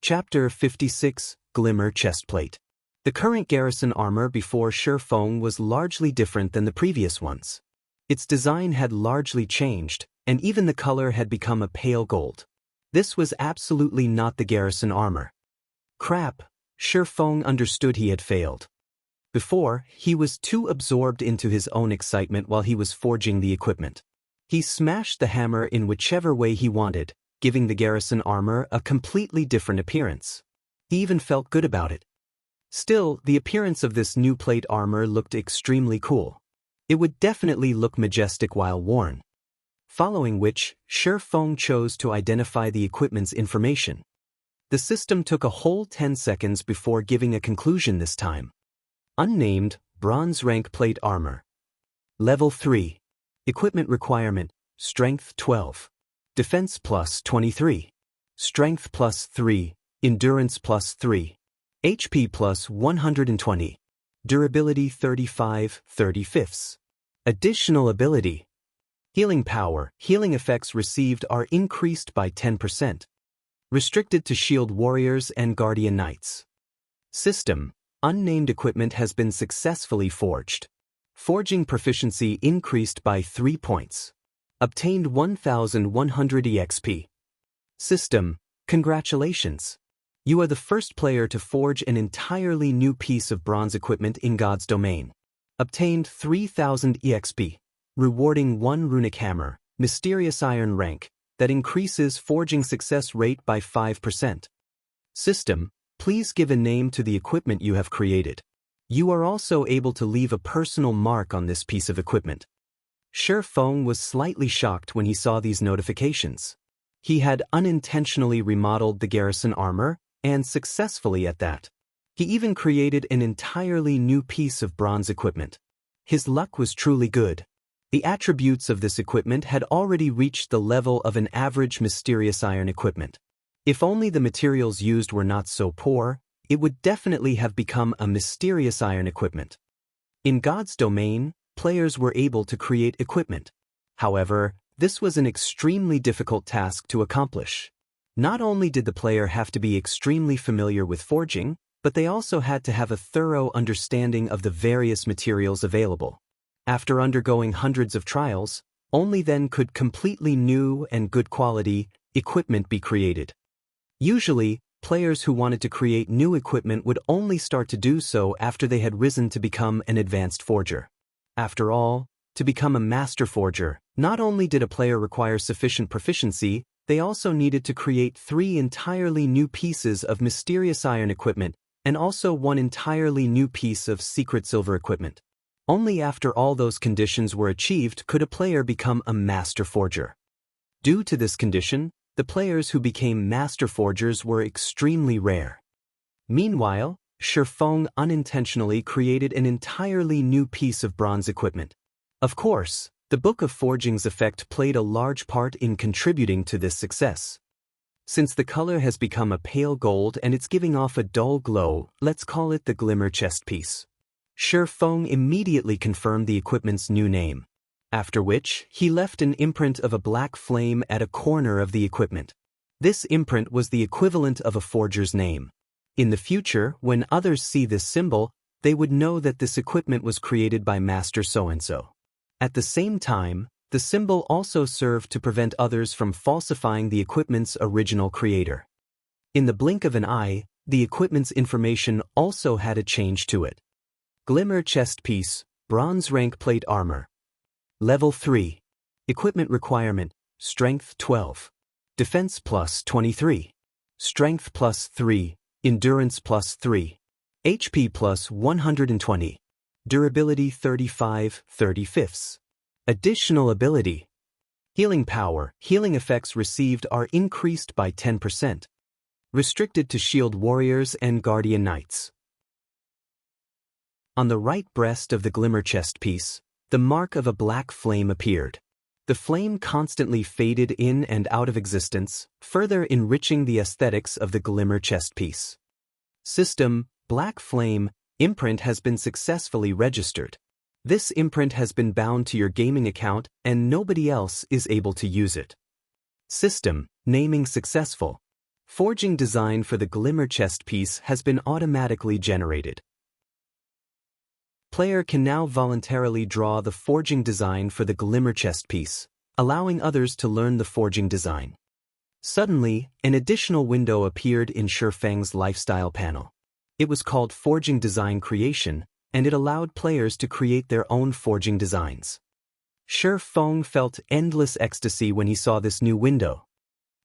Chapter 56, Glimmer Chestplate. The current garrison armor before Shifeng was largely different than the previous ones. Its design had largely changed, and even the color had become a pale gold. This was absolutely not the garrison armor. Crap, Shifeng understood he had failed. Before, he was too absorbed into his own excitement while he was forging the equipment. He smashed the hammer in whichever way he wanted, giving the garrison armor a completely different appearance. He even felt good about it. Still, the appearance of this new plate armor looked extremely cool. It would definitely look majestic while worn. Following which, Shifeng chose to identify the equipment's information. The system took a whole 10 seconds before giving a conclusion this time. Unnamed, bronze rank plate armor. Level 3. Equipment requirement, strength 12. Defense plus 23. Strength plus 3, endurance plus 3. HP plus 120. Durability 35/35. Additional ability. Healing power, healing effects received are increased by 10%. Restricted to shield warriors and guardian knights. System, unnamed equipment has been successfully forged. Forging proficiency increased by 3 points. Obtained 1100 EXP. System, congratulations. You are the first player to forge an entirely new piece of bronze equipment in God's domain. Obtained 3000 EXP. Rewarding 1 runic hammer, mysterious iron rank, that increases forging success rate by 5%. System, please give a name to the equipment you have created. You are also able to leave a personal mark on this piece of equipment. Shifeng was slightly shocked when he saw these notifications. He had unintentionally remodeled the garrison armor, and successfully at that. He even created an entirely new piece of bronze equipment. His luck was truly good. The attributes of this equipment had already reached the level of an average mysterious iron equipment. If only the materials used were not so poor, it would definitely have become a mysterious iron equipment. In God's domain, players were able to create equipment. However, this was an extremely difficult task to accomplish. Not only did the player have to be extremely familiar with forging, but they also had to have a thorough understanding of the various materials available. After undergoing hundreds of trials, only then could completely new and good quality equipment be created. Usually, players who wanted to create new equipment would only start to do so after they had risen to become an advanced forger. After all, to become a master forger, not only did a player require sufficient proficiency, they also needed to create 3 entirely new pieces of mysterious iron equipment and also 1 entirely new piece of secret silver equipment. Only after all those conditions were achieved could a player become a master forger. Due to this condition, the players who became master forgers were extremely rare. Meanwhile, Shifeng unintentionally created an entirely new piece of bronze equipment. Of course, the Book of Forging's effect played a large part in contributing to this success. Since the color has become a pale gold and it's giving off a dull glow, let's call it the Glimmer Chest Piece. Shifeng immediately confirmed the equipment's new name. After which, he left an imprint of a black flame at a corner of the equipment. This imprint was the equivalent of a forger's name. In the future, when others see this symbol, they would know that this equipment was created by Master so-and-so. At the same time, the symbol also served to prevent others from falsifying the equipment's original creator. In the blink of an eye, the equipment's information also had a change to it. Glimmer Chest Piece, bronze rank plate armor. Level 3. Equipment requirement, strength 12. Defense plus 23. Strength plus 3, endurance plus 3. HP plus 120. Durability 35/35. Additional ability. Healing power, healing effects received are increased by 10%. Restricted to shield warriors and guardian knights. On the right breast of the Glimmer Chest Piece, the mark of a black flame appeared. The flame constantly faded in and out of existence, further enriching the aesthetics of the Glimmer Chest Piece. System, black flame, imprint has been successfully registered. This imprint has been bound to your gaming account and nobody else is able to use it. System, naming successful. Forging design for the glimmer chest piece has been automatically generated. Player can now voluntarily draw the forging design for the glimmer chest piece, allowing others to learn the forging design. Suddenly, an additional window appeared in Shifeng's lifestyle panel. It was called Forging Design Creation, and it allowed players to create their own forging designs. Shifeng felt endless ecstasy when he saw this new window.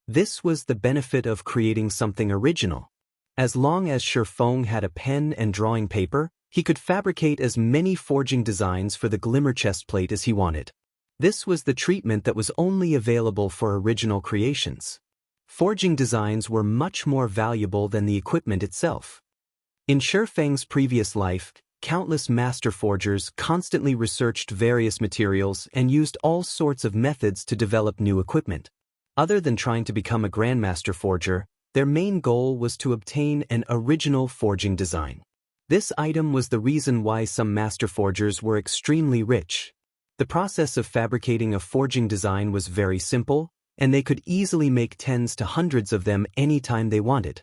This was the benefit of creating something original. As long as Shifeng had a pen and drawing paper, he could fabricate as many forging designs for the glimmer chestplate as he wanted. This was the treatment that was only available for original creations. Forging designs were much more valuable than the equipment itself. In Shifeng's previous life, countless master forgers constantly researched various materials and used all sorts of methods to develop new equipment. Other than trying to become a grandmaster forger, their main goal was to obtain an original forging design. This item was the reason why some master forgers were extremely rich. The process of fabricating a forging design was very simple, and they could easily make tens to hundreds of them anytime they wanted.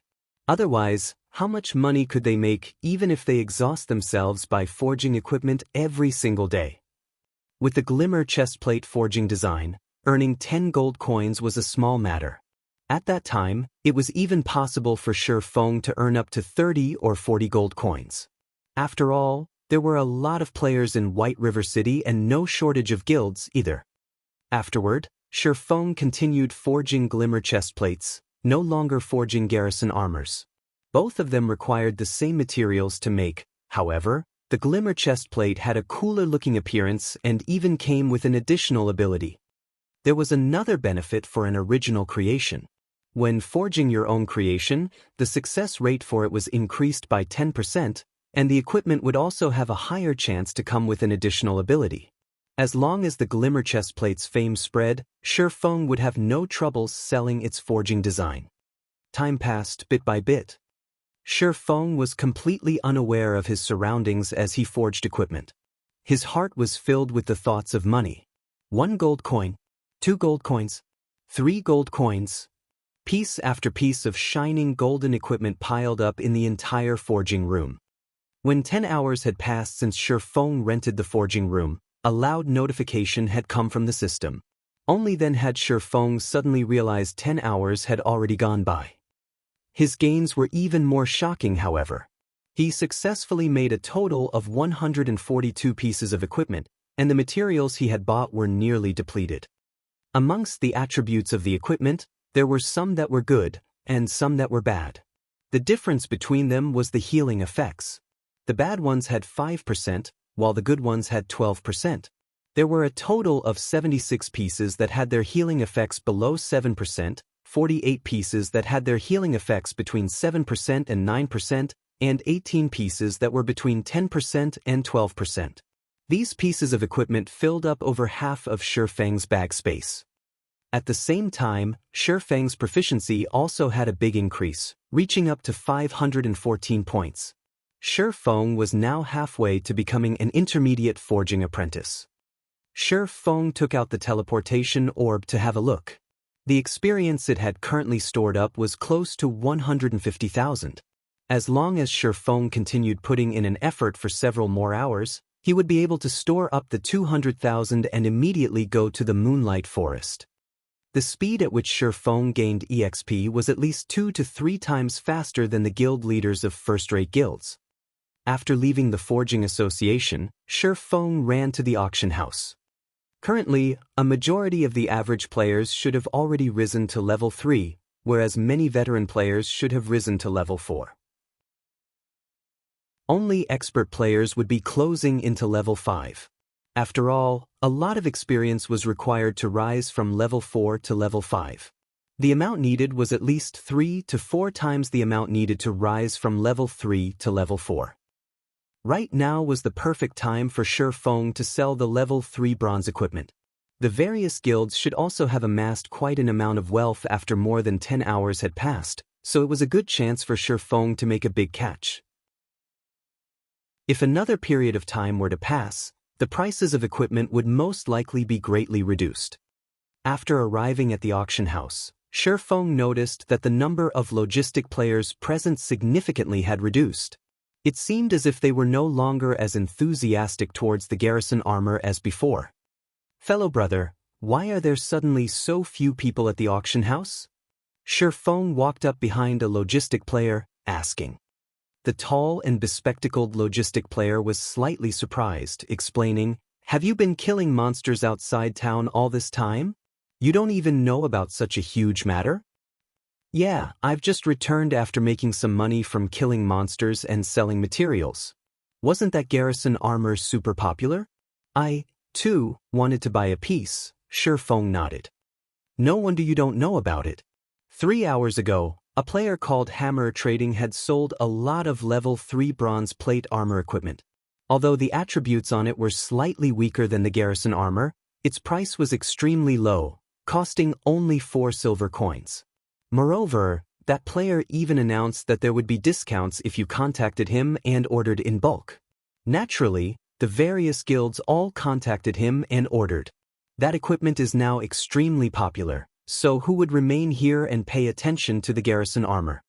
Otherwise, how much money could they make even if they exhaust themselves by forging equipment every single day? With the glimmer chestplate forging design, earning 10 gold coins was a small matter. At that time, it was even possible for Shifeng to earn up to 30 or 40 gold coins. After all, there were a lot of players in White River City and no shortage of guilds either. Afterward, Shifeng continued forging glimmer chestplates, no longer forging garrison armors. Both of them required the same materials to make. However, the glimmer chestplate had a cooler-looking appearance and even came with an additional ability. There was another benefit for an original creation. When forging your own creation, the success rate for it was increased by 10%, and the equipment would also have a higher chance to come with an additional ability. As long as the glimmer chestplate's fame spread, Shifeng would have no troubles selling its forging design. Time passed bit by bit. Shifeng was completely unaware of his surroundings as he forged equipment. His heart was filled with the thoughts of money. 1 gold coin, 2 gold coins, 3 gold coins. Piece after piece of shining golden equipment piled up in the entire forging room. When 10 hours had passed since Shifeng rented the forging room, a loud notification had come from the system. Only then had Shifeng suddenly realized 10 hours had already gone by. His gains were even more shocking, however. He successfully made a total of 142 pieces of equipment, and the materials he had bought were nearly depleted. Amongst the attributes of the equipment, there were some that were good, and some that were bad. The difference between them was the healing effects. The bad ones had 5%, while the good ones had 12%. There were a total of 76 pieces that had their healing effects below 7%, 48 pieces that had their healing effects between 7% and 9%, and 18 pieces that were between 10% and 12%. These pieces of equipment filled up over half of Shifeng's bag space. At the same time, Shifeng's proficiency also had a big increase, reaching up to 514 points. Shifeng was now halfway to becoming an intermediate forging apprentice. Shifeng took out the teleportation orb to have a look. The experience it had currently stored up was close to 150,000. As long as Shifeng continued putting in an effort for several more hours, he would be able to store up the 200,000 and immediately go to the Moonlight Forest. The speed at which Shifeng gained EXP was at least 2 to 3 times faster than the guild leaders of first-rate guilds. After leaving the Forging Association, Shifeng ran to the auction house. Currently, a majority of the average players should have already risen to level 3, whereas many veteran players should have risen to level 4. Only expert players would be closing into level 5. After all, a lot of experience was required to rise from level 4 to level 5. The amount needed was at least 3 to 4 times the amount needed to rise from level 3 to level 4. Right now was the perfect time for Shifeng to sell the level 3 bronze equipment. The various guilds should also have amassed quite an amount of wealth after more than 10 hours had passed, so it was a good chance for Shifeng to make a big catch. If another period of time were to pass, the prices of equipment would most likely be greatly reduced. After arriving at the auction house, Feng noticed that the number of logistic players present significantly had reduced. It seemed as if they were no longer as enthusiastic towards the garrison armor as before. Fellow brother, why are there suddenly so few people at the auction house? Feng walked up behind a logistic player, asking. The tall and bespectacled logistic player was slightly surprised, explaining, "Have you been killing monsters outside town all this time? You don't even know about such a huge matter?" "Yeah, I've just returned after making some money from killing monsters and selling materials. Wasn't that garrison armor super popular? I, too, wanted to buy a piece." Feng nodded. "No wonder you don't know about it. 3 hours ago, a player called Hammer Trading had sold a lot of level 3 bronze plate armor equipment. Although the attributes on it were slightly weaker than the garrison armor, its price was extremely low, costing only 4 silver coins. Moreover, that player even announced that there would be discounts if you contacted him and ordered in bulk. Naturally, the various guilds all contacted him and ordered. That equipment is now extremely popular, so who would remain here and pay attention to the garrison armor?"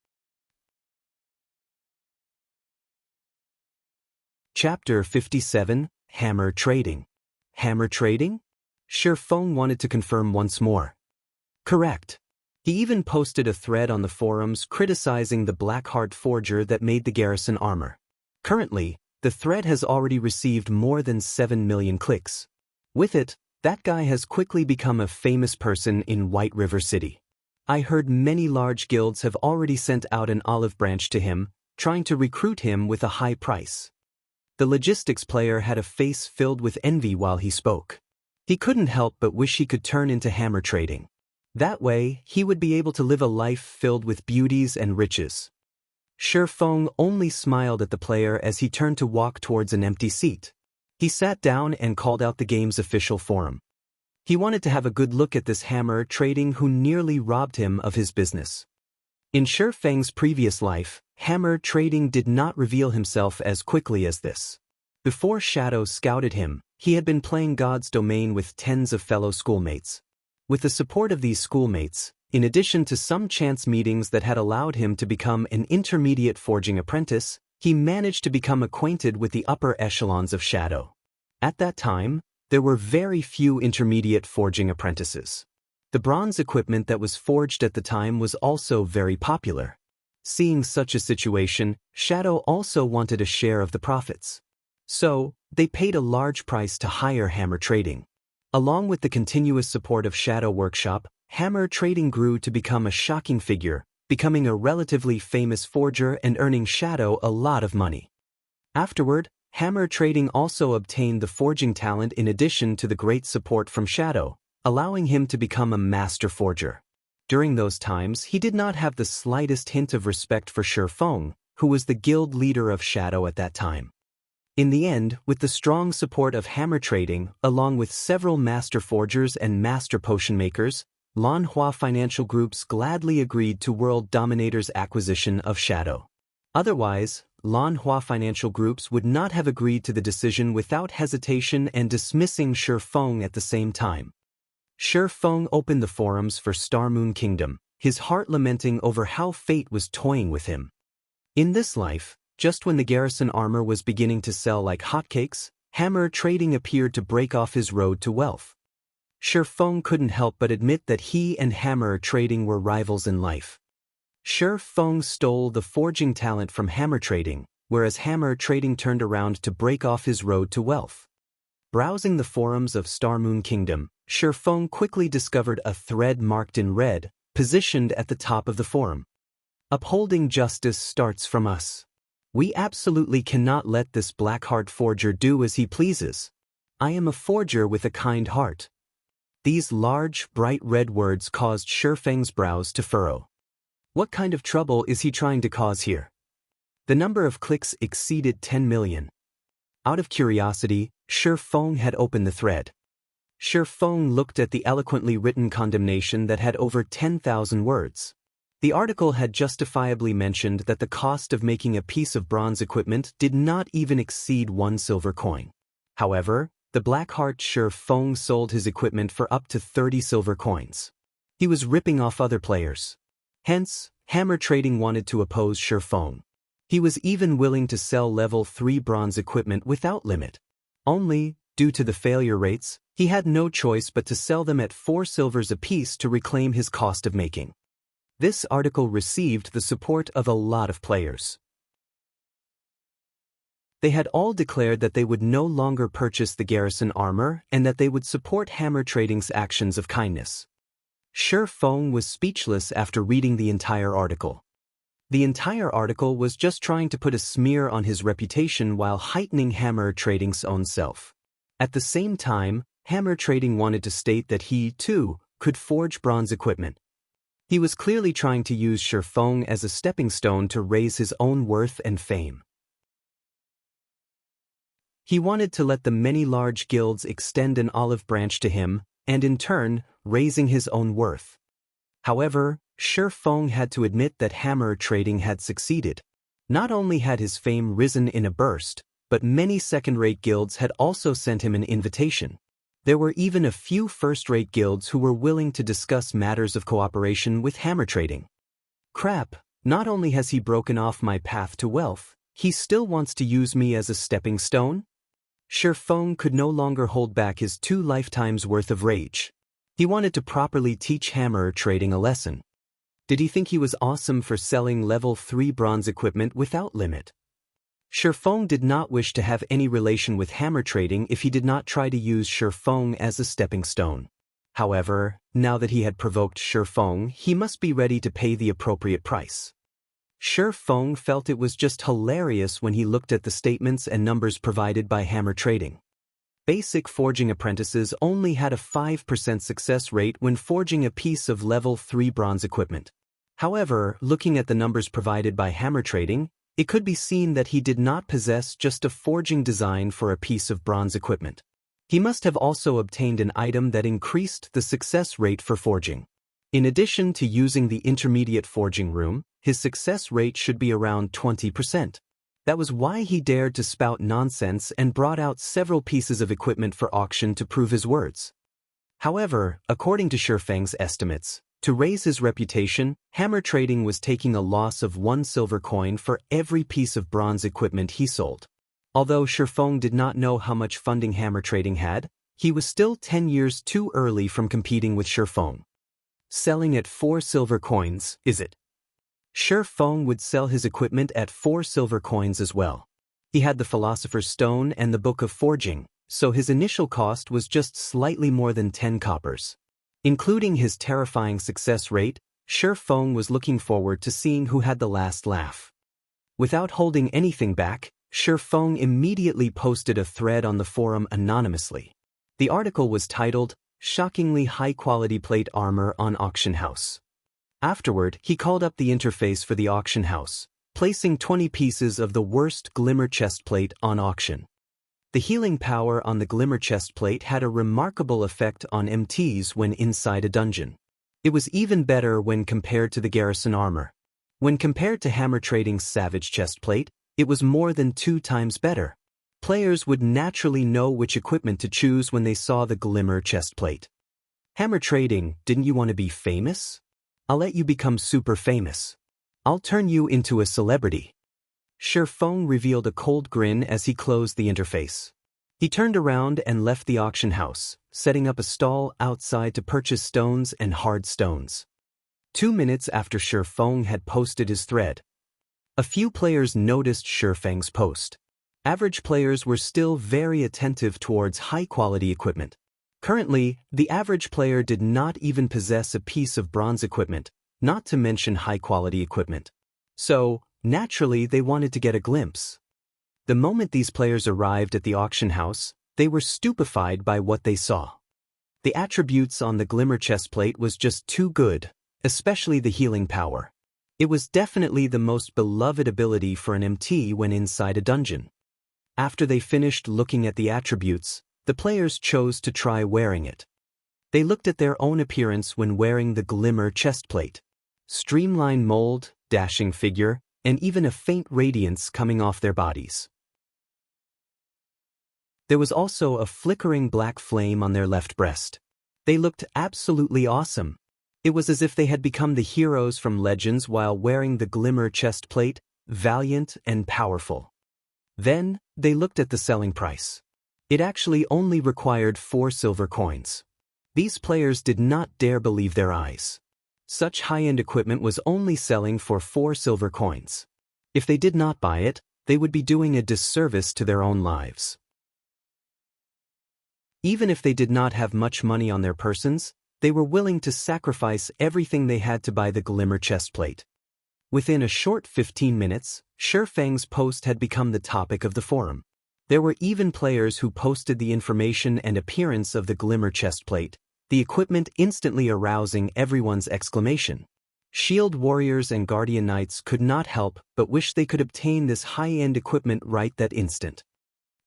Chapter 57, Hammer Trading. Hammer Trading? Feng wanted to confirm once more. Correct. He even posted a thread on the forums criticizing the Blackheart forger that made the garrison armor. Currently, the thread has already received more than 7 million clicks. With it, that guy has quickly become a famous person in White River City. I heard many large guilds have already sent out an olive branch to him, trying to recruit him with a high price. The logistics player had a face filled with envy while he spoke. He couldn't help but wish he could turn into hammer trading. That way, he would be able to live a life filled with beauties and riches. Feng only smiled at the player as he turned to walk towards an empty seat. He sat down and called out the game's official forum. He wanted to have a good look at this hammer trading who nearly robbed him of his business. In Feng's previous life, hammer trading did not reveal himself as quickly as this. Before Shadow scouted him, he had been playing God's Domain with tens of fellow schoolmates. With the support of these schoolmates, in addition to some chance meetings that had allowed him to become an intermediate forging apprentice, he managed to become acquainted with the upper echelons of Shadow. At that time, there were very few intermediate forging apprentices. The bronze equipment that was forged at the time was also very popular. Seeing such a situation, Shadow also wanted a share of the profits. So, they paid a large price to hire Hammer Trading. Along with the continuous support of Shadow Workshop, Hammer Trading grew to become a shocking figure, becoming a relatively famous forger and earning Shadow a lot of money. Afterward, Hammer Trading also obtained the forging talent in addition to the great support from Shadow, allowing him to become a master forger. During those times, he did not have the slightest hint of respect for Feng, who was the guild leader of Shadow at that time. In the end, with the strong support of Hammer Trading, along with several master forgers and master potion makers, Lanhua Financial Groups gladly agreed to World Dominator's acquisition of Shadow. Otherwise, Lanhua Financial Groups would not have agreed to the decision without hesitation and dismissing Feng at the same time. Feng opened the forums for Star Moon Kingdom, his heart lamenting over how fate was toying with him. In this life, just when the garrison armor was beginning to sell like hotcakes, Hammer Trading appeared to break off his road to wealth. Feng couldn't help but admit that he and Hammer Trading were rivals in life. Feng stole the forging talent from Hammer Trading, whereas Hammer Trading turned around to break off his road to wealth. Browsing the forums of Star Moon Kingdom, Feng quickly discovered a thread marked in red, positioned at the top of the forum. Upholding justice starts from us. We absolutely cannot let this Blackheart forger do as he pleases. I am a forger with a kind heart. These large, bright red words caused Feng's brows to furrow. What kind of trouble is he trying to cause here? The number of clicks exceeded 10 million. Out of curiosity, Feng had opened the thread. Feng looked at the eloquently written condemnation that had over 10,000 words. The article had justifiably mentioned that the cost of making a piece of bronze equipment did not even exceed 1 silver coin. However, the Blackheart Feng sold his equipment for up to 30 silver coins. He was ripping off other players. Hence, Hammer Trading wanted to oppose Shifeng. He was even willing to sell level 3 bronze equipment without limit. Only, due to the failure rates, he had no choice but to sell them at 4 silvers apiece to reclaim his cost of making. This article received the support of a lot of players. They had all declared that they would no longer purchase the garrison armor and that they would support Hammer Trading's actions of kindness. Shifeng was speechless after reading the entire article. The entire article was just trying to put a smear on his reputation while heightening Hammer Trading's own self. At the same time, Hammer Trading wanted to state that he, too, could forge bronze equipment. He was clearly trying to use Shifeng as a stepping stone to raise his own worth and fame. He wanted to let the many large guilds extend an olive branch to him, and in turn, raising his own worth. However, Shifeng had to admit that Hammer Trading had succeeded. Not only had his fame risen in a burst, but many second-rate guilds had also sent him an invitation. There were even a few first-rate guilds who were willing to discuss matters of cooperation with Hammer Trading. Crap, not only has he broken off my path to wealth, he still wants to use me as a stepping stone? Shifeng could no longer hold back his 2 lifetimes worth of rage. He wanted to properly teach Hammer Trading a lesson. Did he think he was awesome for selling level 3 bronze equipment without limit? Shifeng did not wish to have any relation with Hammer Trading if he did not try to use Shifeng as a stepping stone. However, now that he had provoked Shifeng, he must be ready to pay the appropriate price. Shifeng felt it was just hilarious when he looked at the statements and numbers provided by Hammer Trading. Basic forging apprentices only had a 5% success rate when forging a piece of level 3 bronze equipment. However, looking at the numbers provided by Hammer Trading, it could be seen that he did not possess just a forging design for a piece of bronze equipment. He must have also obtained an item that increased the success rate for forging. In addition to using the intermediate forging room, his success rate should be around 20%. That was why he dared to spout nonsense and brought out several pieces of equipment for auction to prove his words. However, according to Shifeng's estimates, to raise his reputation, Hammer Trading was taking a loss of 1 silver coin for every piece of bronze equipment he sold. Although Shifeng did not know how much funding Hammer Trading had, he was still 10 years too early from competing with Shifeng. Selling at 4 silver coins, is it? Shifeng would sell his equipment at 4 silver coins as well. He had the Philosopher's Stone and the Book of Forging, so his initial cost was just slightly more than 10 coppers. Including his terrifying success rate, Shifeng was looking forward to seeing who had the last laugh. Without holding anything back, Shifeng immediately posted a thread on the forum anonymously. The article was titled, "Shockingly High-Quality Plate Armor on Auction House." Afterward, he called up the interface for the auction house, placing 20 pieces of the worst glimmer chestplate on auction. The healing power on the glimmer chestplate had a remarkable effect on MTs when inside a dungeon. It was even better when compared to the garrison armor. When compared to Hammer Trading's Savage chestplate, it was more than 2 times better. Players would naturally know which equipment to choose when they saw the glimmer chestplate. Hammer Trading, didn't you want to be famous? I'll let you become super famous. I'll turn you into a celebrity. Shifeng revealed a cold grin as he closed the interface. He turned around and left the auction house, setting up a stall outside to purchase stones and hard stones. 2 minutes after Shifeng had posted his thread, a few players noticed Shifeng's post. Average players were still very attentive towards high-quality equipment. Currently, the average player did not even possess a piece of bronze equipment, not to mention high-quality equipment. So, naturally, they wanted to get a glimpse. The moment these players arrived at the auction house, they were stupefied by what they saw. The attributes on the glimmer chestplate was just too good, especially the healing power. It was definitely the most beloved ability for an MT when inside a dungeon. After they finished looking at the attributes, the players chose to try wearing it. They looked at their own appearance when wearing the glimmer chestplate. Streamlined mold, dashing figure, and even a faint radiance coming off their bodies. There was also a flickering black flame on their left breast. They looked absolutely awesome. It was as if they had become the heroes from legends while wearing the glimmer chest plate, valiant and powerful. Then, they looked at the selling price. It actually only required 4 silver coins. These players did not dare believe their eyes. Such high-end equipment was only selling for 4 silver coins. If they did not buy it, they would be doing a disservice to their own lives. Even if they did not have much money on their persons, they were willing to sacrifice everything they had to buy the glimmer chestplate. Within a short 15 minutes, Shifeng's post had become the topic of the forum. There were even players who posted the information and appearance of the glimmer chestplate, the equipment instantly arousing everyone's exclamation. Shield warriors and guardian knights could not help but wish they could obtain this high-end equipment right that instant.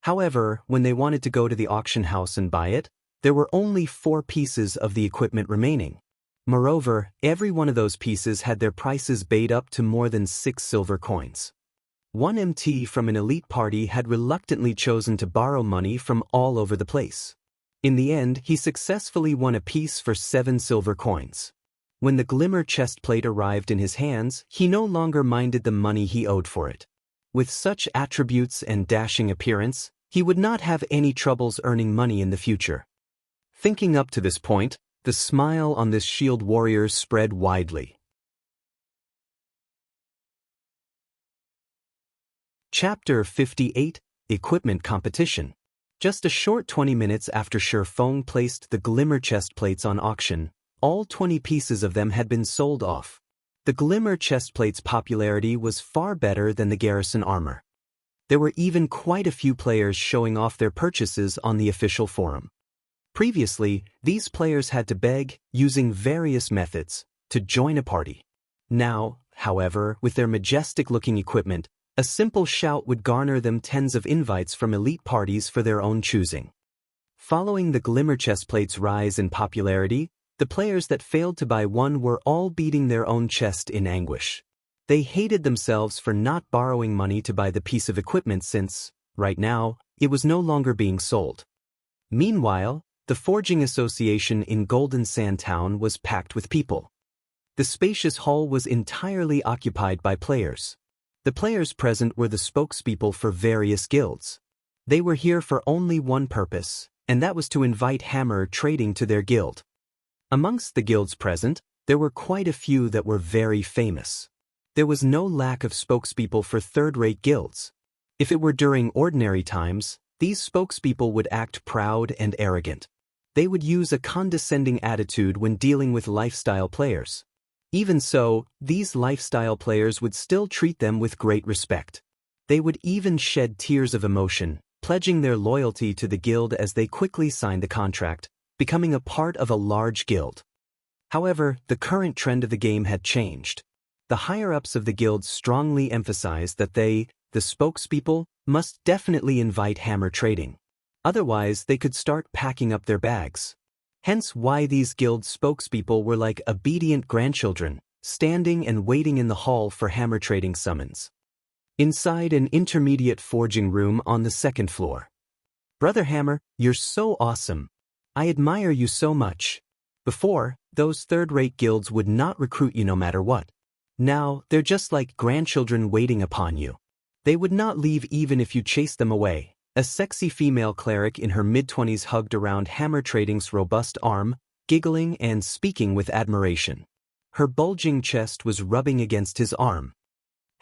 However, when they wanted to go to the auction house and buy it, there were only 4 pieces of the equipment remaining. Moreover, every one of those pieces had their prices bait up to more than 6 silver coins. One MT from an elite party had reluctantly chosen to borrow money from all over the place. In the end, he successfully won a piece for 7 silver coins. When the glimmer chestplate arrived in his hands, he no longer minded the money he owed for it. With such attributes and dashing appearance, he would not have any troubles earning money in the future. Thinking up to this point, the smile on this shield warrior spread widely. Chapter 58, Equipment Competition. Just a short 20 minutes after Shifeng placed the glimmer chestplates on auction, all 20 pieces of them had been sold off. The glimmer chestplate's popularity was far better than the garrison armor. There were even quite a few players showing off their purchases on the official forum. Previously, these players had to beg, using various methods, to join a party. Now, however, with their majestic-looking equipment, a simple shout would garner them tens of invites from elite parties for their own choosing. Following the glimmer chestplate's rise in popularity, the players that failed to buy one were all beating their own chest in anguish. They hated themselves for not borrowing money to buy the piece of equipment since, right now, it was no longer being sold. Meanwhile, the Forging Association in Golden Sand Town was packed with people. The spacious hall was entirely occupied by players. The players present were the spokespeople for various guilds. They were here for only one purpose, and that was to invite hammer trading to their guild. Amongst the guilds present, there were quite a few that were very famous. There was no lack of spokespeople for third-rate guilds. If it were during ordinary times, these spokespeople would act proud and arrogant. They would use a condescending attitude when dealing with lifestyle players. Even so, these lifestyle players would still treat them with great respect. They would even shed tears of emotion, pledging their loyalty to the guild as they quickly signed the contract, becoming a part of a large guild. However, the current trend of the game had changed. The higher-ups of the guild strongly emphasized that they, the spokespeople, must definitely invite hammer trading. Otherwise, they could start packing up their bags. Hence why these guild spokespeople were like obedient grandchildren, standing and waiting in the hall for hammer trading summons. Inside an intermediate forging room on the 2nd floor. "Brother Hammer, you're so awesome. I admire you so much. Before, those third-rate guilds would not recruit you no matter what. Now, they're just like grandchildren waiting upon you. They would not leave even if you chased them away." A sexy female cleric in her mid-20s hugged around Hammer Trading's robust arm, giggling and speaking with admiration. Her bulging chest was rubbing against his arm.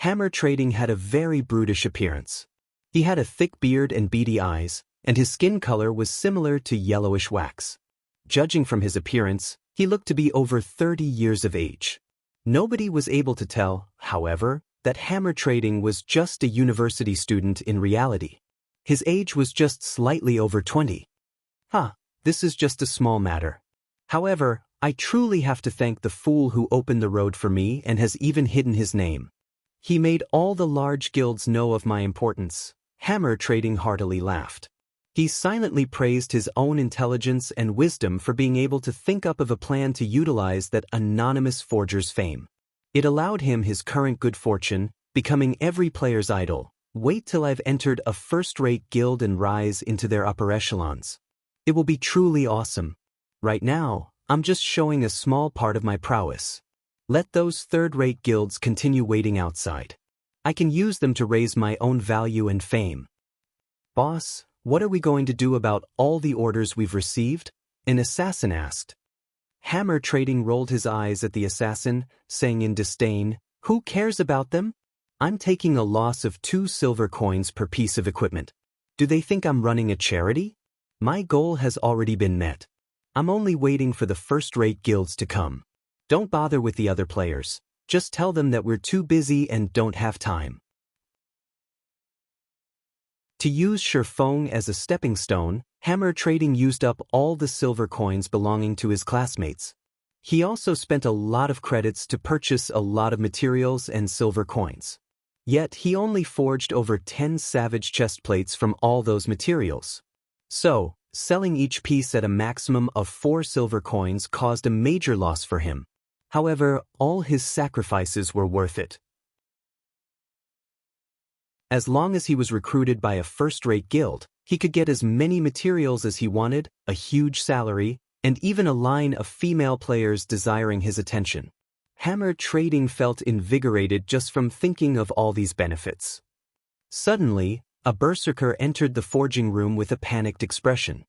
Hammer Trading had a very brutish appearance. He had a thick beard and beady eyes, and his skin color was similar to yellowish wax. Judging from his appearance, he looked to be over 30 years of age. Nobody was able to tell, however, that Hammer Trading was just a university student in reality. His age was just slightly over 20. This is just a small matter. However, I truly have to thank the fool who opened the road for me and has even hidden his name. He made all the large guilds know of my importance. Hammer Trading heartily laughed. He silently praised his own intelligence and wisdom for being able to think up of a plan to utilize that anonymous forger's fame. It allowed him his current good fortune, becoming every player's idol. Wait till I've entered a first-rate guild and rise into their upper echelons. It will be truly awesome. Right now, I'm just showing a small part of my prowess. Let those third-rate guilds continue waiting outside. I can use them to raise my own value and fame. Boss, what are we going to do about all the orders we've received? An assassin asked. Hammer Trading rolled his eyes at the assassin, saying in disdain, "Who cares about them? I'm taking a loss of 2 silver coins per piece of equipment. Do they think I'm running a charity? My goal has already been met. I'm only waiting for the first-rate guilds to come. Don't bother with the other players. Just tell them that we're too busy and don't have time." To use Shifeng as a stepping stone, Hammer Trading used up all the silver coins belonging to his classmates. He also spent a lot of credits to purchase a lot of materials and silver coins. Yet he only forged over 10 savage chest plates from all those materials. So, selling each piece at a maximum of 4 silver coins caused a major loss for him. However, all his sacrifices were worth it. As long as he was recruited by a first-rate guild, he could get as many materials as he wanted, a huge salary, and even a line of female players desiring his attention. Hammer Trading felt invigorated just from thinking of all these benefits. Suddenly, a berserker entered the forging room with a panicked expression.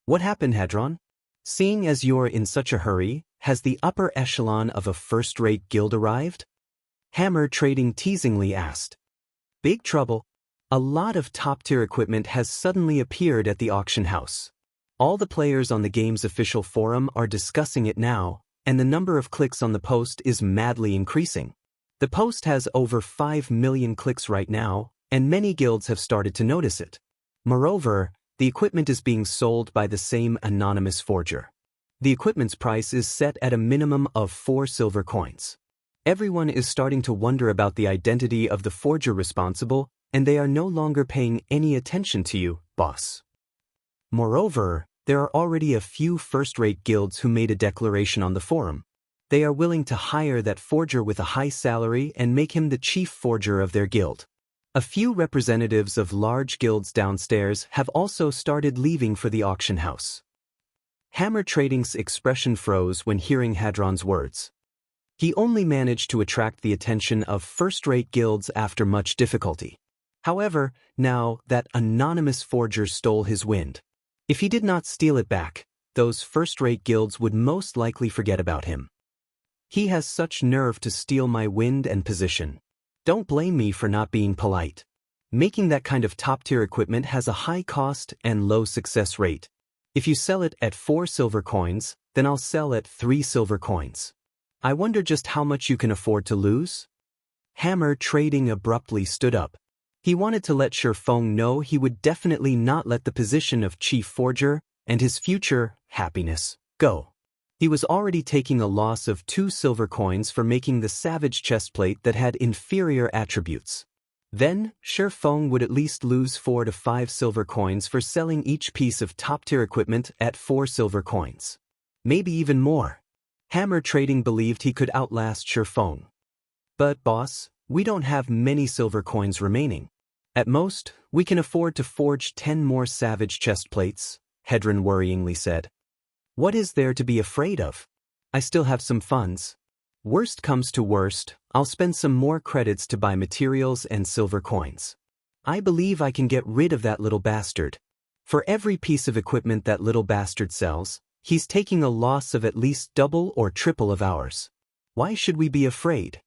"What happened, Hadron? Seeing as you're in such a hurry, has the upper echelon of a first-rate guild arrived?" Hammer Trading teasingly asked. "Big trouble. A lot of top-tier equipment has suddenly appeared at the auction house. All the players on the game's official forum are discussing it now, and the number of clicks on the post is madly increasing. The post has over 5 million clicks right now, and many guilds have started to notice it. Moreover, the equipment is being sold by the same anonymous forger. The equipment's price is set at a minimum of 4 silver coins. Everyone is starting to wonder about the identity of the forger responsible, and they are no longer paying any attention to you, boss. Moreover, there are already a few first-rate guilds who made a declaration on the forum. They are willing to hire that forger with a high salary and make him the chief forger of their guild. A few representatives of large guilds downstairs have also started leaving for the auction house." Hammer Trading's expression froze when hearing Hadron's words. He only managed to attract the attention of first-rate guilds after much difficulty. However, now that anonymous forger stole his wind. If he did not steal it back, those first-rate guilds would most likely forget about him. He has such nerve to steal my wind and position. Don't blame me for not being polite. Making that kind of top-tier equipment has a high cost and low success rate. If you sell it at 4 silver coins, then I'll sell at 3 silver coins. I wonder just how much you can afford to lose?" Hammer Trading abruptly stood up. He wanted to let Shifeng know he would definitely not let the position of chief forger and his future happiness go. He was already taking a loss of 2 silver coins for making the savage chestplate that had inferior attributes. Then, Shifeng would at least lose 4 to 5 silver coins for selling each piece of top-tier equipment at 4 silver coins. Maybe even more. Hammer Trading believed he could outlast Shifeng. "But boss, we don't have many silver coins remaining. At most, we can afford to forge 10 more savage chest plates," Hedron worryingly said. "What is there to be afraid of? I still have some funds. Worst comes to worst, I'll spend some more credits to buy materials and silver coins. I believe I can get rid of that little bastard. For every piece of equipment that little bastard sells, he's taking a loss of at least double or triple of ours. Why should we be afraid?"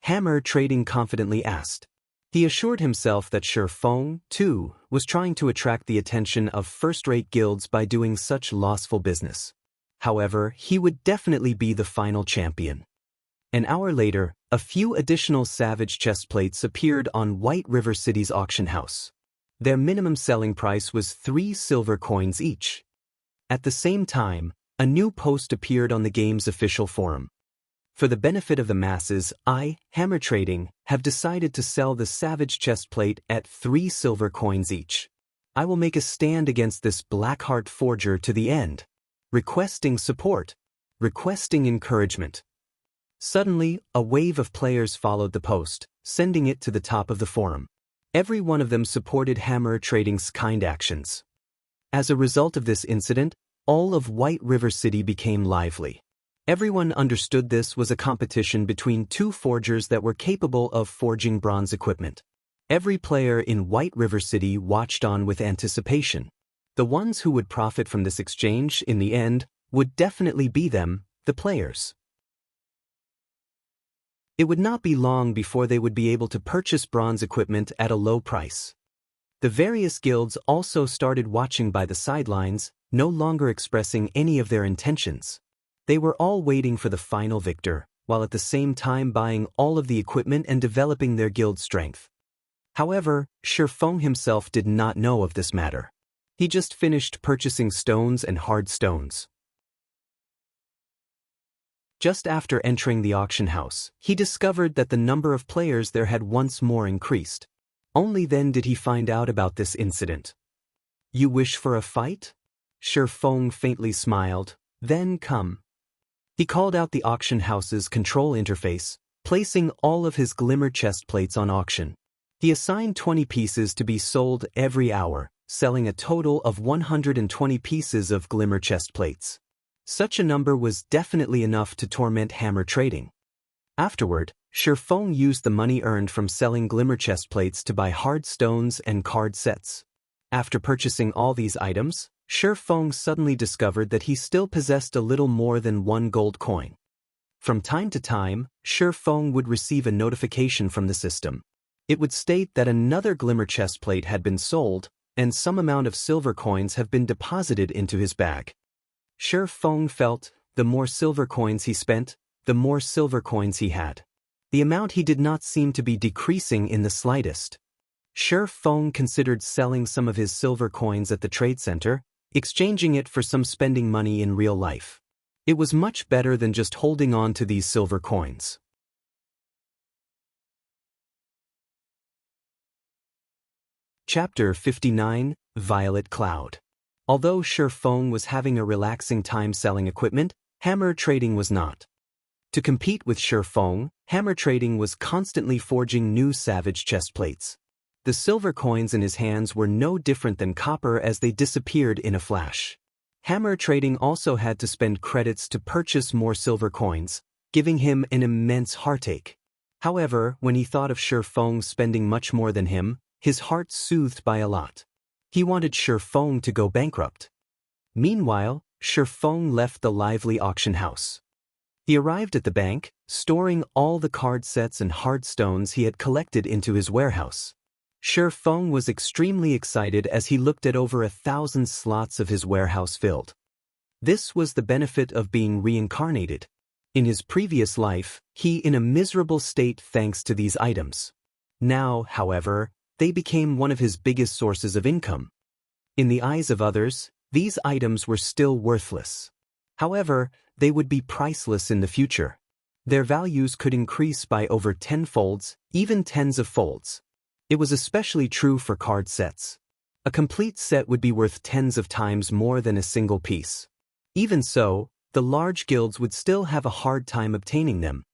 Hammer Trading confidently asked. He assured himself that Shifeng, too, was trying to attract the attention of first-rate guilds by doing such lossful business. However, he would definitely be the final champion. An hour later, a few additional savage chest plates appeared on White River City's auction house. Their minimum selling price was 3 silver coins each. At the same time, a new post appeared on the game's official forum. "For the benefit of the masses, I, Hammer Trading, have decided to sell the savage chestplate at 3 silver coins each. I will make a stand against this Blackheart forger to the end. Requesting support. Requesting encouragement." Suddenly, a wave of players followed the post, sending it to the top of the forum. Every one of them supported Hammer Trading's kind actions. As a result of this incident, all of White River City became lively. Everyone understood this was a competition between two forgers that were capable of forging bronze equipment. Every player in White River City watched on with anticipation. The ones who would profit from this exchange, in the end, would definitely be them, the players. It would not be long before they would be able to purchase bronze equipment at a low price. The various guilds also started watching by the sidelines, no longer expressing any of their intentions. They were all waiting for the final victor, while at the same time buying all of the equipment and developing their guild strength. However, Shifeng himself did not know of this matter. He just finished purchasing stones and hard stones. Just after entering the auction house, he discovered that the number of players there had once more increased. Only then did he find out about this incident. "You wish for a fight?" Shifeng faintly smiled. "Then come." He called out the auction house's control interface, placing all of his glimmer chest plates on auction. He assigned 20 pieces to be sold every hour, selling a total of 120 pieces of glimmer chest plates. Such a number was definitely enough to torment hammer trading. Afterward, Shifeng used the money earned from selling glimmer chest plates to buy hard stones and card sets. After purchasing all these items, Shifeng suddenly discovered that he still possessed a little more than 1 gold coin. From time to time, Shifeng would receive a notification from the system. It would state that another glimmer chest plate had been sold, and some amount of silver coins have been deposited into his bag. Shifeng felt, the more silver coins he spent, the more silver coins he had. The amount he did not seem to be decreasing in the slightest. Shifeng considered selling some of his silver coins at the trade center, exchanging it for some spending money in real life. It was much better than just holding on to these silver coins. Chapter 59, Violet Cloud. Although Shifeng was having a relaxing time selling equipment, hammer trading was not. To compete with Shifeng, hammer trading was constantly forging new savage chest plates. The silver coins in his hands were no different than copper as they disappeared in a flash. Hammer trading also had to spend credits to purchase more silver coins, giving him an immense heartache. However, when he thought of Shifeng spending much more than him, his heart soothed by a lot. He wanted Shifeng to go bankrupt. Meanwhile, Shifeng left the lively auction house. He arrived at the bank, storing all the card sets and hard stones he had collected into his warehouse. Shifeng was extremely excited as he looked at over 1,000 slots of his warehouse filled. This was the benefit of being reincarnated. In his previous life, he in a miserable state thanks to these items. Now, however, they became one of his biggest sources of income. In the eyes of others, these items were still worthless. However, they would be priceless in the future. Their values could increase by over 10 folds, even tens of folds. It was especially true for card sets. A complete set would be worth tens of times more than a single piece. Even so, the large guilds would still have a hard time obtaining them.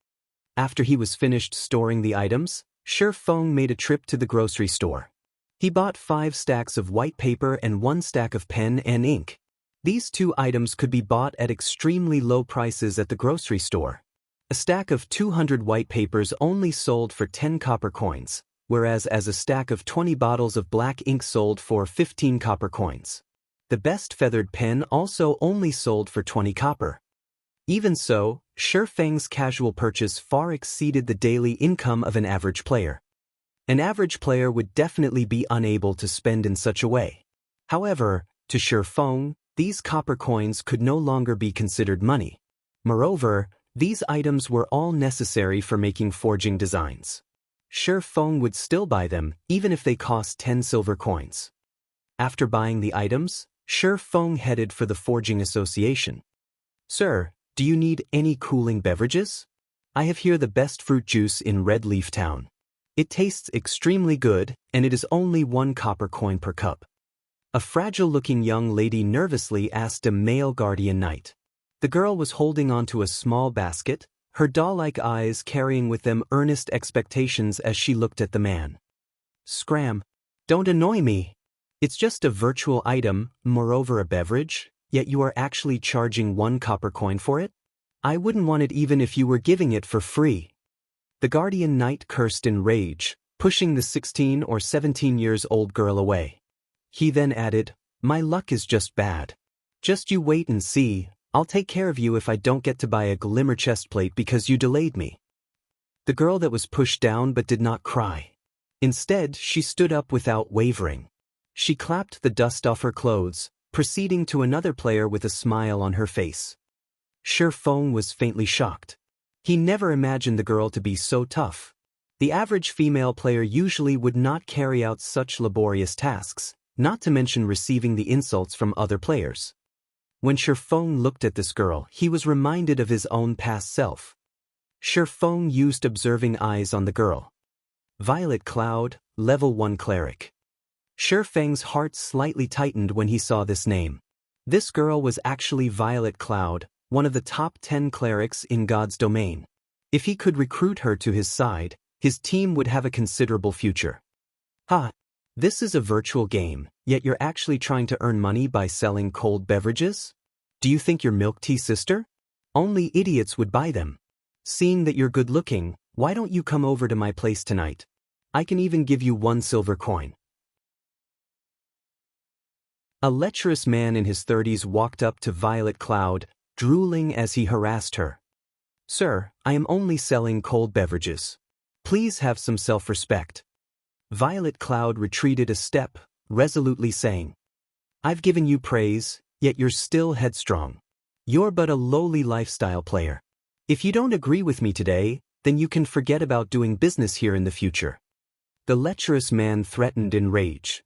After he was finished storing the items, Shifeng made a trip to the grocery store. He bought 5 stacks of white paper and 1 stack of pen and ink. These 2 items could be bought at extremely low prices at the grocery store. A stack of 200 white papers only sold for 10 copper coins, whereas as a stack of 20 bottles of black ink sold for 15 copper coins. The best feathered pen also only sold for 20 copper. Even so, Shifeng's casual purchase far exceeded the daily income of an average player. An average player would definitely be unable to spend in such a way. However, to Shifeng, these copper coins could no longer be considered money. Moreover, these items were all necessary for making forging designs. Shifeng would still buy them, even if they cost 10 silver coins. After buying the items, Shifeng headed for the Forging Association. "Sir, do you need any cooling beverages? I have here the best fruit juice in Red Leaf Town. It tastes extremely good, and it is only 1 copper coin per cup." A fragile-looking young lady nervously asked a male guardian knight. The girl was holding onto a small basket, her doll-like eyes carrying with them earnest expectations as she looked at the man. "Scram! Don't annoy me! It's just a virtual item, moreover a beverage. yet you are actually charging 1 copper coin for it? I wouldn't want it even if you were giving it for free. The guardian knight cursed in rage, pushing the 16 or 17 years old girl away. He then added, "My luck is just bad. Just you wait and see, I'll take care of you if I don't get to buy a glimmer chestplate because you delayed me." The girl that was pushed down but did not cry. Instead, she stood up without wavering. She clapped the dust off her clothes, proceeding to another player with a smile on her face. Shifeng was faintly shocked. He never imagined the girl to be so tough. The average female player usually would not carry out such laborious tasks, not to mention receiving the insults from other players. When Shifeng looked at this girl, he was reminded of his own past self. Shifeng used observing eyes on the girl. Violet Cloud, Level 1 Cleric. Shifeng's heart slightly tightened when he saw this name. This girl was actually Violet Cloud, one of the top 10 clerics in God's domain. If he could recruit her to his side, his team would have a considerable future. Ha! This is a virtual game, yet you're actually trying to earn money by selling cold beverages? Do you think you're milk tea, sister? Only idiots would buy them. Seeing that you're good looking, why don't you come over to my place tonight? I can even give you 1 silver coin. A lecherous man in his 30s walked up to Violet Cloud, drooling as he harassed her. "Sir, I am only selling cold beverages. Please have some self-respect." Violet Cloud retreated a step, resolutely saying, "I've given you praise, yet you're still headstrong. You're but a lowly lifestyle player. If you don't agree with me today, then you can forget about doing business here in the future." The lecherous man threatened in rage.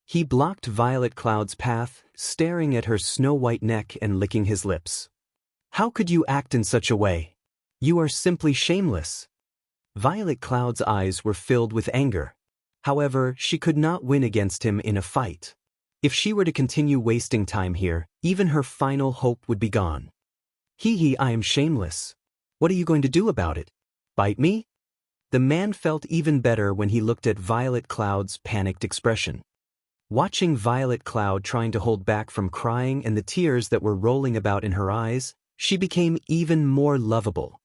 He blocked Violet Cloud's path, staring at her snow-white neck and licking his lips. "How could you act in such a way? You are simply shameless." Violet Cloud's eyes were filled with anger. However, she could not win against him in a fight. If she were to continue wasting time here, even her final hope would be gone. I am shameless. What are you going to do about it? Bite me?" The man felt even better when he looked at Violet Cloud's panicked expression. Watching Violet Cloud trying to hold back from crying and the tears that were rolling about in her eyes, she became even more lovable.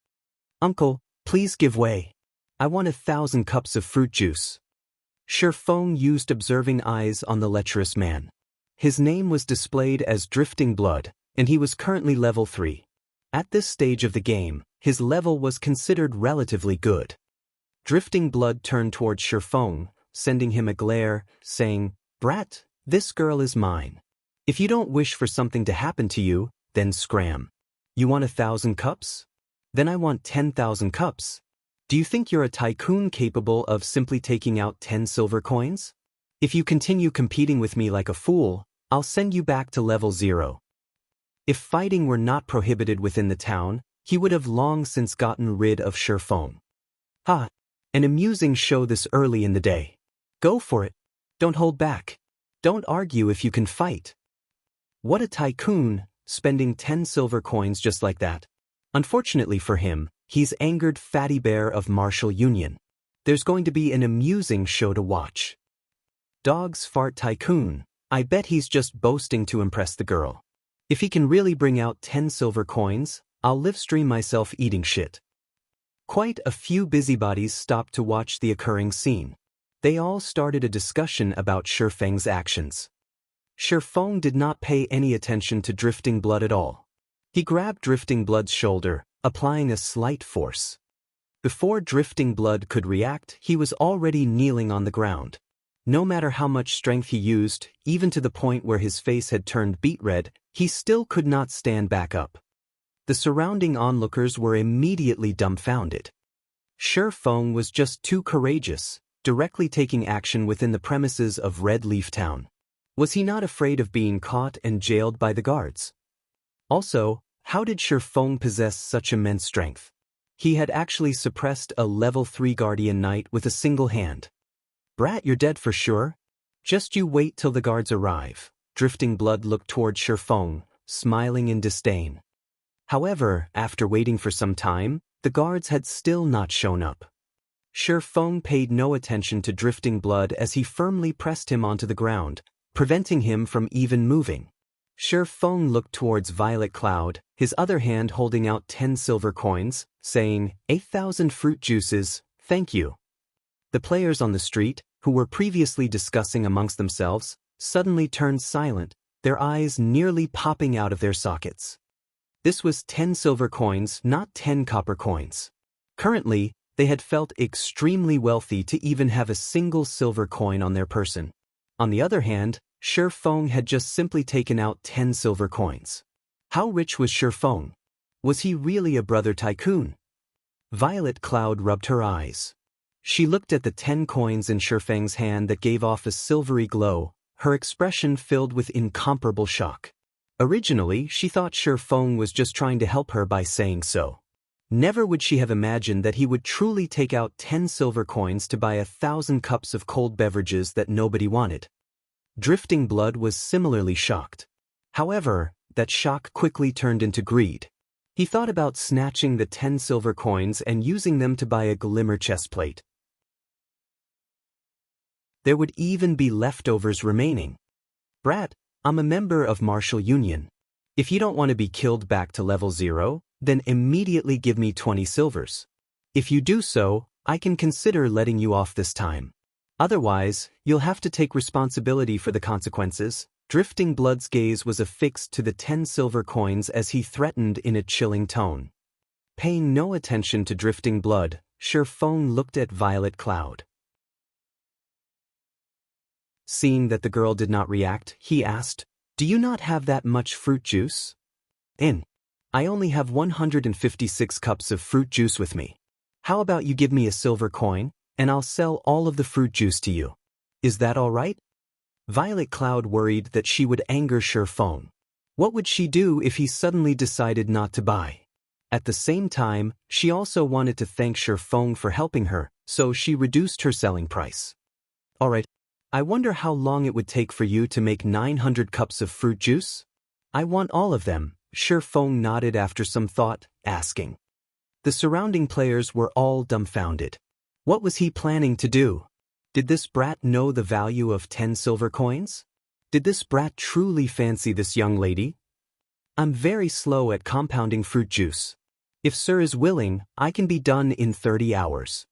"Uncle, please give way. I want 1,000 cups of fruit juice." Shifeng used observing eyes on the lecherous man. His name was displayed as Drifting Blood, and he was currently level 3. At this stage of the game, his level was considered relatively good. Drifting Blood turned towards Shifeng, sending him a glare, saying, "Brat, this girl is mine. If you don't wish for something to happen to you, then scram. You want 1,000 cups? Then I want 10,000 cups. Do you think you're a tycoon capable of simply taking out 10 silver coins? If you continue competing with me like a fool, I'll send you back to level 0. If fighting were not prohibited within the town, he would have long since gotten rid of Shifeng. Ha! An amusing show this early in the day. Go for it. Don't hold back. Don't argue if you can fight. What a tycoon, spending 10 silver coins just like that. Unfortunately for him, he's angered Fatty Bear of Martial Union. There's going to be an amusing show to watch. Dog's Fart Tycoon. I bet he's just boasting to impress the girl. If he can really bring out 10 silver coins, I'll live stream myself eating shit. Quite a few busybodies stopped to watch the occurring scene. They all started a discussion about Shifeng's actions. Shifeng did not pay any attention to Drifting Blood at all. He grabbed Drifting Blood's shoulder, applying a slight force. Before Drifting Blood could react, he was already kneeling on the ground. No matter how much strength he used, even to the point where his face had turned beet red, he still could not stand back up. The surrounding onlookers were immediately dumbfounded. Shifeng was just too courageous, directly taking action within the premises of Red Leaf Town. Was he not afraid of being caught and jailed by the guards? Also, how did Shifeng possess such immense strength? He had actually suppressed a level 3 guardian knight with a single hand. Brat, you're dead for sure. Just you wait till the guards arrive. Drifting Blood looked toward Shifeng, smiling in disdain. However, after waiting for some time, the guards had still not shown up. Shifeng paid no attention to Drifting Blood as he firmly pressed him onto the ground, preventing him from even moving. Shi Feng looked towards Violet Cloud, his other hand holding out 10 silver coins, saying, 8,000 fruit juices, thank you. The players on the street, who were previously discussing amongst themselves, suddenly turned silent, their eyes nearly popping out of their sockets. This was 10 silver coins, not 10 copper coins. Currently, they had felt extremely wealthy to even have a single silver coin on their person. On the other hand, Shi Feng had just simply taken out 10 silver coins. How rich was Shi Feng? Was he really a brother tycoon? Violet Cloud rubbed her eyes. She looked at the 10 coins in Shi Feng's hand that gave off a silvery glow, her expression filled with incomparable shock. Originally, she thought Shi Feng was just trying to help her by saying so. Never would she have imagined that he would truly take out 10 silver coins to buy 1,000 cups of cold beverages that nobody wanted. Drifting Blood was similarly shocked. However, that shock quickly turned into greed. He thought about snatching the 10 silver coins and using them to buy a glimmer chestplate. There would even be leftovers remaining. Brat, I'm a member of Martial Union. If you don't want to be killed back to level 0, then immediately give me 20 silvers. If you do so, I can consider letting you off this time. Otherwise, you'll have to take responsibility for the consequences. Drifting Blood's gaze was affixed to the 10 silver coins as he threatened in a chilling tone. Paying no attention to Drifting Blood, Shi Feng looked at Violet Cloud. Seeing that the girl did not react, he asked, "Do you not have that much fruit juice?" I only have 156 cups of fruit juice with me. How about you give me a silver coin, and I'll sell all of the fruit juice to you. Is that all right? Violet Cloud worried that she would anger Shi Feng. What would she do if he suddenly decided not to buy? At the same time, she also wanted to thank Shi Feng for helping her, so she reduced her selling price. All right. I wonder how long it would take for you to make 900 cups of fruit juice? I want all of them, Shi Feng nodded after some thought, asking. The surrounding players were all dumbfounded. What was he planning to do? Did this brat know the value of 10 silver coins? Did this brat truly fancy this young lady? I'm very slow at compounding fruit juice. If Sir is willing, I can be done in 30 hours.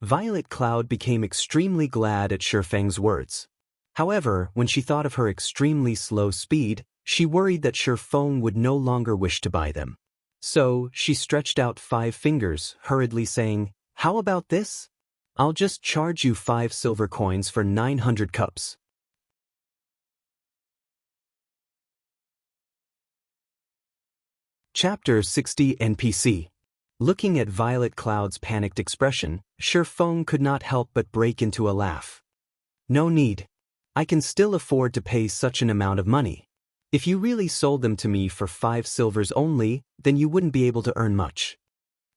Violet Cloud became extremely glad at Shi Feng's words. However, when she thought of her extremely slow speed, she worried that Shi Feng would no longer wish to buy them. So, she stretched out 5 fingers, hurriedly saying, "How about this? I'll just charge you 5 silver coins for 900 cups. Chapter 60 NPC. Looking at Violet Cloud's panicked expression, Shi Feng could not help but break into a laugh. No need. I can still afford to pay such an amount of money. If you really sold them to me for 5 silvers only, then you wouldn't be able to earn much.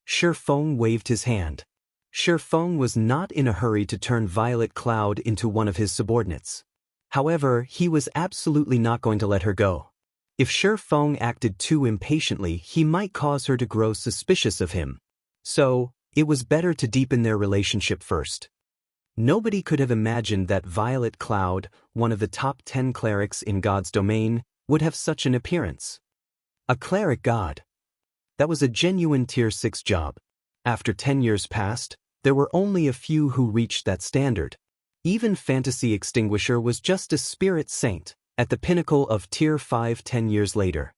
Shi Feng waved his hand. Shi Feng was not in a hurry to turn Violet Cloud into one of his subordinates. However, he was absolutely not going to let her go. If Shi Feng acted too impatiently, he might cause her to grow suspicious of him. So, it was better to deepen their relationship first. Nobody could have imagined that Violet Cloud, one of the top 10 clerics in God's domain, would have such an appearance. A cleric god. That was a genuine tier 6 job. After 10 years passed, there were only a few who reached that standard. Even Fantasy Extinguisher was just a spirit saint, at the pinnacle of tier 5 10 years later.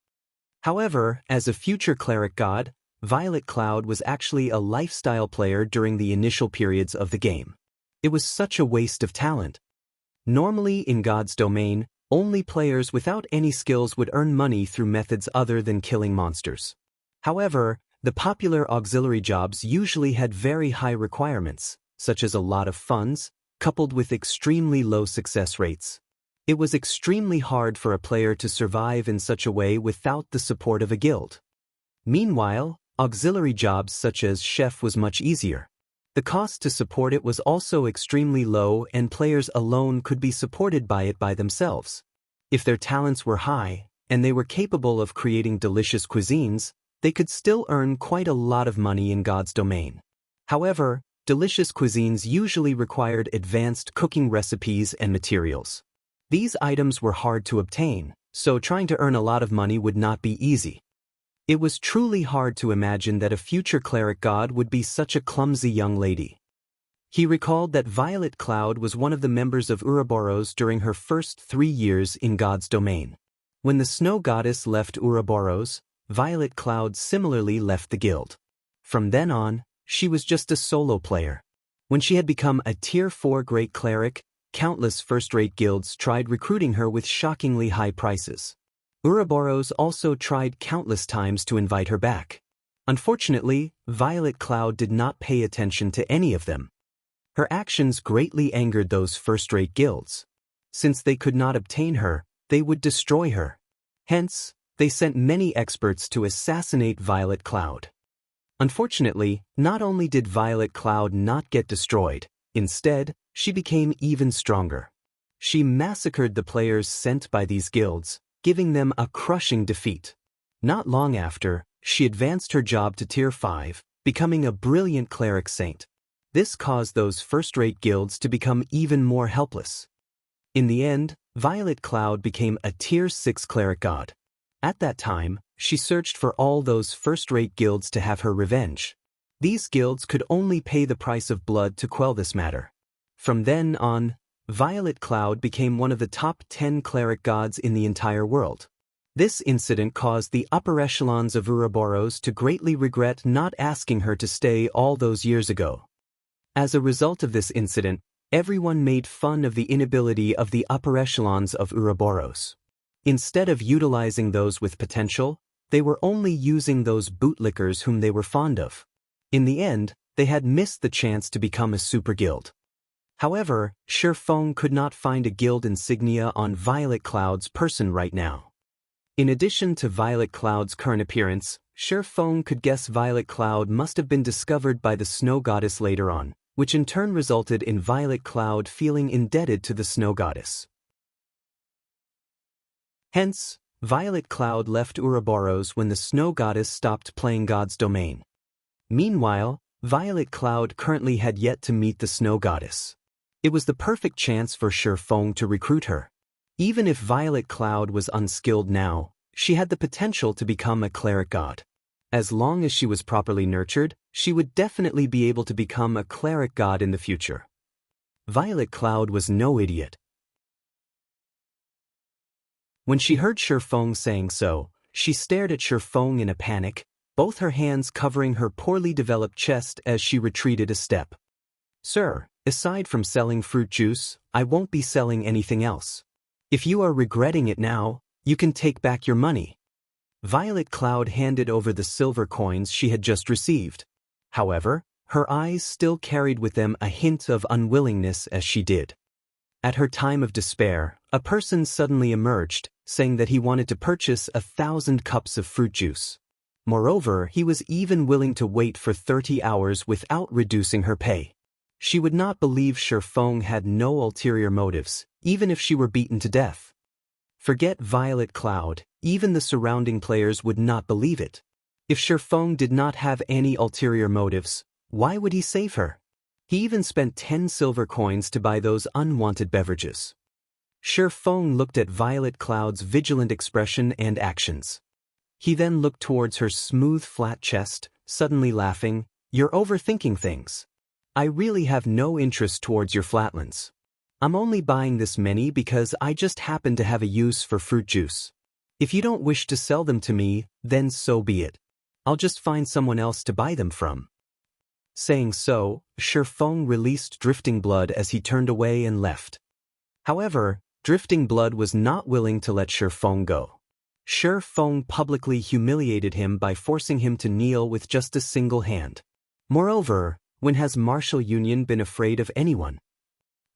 However, as a future cleric god, Violet Cloud was actually a lifestyle player during the initial periods of the game. It was such a waste of talent. Normally in God's domain, only players without any skills would earn money through methods other than killing monsters. However, the popular auxiliary jobs usually had very high requirements, such as a lot of funds, coupled with extremely low success rates. It was extremely hard for a player to survive in such a way without the support of a guild. Meanwhile, auxiliary jobs such as chef was much easier. The cost to support it was also extremely low and players alone could be supported by it by themselves. If their talents were high, and they were capable of creating delicious cuisines, they could still earn quite a lot of money in God's domain. However, delicious cuisines usually required advanced cooking recipes and materials. These items were hard to obtain, so trying to earn a lot of money would not be easy. It was truly hard to imagine that a future cleric god would be such a clumsy young lady. He recalled that Violet Cloud was one of the members of Ouroboros during her first 3 years in God's domain. When the snow goddess left Ouroboros, Violet Cloud similarly left the guild. From then on, she was just a solo player. When she had become a Tier 4 great cleric, countless first-rate guilds tried recruiting her with shockingly high prices. Ouroboros also tried countless times to invite her back. Unfortunately, Violet Cloud did not pay attention to any of them. Her actions greatly angered those first-rate guilds. Since they could not obtain her, they would destroy her. Hence, they sent many experts to assassinate Violet Cloud. Unfortunately, not only did Violet Cloud not get destroyed, instead, she became even stronger. She massacred the players sent by these guilds, giving them a crushing defeat. Not long after, she advanced her job to Tier 5, becoming a brilliant cleric saint. This caused those first-rate guilds to become even more helpless. In the end, Violet Cloud became a Tier 6 cleric god. At that time, she searched for all those first-rate guilds to have her revenge. These guilds could only pay the price of blood to quell this matter. From then on, Violet Cloud became one of the top 10 cleric gods in the entire world. This incident caused the upper echelons of Ouroboros to greatly regret not asking her to stay all those years ago. As a result of this incident, everyone made fun of the inability of the upper echelons of Ouroboros. Instead of utilizing those with potential, they were only using those bootlickers whom they were fond of. In the end, they had missed the chance to become a super guild. However, Shifeng could not find a guild insignia on Violet Cloud's person right now. In addition to Violet Cloud's current appearance, Shifeng could guess Violet Cloud must have been discovered by the snow goddess later on, which in turn resulted in Violet Cloud feeling indebted to the snow goddess. Hence, Violet Cloud left Ouroboros when the snow goddess stopped playing God's domain. Meanwhile, Violet Cloud currently had yet to meet the snow goddess. It was the perfect chance for Shifeng to recruit her. Even if Violet Cloud was unskilled now, she had the potential to become a cleric god. As long as she was properly nurtured, she would definitely be able to become a cleric god in the future. Violet Cloud was no idiot. When she heard Shifeng saying so, she stared at Shifeng in a panic, both her hands covering her poorly developed chest as she retreated a step. "Sir, aside from selling fruit juice, I won't be selling anything else. If you are regretting it now, you can take back your money." Violet Cloud handed over the silver coins she had just received. However, her eyes still carried with them a hint of unwillingness as she did. At her time of despair, a person suddenly emerged, saying that he wanted to purchase 1,000 cups of fruit juice. Moreover, he was even willing to wait for 30 hours without reducing her pay. She would not believe Shifeng had no ulterior motives, even if she were beaten to death. Forget Violet Cloud, even the surrounding players would not believe it. If Shifeng did not have any ulterior motives, why would he save her? He even spent 10 silver coins to buy those unwanted beverages. Shifeng looked at Violet Cloud's vigilant expression and actions. He then looked towards her smooth flat chest, suddenly laughing, "You're overthinking things. I really have no interest towards your flatlands. I'm only buying this many because I just happen to have a use for fruit juice. If you don't wish to sell them to me, then so be it. I'll just find someone else to buy them from." Saying so, Shifeng released Drifting Blood as he turned away and left. However, Drifting Blood was not willing to let Shifeng go. Shifeng publicly humiliated him by forcing him to kneel with just a single hand. Moreover, when has Martial Union been afraid of anyone?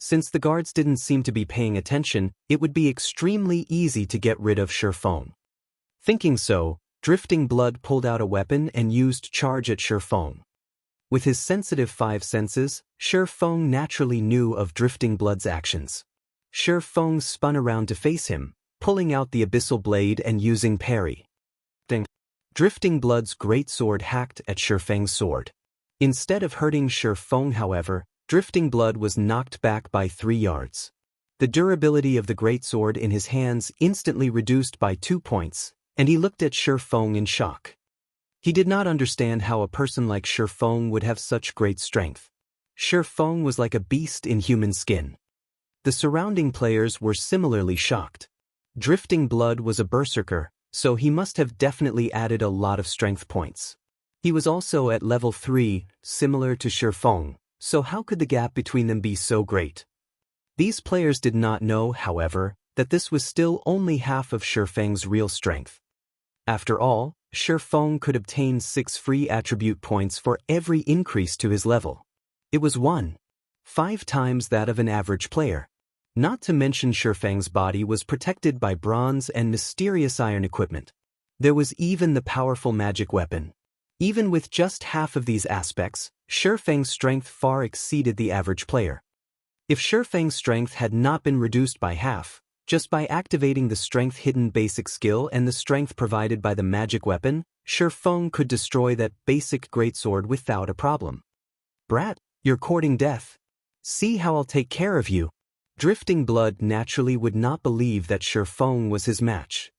Since the guards didn't seem to be paying attention, it would be extremely easy to get rid of Shifeng. Thinking so, Drifting Blood pulled out a weapon and used charge at Shifeng. With his sensitive 5 senses, Shifeng naturally knew of Drifting Blood's actions. Shifeng spun around to face him, pulling out the abyssal blade and using parry. Drifting Blood's great sword hacked at Shifeng's sword. Instead of hurting Shifeng, however, Drifting Blood was knocked back by 3 yards. The durability of the greatsword in his hands instantly reduced by 2 points, and he looked at Shi Feng in shock. He did not understand how a person like Shi Feng would have such great strength. Shi Feng was like a beast in human skin. The surrounding players were similarly shocked. Drifting Blood was a berserker, so he must have definitely added a lot of strength points. He was also at level 3, similar to Shi Feng, so how could the gap between them be so great? These players did not know, however, that this was still only half of Shi Feng's real strength. After all, Shi Feng could obtain 6 free attribute points for every increase to his level. It was 1.5 times that of an average player. Not to mention Shi Feng's body was protected by bronze and mysterious iron equipment. There was even the powerful magic weapon. Even with just half of these aspects, Shi Feng's strength far exceeded the average player. If Shi Feng's strength had not been reduced by half, just by activating the strength-hidden basic skill and the strength provided by the magic weapon, Shi Feng could destroy that basic greatsword without a problem. "Brat, you're courting death. See how I'll take care of you." Drifting Blood naturally would not believe that Shi Feng was his match.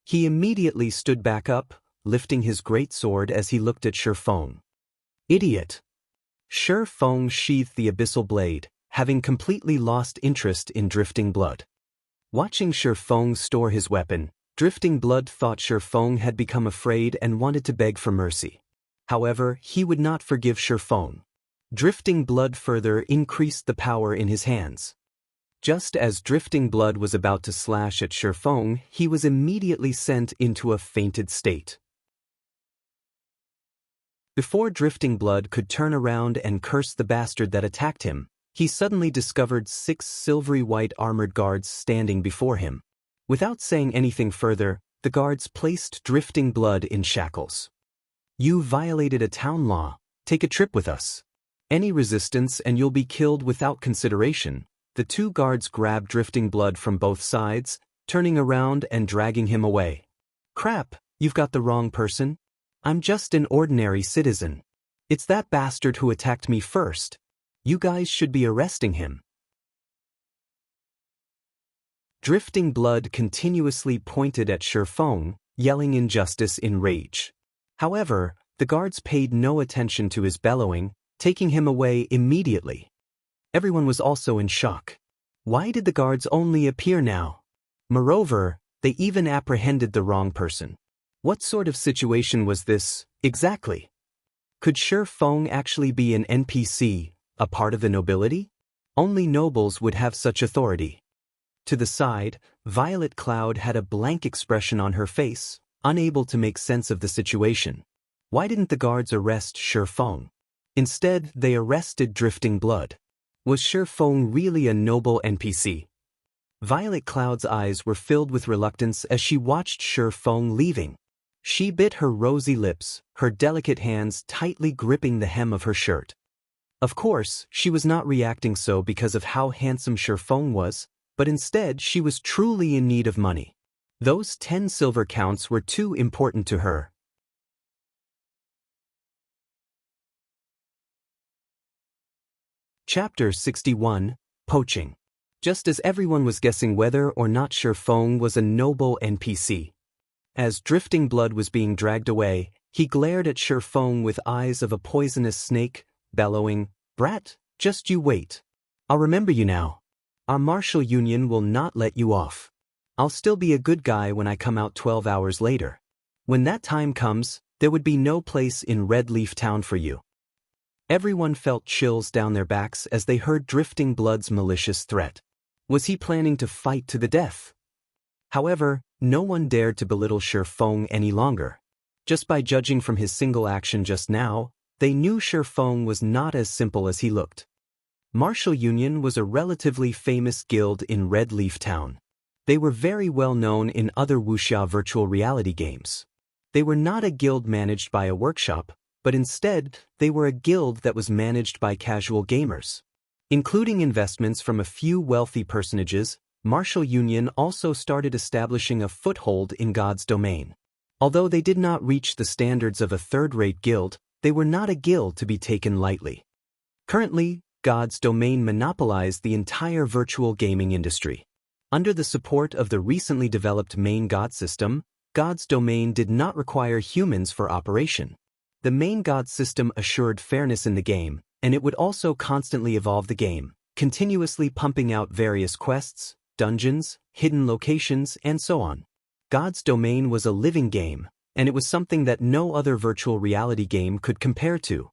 He immediately stood back up, lifting his greatsword as he looked at Shi Feng. "Idiot!" Shi Feng sheathed the abyssal blade, having completely lost interest in Drifting Blood. Watching Shi Feng store his weapon, Drifting Blood thought Shi Feng had become afraid and wanted to beg for mercy. However, he would not forgive Shi Feng. Drifting Blood further increased the power in his hands. Just as Drifting Blood was about to slash at Shi Feng, he was immediately sent into a fainted state. Before Drifting Blood could turn around and curse the bastard that attacked him, he suddenly discovered 6 silvery white armored guards standing before him. Without saying anything further, the guards placed Drifting Blood in shackles. "You violated a town law. Take a trip with us. Any resistance and you'll be killed without consideration." The 2 guards grabbed Drifting Blood from both sides, turning around and dragging him away. "Crap, you've got the wrong person. I'm just an ordinary citizen. It's that bastard who attacked me first. You guys should be arresting him." Drifting Blood continuously pointed at Shi Feng, yelling injustice in rage. However, the guards paid no attention to his bellowing, taking him away immediately. Everyone was also in shock. Why did the guards only appear now? Moreover, they even apprehended the wrong person. What sort of situation was this, exactly? Could Shi Feng actually be an NPC, a part of the nobility? Only nobles would have such authority. To the side, Violet Cloud had a blank expression on her face, unable to make sense of the situation. Why didn't the guards arrest Shi Feng? Instead, they arrested Drifting Blood. Was Shi Feng really a noble NPC? Violet Cloud's eyes were filled with reluctance as she watched Shi Feng leaving. She bit her rosy lips, her delicate hands tightly gripping the hem of her shirt. Of course, she was not reacting so because of how handsome Shi Feng was, but instead she was truly in need of money. Those 10 silver counts were too important to her. Chapter 61, Poaching. Just as everyone was guessing whether or not Shi Feng was a noble NPC. As Drifting Blood was being dragged away, he glared at Shi Feng with eyes of a poisonous snake, bellowing, "Brat, just you wait. I'll remember you now. Our martial union will not let you off. I'll still be a good guy when I come out 12 hours later. When that time comes, there would be no place in Red Leaf Town for you." Everyone felt chills down their backs as they heard Drifting Blood's malicious threat. Was he planning to fight to the death? However, no one dared to belittle Shi Feng any longer. Just by judging from his single action just now, they knew Shi Feng was not as simple as he looked. Martial Union was a relatively famous guild in Red Leaf Town. They were very well known in other wuxia virtual reality games. They were not a guild managed by a workshop, but instead, they were a guild that was managed by casual gamers. Including investments from a few wealthy personages, Martial Union also started establishing a foothold in God's domain. Although they did not reach the standards of a third-rate guild, they were not a guild to be taken lightly. Currently, God's domain monopolized the entire virtual gaming industry. Under the support of the recently developed main God system, God's domain did not require humans for operation. The main God system assured fairness in the game, and it would also constantly evolve the game, continuously pumping out various quests, dungeons, hidden locations, and so on. God's domain was a living game, and it was something that no other virtual reality game could compare to.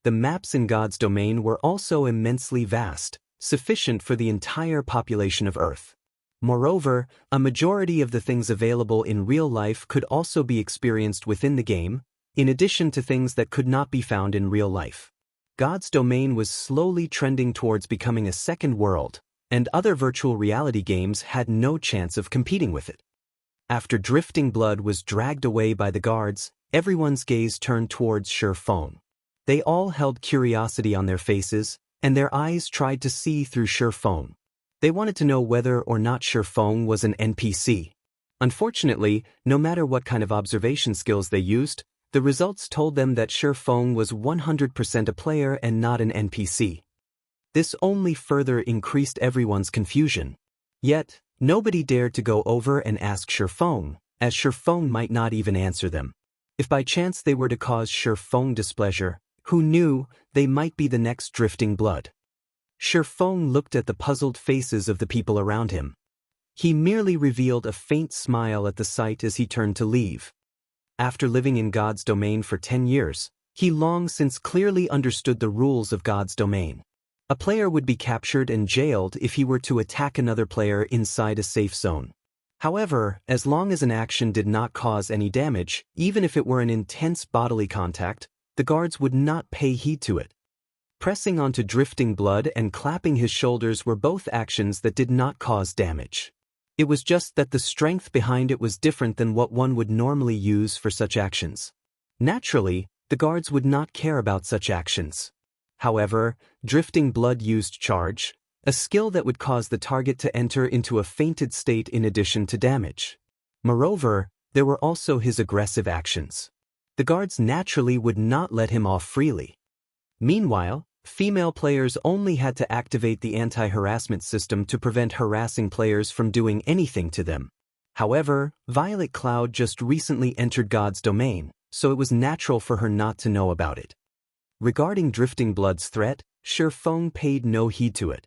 The maps in God's domain were also immensely vast, sufficient for the entire population of Earth. Moreover, a majority of the things available in real life could also be experienced within the game, in addition to things that could not be found in real life. God's domain was slowly trending towards becoming a second world, and other virtual reality games had no chance of competing with it. After Drifting Blood was dragged away by the guards, everyone's gaze turned towards Shifeng. They all held curiosity on their faces, and their eyes tried to see through Shifeng. They wanted to know whether or not Shifeng was an NPC. Unfortunately, no matter what kind of observation skills they used, the results told them that Shifeng was 100% a player and not an NPC. This only further increased everyone's confusion. Yet, nobody dared to go over and ask Shifeng, as Shifeng might not even answer them. If by chance they were to cause Shifeng displeasure, who knew, they might be the next Drifting Blood. Shifeng looked at the puzzled faces of the people around him. He merely revealed a faint smile at the sight as he turned to leave. After living in God's domain for 10 years, he long since clearly understood the rules of God's domain. A player would be captured and jailed if he were to attack another player inside a safe zone. However, as long as an action did not cause any damage, even if it were an intense bodily contact, the guards would not pay heed to it. Pressing onto Drifting Blood and clapping his shoulders were both actions that did not cause damage. It was just that the strength behind it was different than what one would normally use for such actions. Naturally, the guards would not care about such actions. However, Drifting Blood used Charge, a skill that would cause the target to enter into a fainted state in addition to damage. Moreover, there were also his aggressive actions. The guards naturally would not let him off freely. Meanwhile, female players only had to activate the anti-harassment system to prevent harassing players from doing anything to them. However, Violet Cloud just recently entered God's domain, so it was natural for her not to know about it. Regarding Drifting Blood's threat, Shifeng paid no heed to it.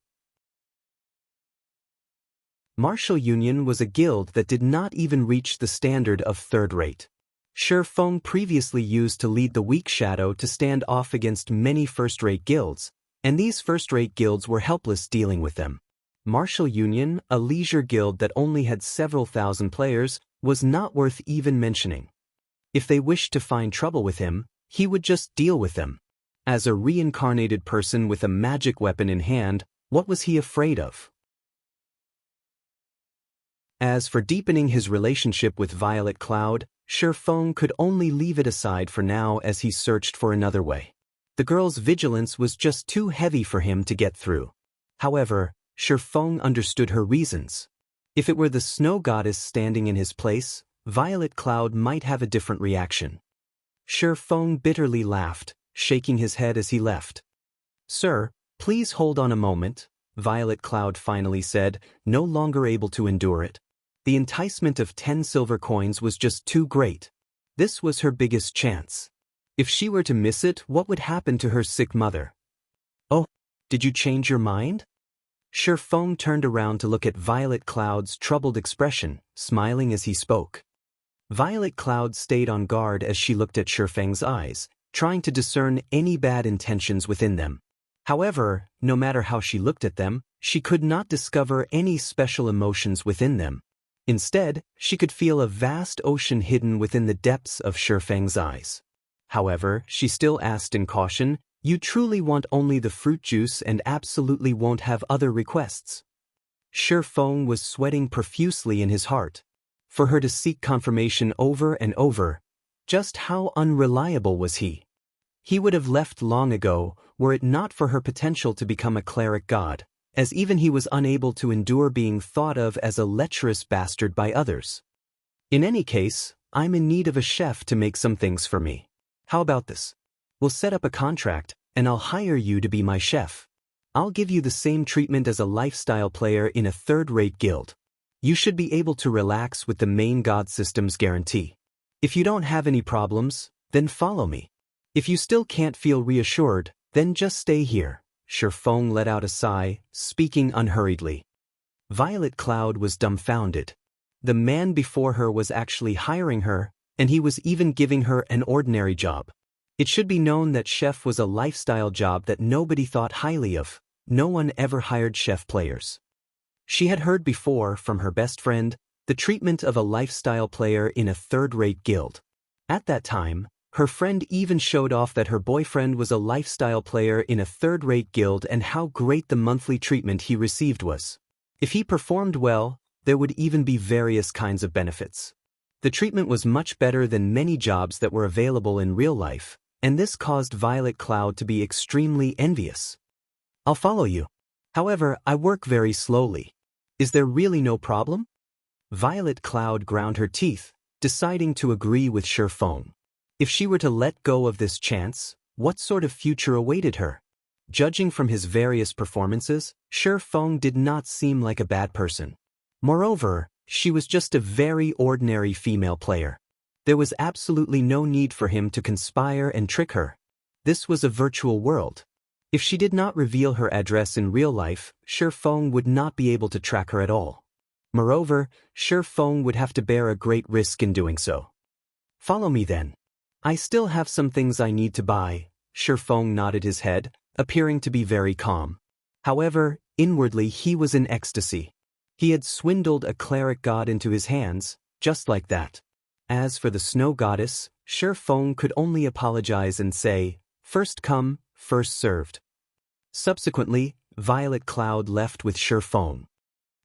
Martial Union was a guild that did not even reach the standard of third rate. Shifeng previously used to lead the Weak Shadow to stand off against many first-rate guilds, and these first-rate guilds were helpless dealing with them. Martial Union, a leisure guild that only had several thousand players, was not worth even mentioning. If they wished to find trouble with him, he would just deal with them. As a reincarnated person with a magic weapon in hand, what was he afraid of? As for deepening his relationship with Violet Cloud, Shifeng could only leave it aside for now as he searched for another way. The girl's vigilance was just too heavy for him to get through. However, Shifeng understood her reasons. If it were the snow goddess standing in his place, Violet Cloud might have a different reaction. Shifeng bitterly laughed, shaking his head as he left. "Sir, please hold on a moment," Violet Cloud finally said, no longer able to endure it. The enticement of 10 silver coins was just too great. This was her biggest chance. If she were to miss it, what would happen to her sick mother? "Oh, did you change your mind?" Shifeng turned around to look at Violet Cloud's troubled expression, smiling as he spoke. Violet Cloud stayed on guard as she looked at Shifeng's eyes, trying to discern any bad intentions within them. However, no matter how she looked at them, she could not discover any special emotions within them. Instead, she could feel a vast ocean hidden within the depths of Shifeng's eyes. However, she still asked in caution, "You truly want only the fruit juice and absolutely won't have other requests?" Shifeng was sweating profusely in his heart. For her to seek confirmation over and over, just how unreliable was he? He would have left long ago, were it not for her potential to become a cleric god, as even he was unable to endure being thought of as a lecherous bastard by others. "In any case, I'm in need of a chef to make some things for me. How about this? We'll set up a contract, and I'll hire you to be my chef." I'll give you the same treatment as a lifestyle player in a third-rate guild. You should be able to relax with the main god system's guarantee. If you don't have any problems, then follow me. If you still can't feel reassured, then just stay here. Shifeng let out a sigh, speaking unhurriedly. Violet Cloud was dumbfounded. The man before her was actually hiring her, and he was even giving her an ordinary job. It should be known that chef was a lifestyle job that nobody thought highly of. No one ever hired chef players. She had heard before from her best friend the treatment of a lifestyle player in a third-rate guild. At that time, her friend even showed off that her boyfriend was a lifestyle player in a third-rate guild and how great the monthly treatment he received was. If he performed well, there would even be various kinds of benefits. The treatment was much better than many jobs that were available in real life, and this caused Violet Cloud to be extremely envious. I'll follow you. However, I work very slowly. Is there really no problem? Violet Cloud ground her teeth, deciding to agree with Shifeng. If she were to let go of this chance, what sort of future awaited her? Judging from his various performances, Shifeng did not seem like a bad person. Moreover, she was just a very ordinary female player. There was absolutely no need for him to conspire and trick her. This was a virtual world. If she did not reveal her address in real life, Shifeng would not be able to track her at all. Moreover, Shifeng would have to bear a great risk in doing so. Follow me then. I still have some things I need to buy. Shifeng nodded his head, appearing to be very calm. However, inwardly he was in ecstasy. He had swindled a cleric god into his hands, just like that. As for the snow goddess, Shifeng could only apologize and say, "First come, first served." Subsequently, Violet Cloud left with Shifeng.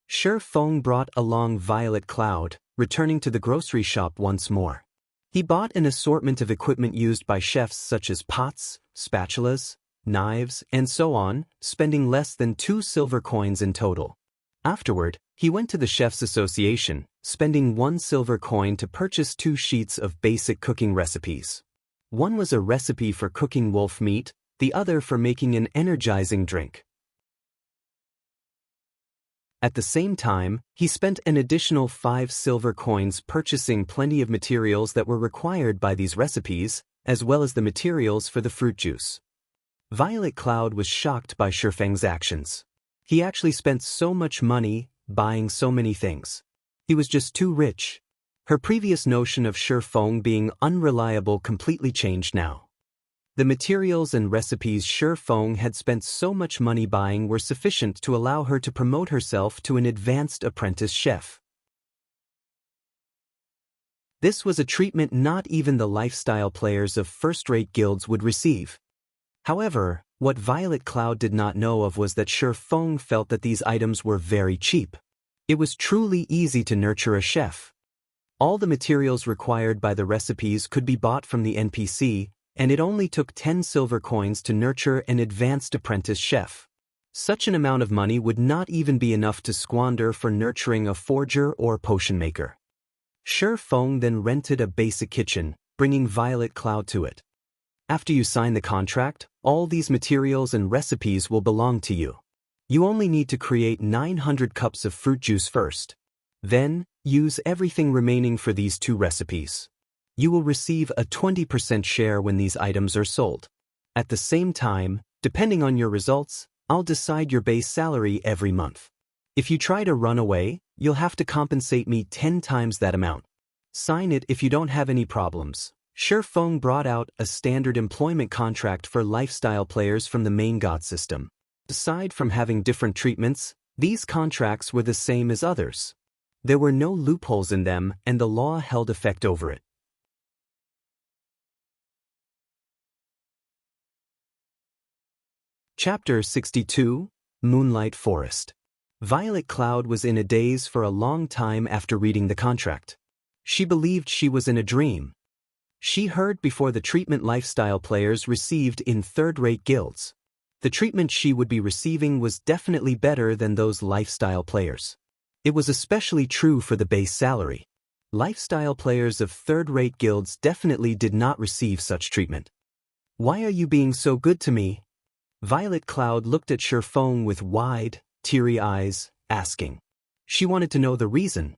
Shifeng brought along Violet Cloud, returning to the grocery shop once more. He bought an assortment of equipment used by chefs such as pots, spatulas, knives, and so on, spending less than 2 silver coins in total. Afterward, he went to the Chefs' Association, spending 1 silver coin to purchase 2 sheets of basic cooking recipes. One was a recipe for cooking wolf meat, the other for making an energizing drink. At the same time, he spent an additional 5 silver coins purchasing plenty of materials that were required by these recipes, as well as the materials for the fruit juice. Violet Cloud was shocked by Shifeng's actions. He actually spent so much money, buying so many things. He was just too rich. Her previous notion of Shifeng being unreliable completely changed now. The materials and recipes Shifeng had spent so much money buying were sufficient to allow her to promote herself to an advanced apprentice chef. This was a treatment not even the lifestyle players of first-rate guilds would receive. However, what Violet Cloud did not know of was that Shifeng felt that these items were very cheap. It was truly easy to nurture a chef. All the materials required by the recipes could be bought from the NPC, and it only took 10 silver coins to nurture an advanced apprentice chef. Such an amount of money would not even be enough to squander for nurturing a forger or potion maker. Shifeng then rented a basic kitchen, bringing Violet Cloud to it. After you sign the contract, all these materials and recipes will belong to you. You only need to create 900 cups of fruit juice first. Then, use everything remaining for these 2 recipes. You will receive a 20% share when these items are sold. At the same time, depending on your results, I'll decide your base salary every month. If you try to run away, you'll have to compensate me 10 times that amount. Sign it if you don't have any problems. Shifeng brought out a standard employment contract for lifestyle players from the main god system. Aside from having different treatments, these contracts were the same as others. There were no loopholes in them, and the law held effect over it. Chapter 62, Moonlight Forest. Violet Cloud was in a daze for a long time after reading the contract. She believed she was in a dream. She heard before the treatment lifestyle players received in third-rate guilds. The treatment she would be receiving was definitely better than those lifestyle players. It was especially true for the base salary. Lifestyle players of third-rate guilds definitely did not receive such treatment. "Why are you being so good to me?" Violet Cloud looked at Shi Feng with wide, teary eyes, asking. She wanted to know the reason.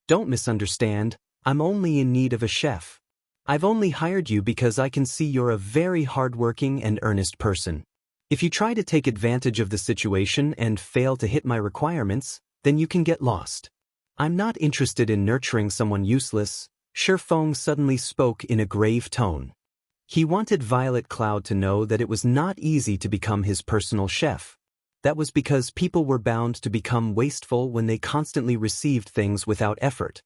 Don't misunderstand, I'm only in need of a chef. I've only hired you because I can see you're a very hardworking and earnest person. If you try to take advantage of the situation and fail to hit my requirements, then you can get lost. I'm not interested in nurturing someone useless, Shi Feng suddenly spoke in a grave tone. He wanted Violet Cloud to know that it was not easy to become his personal chef. That was because people were bound to become wasteful when they constantly received things without effort.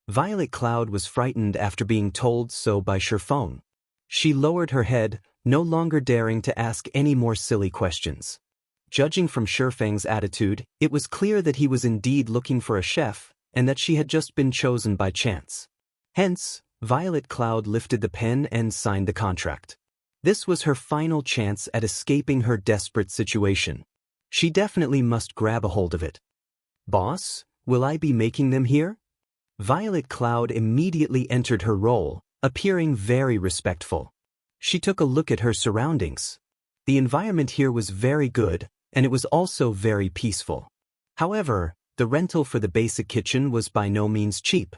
Violet Cloud was frightened after being told so by Shi Feng. She lowered her head, no longer daring to ask any more silly questions. Judging from Shi Feng's attitude, it was clear that he was indeed looking for a chef, and that she had just been chosen by chance. Hence, Violet Cloud lifted the pen and signed the contract. This was her final chance at escaping her desperate situation. She definitely must grab a hold of it. Boss, will I be making them here? Violet Cloud immediately entered her role, appearing very respectful. She took a look at her surroundings. The environment here was very good, and it was also very peaceful. However, the rental for the basic kitchen was by no means cheap.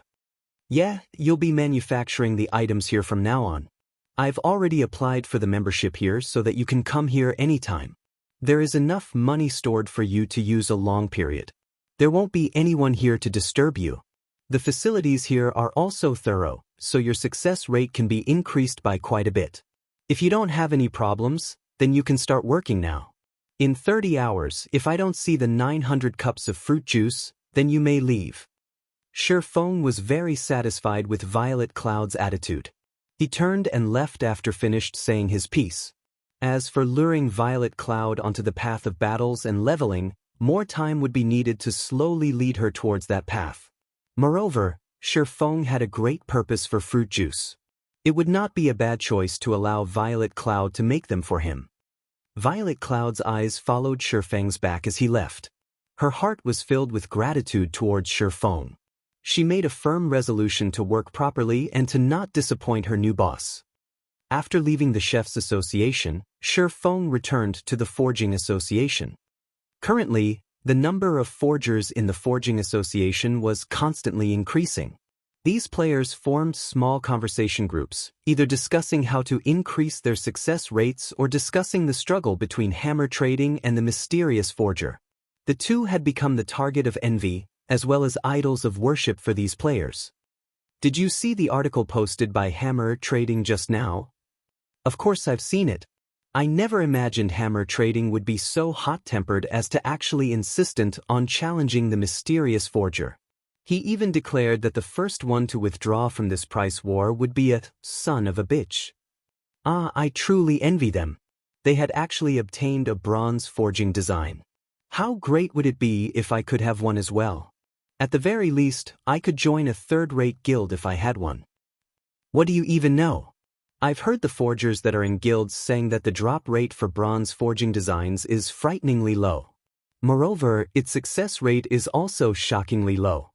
Yeah, you'll be manufacturing the items here from now on. I've already applied for the membership here so that you can come here anytime. There is enough money stored for you to use a long period. There won't be anyone here to disturb you. The facilities here are also thorough, so your success rate can be increased by quite a bit. If you don't have any problems, then you can start working now. In 30 hours, if I don't see the 900 cups of fruit juice, then you may leave. Shi Feng was very satisfied with Violet Cloud's attitude. He turned and left after finished saying his piece. As for luring Violet Cloud onto the path of battles and leveling, more time would be needed to slowly lead her towards that path. Moreover, Shi Feng had a great purpose for fruit juice. It would not be a bad choice to allow Violet Cloud to make them for him. Violet Cloud's eyes followed Shi Feng's back as he left. Her heart was filled with gratitude towards Shi Feng. She made a firm resolution to work properly and to not disappoint her new boss. After leaving the Chefs' Association, Shi Feng returned to the Forging Association. Currently, the number of forgers in the Forging Association was constantly increasing. These players formed small conversation groups, either discussing how to increase their success rates or discussing the struggle between hammer trading and the mysterious forger. The two had become the target of envy, as well as idols of worship for these players. Did you see the article posted by Hammer Trading just now? Of course I've seen it. I never imagined Hammer Trading would be so hot-tempered as to actually insistent on challenging the mysterious forger. He even declared that the first one to withdraw from this price war would be a son of a bitch. I truly envy them. They had actually obtained a bronze forging design. How great would it be if I could have one as well? At the very least, I could join a third-rate guild if I had one. What do you even know? I've heard the forgers that are in guilds saying that the drop rate for bronze forging designs is frighteningly low. Moreover, its success rate is also shockingly low.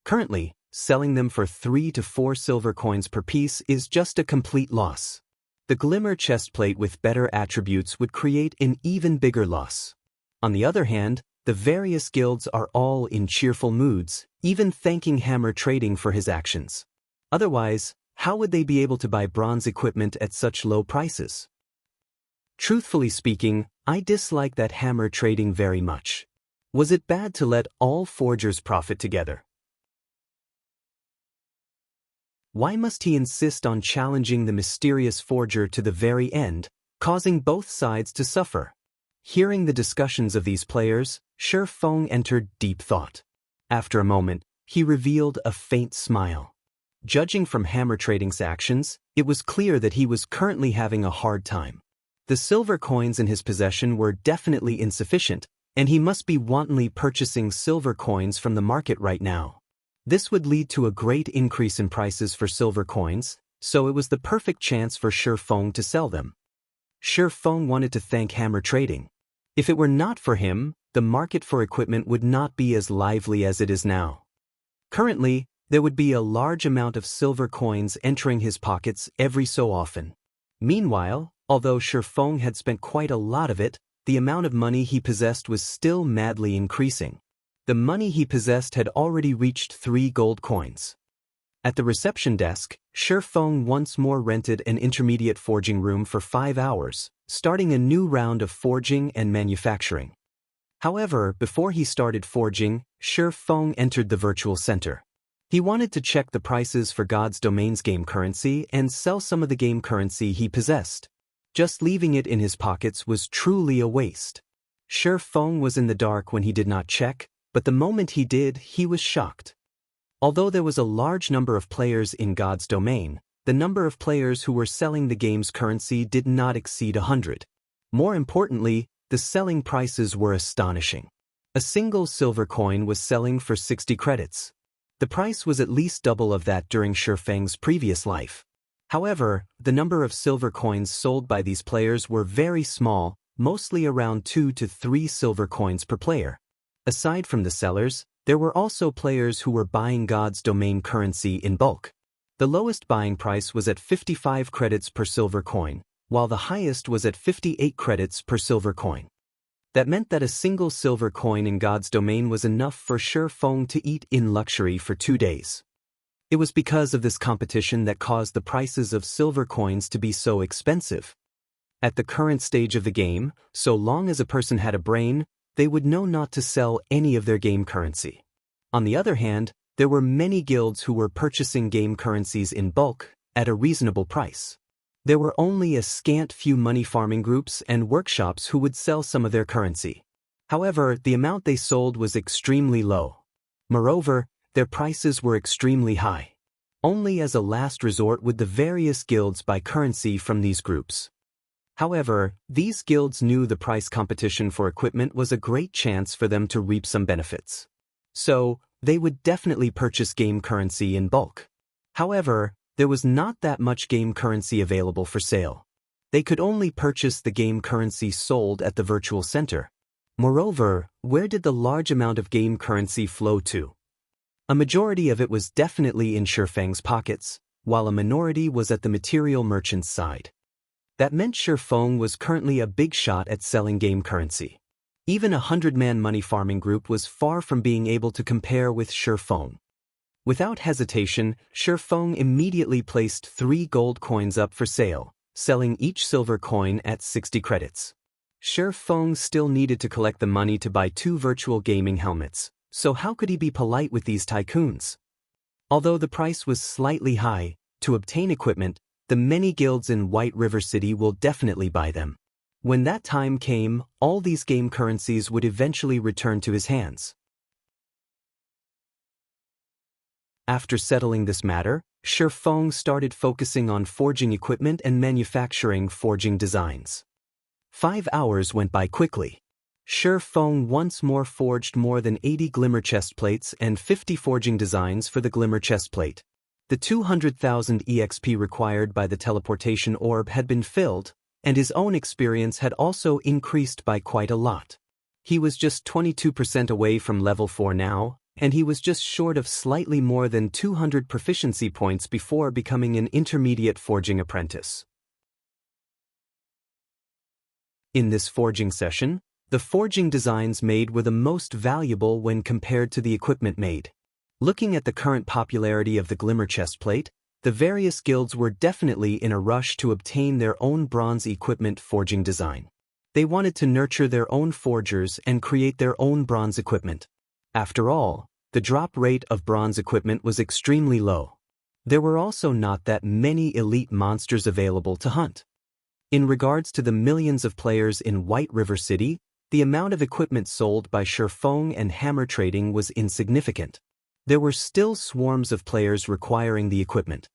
Currently, selling them for 3 to 4 silver coins per piece is just a complete loss. The glimmer chestplate with better attributes would create an even bigger loss. On the other hand, the various guilds are all in cheerful moods, even thanking Hammer Trading for his actions. Otherwise, how would they be able to buy bronze equipment at such low prices? Truthfully speaking, I dislike that Hammer Trading very much. Was it bad to let all forgers profit together? Why must he insist on challenging the mysterious forger to the very end, causing both sides to suffer? Hearing the discussions of these players, Shi Feng entered deep thought. After a moment, he revealed a faint smile. Judging from Hammer Trading's actions, it was clear that he was currently having a hard time. The silver coins in his possession were definitely insufficient, and he must be wantonly purchasing silver coins from the market right now. This would lead to a great increase in prices for silver coins, so it was the perfect chance for Shi Feng to sell them. Shi Feng wanted to thank Hammer Trading. If it were not for him, the market for equipment would not be as lively as it is now. Currently, there would be a large amount of silver coins entering his pockets every so often. Meanwhile, Although Shifeng had spent quite a lot of it, the amount of money he possessed was still madly increasing. The money he possessed had already reached 3 gold coins. At the reception desk, Shifeng once more rented an intermediate forging room for 5 hours, starting a new round of forging and manufacturing. However, before he started forging, Shifeng entered the virtual center. He wanted to check the prices for God's Domain's game currency and sell some of the game currency he possessed. Just leaving it in his pockets was truly a waste. Shifeng was in the dark when he did not check, but the moment he did, he was shocked. Although there was a large number of players in God's Domain, the number of players who were selling the game's currency did not exceed 100. More importantly, the selling prices were astonishing. A single silver coin was selling for 60 credits. The price was at least double of that during Shifeng's previous life. However, the number of silver coins sold by these players were very small, mostly around 2 to 3 silver coins per player. Aside from the sellers, there were also players who were buying God's Domain currency in bulk. The lowest buying price was at 55 credits per silver coin, while the highest was at 58 credits per silver coin. That meant that a single silver coin in God's Domain was enough for Shifeng to eat in luxury for 2 days. It was because of this competition that caused the prices of silver coins to be so expensive. At the current stage of the game, so long as a person had a brain, they would know not to sell any of their game currency. On the other hand, there were many guilds who were purchasing game currencies in bulk, at a reasonable price. There were only a scant few money farming groups and workshops who would sell some of their currency. However, the amount they sold was extremely low. Moreover, their prices were extremely high. Only as a last resort would the various guilds buy currency from these groups. However, these guilds knew the price competition for equipment was a great chance for them to reap some benefits. So, they would definitely purchase game currency in bulk. However, there was not that much game currency available for sale. They could only purchase the game currency sold at the virtual center. Moreover, where did the large amount of game currency flow to? A majority of it was definitely in Shifeng's pockets, while a minority was at the material merchant's side. That meant Shifeng was currently a big shot at selling game currency. Even a 100-man money farming group was far from being able to compare with Shifeng. Without hesitation, Shifeng immediately placed 3 gold coins up for sale, selling each silver coin at 60 credits. Shifeng still needed to collect the money to buy 2 virtual gaming helmets, so how could he be polite with these tycoons? Although the price was slightly high, to obtain equipment, the many guilds in White River City will definitely buy them. When that time came, all these game currencies would eventually return to his hands. After settling this matter, Shifeng started focusing on forging equipment and manufacturing forging designs. 5 hours went by quickly. Shifeng once more forged more than 80 glimmer chest plates and 50 forging designs for the glimmer chest plate. The 200,000 EXP required by the teleportation orb had been filled, and his own experience had also increased by quite a lot. He was just 22% away from level 4 now, and he was just short of slightly more than 200 proficiency points before becoming an intermediate forging apprentice. In this forging session, the forging designs made were the most valuable when compared to the equipment made. Looking at the current popularity of the glimmer chestplate, the various guilds were definitely in a rush to obtain their own bronze equipment forging design. They wanted to nurture their own forgers and create their own bronze equipment. After all, the drop rate of bronze equipment was extremely low. There were also not that many elite monsters available to hunt. In regards to the millions of players in White River City, the amount of equipment sold by Shifeng and hammer trading was insignificant. There were still swarms of players requiring the equipment.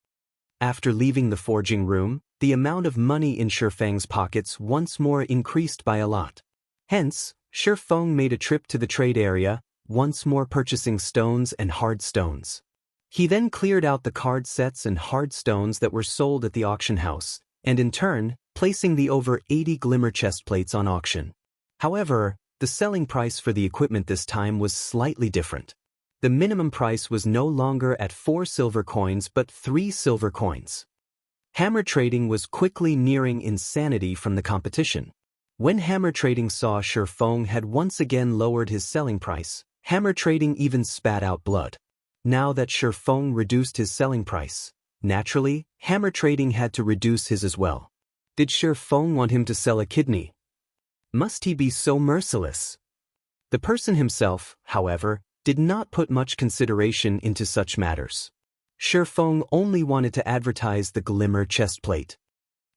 After leaving the forging room, the amount of money in Shifeng's pockets once more increased by a lot. Hence, Shifeng made a trip to the trade area, once more purchasing stones and hard stones. He then cleared out the card sets and hard stones that were sold at the auction house, and in turn, placing the over 80 glimmer chest plates on auction. However, the selling price for the equipment this time was slightly different. The minimum price was no longer at 4 silver coins but 3 silver coins. Hammer trading was quickly nearing insanity from the competition. When hammer trading saw Shi Feng had once again lowered his selling price, hammer trading even spat out blood. Now that Shi Feng reduced his selling price, naturally, hammer trading had to reduce his as well. Did Shi Feng want him to sell a kidney? Must he be so merciless? The person himself, however, did not put much consideration into such matters. Shi Feng only wanted to advertise the glimmer chestplate.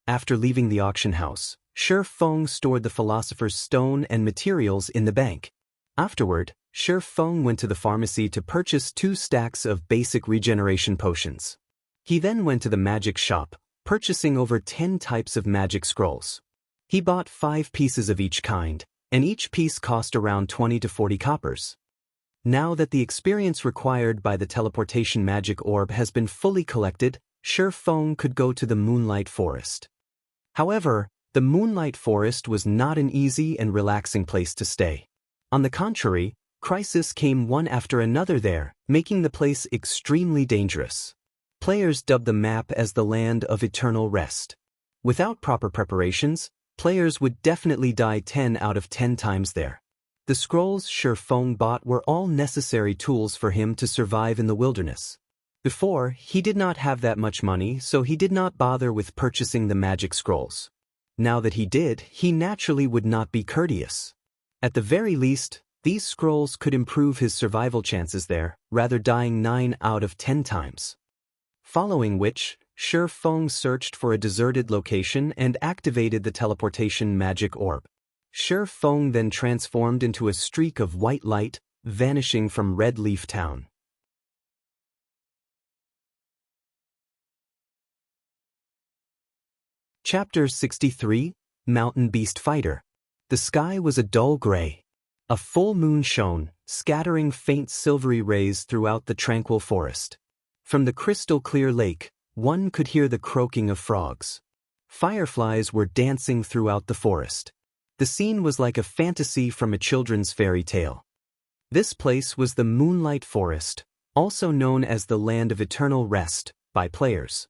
After leaving the auction house, Shi Feng stored the philosopher's stone and materials in the bank. Afterward, Shi Feng went to the pharmacy to purchase 2 stacks of basic regeneration potions. He then went to the magic shop, purchasing over 10 types of magic scrolls. He bought 5 pieces of each kind, and each piece cost around 20 to 40 coppers. Now that the experience required by the teleportation magic orb has been fully collected, Shi Feng could go to the Moonlight Forest. However, the Moonlight Forest was not an easy and relaxing place to stay. On the contrary, crises came one after another there, making the place extremely dangerous. Players dubbed the map as the Land of Eternal Rest. Without proper preparations, players would definitely die 10 out of 10 times there. The scrolls Shi Feng bought were all necessary tools for him to survive in the wilderness. Before, he did not have that much money, so he did not bother with purchasing the magic scrolls. Now that he did, he naturally would not be courteous. At the very least, these scrolls could improve his survival chances there, rather dying 9 out of 10 times. Following which, Shi Feng searched for a deserted location and activated the teleportation magic orb. Shi Feng then transformed into a streak of white light, vanishing from Red Leaf Town. Chapter 63, Mountain Beast Fighter. The sky was a dull gray. A full moon shone, scattering faint silvery rays throughout the tranquil forest. From the crystal-clear lake, one could hear the croaking of frogs. Fireflies were dancing throughout the forest. The scene was like a fantasy from a children's fairy tale. This place was the Moonlight Forest, also known as the Land of Eternal Rest, by players.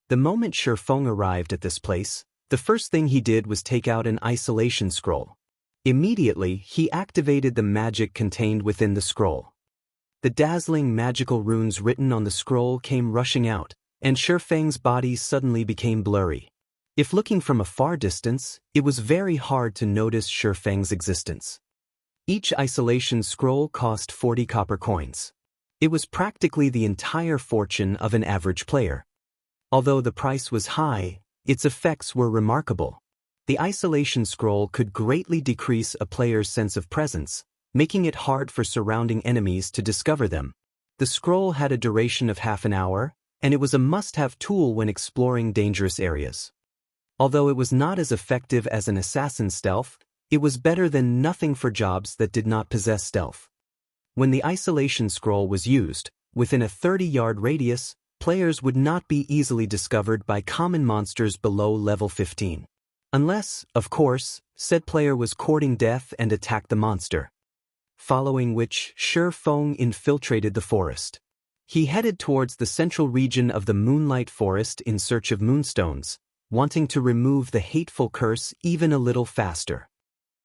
The moment Shi Feng arrived at this place, the first thing he did was take out an isolation scroll. Immediately, he activated the magic contained within the scroll. The dazzling magical runes written on the scroll came rushing out, and Shi Feng's body suddenly became blurry. If looking from a far distance, it was very hard to notice Shi Feng's existence. Each isolation scroll cost 40 copper coins. It was practically the entire fortune of an average player. Although the price was high, its effects were remarkable. The isolation scroll could greatly decrease a player's sense of presence, making it hard for surrounding enemies to discover them. The scroll had a duration of half an hour, and it was a must-have tool when exploring dangerous areas. Although it was not as effective as an assassin's stealth, it was better than nothing for jobs that did not possess stealth. When the isolation scroll was used, within a 30-yard radius, players would not be easily discovered by common monsters below level 15. Unless, of course, said player was courting death and attacked the monster. Following which, Shi Feng infiltrated the forest. He headed towards the central region of the Moonlight Forest in search of moonstones, wanting to remove the hateful curse even a little faster.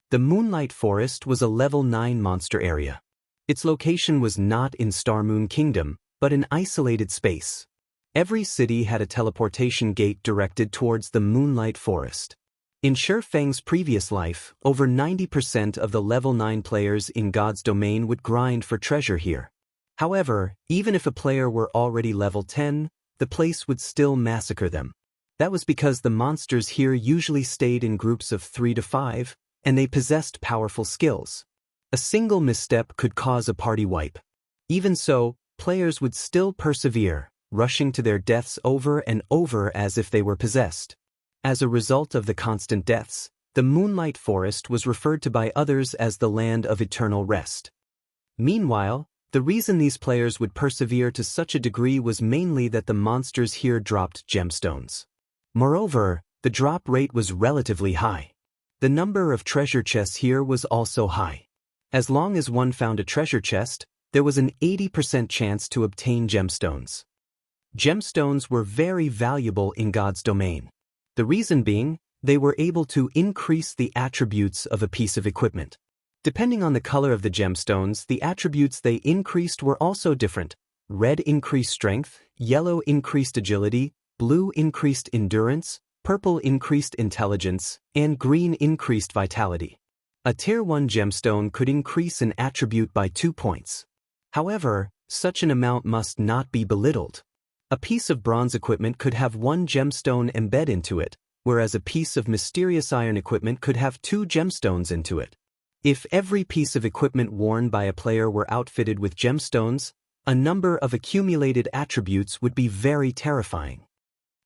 The Moonlight Forest was a level 9 monster area. Its location was not in Star Moon Kingdom, but an isolated space. Every city had a teleportation gate directed towards the Moonlight Forest. In Shi Feng's previous life, over 90% of the level 9 players in God's domain would grind for treasure here. However, even if a player were already level 10, the place would still massacre them. That was because the monsters here usually stayed in groups of 3 to 5, and they possessed powerful skills. A single misstep could cause a party wipe. Even so, players would still persevere, rushing to their deaths over and over as if they were possessed. As a result of the constant deaths, the Moonlight Forest was referred to by others as the Land of Eternal Rest. Meanwhile, the reason these players would persevere to such a degree was mainly that the monsters here dropped gemstones. Moreover, the drop rate was relatively high. The number of treasure chests here was also high. As long as one found a treasure chest, there was an 80% chance to obtain gemstones. Gemstones were very valuable in God's domain. The reason being, they were able to increase the attributes of a piece of equipment. Depending on the color of the gemstones, the attributes they increased were also different. Red increased strength, yellow increased agility, blue increased endurance, purple increased intelligence, and green increased vitality. A Tier 1 gemstone could increase an attribute by 2 points. However, such an amount must not be belittled. A piece of bronze equipment could have 1 gemstone embed into it, whereas a piece of mysterious iron equipment could have 2 gemstones into it. If every piece of equipment worn by a player were outfitted with gemstones, a number of accumulated attributes would be very terrifying.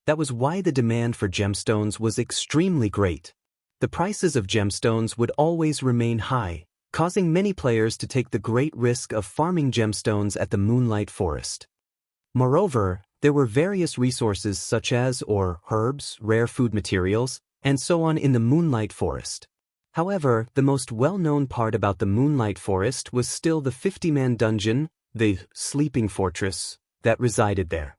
That was why the demand for gemstones was extremely great. The prices of gemstones would always remain high, causing many players to take the great risk of farming gemstones at the Moonlight Forest. Moreover, there were various resources such as ore, herbs, rare food materials, and so on in the Moonlight Forest. However, the most well-known part about the Moonlight Forest was still the 50-man dungeon, the sleeping fortress, that resided there.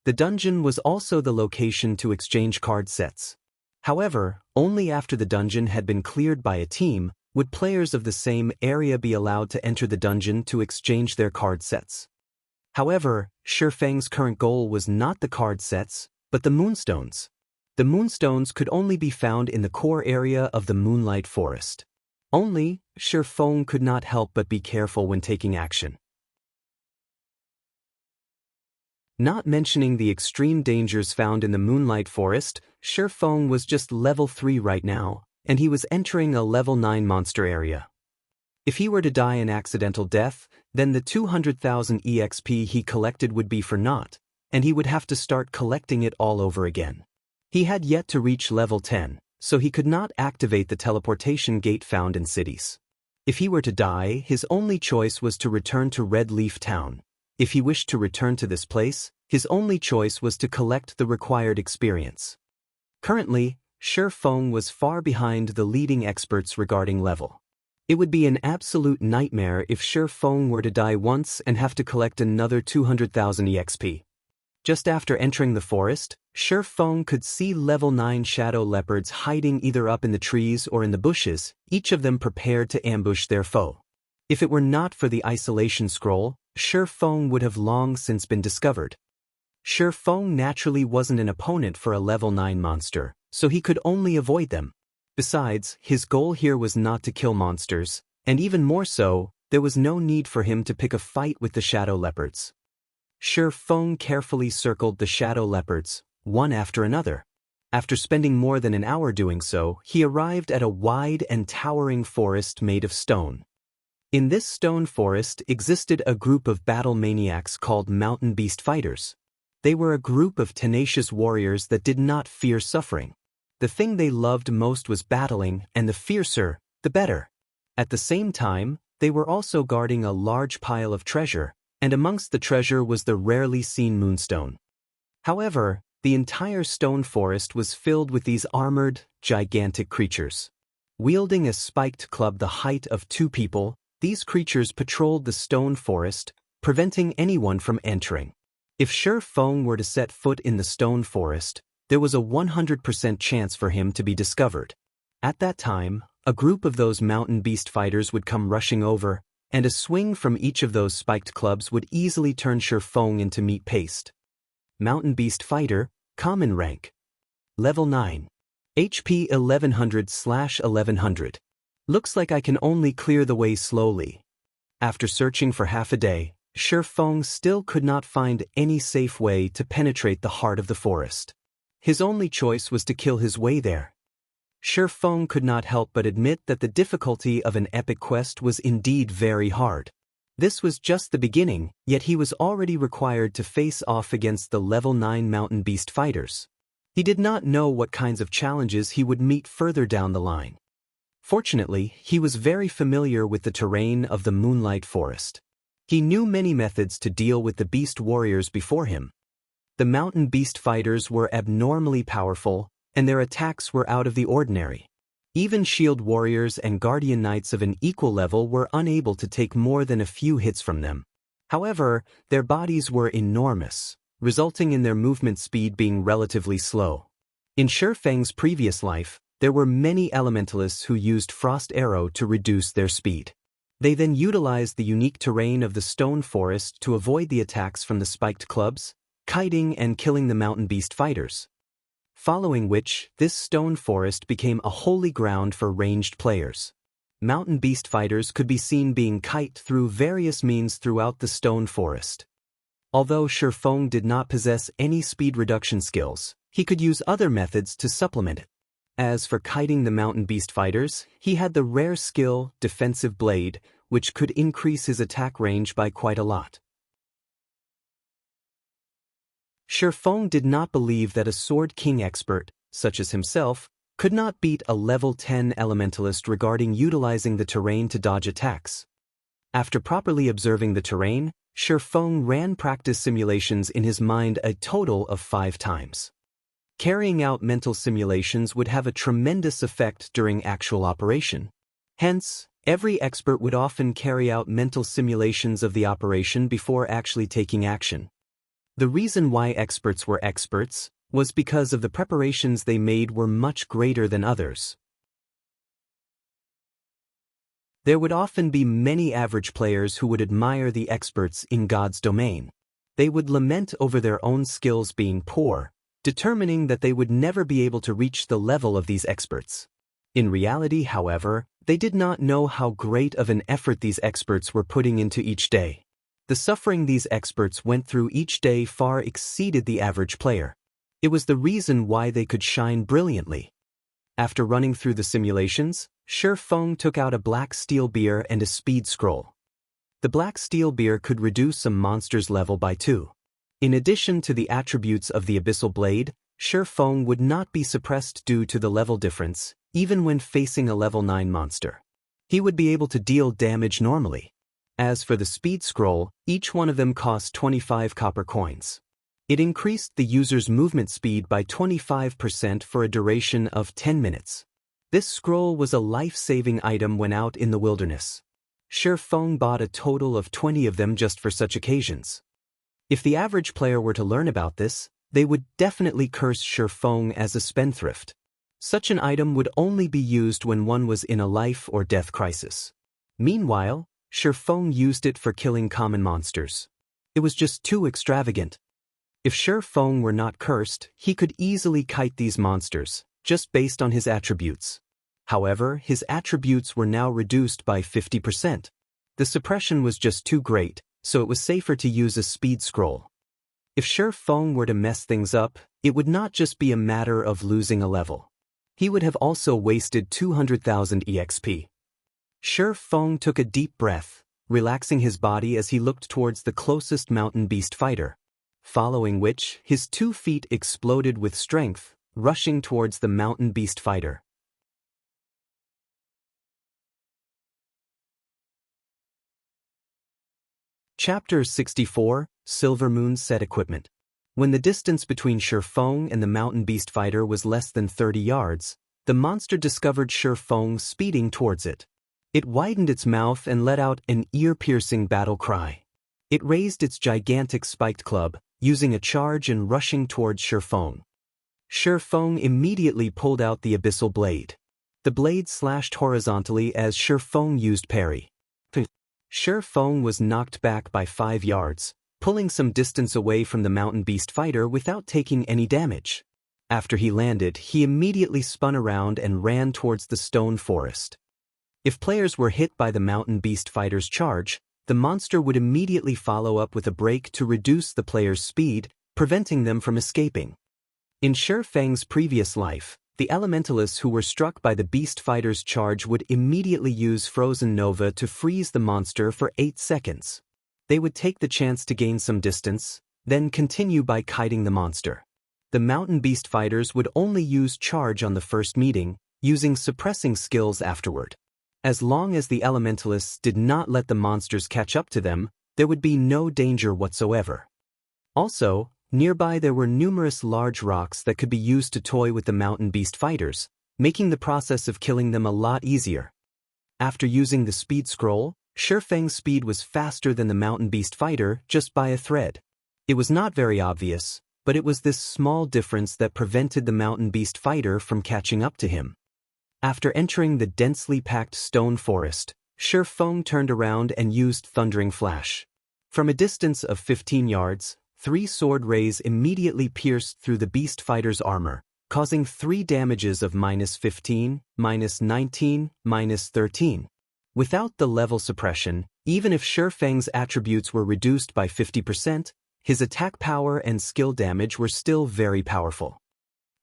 The dungeon was also the location to exchange card sets. However, only after the dungeon had been cleared by a team would players of the same area be allowed to enter the dungeon to exchange their card sets. However, Shifeng's current goal was not the card sets, but the moonstones. The moonstones could only be found in the core area of the Moonlight Forest. Only, Shifeng could not help but be careful when taking action. Not mentioning the extreme dangers found in the Moonlight Forest, Shifeng was just level 3 right now, and he was entering a level 9 monster area. If he were to die an accidental death, then the 200,000 EXP he collected would be for naught, and he would have to start collecting it all over again. He had yet to reach level 10, so he could not activate the teleportation gate found in cities. If he were to die, his only choice was to return to Red Leaf Town. If he wished to return to this place, his only choice was to collect the required experience. Currently, Shifeng was far behind the leading experts regarding level. It would be an absolute nightmare if Shifeng were to die once and have to collect another 200,000 EXP. Just after entering the forest, Shifeng could see level 9 shadow leopards hiding either up in the trees or in the bushes, each of them prepared to ambush their foe. If it were not for the isolation scroll, Shifeng would have long since been discovered. Shifeng naturally wasn't an opponent for a level 9 monster, so he could only avoid them. Besides, his goal here was not to kill monsters, and even more so, there was no need for him to pick a fight with the shadow leopards. Shifeng carefully circled the shadow leopards, one after another. After spending more than an hour doing so, he arrived at a wide and towering forest made of stone. In this stone forest existed a group of battle maniacs called mountain beast fighters. They were a group of tenacious warriors that did not fear suffering. The thing they loved most was battling, and the fiercer, the better. At the same time, they were also guarding a large pile of treasure, and amongst the treasure was the rarely seen moonstone. However, the entire stone forest was filled with these armored, gigantic creatures. Wielding a spiked club the height of 2 people, these creatures patrolled the stone forest, preventing anyone from entering. If Shifeng were to set foot in the stone forest, there was a 100% chance for him to be discovered. At that time, a group of those mountain beast fighters would come rushing over, and a swing from each of those spiked clubs would easily turn Shifeng into meat paste. Mountain beast fighter, common rank. Level 9. HP 1100/1100. Looks like I can only clear the way slowly. After searching for half a day, Shifeng still could not find any safe way to penetrate the heart of the forest. His only choice was to kill his way there. Shifeng could not help but admit that the difficulty of an epic quest was indeed very hard. This was just the beginning, yet he was already required to face off against the level 9 mountain beast fighters. He did not know what kinds of challenges he would meet further down the line. Fortunately, he was very familiar with the terrain of the Moonlight Forest. He knew many methods to deal with the beast warriors before him. The mountain beast fighters were abnormally powerful, and their attacks were out of the ordinary. Even shield warriors and guardian knights of an equal level were unable to take more than a few hits from them. However, their bodies were enormous, resulting in their movement speed being relatively slow. In Shifeng's previous life, there were many elementalists who used Frost Arrow to reduce their speed. They then utilized the unique terrain of the stone forest to avoid the attacks from the spiked clubs, kiting and killing the mountain beast fighters. Following which, this stone forest became a holy ground for ranged players. Mountain beast fighters could be seen being kite through various means throughout the stone forest. Although Shifeng did not possess any speed reduction skills, he could use other methods to supplement it. As for kiting the mountain beast fighters, he had the rare skill, Defensive Blade, which could increase his attack range by quite a lot. Shifeng did not believe that a Sword King expert, such as himself, could not beat a level 10 elementalist regarding utilizing the terrain to dodge attacks. After properly observing the terrain, Shifeng ran practice simulations in his mind a total of 5 times. Carrying out mental simulations would have a tremendous effect during actual operation. Hence, every expert would often carry out mental simulations of the operation before actually taking action. The reason why experts were experts was because of the preparations they made were much greater than others. There would often be many average players who would admire the experts in God's domain. They would lament over their own skills being poor, determining that they would never be able to reach the level of these experts. In reality, however, they did not know how great of an effort these experts were putting into each day. The suffering these experts went through each day far exceeded the average player. It was the reason why they could shine brilliantly. After running through the simulations, Shifeng took out a black steel beer and a speed scroll. The black steel beer could reduce a monster's level by 2. In addition to the attributes of the Abyssal Blade, Shifeng would not be suppressed due to the level difference, even when facing a level 9 monster. He would be able to deal damage normally. As for the speed scroll, each one of them cost 25 copper coins. It increased the user's movement speed by 25% for a duration of 10 minutes. This scroll was a life-saving item when out in the wilderness. Shifeng bought a total of 20 of them just for such occasions. If the average player were to learn about this, they would definitely curse Shifeng as a spendthrift. Such an item would only be used when one was in a life or death crisis. Meanwhile, Shifeng used it for killing common monsters. It was just too extravagant. If Shifeng were not cursed, he could easily kite these monsters, just based on his attributes. However, his attributes were now reduced by 50%. The suppression was just too great, so it was safer to use a speed scroll. If Shifeng were to mess things up, it would not just be a matter of losing a level. He would have also wasted 200,000 EXP. Shifeng took a deep breath, relaxing his body as he looked towards the closest mountain beast fighter. Following which, his 2 feet exploded with strength, rushing towards the mountain beast fighter. Chapter 64, Silver Moon Set Equipment. When the distance between Shifeng and the mountain beast fighter was less than 30 yards, the monster discovered Shifeng speeding towards it. It widened its mouth and let out an ear-piercing battle cry. It raised its gigantic spiked club, using a charge and rushing towards Shifeng. Shifeng immediately pulled out the Abyssal Blade. The blade slashed horizontally as Shifeng used parry. Shifeng was knocked back by 5 yards, pulling some distance away from the mountain beast fighter without taking any damage. After he landed, he immediately spun around and ran towards the stone forest. If players were hit by the mountain beast fighter's charge, the monster would immediately follow up with a break to reduce the player's speed, preventing them from escaping. In Shifeng's previous life, the elementalists who were struck by the beast fighter's charge would immediately use Frozen Nova to freeze the monster for 8 seconds. They would take the chance to gain some distance, then continue by kiting the monster. The mountain beast fighters would only use charge on the first meeting, using suppressing skills afterward. As long as the elementalists did not let the monsters catch up to them, there would be no danger whatsoever. Also, nearby there were numerous large rocks that could be used to toy with the mountain beast fighters, making the process of killing them a lot easier. After using the speed scroll, Shifeng's speed was faster than the mountain beast fighter just by a thread. It was not very obvious, but it was this small difference that prevented the mountain beast fighter from catching up to him. After entering the densely packed stone forest, Shifeng turned around and used Thundering Flash. From a distance of 15 yards, 3 sword rays immediately pierced through the beast fighter's armor, causing 3 damages of -15, -19, -13. Without the level suppression, even if Shifeng's attributes were reduced by 50%, his attack power and skill damage were still very powerful.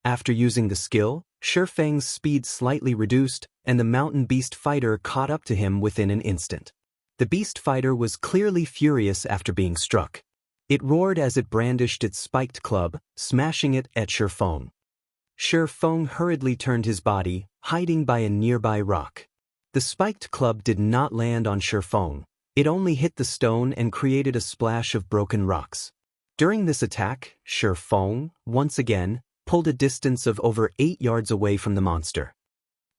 After using the skill, Shifeng's speed slightly reduced, and the mountain beast fighter caught up to him within an instant. The beast fighter was clearly furious after being struck. It roared as it brandished its spiked club, smashing it at Shifeng. Shifeng hurriedly turned his body, hiding by a nearby rock. The spiked club did not land on Shifeng. It only hit the stone and created a splash of broken rocks. During this attack, Shifeng, once again, pulled a distance of over 8 yards away from the monster.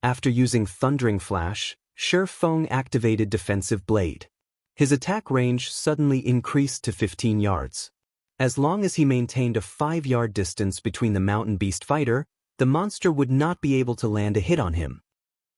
After using Thundering Flash, Shifeng activated Defensive Blade. His attack range suddenly increased to 15 yards. As long as he maintained a 5-yard distance between the mountain beast fighter, the monster would not be able to land a hit on him.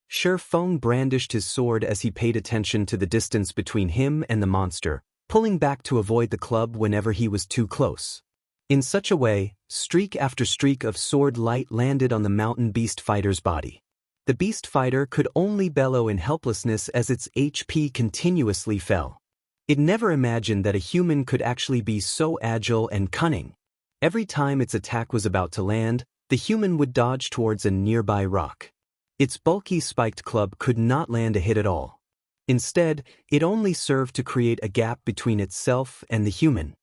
Shifeng brandished his sword as he paid attention to the distance between him and the monster, pulling back to avoid the club whenever he was too close. In such a way, streak after streak of sword light landed on the mountain beast fighter's body. The beast fighter could only bellow in helplessness as its HP continuously fell. It never imagined that a human could actually be so agile and cunning. Every time its attack was about to land, the human would dodge towards a nearby rock. Its bulky spiked club could not land a hit at all. Instead, it only served to create a gap between itself and the human.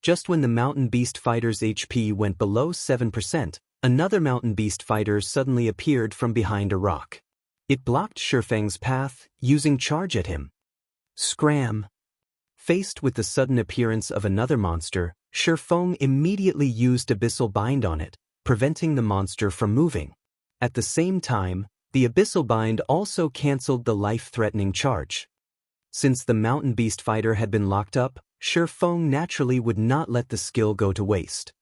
Just when the mountain beast fighter's HP went below 7%, another mountain beast fighter suddenly appeared from behind a rock. It blocked Shifeng's path, using charge at him. Scram! Faced with the sudden appearance of another monster, Shifeng immediately used Abyssal Bind on it, preventing the monster from moving. At the same time, the Abyssal Bind also cancelled the life-threatening charge. Since the mountain beast fighter had been locked up, Shifeng naturally would not let the skill go to waste.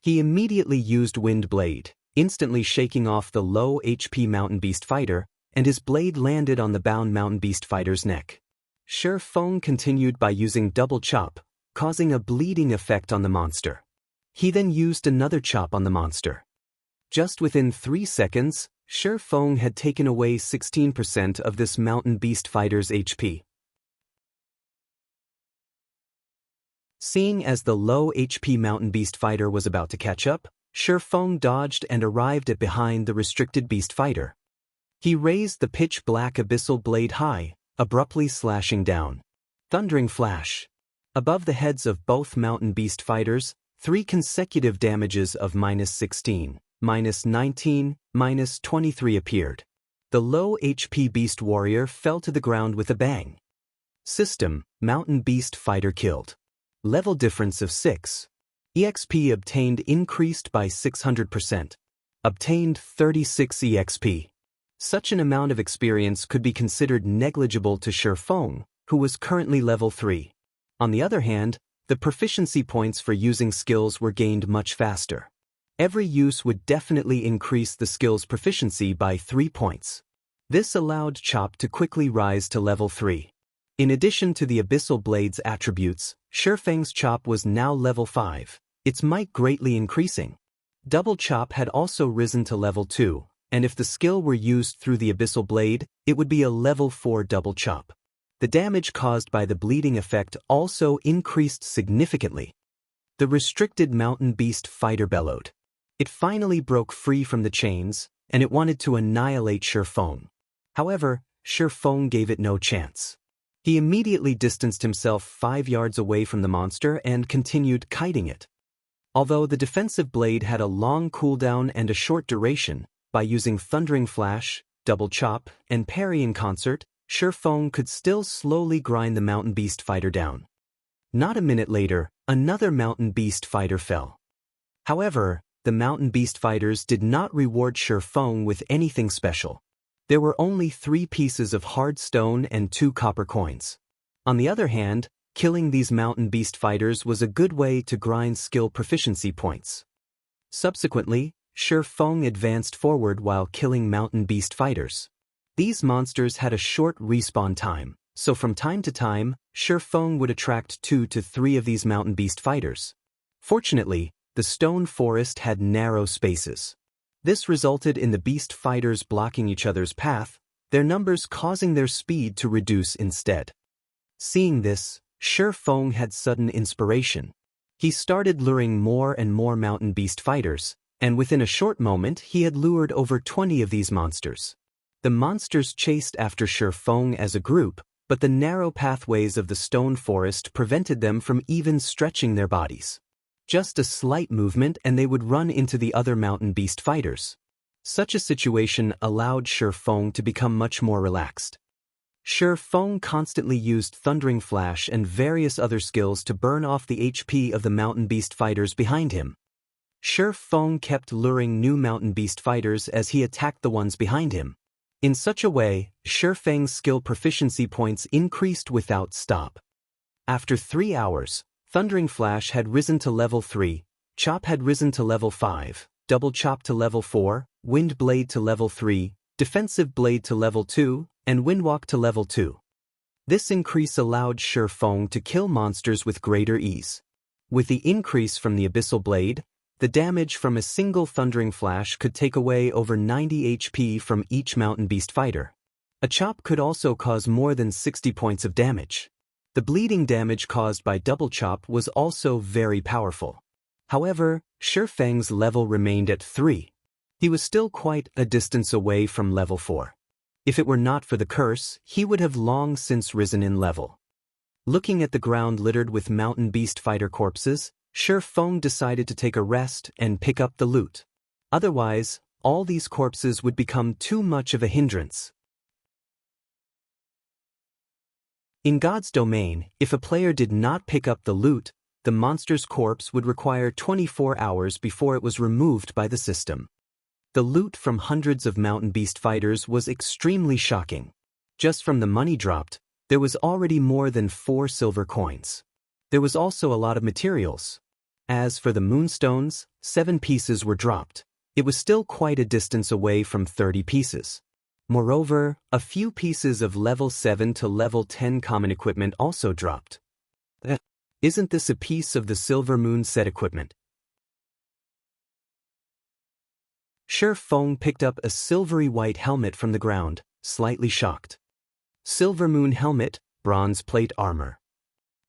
He immediately used Wind Blade, instantly shaking off the low HP mountain beast fighter, and his blade landed on the bound mountain beast fighter's neck. Shifeng continued by using Double Chop, causing a bleeding effect on the monster. He then used another chop on the monster. Just within 3 seconds, Shifeng had taken away 16% of this mountain beast fighter's HP. Seeing as the low HP mountain beast fighter was about to catch up, Shifeng dodged and arrived at behind the restricted beast fighter. He raised the pitch-black abyssal blade high, abruptly slashing down. Thundering Flash. Above the heads of both mountain beast fighters, 3 consecutive damages of -16, -19, -23 appeared. The low HP beast warrior fell to the ground with a bang. System, mountain beast fighter killed. Level difference of 6. EXP obtained increased by 600%. Obtained 36 EXP. Such an amount of experience could be considered negligible to Shifeng, who was currently level 3. On the other hand, the proficiency points for using skills were gained much faster. Every use would definitely increase the skill's proficiency by 3 points. This allowed Chop to quickly rise to level 3. In addition to the Abyssal Blade's attributes, Shifeng's Chop was now level 5, its might greatly increasing. Double Chop had also risen to level 2, and if the skill were used through the Abyssal Blade, it would be a level 4 Double Chop. The damage caused by the bleeding effect also increased significantly. The restricted mountain beast fighter bellowed. It finally broke free from the chains, and it wanted to annihilate Shifeng. However, Shifeng gave it no chance. He immediately distanced himself 5 yards away from the monster and continued kiting it. Although the defensive blade had a long cooldown and a short duration, by using Thundering Flash, Double Chop, and Parry in concert, Shifeng could still slowly grind the mountain beast fighter down. Not a minute later, another mountain beast fighter fell. However, the mountain beast fighters did not reward Shifeng with anything special. There were only 3 pieces of hard stone and 2 copper coins. On the other hand, killing these mountain beast fighters was a good way to grind skill proficiency points. Subsequently, Shi Feng advanced forward while killing mountain beast fighters. These monsters had a short respawn time, so from time to time, Shi Feng would attract 2 to 3 of these mountain beast fighters. Fortunately, the stone forest had narrow spaces. This resulted in the beast fighters blocking each other's path, their numbers causing their speed to reduce instead. Seeing this, Shi Feng had sudden inspiration. He started luring more and more mountain beast fighters, and within a short moment he had lured over 20 of these monsters. The monsters chased after Shi Feng as a group, but the narrow pathways of the stone forest prevented them from even stretching their bodies. Just a slight movement and they would run into the other mountain beast fighters. Such a situation allowed Shi Feng to become much more relaxed. Shi Feng constantly used Thundering Flash and various other skills to burn off the HP of the mountain beast fighters behind him. Shi Feng kept luring new mountain beast fighters as he attacked the ones behind him. In such a way, Shi Feng's skill proficiency points increased without stop. After 3 hours, Thundering Flash had risen to level 3, Chop had risen to level 5, Double Chop to level 4, Wind Blade to level 3, Defensive Blade to level 2, and Windwalk to level 2. This increase allowed Shi Feng to kill monsters with greater ease. With the increase from the Abyssal Blade, the damage from a single Thundering Flash could take away over 90 HP from each mountain beast fighter. A chop could also cause more than 60 points of damage. The bleeding damage caused by Double Chop was also very powerful. However, Shi Feng's level remained at 3. He was still quite a distance away from level 4. If it were not for the curse, he would have long since risen in level. Looking at the ground littered with mountain beast fighter corpses, Shi Feng decided to take a rest and pick up the loot. Otherwise, all these corpses would become too much of a hindrance. In God's domain, if a player did not pick up the loot, the monster's corpse would require 24 hours before it was removed by the system. The loot from hundreds of mountain beast fighters was extremely shocking. Just from the money dropped, there was already more than 4 silver coins. There was also a lot of materials. As for the moonstones, 7 pieces were dropped. It was still quite a distance away from 30 pieces. Moreover, a few pieces of level 7 to level 10 common equipment also dropped. Isn't this a piece of the Silver Moon set equipment? Shi Feng picked up a silvery white helmet from the ground, slightly shocked. Silver Moon helmet, bronze plate armor.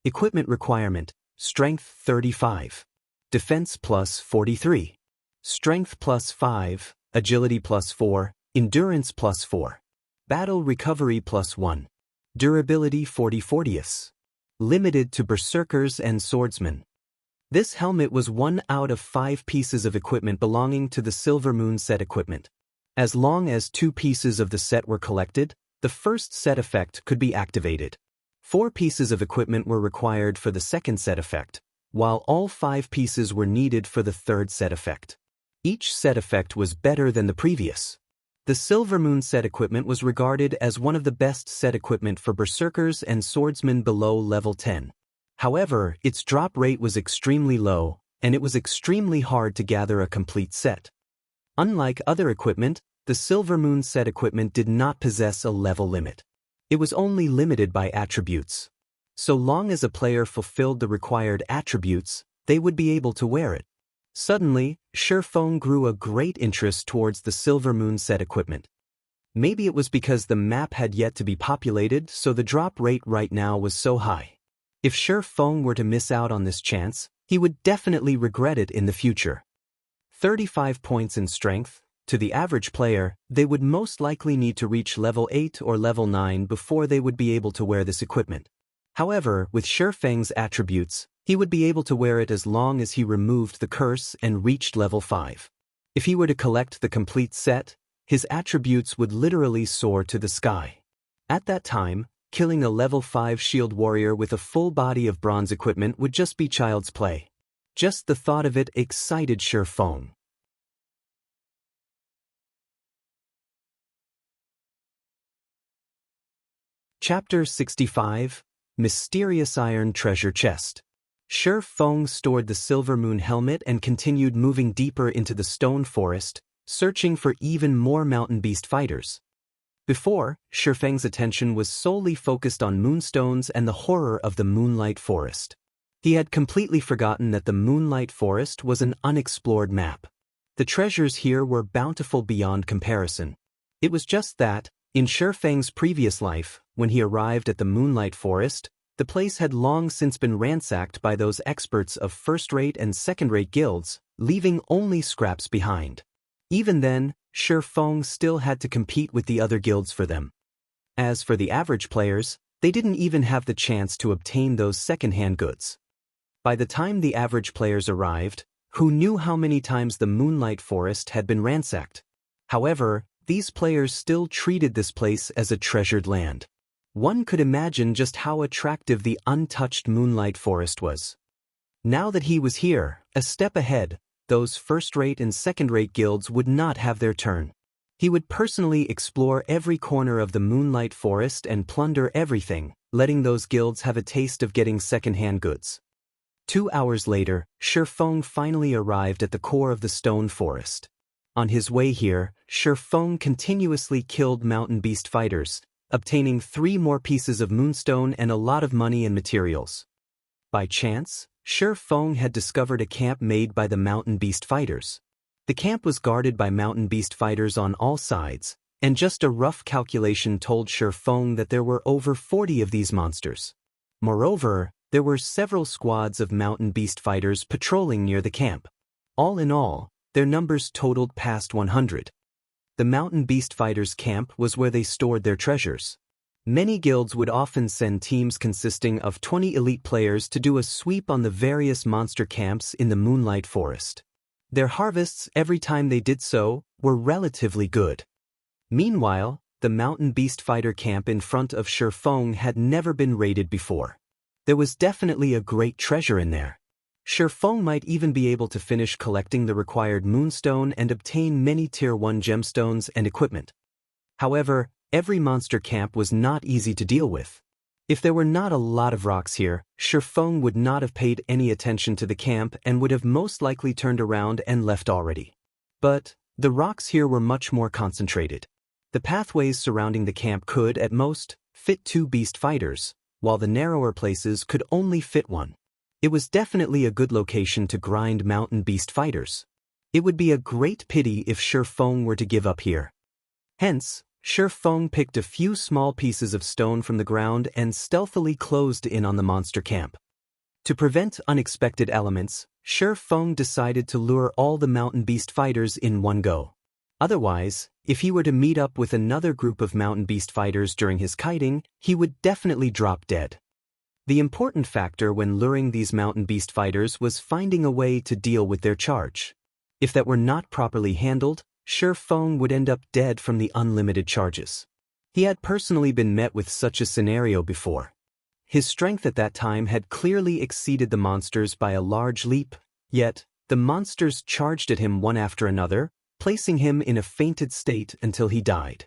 Equipment requirement, strength 35. Defense plus 43. Strength plus 5, agility plus 4, endurance plus 4. Battle recovery plus 1. Durability 40/40. Limited to berserkers and swordsmen. This helmet was 1 out of 5 pieces of equipment belonging to the Silver Moon set equipment. As long as 2 pieces of the set were collected, the first set effect could be activated. 4 pieces of equipment were required for the second set effect, while all 5 pieces were needed for the third set effect. Each set effect was better than the previous. The Silver Moon set equipment was regarded as one of the best set equipment for berserkers and swordsmen below level 10. However, its drop rate was extremely low, and it was extremely hard to gather a complete set. Unlike other equipment, the Silver Moon set equipment did not possess a level limit. It was only limited by attributes. So long as a player fulfilled the required attributes, they would be able to wear it. Suddenly, Shi Feng grew a great interest towards the Silver Moon set equipment. Maybe it was because the map had yet to be populated, so the drop rate right now was so high. If Shi Feng were to miss out on this chance, he would definitely regret it in the future. 35 points in strength. To the average player, they would most likely need to reach level 8 or level 9 before they would be able to wear this equipment. However, with Shi Feng's attributes, he would be able to wear it as long as he removed the curse and reached level 5. If he were to collect the complete set, his attributes would literally soar to the sky. At that time, killing a level 5 shield warrior with a full body of bronze equipment would just be child's play. Just the thought of it excited Shi Feng. Chapter 65, Mysterious Iron Treasure Chest. Shi Feng stored the silver moon helmet and continued moving deeper into the stone forest, searching for even more mountain beast fighters. Before, Shi Feng's attention was solely focused on moonstones and the horror of the Moonlight Forest. He had completely forgotten that the Moonlight Forest was an unexplored map. The treasures here were bountiful beyond comparison. It was just that, in Shi Feng's previous life, when he arrived at the Moonlight Forest, the place had long since been ransacked by those experts of first-rate and second-rate guilds, leaving only scraps behind. Even then, Shi Feng still had to compete with the other guilds for them. As for the average players, they didn't even have the chance to obtain those second-hand goods. By the time the average players arrived, who knew how many times the Moonlight Forest had been ransacked? However, these players still treated this place as a treasured land. One could imagine just how attractive the untouched Moonlight Forest was. Now that he was here, a step ahead, those first-rate and second-rate guilds would not have their turn. He would personally explore every corner of the Moonlight Forest and plunder everything, letting those guilds have a taste of getting second-hand goods. 2 hours later, Shi Feng finally arrived at the core of the stone forest. On his way here, Shi Feng continuously killed mountain beast fighters, obtaining 3 more pieces of moonstone and a lot of money and materials. By chance, Shi Feng had discovered a camp made by the mountain beast fighters. The camp was guarded by mountain beast fighters on all sides, and just a rough calculation told Shi Feng that there were over 40 of these monsters. Moreover, there were several squads of mountain beast fighters patrolling near the camp. All in all, their numbers totaled past 100. The mountain beast fighters' camp was where they stored their treasures. Many guilds would often send teams consisting of 20 elite players to do a sweep on the various monster camps in the Moonlight Forest. Their harvests every time they did so were relatively good. Meanwhile, the mountain beast fighter camp in front of Shi Feng had never been raided before. There was definitely a great treasure in there. Shi Feng might even be able to finish collecting the required moonstone and obtain many Tier 1 gemstones and equipment. However, every monster camp was not easy to deal with. If there were not a lot of rocks here, Shi Feng would not have paid any attention to the camp and would have most likely turned around and left already. But the rocks here were much more concentrated. The pathways surrounding the camp could, at most, fit 2 beast fighters, while the narrower places could only fit 1. It was definitely a good location to grind mountain beast fighters. It would be a great pity if Shi Feng were to give up here. Hence, Shi Feng picked a few small pieces of stone from the ground and stealthily closed in on the monster camp. To prevent unexpected elements, Shi Feng decided to lure all the mountain beast fighters in one go. Otherwise, if he were to meet up with another group of mountain beast fighters during his kiting, he would definitely drop dead. The important factor when luring these mountain beast fighters was finding a way to deal with their charge. If that were not properly handled, Shi Feng would end up dead from the unlimited charges. He had personally been met with such a scenario before. His strength at that time had clearly exceeded the monsters by a large leap, yet, the monsters charged at him one after another, placing him in a fainted state until he died.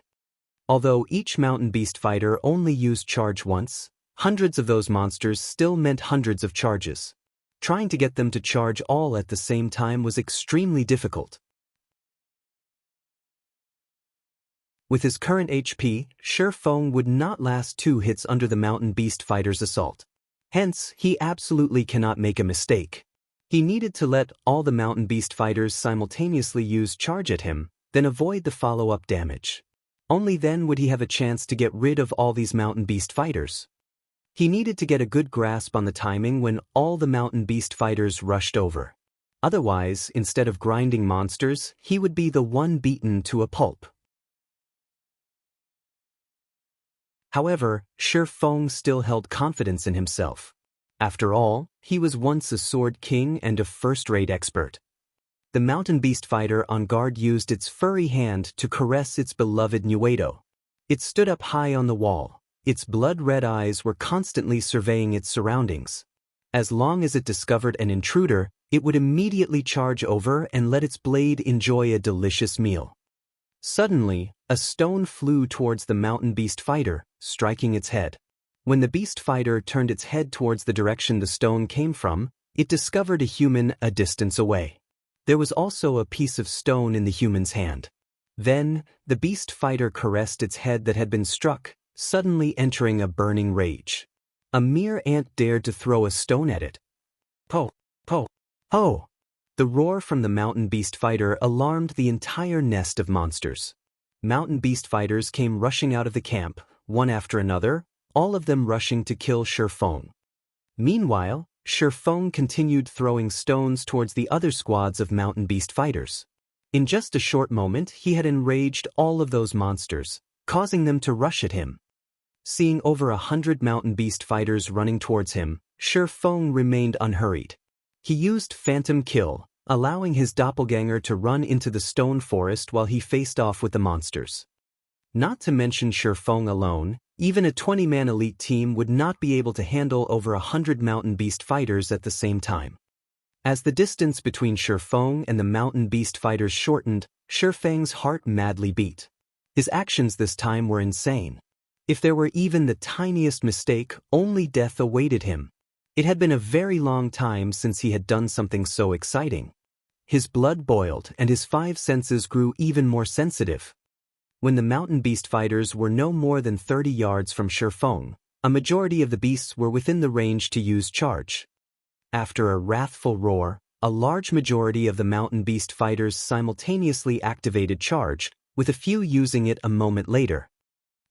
Although each mountain beast fighter only used charge once, hundreds of those monsters still meant hundreds of charges. Trying to get them to charge all at the same time was extremely difficult. With his current HP, Shi Feng would not last 2 hits under the mountain beast fighter's assault. Hence, he absolutely cannot make a mistake. He needed to let all the mountain beast fighters simultaneously use charge at him, then avoid the follow-up damage. Only then would he have a chance to get rid of all these mountain beast fighters. He needed to get a good grasp on the timing when all the mountain beast fighters rushed over. Otherwise, instead of grinding monsters, he would be the one beaten to a pulp. However, Shi Feng still held confidence in himself. After all, he was once a sword king and a first-rate expert. The mountain beast fighter on guard used its furry hand to caress its beloved Nuedo. It stood up high on the wall. Its blood-red eyes were constantly surveying its surroundings. As long as it discovered an intruder, it would immediately charge over and let its blade enjoy a delicious meal. Suddenly, a stone flew towards the mountain beast fighter, striking its head. When the beast fighter turned its head towards the direction the stone came from, it discovered a human a distance away. There was also a piece of stone in the human's hand. Then, the beast fighter caressed its head that had been struck, suddenly entering a burning rage. A mere ant dared to throw a stone at it. Po, po, ho! The roar from the mountain beast fighter alarmed the entire nest of monsters. Mountain beast fighters came rushing out of the camp, one after another, all of them rushing to kill Shifeng. Meanwhile, Shifeng continued throwing stones towards the other squads of mountain beast fighters. In just a short moment, he had enraged all of those monsters, causing them to rush at him. Seeing over 100 mountain beast fighters running towards him, Shifeng remained unhurried. He used Phantom Kill, allowing his doppelganger to run into the stone forest while he faced off with the monsters. Not to mention Shifeng alone, even a 20-man elite team would not be able to handle over 100 mountain beast fighters at the same time. As the distance between Shifeng and the mountain beast fighters shortened, Shifeng's heart madly beat. His actions this time were insane. If there were even the tiniest mistake, only death awaited him. It had been a very long time since he had done something so exciting. His blood boiled and his 5 senses grew even more sensitive. When the mountain beast fighters were no more than 30 yards from Shifeng, a majority of the beasts were within the range to use charge. After a wrathful roar, a large majority of the mountain beast fighters simultaneously activated charge, with a few using it a moment later.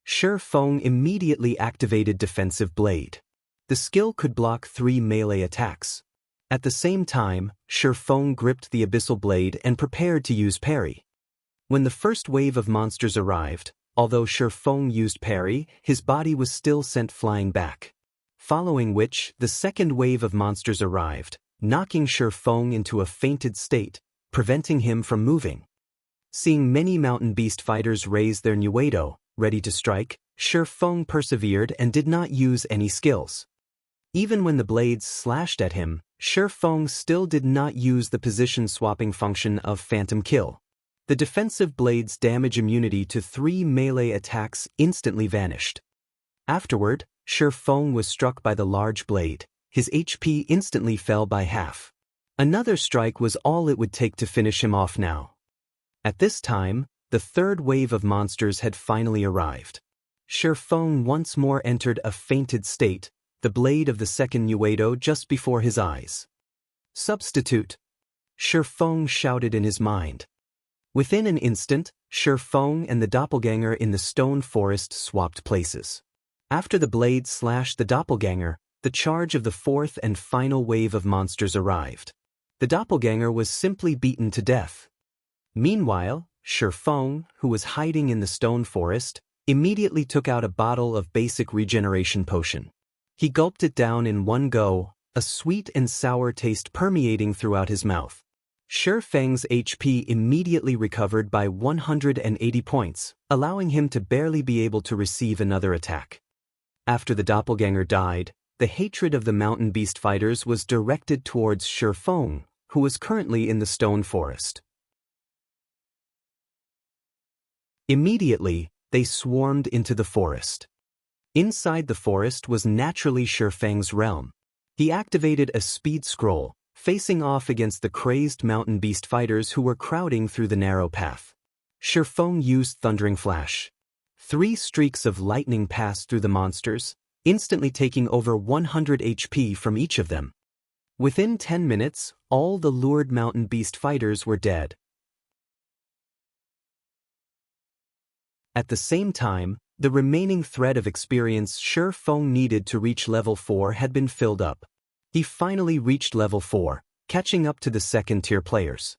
Shifeng immediately activated Defensive Blade. The skill could block 3 melee attacks. At the same time, Shifeng gripped the Abyssal Blade and prepared to use parry. When the first wave of monsters arrived, although Shifeng used parry, his body was still sent flying back. Following which, the second wave of monsters arrived, knocking Shifeng into a fainted state, preventing him from moving. Seeing many mountain beast fighters raise their Nuedo, ready to strike, Shifeng persevered and did not use any skills. Even when the blades slashed at him, Shifeng still did not use the position-swapping function of Phantom Kill. The defensive blade's damage immunity to 3 melee attacks instantly vanished. Afterward, Shifeng was struck by the large blade. His HP instantly fell by half. Another strike was all it would take to finish him off now. At this time, the third wave of monsters had finally arrived. Shifeng once more entered a fainted state, the blade of the second Nuedo just before his eyes. Substitute! Shifeng shouted in his mind. Within an instant, Shifeng and the doppelganger in the stone forest swapped places. After the blade slashed the doppelganger, the charge of the fourth and final wave of monsters arrived. The doppelganger was simply beaten to death. Meanwhile, Shifeng, who was hiding in the stone forest, immediately took out a bottle of basic regeneration potion. He gulped it down in one go, a sweet and sour taste permeating throughout his mouth. Shifeng's HP immediately recovered by 180 points, allowing him to barely be able to receive another attack. After the doppelganger died, the hatred of the mountain beast fighters was directed towards Shifeng, who was currently in the stone forest. Immediately, they swarmed into the forest. Inside the forest was naturally Shifeng's realm. He activated a speed scroll, facing off against the crazed mountain beast fighters who were crowding through the narrow path. Shifeng used Thundering Flash. 3 streaks of lightning passed through the monsters, instantly taking over 100 HP from each of them. Within 10 minutes, all the lured mountain beast fighters were dead. At the same time, the remaining thread of experience Shifeng needed to reach level 4 had been filled up. He finally reached level 4, catching up to the second-tier players.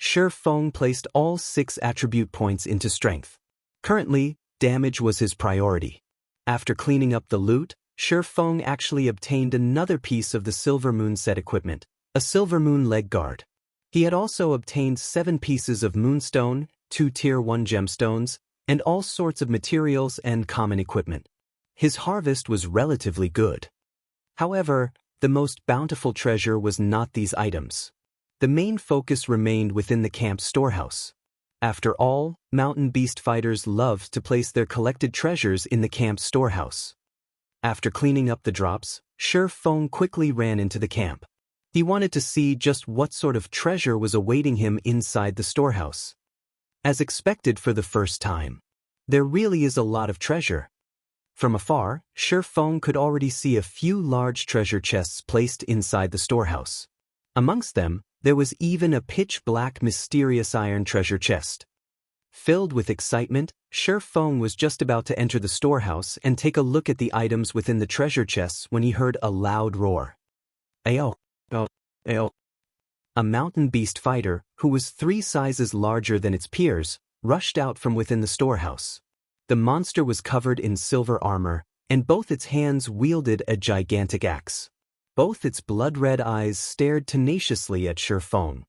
Shifeng placed all 6 attribute points into strength. Currently, damage was his priority. After cleaning up the loot, Shifeng actually obtained another piece of the Silver Moon set equipment, a Silver Moon leg guard. He had also obtained 7 pieces of Moonstone, 2 Tier 1 gemstones, and all sorts of materials and common equipment. His harvest was relatively good. However, the most bountiful treasure was not these items. The main focus remained within the camp storehouse. After all, mountain beast fighters loved to place their collected treasures in the camp's storehouse. After cleaning up the drops, Shi Feng quickly ran into the camp. He wanted to see just what sort of treasure was awaiting him inside the storehouse. As expected for the first time, there really is a lot of treasure. From afar, Shi Feng could already see a few large treasure chests placed inside the storehouse. Amongst them, there was even a pitch-black mysterious iron treasure chest. Filled with excitement, Shi Feng was just about to enter the storehouse and take a look at the items within the treasure chests when he heard a loud roar. Ayo! Oh! Ayo! A mountain beast fighter, who was 3 sizes larger than its peers, rushed out from within the storehouse. The monster was covered in silver armor, and both its hands wielded a gigantic axe. Both its blood-red eyes stared tenaciously at Shi Feng.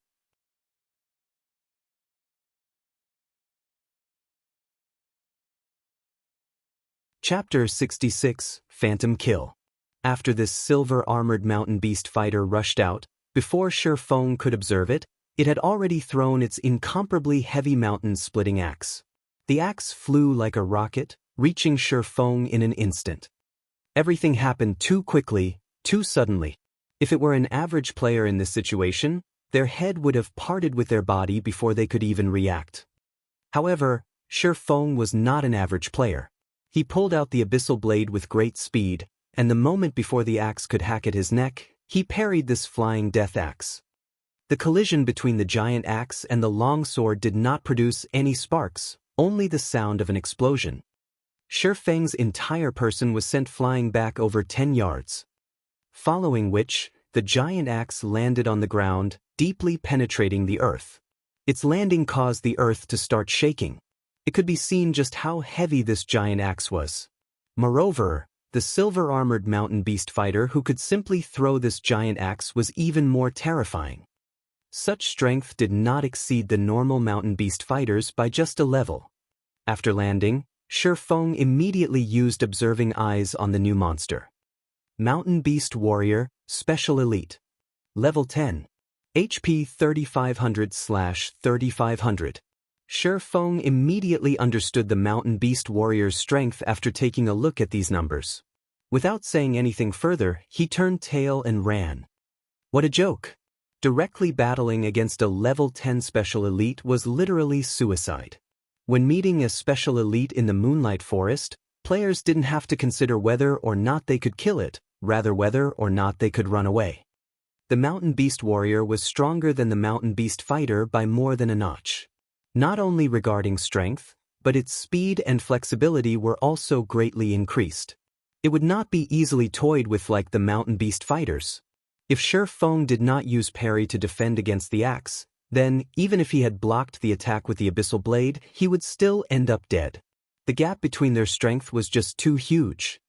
Chapter 66, Phantom Kill. After this silver-armored mountain beast fighter rushed out, before Shi Feng could observe it, it had already thrown its incomparably heavy mountain-splitting axe. The axe flew like a rocket, reaching Shi Feng in an instant. Everything happened too quickly, too suddenly. If it were an average player in this situation, their head would have parted with their body before they could even react. However, Shi Feng was not an average player. He pulled out the abyssal blade with great speed, and the moment before the axe could hack at his neck, he parried this flying death axe. The collision between the giant axe and the long sword did not produce any sparks, only the sound of an explosion. Shi Feng's entire person was sent flying back over 10 yards. Following which, the giant axe landed on the ground, deeply penetrating the earth. Its landing caused the earth to start shaking. It could be seen just how heavy this giant axe was. Moreover, the silver-armored mountain beast fighter who could simply throw this giant axe was even more terrifying. Such strength did not exceed the normal mountain beast fighters by just a level. After landing, Shi Feng immediately used observing eyes on the new monster. Mountain Beast Warrior, Special Elite. Level 10. HP 3500/3500. Shi Feng immediately understood the Mountain Beast Warrior's strength after taking a look at these numbers. Without saying anything further, he turned tail and ran. What a joke! Directly battling against a level 10 Special Elite was literally suicide. When meeting a Special Elite in the Moonlight Forest, players didn't have to consider whether or not they could kill it, rather whether or not they could run away. The Mountain Beast Warrior was stronger than the Mountain Beast Fighter by more than a notch. Not only regarding strength, but its speed and flexibility were also greatly increased. It would not be easily toyed with like the Mountain Beast Fighters. If Shi Feng did not use parry to defend against the axe, then, even if he had blocked the attack with the abyssal blade, he would still end up dead. The gap between their strength was just too huge.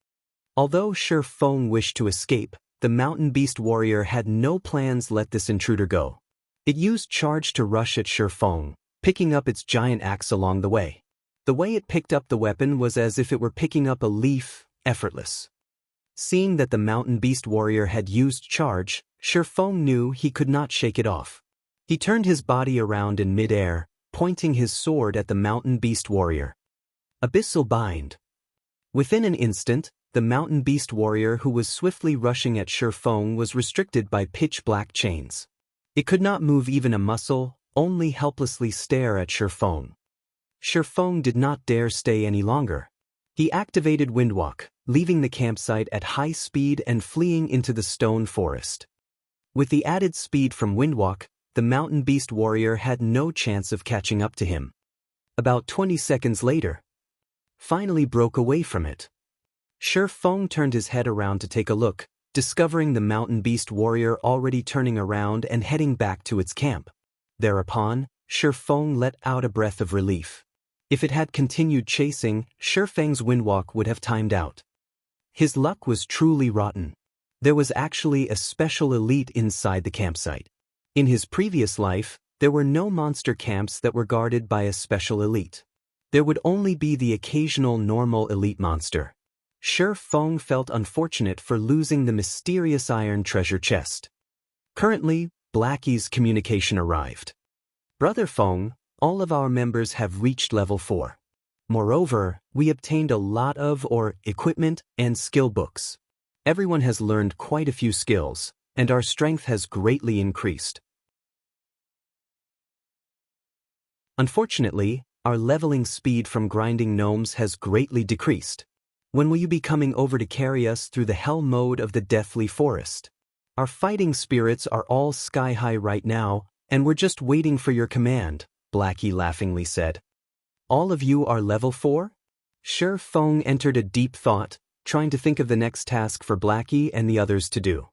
Although Shi Feng wished to escape, the Mountain Beast Warrior had no plans to let this intruder go. It used charge to rush at Shi Feng, picking up its giant axe along the way. The way it picked up the weapon was as if it were picking up a leaf, effortless. Seeing that the Mountain Beast Warrior had used charge, Shi Feng knew he could not shake it off. He turned his body around in mid-air, pointing his sword at the Mountain Beast Warrior. Abyssal Bind. Within an instant, the Mountain Beast Warrior who was swiftly rushing at Shi Feng was restricted by pitch-black chains. It could not move even a muscle, only helplessly stare at Shi Feng. Shi Feng did not dare stay any longer. He activated Windwalk, leaving the campsite at high speed and fleeing into the stone forest. With the added speed from Windwalk, the Mountain Beast Warrior had no chance of catching up to him. About 20 seconds later, finally broke away from it. Shi Feng turned his head around to take a look, discovering the Mountain Beast Warrior already turning around and heading back to its camp. Thereupon, Shi Feng let out a breath of relief. If it had continued chasing, Shi Feng's Windwalk would have timed out. His luck was truly rotten. There was actually a Special Elite inside the campsite. In his previous life, there were no monster camps that were guarded by a Special Elite. There would only be the occasional normal elite monster. Shi Feng felt unfortunate for losing the mysterious iron treasure chest. Currently, Blackie's communication arrived. Brother Feng, all of our members have reached level 4. Moreover, we obtained a lot of equipment and skill books. Everyone has learned quite a few skills, and our strength has greatly increased. Unfortunately, our leveling speed from grinding gnomes has greatly decreased. When will you be coming over to carry us through the hell mode of the deathly forest? Our fighting spirits are all sky high right now, and we're just waiting for your command, Blackie laughingly said. All of you are level 4? Shi Feng entered a deep thought, trying to think of the next task for Blackie and the others to do.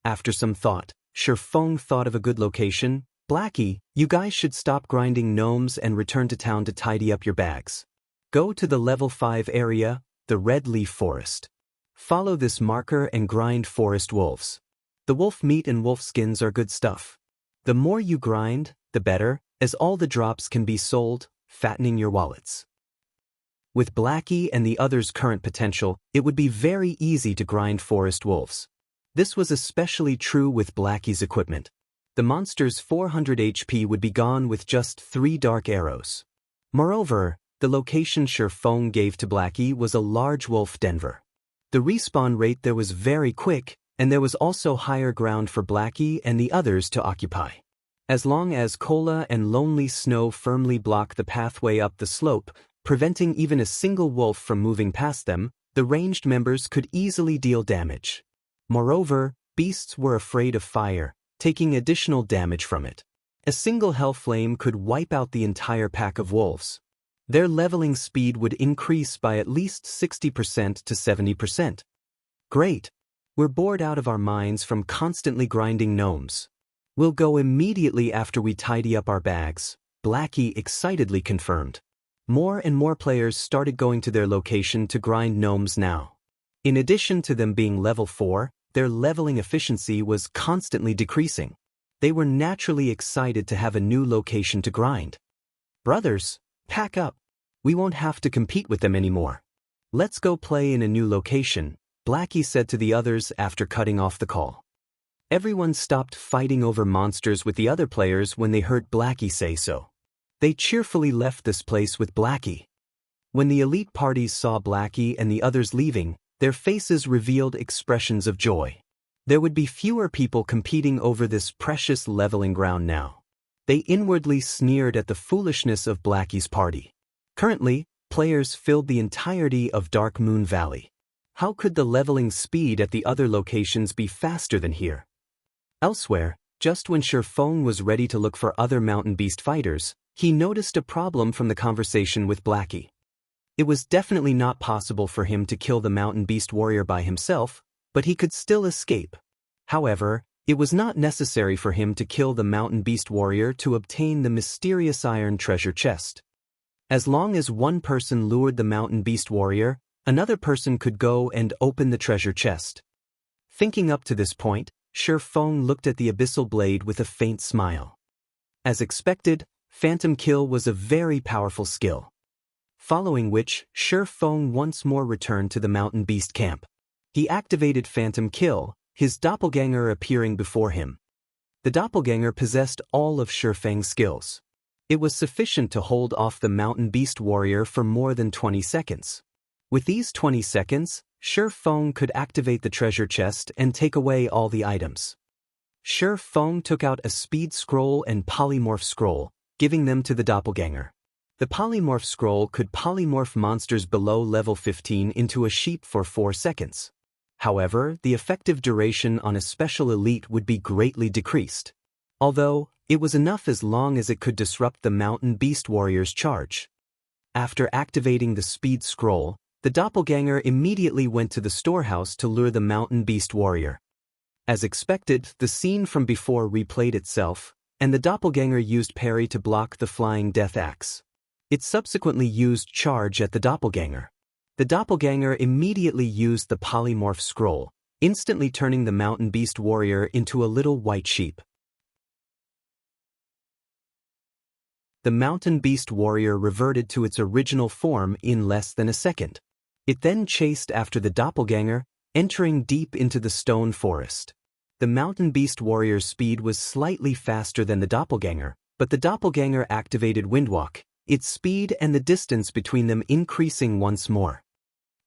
After some thought, Shi Feng thought of a good location. Blackie, you guys should stop grinding gnomes and return to town to tidy up your bags. Go to the level 5 area, the Red Leaf Forest. Follow this marker and grind forest wolves. The wolf meat and wolf skins are good stuff. The more you grind, the better, as all the drops can be sold, fattening your wallets. With Blackie and the others' current potential, it would be very easy to grind forest wolves. This was especially true with Blackie's equipment. The monster's 400 HP would be gone with just 3 dark arrows. Moreover, the location Shi Feng gave to Blackie was a large wolf denver. The respawn rate there was very quick, and there was also higher ground for Blackie and the others to occupy. As long as Cola and lonely snow firmly block the pathway up the slope, preventing even a single wolf from moving past them, the ranged members could easily deal damage. Moreover, beasts were afraid of fire, taking additional damage from it. A single hell flame could wipe out the entire pack of wolves. Their leveling speed would increase by at least 60% to 70%. Great! We're bored out of our minds from constantly grinding gnomes. We'll go immediately after we tidy up our bags, Blackie excitedly confirmed. More and more players started going to their location to grind gnomes now. In addition to them being level 4, their leveling efficiency was constantly decreasing. They were naturally excited to have a new location to grind. Brothers, pack up. We won't have to compete with them anymore. Let's go play in a new location, Blackie said to the others after cutting off the call. Everyone stopped fighting over monsters with the other players when they heard Blackie say so. They cheerfully left this place with Blackie. When the elite parties saw Blackie and the others leaving, their faces revealed expressions of joy. There would be fewer people competing over this precious leveling ground now. They inwardly sneered at the foolishness of Blackie's party. Currently, players filled the entirety of Dark Moon Valley. How could the leveling speed at the other locations be faster than here? Elsewhere, just when Shi Feng was ready to look for other mountain beast fighters, he noticed a problem from the conversation with Blackie. It was definitely not possible for him to kill the mountain beast warrior by himself, but he could still escape. However, it was not necessary for him to kill the mountain beast warrior to obtain the mysterious iron treasure chest. As long as one person lured the mountain beast warrior, another person could go and open the treasure chest. Thinking up to this point, Shi Feng looked at the abyssal blade with a faint smile. As expected, Phantom Kill was a very powerful skill. Following which, Shi Feng once more returned to the mountain beast camp. He activated Phantom Kill, his doppelganger appearing before him. The doppelganger possessed all of Shi Feng's skills. It was sufficient to hold off the mountain beast warrior for more than 20 seconds. With these 20 seconds, Shi Feng could activate the treasure chest and take away all the items. Shi Feng took out a speed scroll and polymorph scroll, giving them to the doppelganger. The polymorph scroll could polymorph monsters below level 15 into a sheep for 4 seconds. However, the effective duration on a special elite would be greatly decreased. Although, it was enough as long as it could disrupt the mountain beast warrior's charge. After activating the speed scroll, the doppelganger immediately went to the storehouse to lure the mountain beast warrior. As expected, the scene from before replayed itself, and the doppelganger used parry to block the flying death axe. It subsequently used charge at the doppelganger. The doppelganger immediately used the polymorph scroll, instantly turning the mountain beast warrior into a little white sheep. The mountain beast warrior reverted to its original form in less than a second. It then chased after the doppelganger, entering deep into the stone forest. The mountain beast warrior's speed was slightly faster than the doppelganger, but the doppelganger activated windwalk, its speed and the distance between them increasing once more.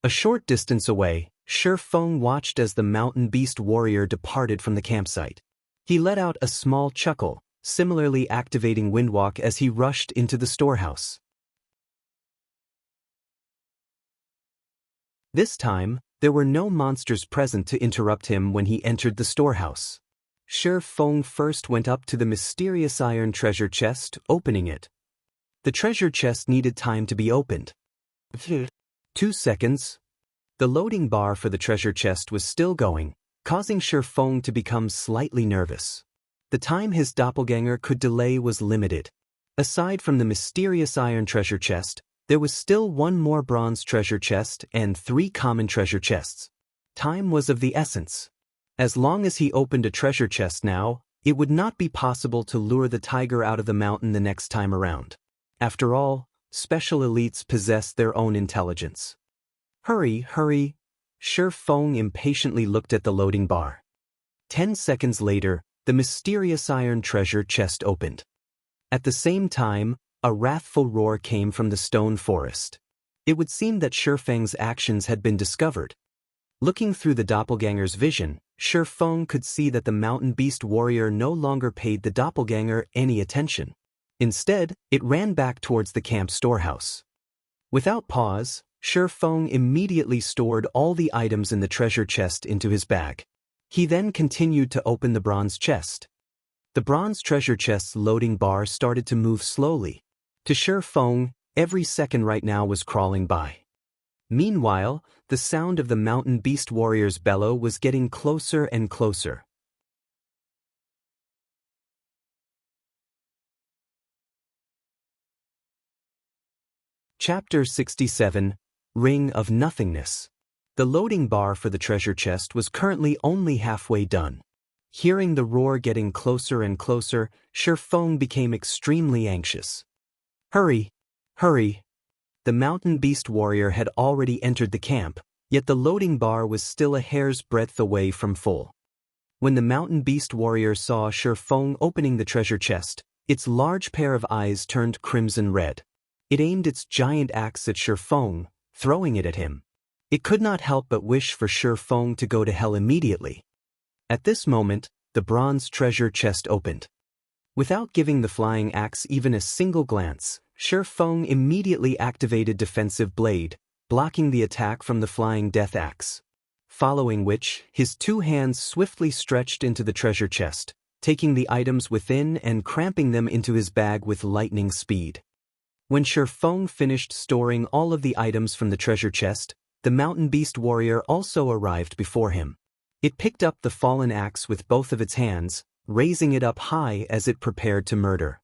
A short distance away, Shifeng watched as the mountain beast warrior departed from the campsite. He let out a small chuckle, similarly activating windwalk as he rushed into the storehouse. This time, there were no monsters present to interrupt him when he entered the storehouse. Shifeng first went up to the mysterious iron treasure chest, opening it. The treasure chest needed time to be opened. 2 seconds. The loading bar for the treasure chest was still going, causing Shifeng to become slightly nervous. The time his doppelganger could delay was limited. Aside from the mysterious iron treasure chest, there was still one more bronze treasure chest and 3 common treasure chests. Time was of the essence. As long as he opened a treasure chest now, it would not be possible to lure the tiger out of the mountain the next time around. After all, special elites possess their own intelligence. Hurry, hurry! Shifeng impatiently looked at the loading bar. 10 seconds later, the mysterious iron treasure chest opened. At the same time, a wrathful roar came from the stone forest. It would seem that Shifeng's actions had been discovered. Looking through the doppelganger's vision, Shifeng could see that the mountain beast warrior no longer paid the doppelganger any attention. Instead, it ran back towards the camp storehouse. Without pause, Shifeng immediately stored all the items in the treasure chest into his bag. He then continued to open the bronze chest. The bronze treasure chest's loading bar started to move slowly. To Shifeng, every second right now was crawling by. Meanwhile, the sound of the mountain beast warrior's bellow was getting closer and closer. Chapter 67, Ring of Nothingness. The loading bar for the treasure chest was currently only halfway done. Hearing the roar getting closer and closer, Shifeng became extremely anxious. Hurry! Hurry! The mountain beast warrior had already entered the camp, yet the loading bar was still a hair's breadth away from full. When the mountain beast warrior saw Shifeng opening the treasure chest, its large pair of eyes turned crimson red. It aimed its giant axe at Shifeng, throwing it at him. It could not help but wish for Shifeng to go to hell immediately. At this moment, the bronze treasure chest opened. Without giving the flying axe even a single glance, Shifeng immediately activated Defensive Blade, blocking the attack from the flying death axe. Following which, his 2 hands swiftly stretched into the treasure chest, taking the items within and cramping them into his bag with lightning speed. When Shifeng finished storing all of the items from the treasure chest, the mountain beast warrior also arrived before him. It picked up the fallen axe with both of its hands, raising it up high as it prepared to murder.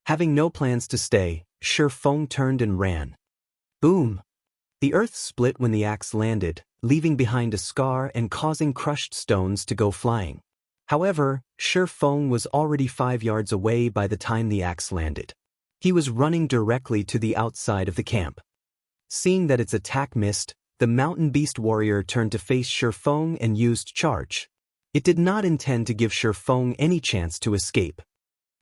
Having no plans to stay, Shifeng turned and ran. Boom! The earth split when the axe landed, leaving behind a scar and causing crushed stones to go flying. However, Shifeng was already 5 yards away by the time the axe landed. He was running directly to the outside of the camp. Seeing that its attack missed, the mountain beast warrior turned to face Shifeng and used charge. It did not intend to give Shifeng any chance to escape.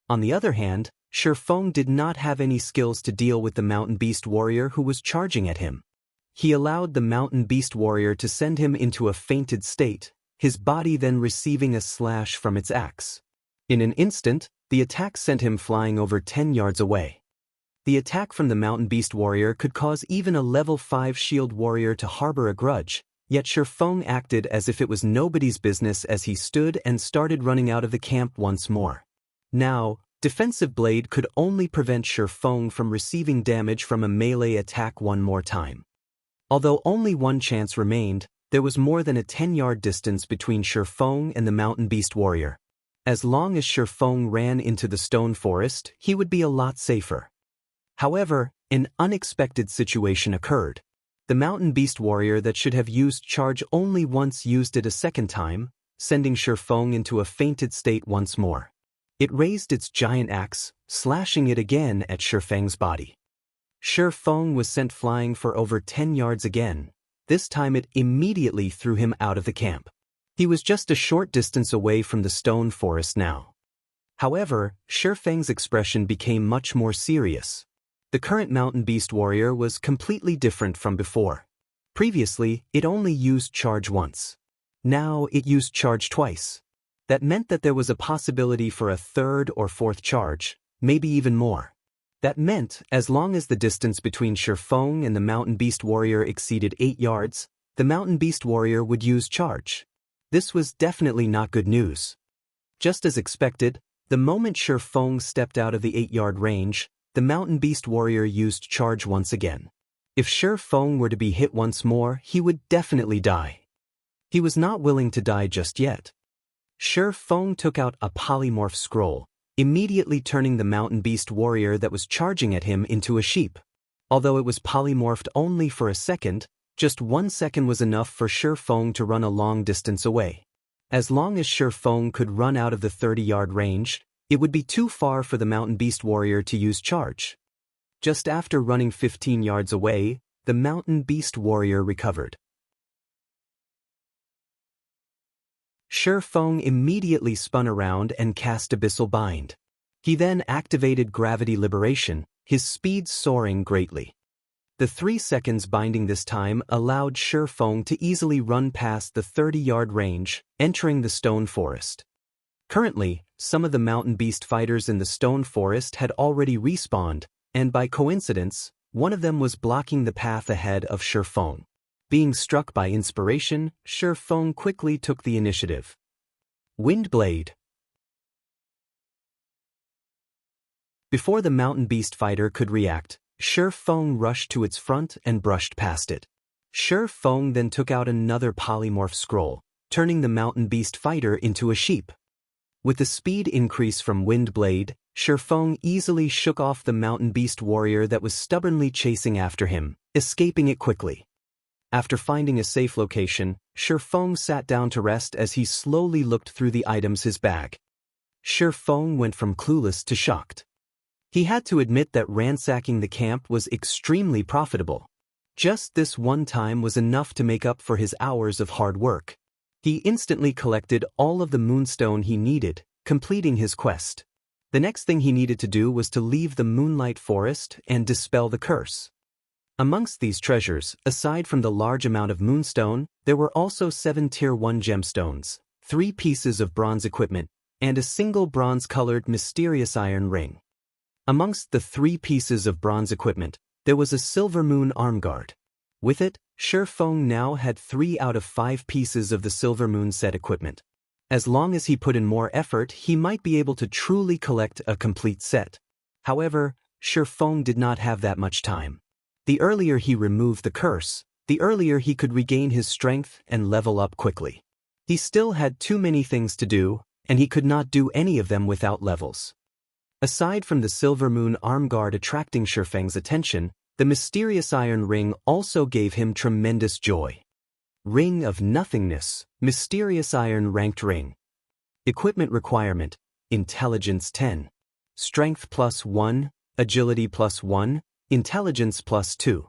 On the other hand, Shifeng did not have any skills to deal with the mountain beast warrior who was charging at him. He allowed the mountain beast warrior to send him into a fainted state, his body then receiving a slash from its axe. In an instant, the attack sent him flying over 10 yards away. The attack from the mountain beast warrior could cause even a level 5 shield warrior to harbor a grudge, yet Shifeng acted as if it was nobody's business as he stood and started running out of the camp once more. Now, Defensive Blade could only prevent Shifeng from receiving damage from a melee attack one more time. Although only one chance remained, there was more than a 10-yard distance between Shifeng and the mountain beast warrior. As long as Shifeng ran into the stone forest, he would be a lot safer. However, an unexpected situation occurred. The mountain beast warrior that should have used charge only once used it a second time, sending Shifeng into a fainted state once more. It raised its giant axe, slashing it again at Shifeng's body. Shifeng was sent flying for over 10 yards again. This time it immediately threw him out of the camp. He was just a short distance away from the stone forest now. However, Shifeng's expression became much more serious. The current mountain beast warrior was completely different from before. Previously, it only used charge once. Now it used charge twice. That meant that there was a possibility for a third or fourth charge, maybe even more. That meant, as long as the distance between Shifeng and the mountain beast warrior exceeded 8 yards, the mountain beast warrior would use charge. This was definitely not good news. Just as expected, the moment Shifeng stepped out of the 8-yard range, the mountain beast warrior used charge once again. If Shifeng were to be hit once more, he would definitely die. He was not willing to die just yet. Shifeng took out a polymorph scroll, immediately turning the mountain beast warrior that was charging at him into a sheep. Although it was polymorphed only for a second, just 1 second was enough for Shifeng to run a long distance away. As long as Shifeng could run out of the 30-yard range, it would be too far for the mountain beast warrior to use charge. Just after running 15 yards away, the mountain beast warrior recovered. Shifeng immediately spun around and cast Abyssal Bind. He then activated Gravity Liberation, his speed soaring greatly. The 3 seconds binding this time allowed Shifeng to easily run past the 30-yard range, entering the stone forest. Currently, some of the mountain beast fighters in the stone forest had already respawned, and by coincidence, one of them was blocking the path ahead of Shifeng. Being struck by inspiration, Shifeng quickly took the initiative. Windblade. Before the mountain beast fighter could react, Shifeng rushed to its front and brushed past it. Shifeng then took out another polymorph scroll, turning the mountain beast fighter into a sheep. With the speed increase from Windblade, Shifeng easily shook off the mountain beast warrior that was stubbornly chasing after him, escaping it quickly. After finding a safe location, Shifeng sat down to rest as he slowly looked through the items in his bag. Shifeng went from clueless to shocked. He had to admit that ransacking the camp was extremely profitable. Just this one time was enough to make up for his hours of hard work. He instantly collected all of the moonstone he needed, completing his quest. The next thing he needed to do was to leave the Moonlight Forest and dispel the curse. Amongst these treasures, aside from the large amount of moonstone, there were also 7 Tier 1 gemstones, 3 pieces of bronze equipment, and a single bronze-colored mysterious iron ring. Amongst the 3 pieces of bronze equipment, there was a silver moon arm guard. With it, Shifeng now had 3 out of 5 pieces of the silver moon set equipment. As long as he put in more effort, he might be able to truly collect a complete set. However, Shifeng did not have that much time. The earlier he removed the curse, the earlier he could regain his strength and level up quickly. He still had too many things to do, and he could not do any of them without levels. Aside from the silver moon arm guard attracting Shifeng's attention, the mysterious iron ring also gave him tremendous joy. Ring of Nothingness, mysterious iron ranked ring. Equipment requirement, Intelligence 10. Strength +1, Agility +1, Intelligence +2.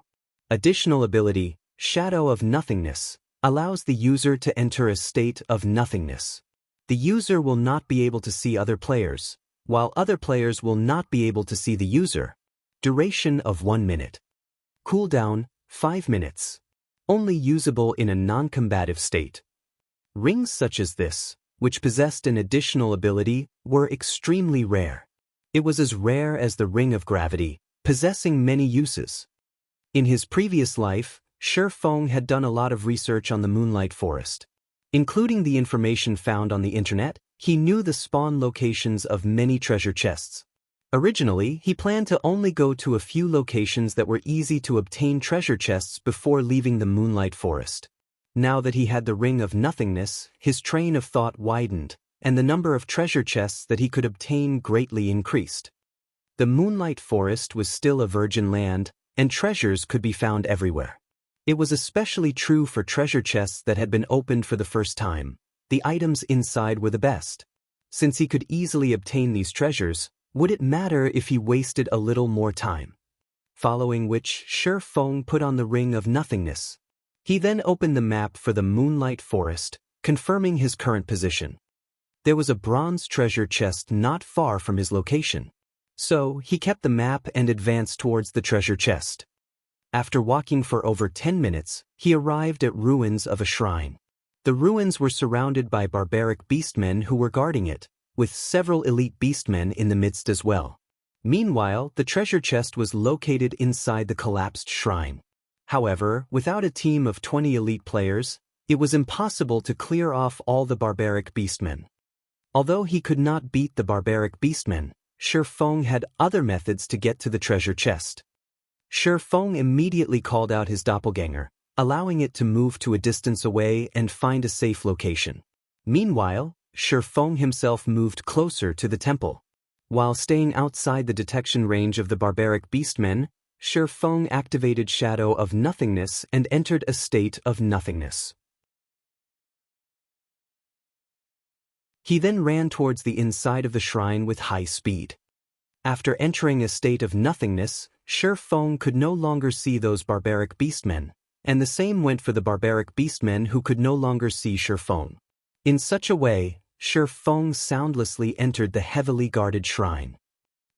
Additional ability, Shadow of Nothingness, allows the user to enter a state of nothingness. The user will not be able to see other players, while other players will not be able to see the user. Duration of 1 minute. Cooldown, 5 minutes. Only usable in a non-combative state. Rings such as this, which possessed an additional ability, were extremely rare. It was as rare as the Ring of Gravity, possessing many uses. In his previous life, Shifeng had done a lot of research on the Moonlight Forest. Including the information found on the internet, he knew the spawn locations of many treasure chests. Originally, he planned to only go to a few locations that were easy to obtain treasure chests before leaving the Moonlight Forest. Now that he had the Ring of Nothingness, his train of thought widened, and the number of treasure chests that he could obtain greatly increased. The Moonlight Forest was still a virgin land, and treasures could be found everywhere. It was especially true for treasure chests that had been opened for the first time. The items inside were the best. Since he could easily obtain these treasures, would it matter if he wasted a little more time? Following which, Shifeng put on the Ring of Nothingness. He then opened the map for the Moonlight Forest, confirming his current position. There was a bronze treasure chest not far from his location. So, he kept the map and advanced towards the treasure chest. After walking for over 10 minutes, he arrived at ruins of a shrine. The ruins were surrounded by barbaric beastmen who were guarding it, with several elite beastmen in the midst as well. Meanwhile, the treasure chest was located inside the collapsed shrine. However, without a team of 20 elite players, it was impossible to clear off all the barbaric beastmen. Although he could not beat the barbaric beastmen, Shi Feng had other methods to get to the treasure chest. Shi Feng immediately called out his doppelganger, allowing it to move to a distance away and find a safe location. Meanwhile, Shi Feng himself moved closer to the temple. While staying outside the detection range of the barbaric beastmen, Shi Feng activated Shadow of Nothingness and entered a state of nothingness. He then ran towards the inside of the shrine with high speed. After entering a state of nothingness, Shi Feng could no longer see those barbaric beastmen, and the same went for the barbaric beastmen who could no longer see Shi Feng. In such a way, Shi Feng soundlessly entered the heavily guarded shrine.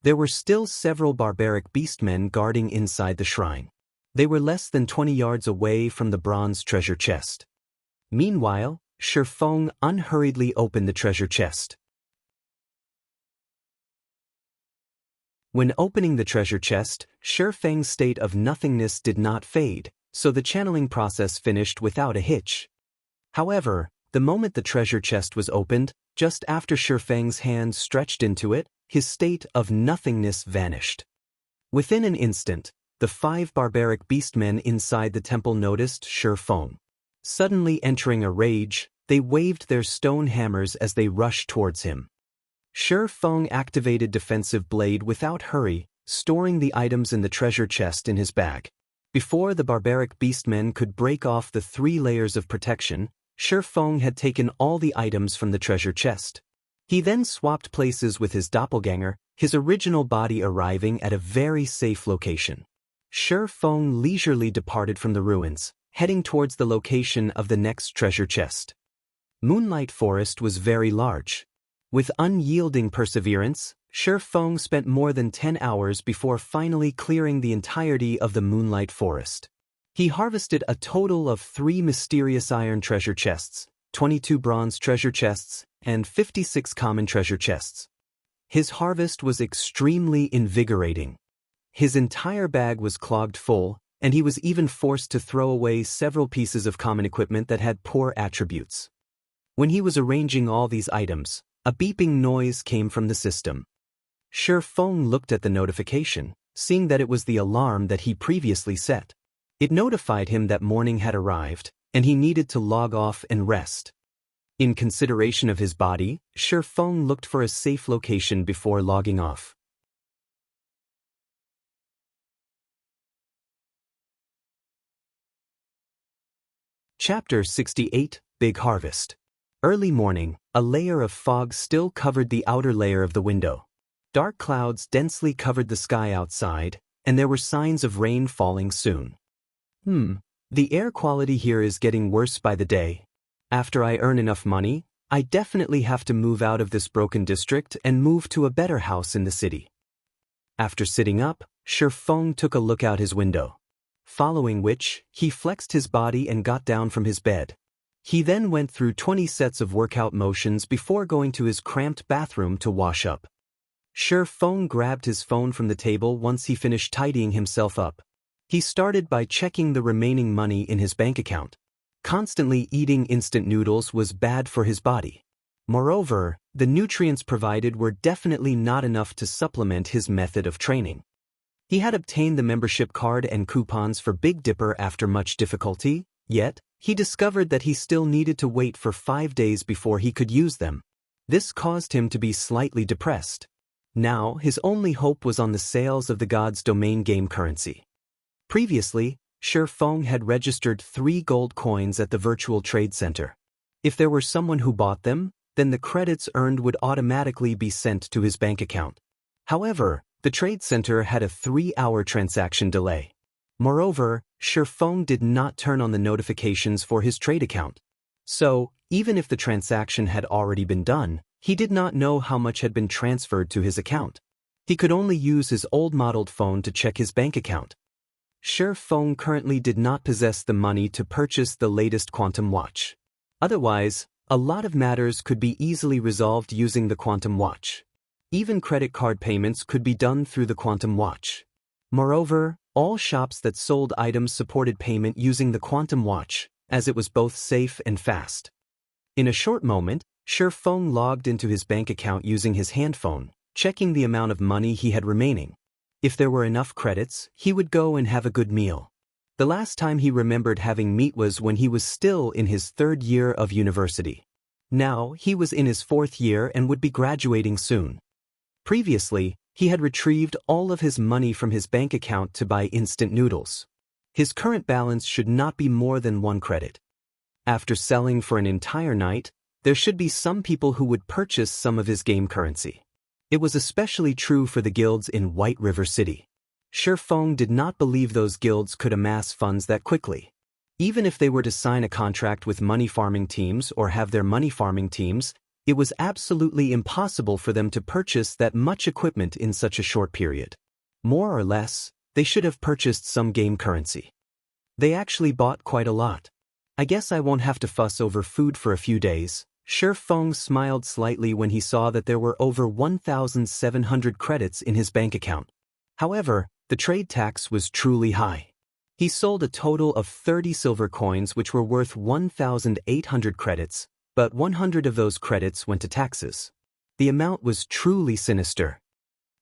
There were still several barbaric beastmen guarding inside the shrine. They were less than 20 yards away from the bronze treasure chest. Meanwhile, Shi Feng unhurriedly opened the treasure chest. When opening the treasure chest, Shi Feng's state of nothingness did not fade, so the channeling process finished without a hitch. However, the moment the treasure chest was opened, just after Shi Feng's hand stretched into it, his state of nothingness vanished. Within an instant, the 5 barbaric beastmen inside the temple noticed Shi Feng. Suddenly entering a rage, they waved their stone hammers as they rushed towards him. Shi Feng activated Defensive Blade without hurry, storing the items in the treasure chest in his bag. Before the barbaric beastmen could break off the 3 layers of protection, Shi Feng had taken all the items from the treasure chest. He then swapped places with his doppelganger, his original body arriving at a very safe location. Shi Feng leisurely departed from the ruins, heading towards the location of the next treasure chest. Moonlight Forest was very large. With unyielding perseverance, Shi Feng spent more than 10 hours before finally clearing the entirety of the Moonlight Forest. He harvested a total of 3 mysterious iron treasure chests, 22 bronze treasure chests, and 56 common treasure chests. His harvest was extremely invigorating. His entire bag was clogged full, and he was even forced to throw away several pieces of common equipment that had poor attributes. When he was arranging all these items, a beeping noise came from the system. Shi Feng looked at the notification, seeing that it was the alarm that he previously set. It notified him that morning had arrived, and he needed to log off and rest. In consideration of his body, Shi Feng looked for a safe location before logging off. Chapter 68, Big Harvest. Early morning, a layer of fog still covered the outer layer of the window. Dark clouds densely covered the sky outside, and there were signs of rain falling soon. The air quality here is getting worse by the day. After I earn enough money, I definitely have to move out of this broken district and move to a better house in the city. After sitting up, Shi Feng took a look out his window. Following which, he flexed his body and got down from his bed. He then went through 20 sets of workout motions before going to his cramped bathroom to wash up. Shi Feng grabbed his phone from the table once he finished tidying himself up. He started by checking the remaining money in his bank account. Constantly eating instant noodles was bad for his body. Moreover, the nutrients provided were definitely not enough to supplement his method of training. He had obtained the membership card and coupons for Big Dipper after much difficulty, yet, he discovered that he still needed to wait for 5 days before he could use them. This caused him to be slightly depressed. Now, his only hope was on the sales of the God's Domain game currency. Previously, Shi Feng had registered 3 gold coins at the virtual trade center. If there were someone who bought them, then the credits earned would automatically be sent to his bank account. However, the trade center had a 3-hour transaction delay. Moreover, Shi Feng did not turn on the notifications for his trade account. So, Even if the transaction had already been done, he did not know how much had been transferred to his account. He could only use his old-modeled phone to check his bank account. Shi Feng currently did not possess the money to purchase the latest quantum watch. Otherwise, a lot of matters could be easily resolved using the quantum watch. Even credit card payments could be done through the quantum watch. Moreover, all shops that sold items supported payment using the quantum watch, as it was both safe and fast. In a short moment, Shi Feng logged into his bank account using his handphone, checking the amount of money he had remaining. If there were enough credits, he would go and have a good meal. The last time he remembered having meat was when he was still in his 3rd year of university. Now, he was in his 4th year and would be graduating soon. Previously, he had retrieved all of his money from his bank account to buy instant noodles. His current balance should not be more than 1 credit. After selling for an entire night, there should be some people who would purchase some of his game currency. It was especially true for the guilds in White River City. Shi Feng did not believe those guilds could amass funds that quickly. Even if they were to sign a contract with money farming teams or have their money farming teams, it was absolutely impossible for them to purchase that much equipment in such a short period. More or less, they should have purchased some game currency. They actually bought quite a lot. I guess I won't have to fuss over food for a few days. Shi Feng smiled slightly when he saw that there were over 1,700 credits in his bank account. However, the trade tax was truly high. He sold a total of 30 silver coins which were worth 1,800 credits, but 100 of those credits went to taxes. The amount was truly sinister.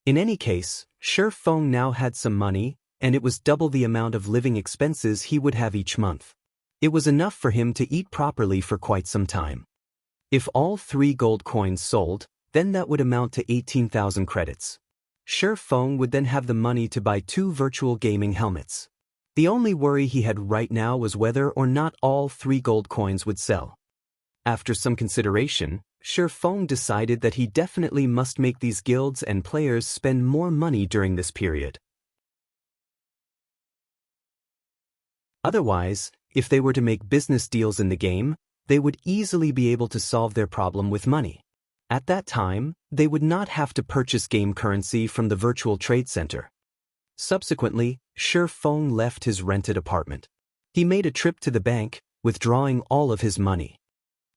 In any case, Shi Feng now had some money, and it was double the amount of living expenses he would have each month. It was enough for him to eat properly for quite some time. If all 3 gold coins sold, then that would amount to 18,000 credits. Shi Feng would then have the money to buy 2 virtual gaming helmets. The only worry he had right now was whether or not all 3 gold coins would sell. After some consideration, Shi Feng decided that he definitely must make these guilds and players spend more money during this period. Otherwise, if they were to make business deals in the game, they would easily be able to solve their problem with money. At that time, they would not have to purchase game currency from the virtual trade center. Subsequently, Shi Feng left his rented apartment. He made a trip to the bank, withdrawing all of his money.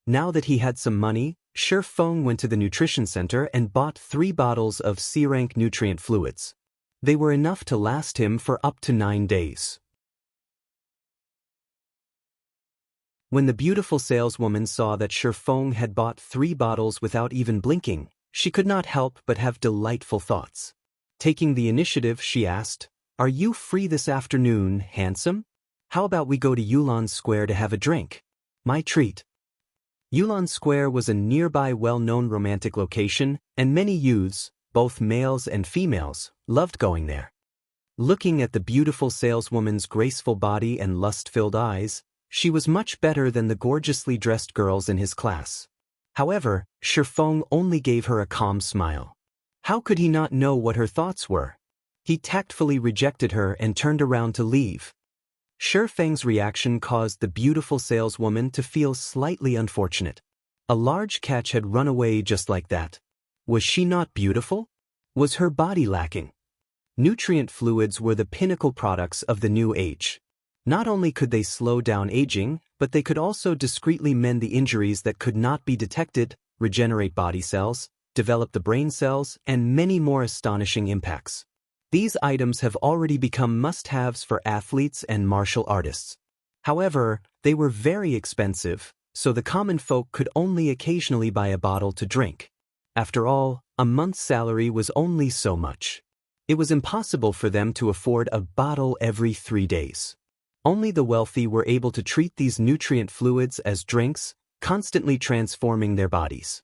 Now that he had some money, Shi Feng went to the nutrition center and bought 3 bottles of C-rank nutrient fluids. They were enough to last him for up to 9 days. When the beautiful saleswoman saw that Shi Feng had bought 3 bottles without even blinking, she could not help but have delightful thoughts. Taking the initiative, she asked, "Are you free this afternoon, handsome? How about we go to Yulan Square to have a drink? My treat." Yulan Square was a nearby well-known romantic location, and many youths, both males and females, loved going there. Looking at the beautiful saleswoman's graceful body and lust-filled eyes, she was much better than the gorgeously dressed girls in his class. However, Shi Feng only gave her a calm smile. How could he not know what her thoughts were? He tactfully rejected her and turned around to leave. Shi Feng's reaction caused the beautiful saleswoman to feel slightly unfortunate. A large catch had run away just like that. Was she not beautiful? Was her body lacking? Nutrient fluids were the pinnacle products of the new age. Not only could they slow down aging, but they could also discreetly mend the injuries that could not be detected, regenerate body cells, develop the brain cells, and many more astonishing impacts. These items have already become must-haves for athletes and martial artists. However, they were very expensive, so the common folk could only occasionally buy a bottle to drink. After all, a month's salary was only so much. It was impossible for them to afford a bottle every 3 days. Only the wealthy were able to treat these nutrient fluids as drinks, constantly transforming their bodies.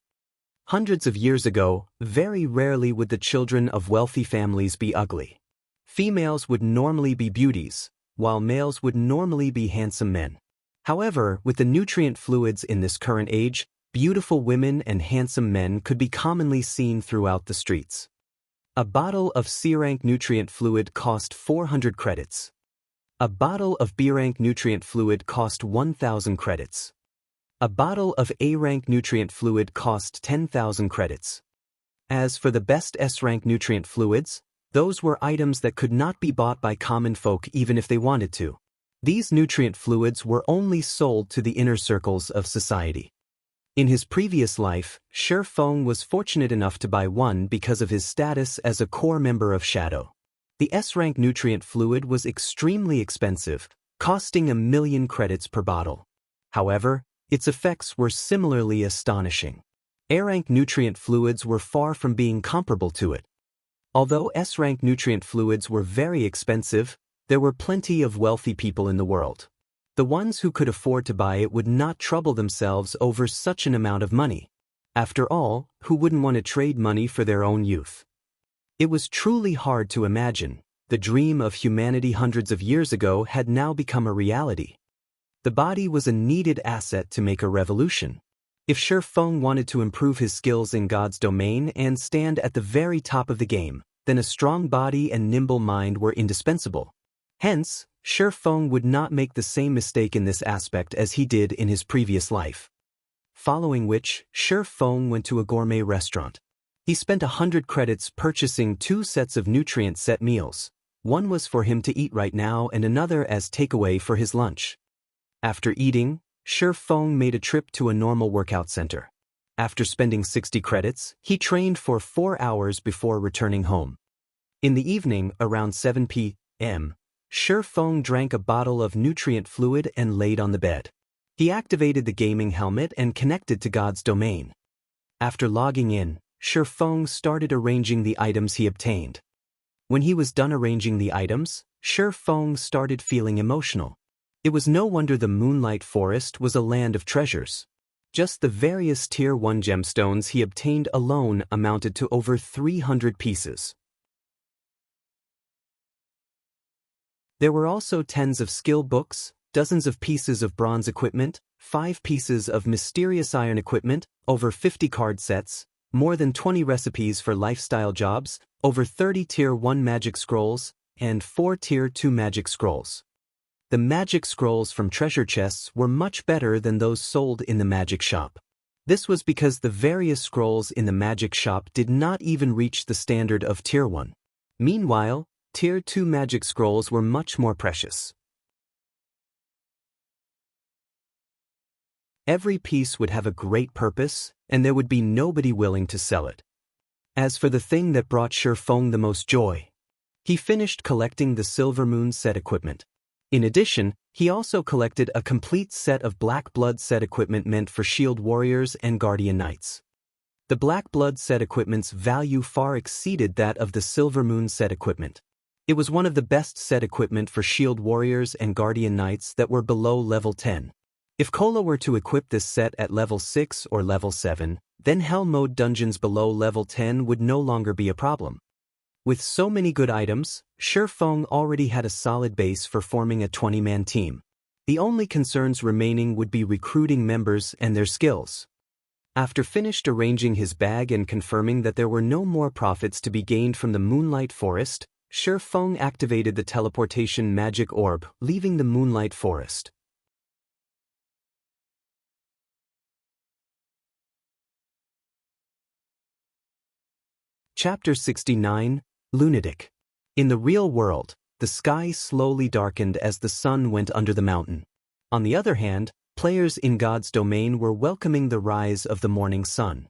Hundreds of years ago, very rarely would the children of wealthy families be ugly. Females would normally be beauties, while males would normally be handsome men. However, with the nutrient fluids in this current age, beautiful women and handsome men could be commonly seen throughout the streets. A bottle of C-rank nutrient fluid cost 400 credits. A bottle of B-rank nutrient fluid cost 1,000 credits. A bottle of A-rank nutrient fluid cost 10,000 credits. As for the best S-rank nutrient fluids, those were items that could not be bought by common folk even if they wanted to. These nutrient fluids were only sold to the inner circles of society. In his previous life, Shi Feng was fortunate enough to buy one because of his status as a core member of Shadow. The S-rank nutrient fluid was extremely expensive, costing 1,000,000 credits per bottle. However, its effects were similarly astonishing. A-rank nutrient fluids were far from being comparable to it. Although S-rank nutrient fluids were very expensive, there were plenty of wealthy people in the world. The ones who could afford to buy it would not trouble themselves over such an amount of money. After all, who wouldn't want to trade money for their own youth? It was truly hard to imagine. The dream of humanity hundreds of years ago had now become a reality. The body was a needed asset to make a revolution. If Shi Feng wanted to improve his skills in God's domain and stand at the very top of the game, then a strong body and nimble mind were indispensable. Hence, Shi Feng would not make the same mistake in this aspect as he did in his previous life. Following which, Shi Feng went to a gourmet restaurant. He spent 100 credits purchasing 2 sets of nutrient set meals. One was for him to eat right now and another as takeaway for his lunch. After eating, Shi Feng made a trip to a normal workout center. After spending 60 credits, he trained for 4 hours before returning home. In the evening, around 7 p.m., Shi Feng drank a bottle of nutrient fluid and laid on the bed. He activated the gaming helmet and connected to God's domain. After logging in, Shi Feng started arranging the items he obtained. When he was done arranging the items, Shi Feng started feeling emotional. It was no wonder the Moonlight Forest was a land of treasures. Just the various Tier 1 gemstones he obtained alone amounted to over 300 pieces. There were also tens of skill books, dozens of pieces of bronze equipment, 5 pieces of mysterious iron equipment, over 50 card sets, more than 20 recipes for lifestyle jobs, over 30 Tier 1 magic scrolls, and 4 Tier 2 magic scrolls. The magic scrolls from treasure chests were much better than those sold in the magic shop. This was because the various scrolls in the magic shop did not even reach the standard of Tier 1. Meanwhile, Tier 2 magic scrolls were much more precious. Every piece would have a great purpose, and there would be nobody willing to sell it. As for the thing that brought Shi Feng the most joy, he finished collecting the Silver Moon set equipment. In addition, he also collected a complete set of Black Blood set equipment meant for Shield Warriors and Guardian Knights. The Black Blood set equipment's value far exceeded that of the Silver Moon set equipment. It was one of the best set equipment for Shield Warriors and Guardian Knights that were below level 10. If Kola were to equip this set at level 6 or level 7, then Hell Mode dungeons below level 10 would no longer be a problem. With so many good items, Shi Feng already had a solid base for forming a 20-man team. The only concerns remaining would be recruiting members and their skills. After finished arranging his bag and confirming that there were no more profits to be gained from the Moonlight Forest, Shi Feng activated the teleportation magic orb, leaving the Moonlight Forest. Chapter 69, Lunatic. In the real world, the sky slowly darkened as the sun went under the mountain. On the other hand, players in God's domain were welcoming the rise of the morning sun.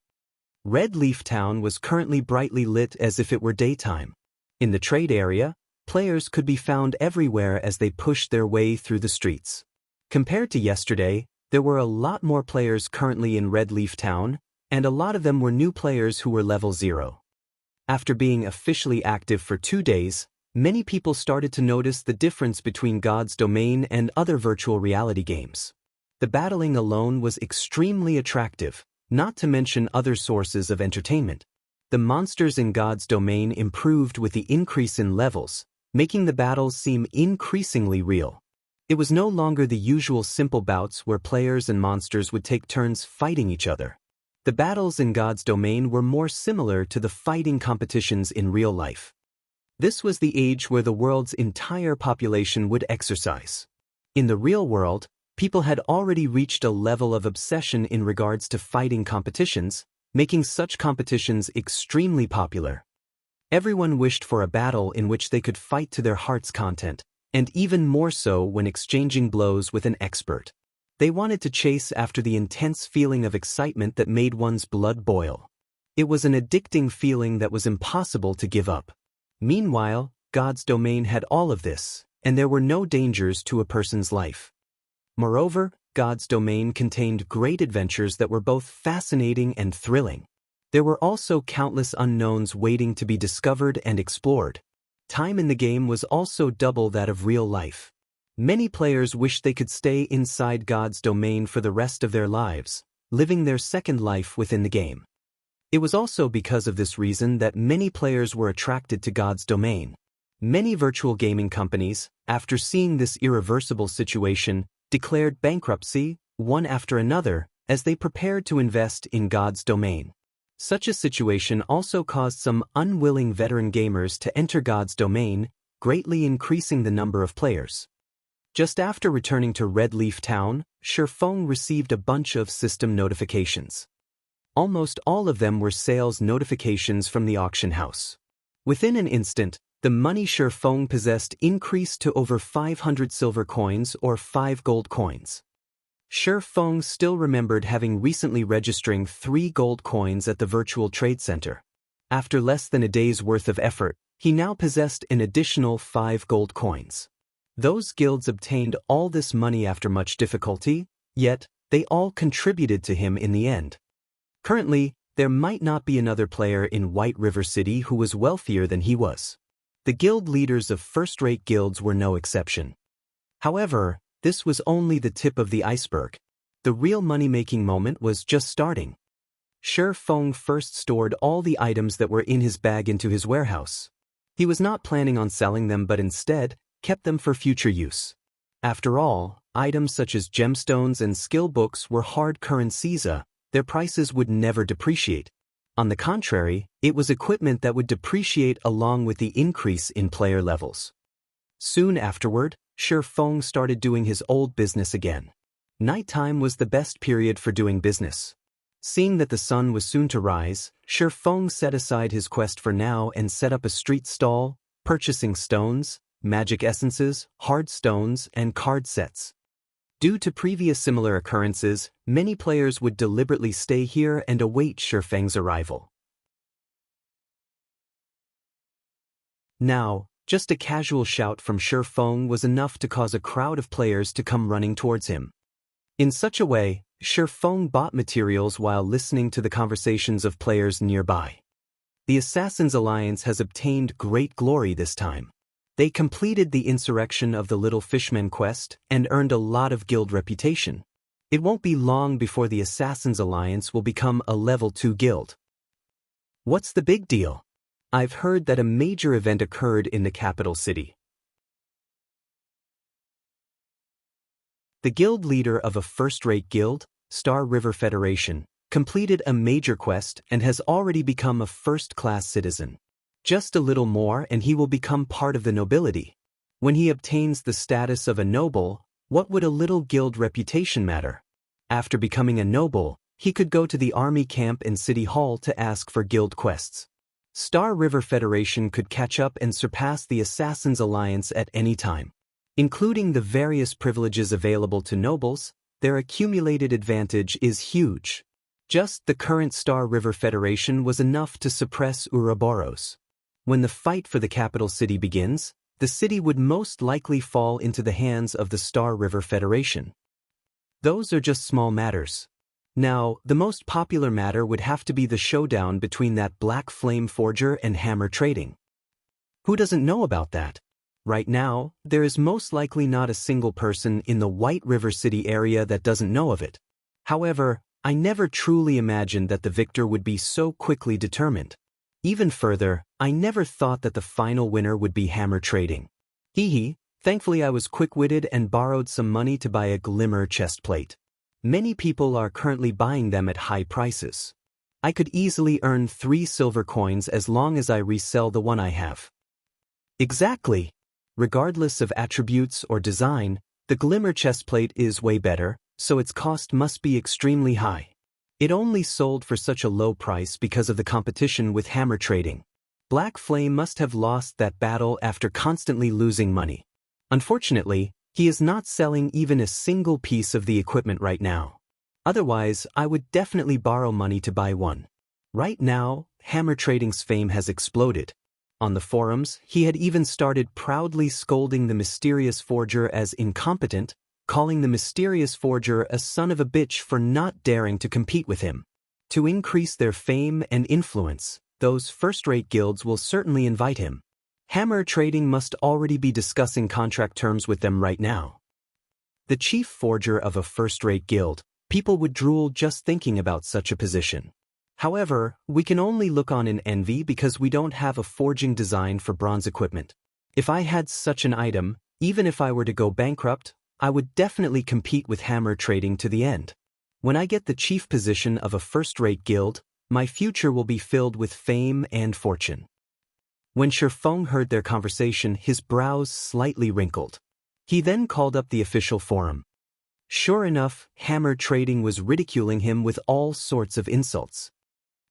Red Leaf Town was currently brightly lit as if it were daytime. In the trade area, players could be found everywhere as they pushed their way through the streets. Compared to yesterday, there were a lot more players currently in Red Leaf Town, and a lot of them were new players who were level 0. After being officially active for 2 days, many people started to notice the difference between God's domain and other virtual reality games. The battling alone was extremely attractive, not to mention other sources of entertainment. The monsters in God's domain improved with the increase in levels, making the battles seem increasingly real. It was no longer the usual simple bouts where players and monsters would take turns fighting each other. The battles in God's domain were more similar to the fighting competitions in real life. This was the age where the world's entire population would exercise. In the real world, People had already reached a level of obsession in regards to fighting competitions, making such competitions extremely popular. Everyone wished for a battle in which they could fight to their heart's content, and even more so when exchanging blows with an expert. They wanted to chase after the intense feeling of excitement that made one's blood boil. It was an addicting feeling that was impossible to give up. Meanwhile, God's domain had all of this, and there were no dangers to a person's life. Moreover, God's domain contained great adventures that were both fascinating and thrilling. There were also countless unknowns waiting to be discovered and explored. Time in the game was also double that of real life. Many players wished they could stay inside God's domain for the rest of their lives, living their second life within the game. It was also because of this reason that many players were attracted to God's domain. Many virtual gaming companies, after seeing this irreversible situation, declared bankruptcy, one after another, as they prepared to invest in God's domain. Such a situation also caused some unwilling veteran gamers to enter God's domain, greatly increasing the number of players. Just after returning to Red Leaf Town, Shifeng received a bunch of system notifications. Almost all of them were sales notifications from the auction house. Within an instant, the money Shifeng possessed increased to over 500 silver coins or 5 gold coins. Shifeng still remembered having recently registering 3 gold coins at the virtual trade center. After less than a day's worth of effort, he now possessed an additional 5 gold coins. Those guilds obtained all this money after much difficulty, yet they all contributed to him in the end. Currently, there might not be another player in White River City who was wealthier than he was. The guild leaders of first-rate guilds were no exception. However, this was only the tip of the iceberg. The real money-making moment was just starting. Shifeng first stored all the items that were in his bag into his warehouse. He was not planning on selling them but instead kept them for future use. After all, items such as gemstones and skill books were hard currencies. Their prices would never depreciate. On the contrary, it was equipment that would depreciate along with the increase in player levels. Soon afterward, Shifeng started doing his old business again. Nighttime was the best period for doing business. Seeing that the sun was soon to rise, Shifeng set aside his quest for now and set up a street stall, purchasing stones, magic essences, hard stones, and card sets. Due to previous similar occurrences, many players would deliberately stay here and await Shifeng's arrival. Now, just a casual shout from Shifeng was enough to cause a crowd of players to come running towards him. In such a way, Shifeng bought materials while listening to the conversations of players nearby. The Assassin's Alliance has obtained great glory this time. They completed the insurrection of the Little Fishmen quest and earned a lot of guild reputation. It won't be long before the Assassin's Alliance will become a level 2 guild. What's the big deal? I've heard that a major event occurred in the capital city. The guild leader of a first-rate guild, Star River Federation, completed a major quest and has already become a first-class citizen. Just a little more and he will become part of the nobility. When he obtains the status of a noble, what would a little guild reputation matter? After becoming a noble, he could go to the army camp and city hall to ask for guild quests. Star River Federation could catch up and surpass the Assassin's Alliance at any time. Including the various privileges available to nobles, their accumulated advantage is huge. Just the current Star River Federation was enough to suppress Ouroboros. When the fight for the capital city begins, the city would most likely fall into the hands of the Star River Federation. Those are just small matters. Now, the most popular matter would have to be the showdown between that Black Flame Forger and Hammer Trading. Who doesn't know about that? Right now, there is most likely not a single person in the White River City area that doesn't know of it. However, I never truly imagined that the victor would be so quickly determined. Even further, I never thought that the final winner would be Hammer Trading. Thankfully I was quick-witted and borrowed some money to buy a glimmer chestplate. Many people are currently buying them at high prices. I could easily earn 3 silver coins as long as I resell the one I have. Exactly. Regardless of attributes or design, The glimmer chestplate is way better, so its cost must be extremely high. It only sold for such a low price because of the competition with hammer trading. Black Flame must have lost that battle after constantly losing money. Unfortunately, he is not selling even a single piece of the equipment right now. Otherwise, I would definitely borrow money to buy one. Right now, hammer trading's fame has exploded. On the forums, he had even started proudly scolding the mysterious forger as incompetent, calling the mysterious forger a son of a bitch for not daring to compete with him. To increase their fame and influence, those first-rate guilds will certainly invite him. Hammer trading must already be discussing contract terms with them right now. The chief forger of a first-rate guild, people would drool just thinking about such a position. However, we can only look on in envy because we don't have a forging design for bronze equipment. If I had such an item, even if I were to go bankrupt, I would definitely compete with hammer trading to the end. When I get the chief position of a first-rate guild, my future will be filled with fame and fortune. When Shifeng heard their conversation, his brows slightly wrinkled. He then called up the official forum. Sure enough, hammer trading was ridiculing him with all sorts of insults.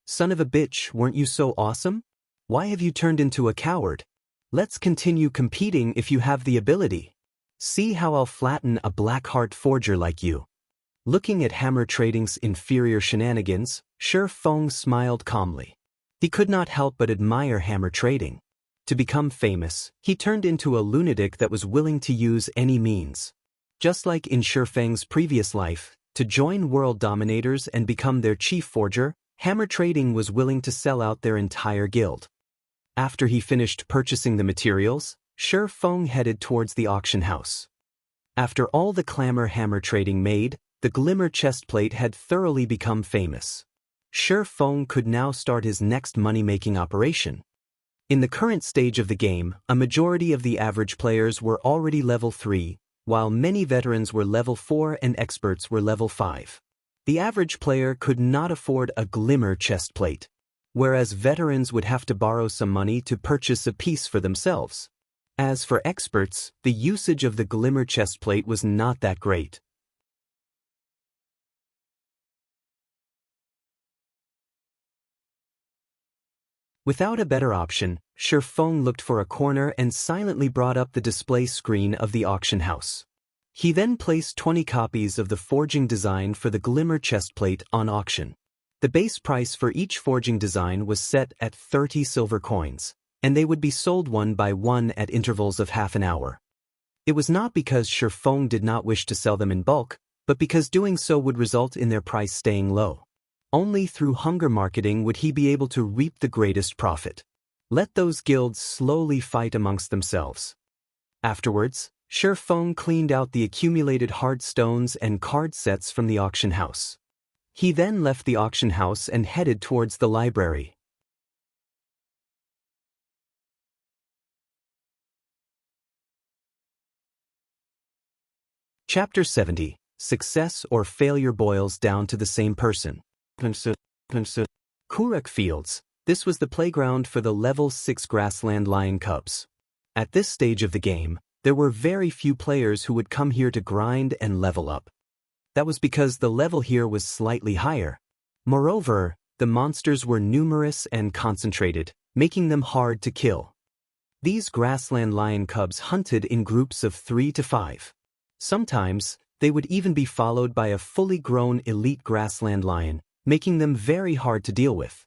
Son of a bitch, weren't you so awesome? Why have you turned into a coward? Let's continue competing if you have the ability. See how I'll flatten a black-heart forger like you. Looking at hammer trading's inferior shenanigans, Shifeng smiled calmly. He could not help but admire hammer trading. To become famous, he turned into a lunatic that was willing to use any means. Just like in Shifeng's previous life, to join world dominators and become their chief forger, hammer trading was willing to sell out their entire guild. After he finished purchasing the materials, Shifeng headed towards the auction house. After all the clamor hammer trading made, the glimmer chestplate had thoroughly become famous. Shifeng could now start his next money-making operation. In the current stage of the game, a majority of the average players were already level 3, while many veterans were level 4 and experts were level 5. The average player could not afford a glimmer chestplate, whereas veterans would have to borrow some money to purchase a piece for themselves. As for experts, the usage of the glimmer chestplate was not that great. Without a better option, Shifeng looked for a corner and silently brought up the display screen of the auction house. He then placed 20 copies of the forging design for the glimmer chestplate on auction. The base price for each forging design was set at 30 silver coins, and they would be sold one by one at intervals of half an hour. It was not because Shifeng did not wish to sell them in bulk, but because doing so would result in their price staying low. Only through hunger marketing would he be able to reap the greatest profit. Let those guilds slowly fight amongst themselves. Afterwards, Shifeng cleaned out the accumulated hard stones and card sets from the auction house. He then left the auction house and headed towards the library. Chapter 70. Success or failure boils down to the same person. Kuruk Fields. This was the playground for the level 6 grassland lion cubs. At this stage of the game, there were very few players who would come here to grind and level up. That was because the level here was slightly higher. Moreover, the monsters were numerous and concentrated, making them hard to kill. These grassland lion cubs hunted in groups of 3 to 5. Sometimes, they would even be followed by a fully grown elite grassland lion, making them very hard to deal with.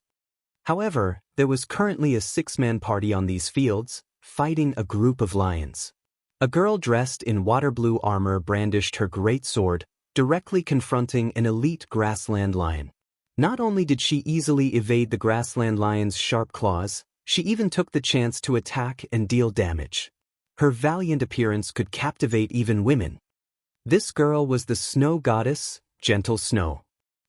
However, there was currently a 6-man party on these fields, fighting a group of lions. A girl dressed in water blue armor brandished her great sword, directly confronting an elite grassland lion. Not only did she easily evade the grassland lion's sharp claws, she even took the chance to attack and deal damage. Her valiant appearance could captivate even women. This girl was the snow goddess, Gentle Snow.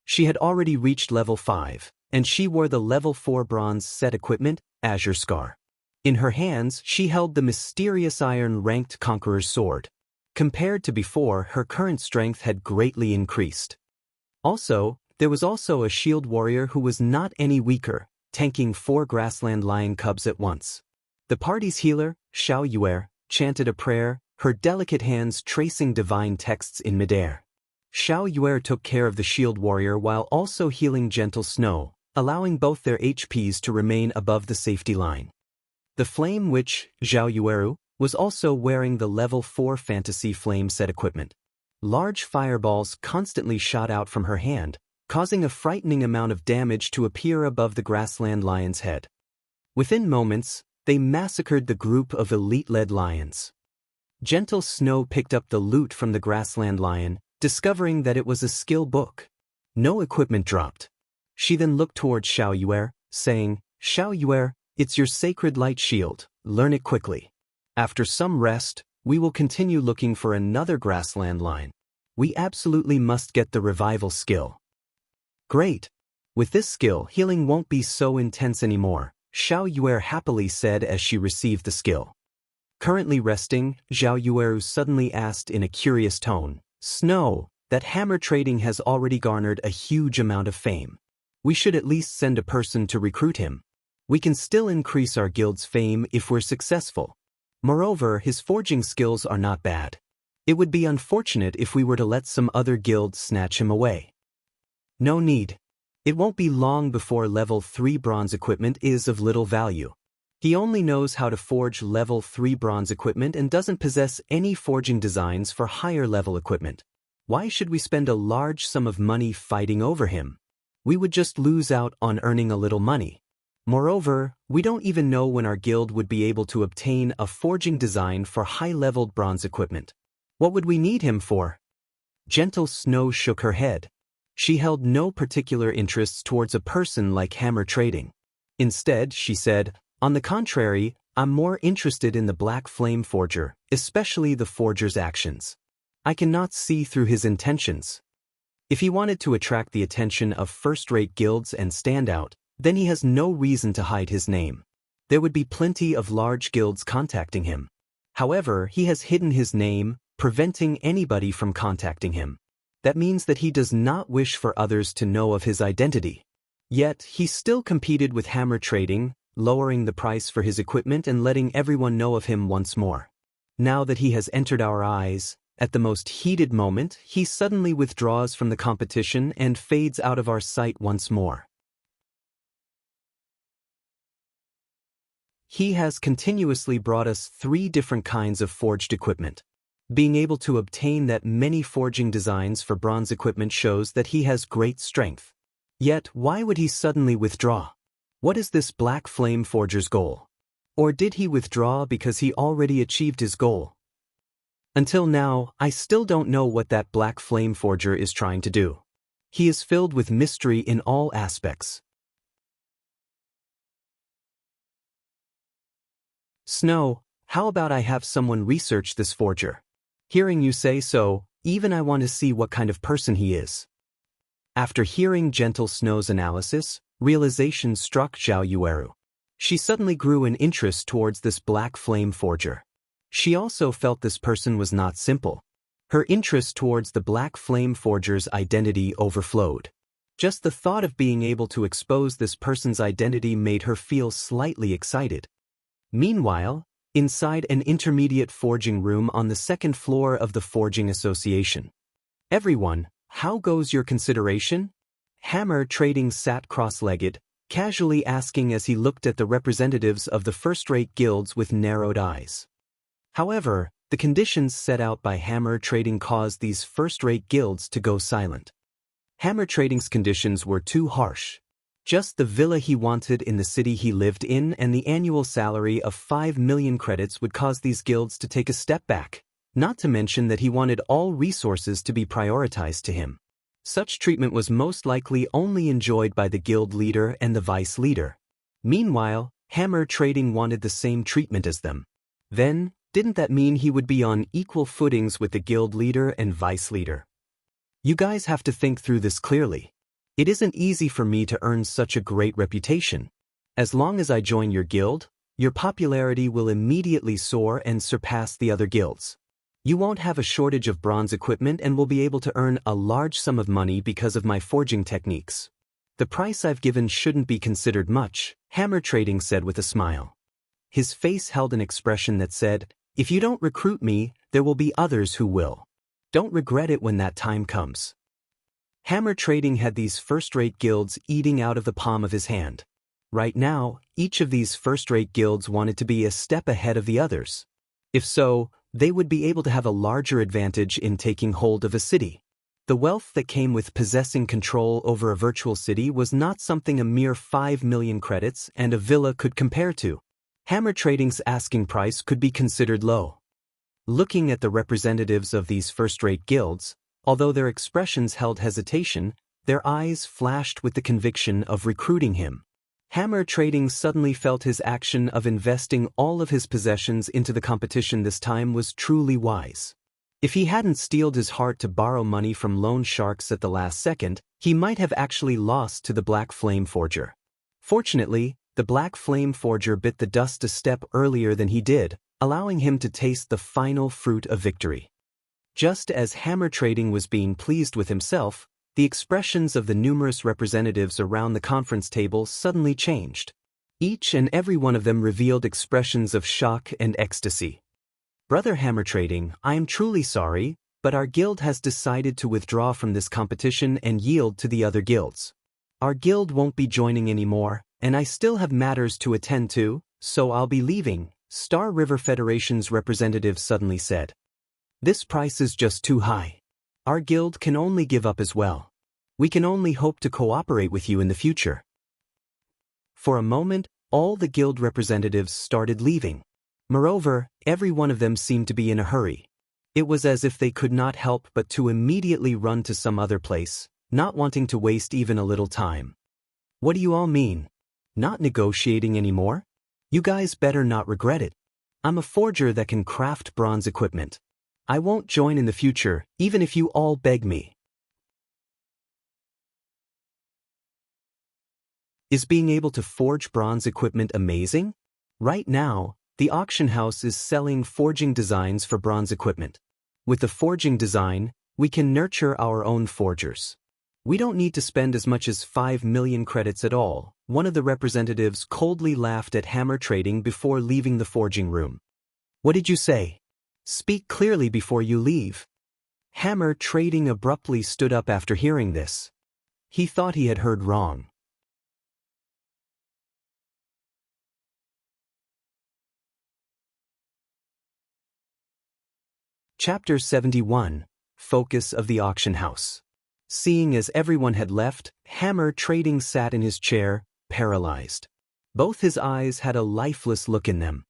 She had already reached level 5, and she wore the level 4 bronze set equipment, Azure Scar. In her hands, she held the mysterious iron-ranked Conqueror's sword. Compared to before, her current strength had greatly increased. Also, there was also a shield warrior who was not any weaker, tanking 4 grassland lion cubs at once. The party's healer, Xiao Yuer, chanted a prayer, her delicate hands tracing divine texts in midair. Xiao Yuer took care of the shield warrior while also healing Gentle Snow, allowing both their HPs to remain above the safety line. The flame witch, Zhao Yueru, was also wearing the level 4 fantasy flame set equipment. Large fireballs constantly shot out from her hand, causing a frightening amount of damage to appear above the grassland lion's head. Within moments, they massacred the group of elite-led lions. Gentle Snow picked up the loot from the grassland lion, discovering that it was a skill book. No equipment dropped. She then looked towards Xiao Yuer, saying, "Xiao Yuer, it's your sacred light shield, learn it quickly. After some rest, we will continue looking for another grassland lion. We absolutely must get the revival skill." Great! With this skill, healing won't be so intense anymore, Xiao Yuer happily said as she received the skill. Currently resting, Zhao Yueru suddenly asked in a curious tone, "Snow, that hammer trading has already garnered a huge amount of fame. We should at least send a person to recruit him. We can still increase our guild's fame if we're successful. Moreover, his forging skills are not bad. It would be unfortunate if we were to let some other guild snatch him away." No need. It won't be long before level 3 bronze equipment is of little value. He only knows how to forge level 3 bronze equipment and doesn't possess any forging designs for higher level equipment. Why should we spend a large sum of money fighting over him? We would just lose out on earning a little money. Moreover, we don't even know when our guild would be able to obtain a forging design for high-leveled bronze equipment. What would we need him for? Gentle Snow shook her head. She held no particular interests towards a person like hammer trading. Instead, she said, "On the contrary, I'm more interested in the Black Flame Forger, especially the forger's actions. I cannot see through his intentions. If he wanted to attract the attention of first-rate guilds and stand out, then he has no reason to hide his name. There would be plenty of large guilds contacting him. However, he has hidden his name, preventing anybody from contacting him. That means that he does not wish for others to know of his identity. Yet, he still competed with hammer trading, lowering the price for his equipment and letting everyone know of him once more. Now that he has entered our eyes, at the most heated moment, he suddenly withdraws from the competition and fades out of our sight once more. He has continuously brought us 3 different kinds of forged equipment. Being able to obtain that many forging designs for bronze equipment shows that he has great strength. Yet, why would he suddenly withdraw? What is this Black Flame Forger's goal? Or did he withdraw because he already achieved his goal? Until now, I still don't know what that Black Flame Forger is trying to do. He is filled with mystery in all aspects. Snow, how about I have someone research this forger? Hearing you say so, even I want to see what kind of person he is. After hearing Gentle Snow's analysis, realization struck Zhao Yueru. She suddenly grew an interest towards this Black Flame Forger. She also felt this person was not simple. Her interest towards the Black Flame Forger's identity overflowed. Just the thought of being able to expose this person's identity made her feel slightly excited. Meanwhile, inside an intermediate forging room on the 2nd floor of the Forging Association. "Everyone, how goes your consideration?" Hammer Trading sat cross-legged, casually asking as he looked at the representatives of the first-rate guilds with narrowed eyes. However, the conditions set out by Hammer Trading caused these first-rate guilds to go silent. Hammer Trading's conditions were too harsh. Just the villa he wanted in the city he lived in and the annual salary of 5 million credits would cause these guilds to take a step back, not to mention that he wanted all resources to be prioritized to him. Such treatment was most likely only enjoyed by the guild leader and the vice leader. Meanwhile, Hammer Trading wanted the same treatment as them. Then, didn't that mean he would be on equal footings with the guild leader and vice leader? You guys have to think through this clearly. It isn't easy for me to earn such a great reputation. As long as I join your guild, your popularity will immediately soar and surpass the other guilds. You won't have a shortage of bronze equipment and will be able to earn a large sum of money because of my forging techniques. The price I've given shouldn't be considered much, Hammer Trading said with a smile. His face held an expression that said, "If you don't recruit me, there will be others who will. Don't regret it when that time comes. Hammer Trading had these first-rate guilds eating out of the palm of his hand. Right now, each of these first-rate guilds wanted to be a step ahead of the others. If so, they would be able to have a larger advantage in taking hold of a city. The wealth that came with possessing control over a virtual city was not something a mere 5 million credits and a villa could compare to. Hammer Trading's asking price could be considered low. Looking at the representatives of these first-rate guilds, although their expressions held hesitation, their eyes flashed with the conviction of recruiting him. Hammer Trading suddenly felt his action of investing all of his possessions into the competition this time was truly wise. If he hadn't steeled his heart to borrow money from loan sharks at the last second, he might have actually lost to the Black Flame Forger. Fortunately, the Black Flame Forger bit the dust a step earlier than he did, allowing him to taste the final fruit of victory. Just as Hammer Trading was being pleased with himself, the expressions of the numerous representatives around the conference table suddenly changed. Each and every one of them revealed expressions of shock and ecstasy. Brother Hammer Trading, I am truly sorry, but our guild has decided to withdraw from this competition and yield to the other guilds. Our guild won't be joining anymore, and I still have matters to attend to, so I'll be leaving, Star River Federation's representative suddenly said. This price is just too high. Our guild can only give up as well. We can only hope to cooperate with you in the future. For a moment, all the guild representatives started leaving. Moreover, every one of them seemed to be in a hurry. It was as if they could not help but to immediately run to some other place, not wanting to waste even a little time. What do you all mean? Not negotiating anymore? You guys better not regret it. I'm a forger that can craft bronze equipment. I won't join in the future, even if you all beg me. Is being able to forge bronze equipment amazing? Right now, the auction house is selling forging designs for bronze equipment. With the forging design, we can nurture our own forgers. We don't need to spend as much as 5 million credits at all. One of the representatives coldly laughed at Hammer Trading before leaving the forging room. What did you say? Speak clearly before you leave. Hammer Trading abruptly stood up after hearing this. He thought he had heard wrong. Chapter 71. Focus of the Auction House. Seeing as everyone had left, Hammer Trading sat in his chair, paralyzed. Both his eyes had a lifeless look in them.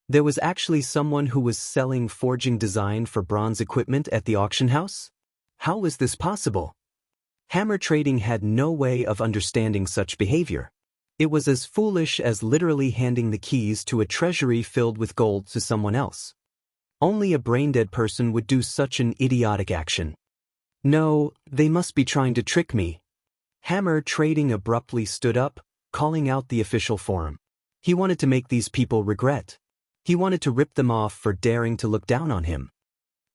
There was actually someone who was selling forging design for bronze equipment at the auction house? How was this possible? Hammer Trading had no way of understanding such behavior. It was as foolish as literally handing the keys to a treasury filled with gold to someone else. Only a brain-dead person would do such an idiotic action. No, they must be trying to trick me. Hammer Trading abruptly stood up, calling out the official forum. He wanted to make these people regret. He wanted to rip them off for daring to look down on him.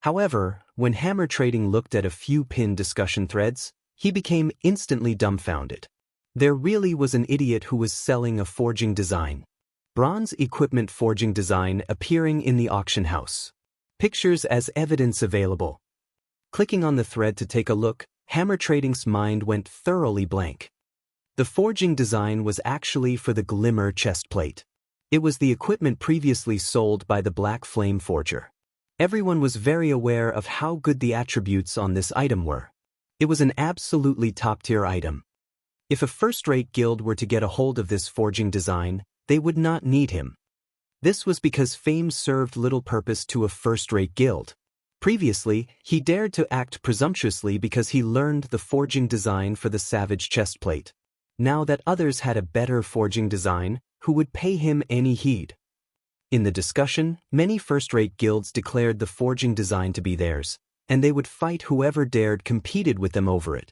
However, when Hammer Trading looked at a few pinned discussion threads, he became instantly dumbfounded. There really was an idiot who was selling a forging design. Bronze equipment forging design appearing in the auction house. Pictures as evidence available. Clicking on the thread to take a look, Hammer Trading's mind went thoroughly blank. The forging design was actually for the Glimmer chestplate. It was the equipment previously sold by the Black Flame Forger. Everyone was very aware of how good the attributes on this item were. It was an absolutely top-tier item. If a first-rate guild were to get a hold of this forging design, they would not need him. This was because fame served little purpose to a first-rate guild. Previously, he dared to act presumptuously because he learned the forging design for the Savage chestplate. Now that others had a better forging design, who would pay him any heed? In the discussion, many first-rate guilds declared the forging design to be theirs, and they would fight whoever dared competed with them over it.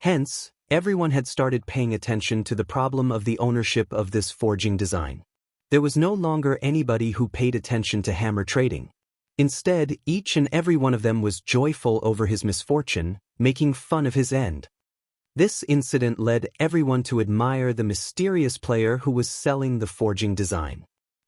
Hence, everyone had started paying attention to the problem of the ownership of this forging design. There was no longer anybody who paid attention to Hammer Trading. Instead, each and every one of them was joyful over his misfortune, making fun of his end. This incident led everyone to admire the mysterious player who was selling the forging design.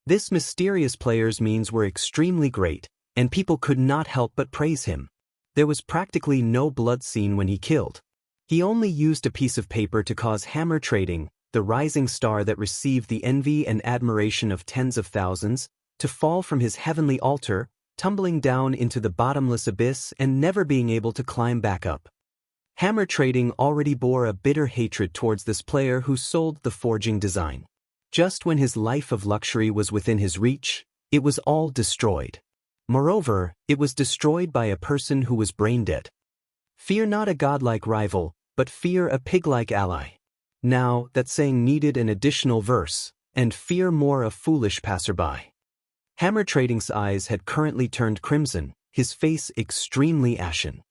This mysterious player's means were extremely great, and people could not help but praise him. There was practically no blood seen when he killed. He only used a piece of paper to cause hammer trading, the rising star that received the envy and admiration of tens of thousands, to fall from his heavenly altar, tumbling down into the bottomless abyss and never being able to climb back up. Hammer trading already bore a bitter hatred towards this player who sold the forging design. Just when his life of luxury was within his reach, it was all destroyed. Moreover, it was destroyed by a person who was brain-dead. Fear not a godlike rival, but fear a pig-like ally. Now, that saying needed an additional verse, and fear more a foolish passerby. Hammer Trading's eyes had currently turned crimson, his face extremely ashen.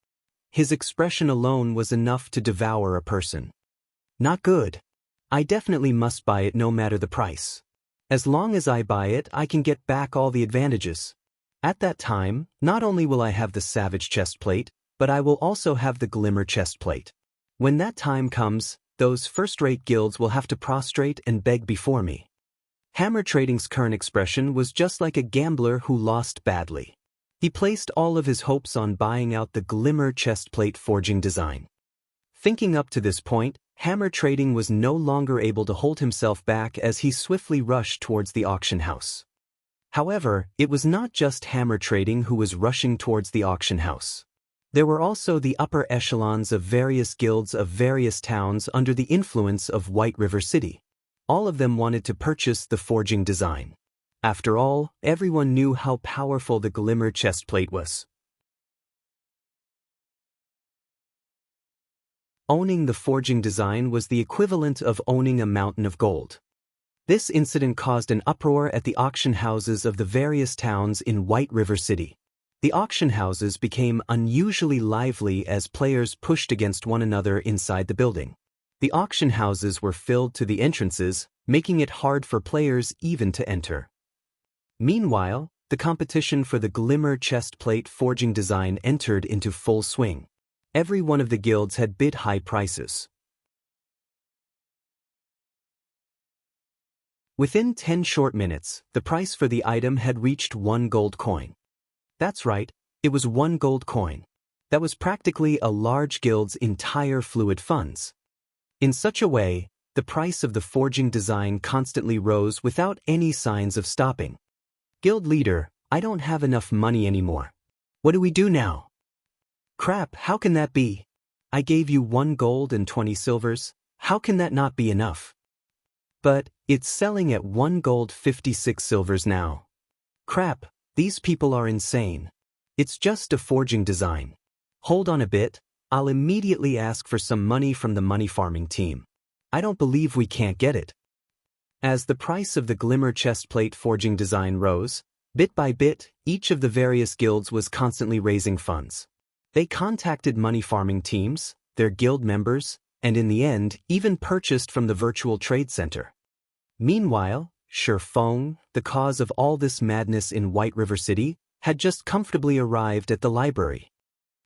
His expression alone was enough to devour a person. Not good. I definitely must buy it no matter the price. As long as I buy it, I can get back all the advantages. At that time, not only will I have the Savage chestplate, but I will also have the Glimmer chestplate. When that time comes, those first-rate guilds will have to prostrate and beg before me. Hammer Trading's current expression was just like a gambler who lost badly. He placed all of his hopes on buying out the Glimmer chestplate forging design. Thinking up to this point, Hammer Trading was no longer able to hold himself back as he swiftly rushed towards the auction house. However, it was not just Hammer Trading who was rushing towards the auction house. There were also the upper echelons of various guilds of various towns under the influence of White River City. All of them wanted to purchase the forging design. After all, everyone knew how powerful the Glimmer chestplate was. Owning the forging design was the equivalent of owning a mountain of gold. This incident caused an uproar at the auction houses of the various towns in White River City. The auction houses became unusually lively as players pushed against one another inside the building. The auction houses were filled to the entrances, making it hard for players even to enter. Meanwhile, the competition for the Glimmer chestplate forging design entered into full swing. Every one of the guilds had bid high prices. Within 10 short minutes, the price for the item had reached 1 gold coin. That's right, it was 1 gold coin. That was practically a large guild's entire fluid funds. In such a way, the price of the forging design constantly rose without any signs of stopping. Guild leader, I don't have enough money anymore. What do we do now? Crap, how can that be? I gave you 1 gold and 20 silvers, how can that not be enough? But, it's selling at 1 gold 56 silvers now. Crap, these people are insane. It's just a forging design. Hold on a bit, I'll immediately ask for some money from the money farming team. I don't believe we can't get it. As the price of the Glimmer chestplate forging design rose, bit by bit, each of the various guilds was constantly raising funds. They contacted money farming teams, their guild members, and in the end, even purchased from the virtual trade center. Meanwhile, Shifeng, the cause of all this madness in White River City, had just comfortably arrived at the library.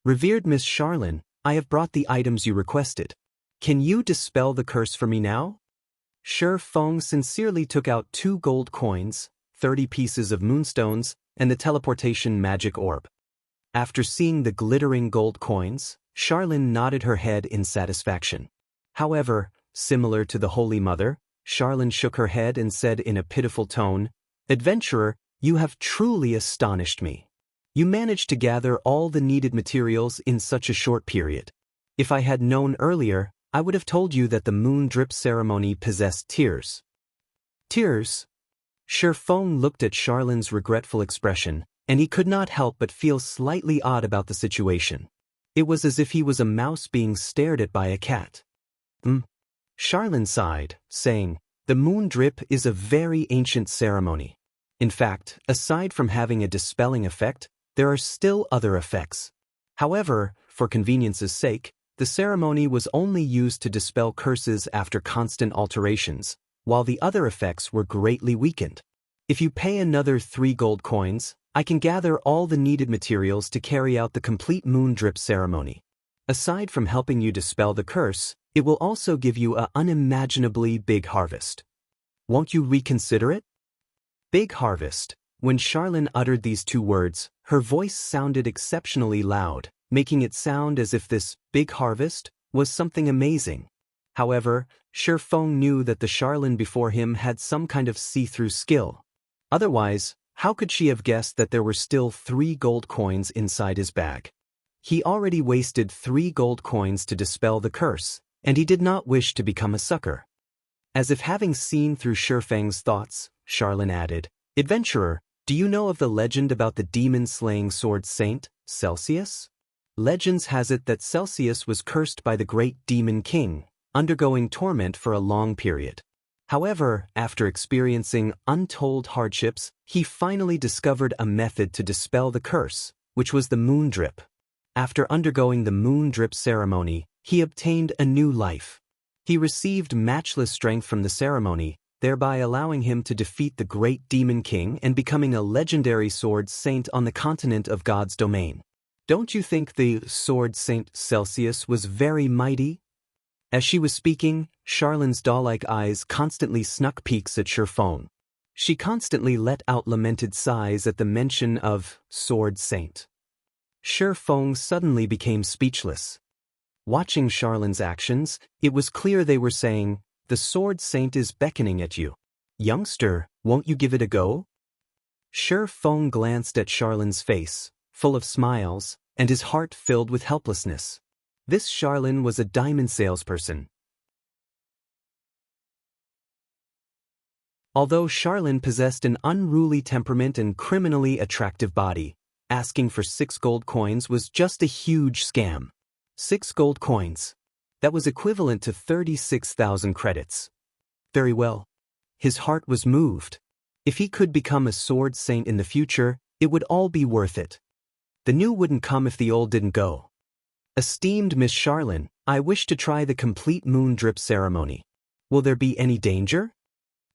Revered Miss Charlene, I have brought the items you requested. Can you dispel the curse for me now? Shifeng sincerely took out 2 gold coins, 30 pieces of moonstones, and the teleportation magic orb. After seeing the glittering gold coins, Charlene nodded her head in satisfaction. However, similar to the Holy Mother, Charlene shook her head and said in a pitiful tone, "Adventurer, you have truly astonished me. You managed to gather all the needed materials in such a short period. If I had known earlier, I would have told you that the moon drip ceremony possessed tears." Tears? Shifeng looked at Charlene's regretful expression, and he could not help but feel slightly odd about the situation. It was as if he was a mouse being stared at by a cat. Charlene sighed, saying, "The moon drip is a very ancient ceremony. In fact, aside from having a dispelling effect, there are still other effects. However, for convenience's sake, the ceremony was only used to dispel curses after constant alterations, while the other effects were greatly weakened. If you pay another 3 gold coins, I can gather all the needed materials to carry out the complete moon drip ceremony. Aside from helping you dispel the curse, it will also give you an unimaginably big harvest. Won't you reconsider it?" Big harvest. When Charlene uttered these 2 words, Her voice sounded exceptionally loud, making it sound as if this big harvest was something amazing. However, Shifeng knew that the Charlene before him had some kind of see-through skill. Otherwise, how could she have guessed that there were still 3 gold coins inside his bag? He already wasted 3 gold coins to dispel the curse, and he did not wish to become a sucker. As if having seen through Shifeng's thoughts, Charlene added, "Adventurer, do you know of the legend about the demon-slaying sword saint, Celsius? Legends has it that Celsius was cursed by the great demon king, undergoing torment for a long period. However, after experiencing untold hardships, he finally discovered a method to dispel the curse, which was the moon drip. After undergoing the moon drip ceremony, he obtained a new life. He received matchless strength from the ceremony, thereby allowing him to defeat the great demon king and becoming a legendary sword saint on the continent of God's domain. Don't you think the sword saint Celsius was very mighty?" As she was speaking, Charlene's doll-like eyes constantly snuck peeks at Shifeng. She constantly let out lamented sighs at the mention of sword saint. Shifeng suddenly became speechless. Watching Charlene's actions, it was clear they were saying, "The sword saint is beckoning at you. Youngster, won't you give it a go?" Shifeng glanced at Charlene's face, full of smiles, and his heart filled with helplessness. This Charlene was a diamond salesperson. Although Charlene possessed an unruly temperament and criminally attractive body, asking for 6 gold coins was just a huge scam. 6 gold coins. That was equivalent to 36,000 credits. Very well. His heart was moved. If he could become a sword saint in the future, it would all be worth it. The new wouldn't come if the old didn't go. "Esteemed Miss Charlene, I wish to try the complete moon drip ceremony. Will there be any danger?"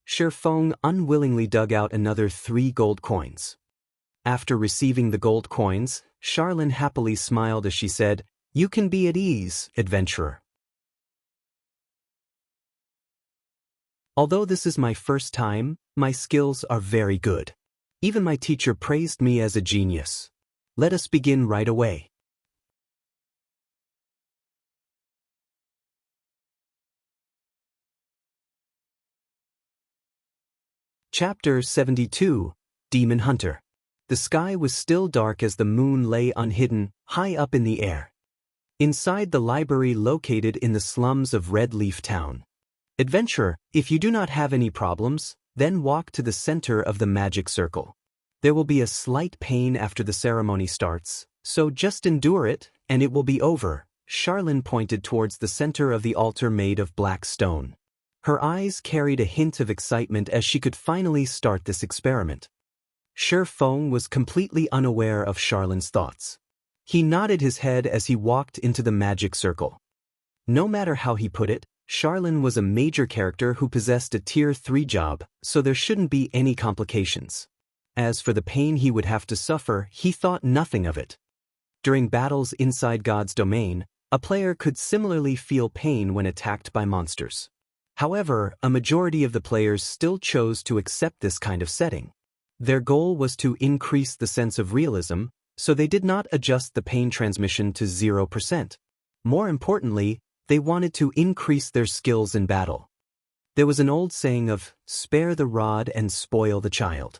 Shifeng unwillingly dug out another 3 gold coins. After receiving the gold coins, Charlene happily smiled as she said, "You can be at ease, adventurer. Although this is my first time, my skills are very good. Even my teacher praised me as a genius. Let us begin right away." Chapter 72, Demon Hunter. The sky was still dark as the moon lay unhidden, high up in the air. Inside the library located in the slums of Red Leaf Town. "Adventurer, if you do not have any problems, then walk to the center of the magic circle. There will be a slight pain after the ceremony starts, so just endure it, and it will be over." Charlene pointed towards the center of the altar made of black stone. Her eyes carried a hint of excitement as she could finally start this experiment. Shifeng was completely unaware of Charlene's thoughts. He nodded his head as he walked into the magic circle. No matter how he put it, Charlene was a major character who possessed a Tier 3 job, so there shouldn't be any complications. As for the pain he would have to suffer, he thought nothing of it. During battles inside God's domain, a player could similarly feel pain when attacked by monsters. However, a majority of the players still chose to accept this kind of setting. Their goal was to increase the sense of realism, so they did not adjust the pain transmission to 0%. More importantly, they wanted to increase their skills in battle. There was an old saying of, "Spare the rod and spoil the child."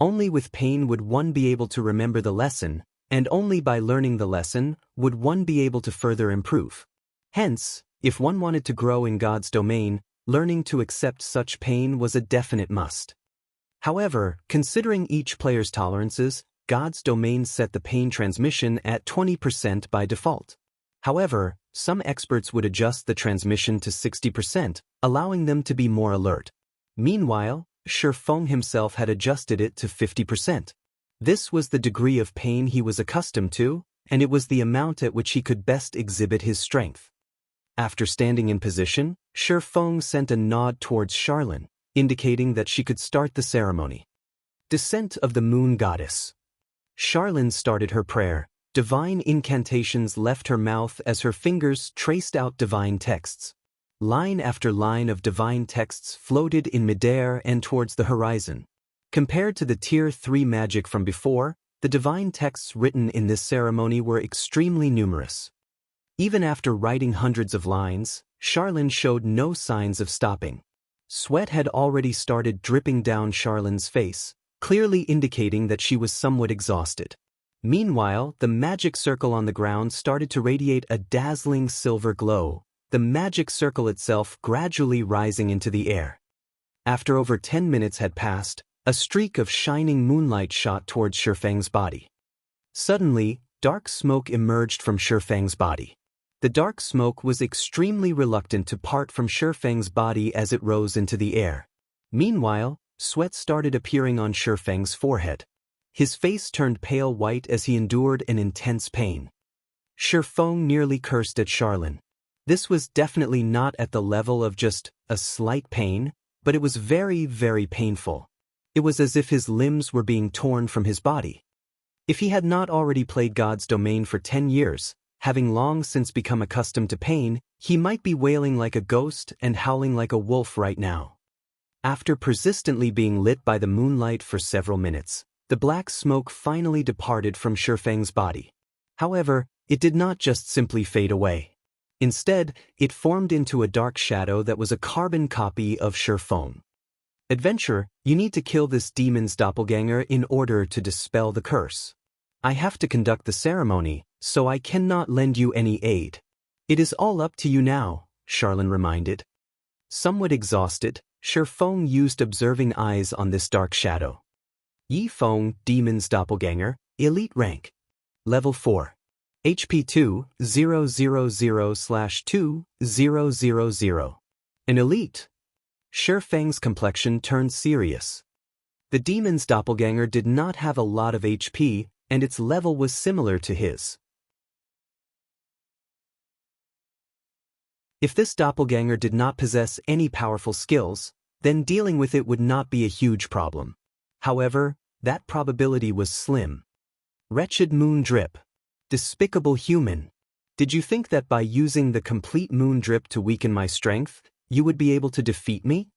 Only with pain would one be able to remember the lesson, and only by learning the lesson would one be able to further improve. Hence, if one wanted to grow in God's domain, learning to accept such pain was a definite must. However, considering each player's tolerances, God's domain set the pain transmission at 20% by default. However, some experts would adjust the transmission to 60%, allowing them to be more alert. Meanwhile, Shifeng himself had adjusted it to 50%. This was the degree of pain he was accustomed to, and it was the amount at which he could best exhibit his strength. After standing in position, Shifeng sent a nod towards Charlene, indicating that she could start the ceremony. Descent of the Moon Goddess. Charlene started her prayer. Divine incantations left her mouth as her fingers traced out divine texts. Line after line of divine texts floated in midair and towards the horizon. Compared to the Tier 3 magic from before, The divine texts written in this ceremony were extremely numerous. Even after writing hundreds of lines, Charlene showed no signs of stopping. Sweat had already started dripping down Charlene's face, clearly indicating that she was somewhat exhausted. Meanwhile, the magic circle on the ground started to radiate a dazzling silver glow, the magic circle itself gradually rising into the air. After over 10 minutes had passed, a streak of shining moonlight shot towards Shifeng's body. Suddenly, dark smoke emerged from Shifeng's body. The dark smoke was extremely reluctant to part from Shifeng's body as it rose into the air. Meanwhile, sweat started appearing on Shifeng's forehead. His face turned pale white as he endured an intense pain. Shifeng nearly cursed at Charlene. This was definitely not at the level of just a slight pain, but it was very, very painful. It was as if his limbs were being torn from his body. If he had not already played God's domain for 10 years, having long since become accustomed to pain, he might be wailing like a ghost and howling like a wolf right now. After persistently being lit by the moonlight for several minutes, the black smoke finally departed from Shifeng's body. However, it did not just simply fade away. Instead, it formed into a dark shadow that was a carbon copy of Shifeng. Adventurer, you need to kill this demon's doppelganger in order to dispel the curse. I have to conduct the ceremony, so I cannot lend you any aid. It is all up to you now, Charlene reminded. Somewhat exhausted, Shifeng used observing eyes on this dark shadow. Yifeng, demon's doppelganger, elite rank. Level 4. HP 2,000/2000. An elite. Shifeng's complexion turned serious. The demon's doppelganger did not have a lot of HP, and its level was similar to his. If this doppelganger did not possess any powerful skills, then dealing with it would not be a huge problem. However, that probability was slim. Wretched moon drip. Despicable human. Did you think that by using the complete moon drip to weaken my strength, you would be able to defeat me?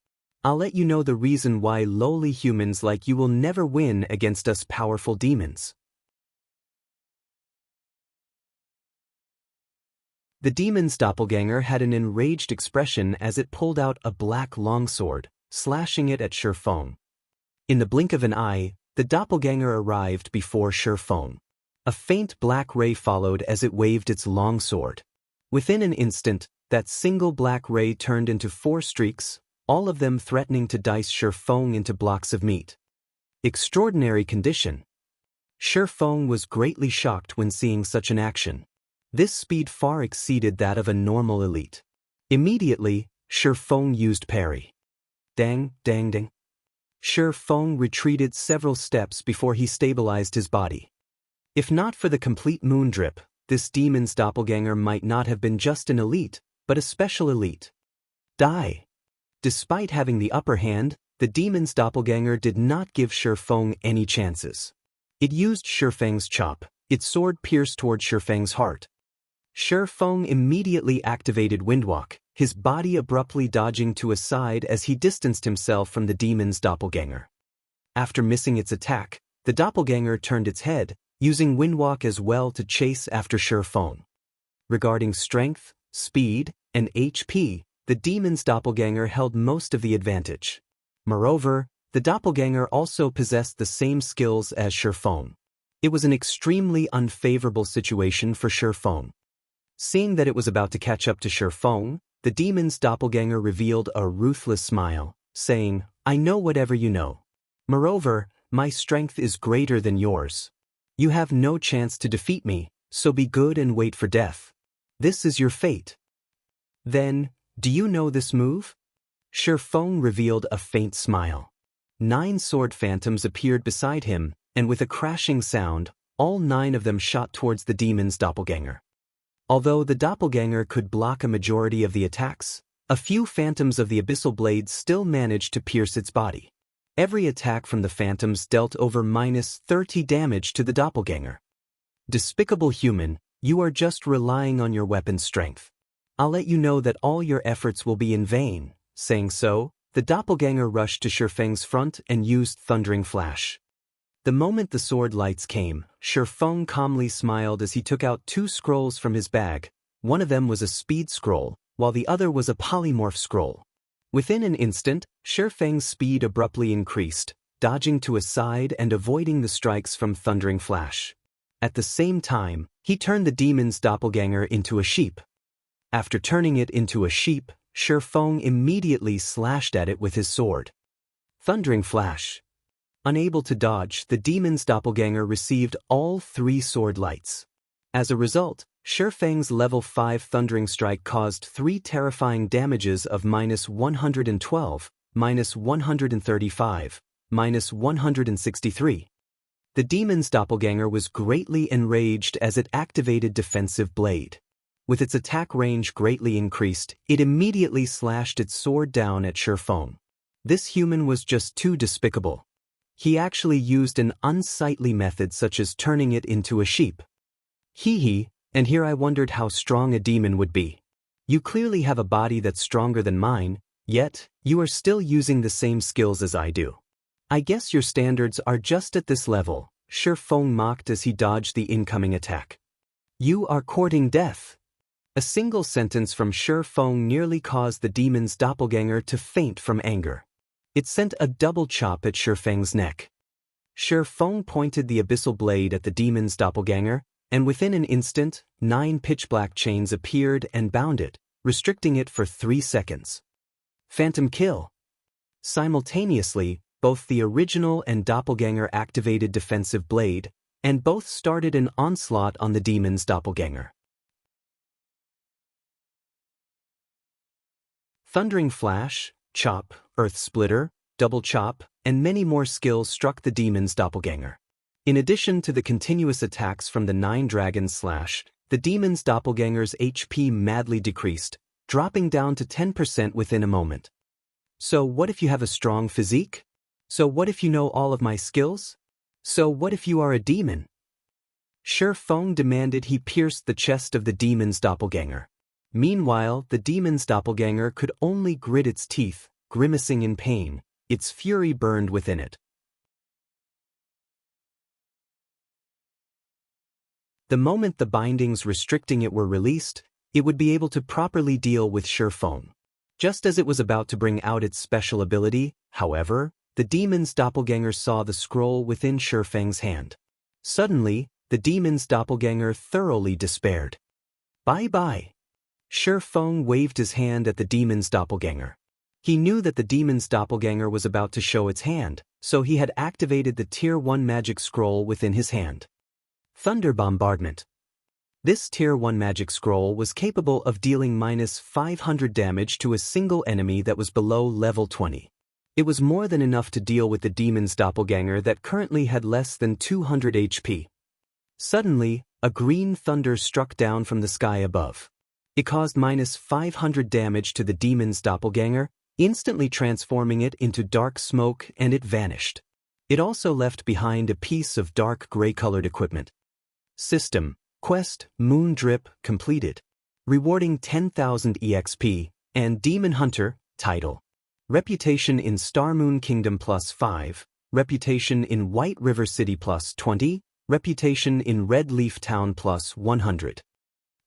I'll let you know the reason why lowly humans like you will never win against us powerful demons. The demon's doppelganger had an enraged expression as it pulled out a black longsword, slashing it at Shifeng. In the blink of an eye, the doppelganger arrived before Shifeng. A faint black ray followed as it waved its longsword. Within an instant, that single black ray turned into 4 streaks, all of them threatening to dice Shifeng into blocks of meat. Extraordinary condition. Shifeng was greatly shocked when seeing such an action. This speed far exceeded that of a normal elite. Immediately, Shifeng used parry. Dang, dang, dang. Shifeng retreated several steps before he stabilized his body. If not for the complete moon drip, this demon's doppelganger might not have been just an elite, but a special elite. Die. Despite having the upper hand, the demon's doppelganger did not give Shifeng any chances. It used Shifeng's chop. Its sword pierced toward Shifeng's heart. Shifeng immediately activated Windwalk, his body abruptly dodging to a side as he distanced himself from the demon's doppelganger. After missing its attack, the doppelganger turned its head, using Windwalk as well to chase after Shifeng. Regarding strength, speed, and HP, the demon's doppelganger held most of the advantage. Moreover, the doppelganger also possessed the same skills as Shifeng. It was an extremely unfavorable situation for Shifeng. Seeing that it was about to catch up to Shifeng, the demon's doppelganger revealed a ruthless smile, saying, "I know whatever you know. Moreover, my strength is greater than yours. You have no chance to defeat me, so be good and wait for death. This is your fate." Then, do you know this move? Shifeng revealed a faint smile. 9 sword phantoms appeared beside him, and with a crashing sound, all 9 of them shot towards the demon's doppelganger. Although the doppelganger could block a majority of the attacks, a few phantoms of the abyssal blades still managed to pierce its body. Every attack from the phantoms dealt over -30 damage to the doppelganger. Despicable human, you are just relying on your weapon's strength. I'll let you know that all your efforts will be in vain. Saying so, the doppelganger rushed to Shifeng's front and used Thundering Flash. The moment the sword lights came, Shifeng calmly smiled as he took out 2 scrolls from his bag. One of them was a speed scroll, while the other was a polymorph scroll. Within an instant, Shifeng's speed abruptly increased, dodging to a side and avoiding the strikes from Thundering Flash. At the same time, he turned the demon's doppelganger into a sheep. After turning it into a sheep, Shifeng immediately slashed at it with his sword. Thundering Flash. Unable to dodge, the demon's doppelganger received all 3 sword lights. As a result, Shifeng's level 5 Thundering Strike caused 3 terrifying damages of -112, -135, -163. The demon's doppelganger was greatly enraged as it activated Defensive Blade. With its attack range greatly increased, it immediately slashed its sword down at Shifeng. This human was just too despicable. He actually used an unsightly method such as turning it into a sheep. Hee, and here I wondered how strong a demon would be. You clearly have a body that's stronger than mine, yet you are still using the same skills as I do. I guess your standards are just at this level, Shifeng mocked as he dodged the incoming attack. You are courting death. A single sentence from Shifeng nearly caused the demon's doppelganger to faint from anger. It sent a double chop at Shifeng's neck. Shifeng pointed the abyssal blade at the demon's doppelganger, and within an instant, 9 pitch-black chains appeared and bound it, restricting it for 3 seconds. Phantom kill. Simultaneously, both the original and doppelganger activated Defensive Blade, and both started an onslaught on the demon's doppelganger. Thundering Flash, Chop, Earth Splitter, Double Chop, and many more skills struck the demon's doppelganger. In addition to the continuous attacks from the 9 dragons slash, the demon's doppelganger's HP madly decreased, dropping down to 10% within a moment. So what if you have a strong physique? So what if you know all of my skills? So what if you are a demon? Shifeng demanded he pierced the chest of the demon's doppelganger. Meanwhile, the demon's doppelganger could only grit its teeth, grimacing in pain. Its fury burned within it. The moment the bindings restricting it were released, it would be able to properly deal with Shifeng. Just as it was about to bring out its special ability, however, the demon's doppelganger saw the scroll within Shifeng's hand. Suddenly, the demon's doppelganger thoroughly despaired. Bye-bye. Shifeng waved his hand at the demon's doppelganger. He knew that the demon's doppelganger was about to show its hand, so he had activated the Tier 1 magic scroll within his hand. Thunder Bombardment. This Tier 1 magic scroll was capable of dealing -500 damage to a single enemy that was below level 20. It was more than enough to deal with the demon's doppelganger that currently had less than 200 HP. Suddenly, a green thunder struck down from the sky above. It caused -500 damage to the demon's doppelganger, instantly transforming it into dark smoke, and it vanished. It also left behind a piece of dark gray-colored equipment. System, Quest, Moon Drip, completed. Rewarding 10,000 EXP, and Demon Hunter, title. Reputation in Star Moon Kingdom +5, Reputation in White River City +20, Reputation in Red Leaf Town +100.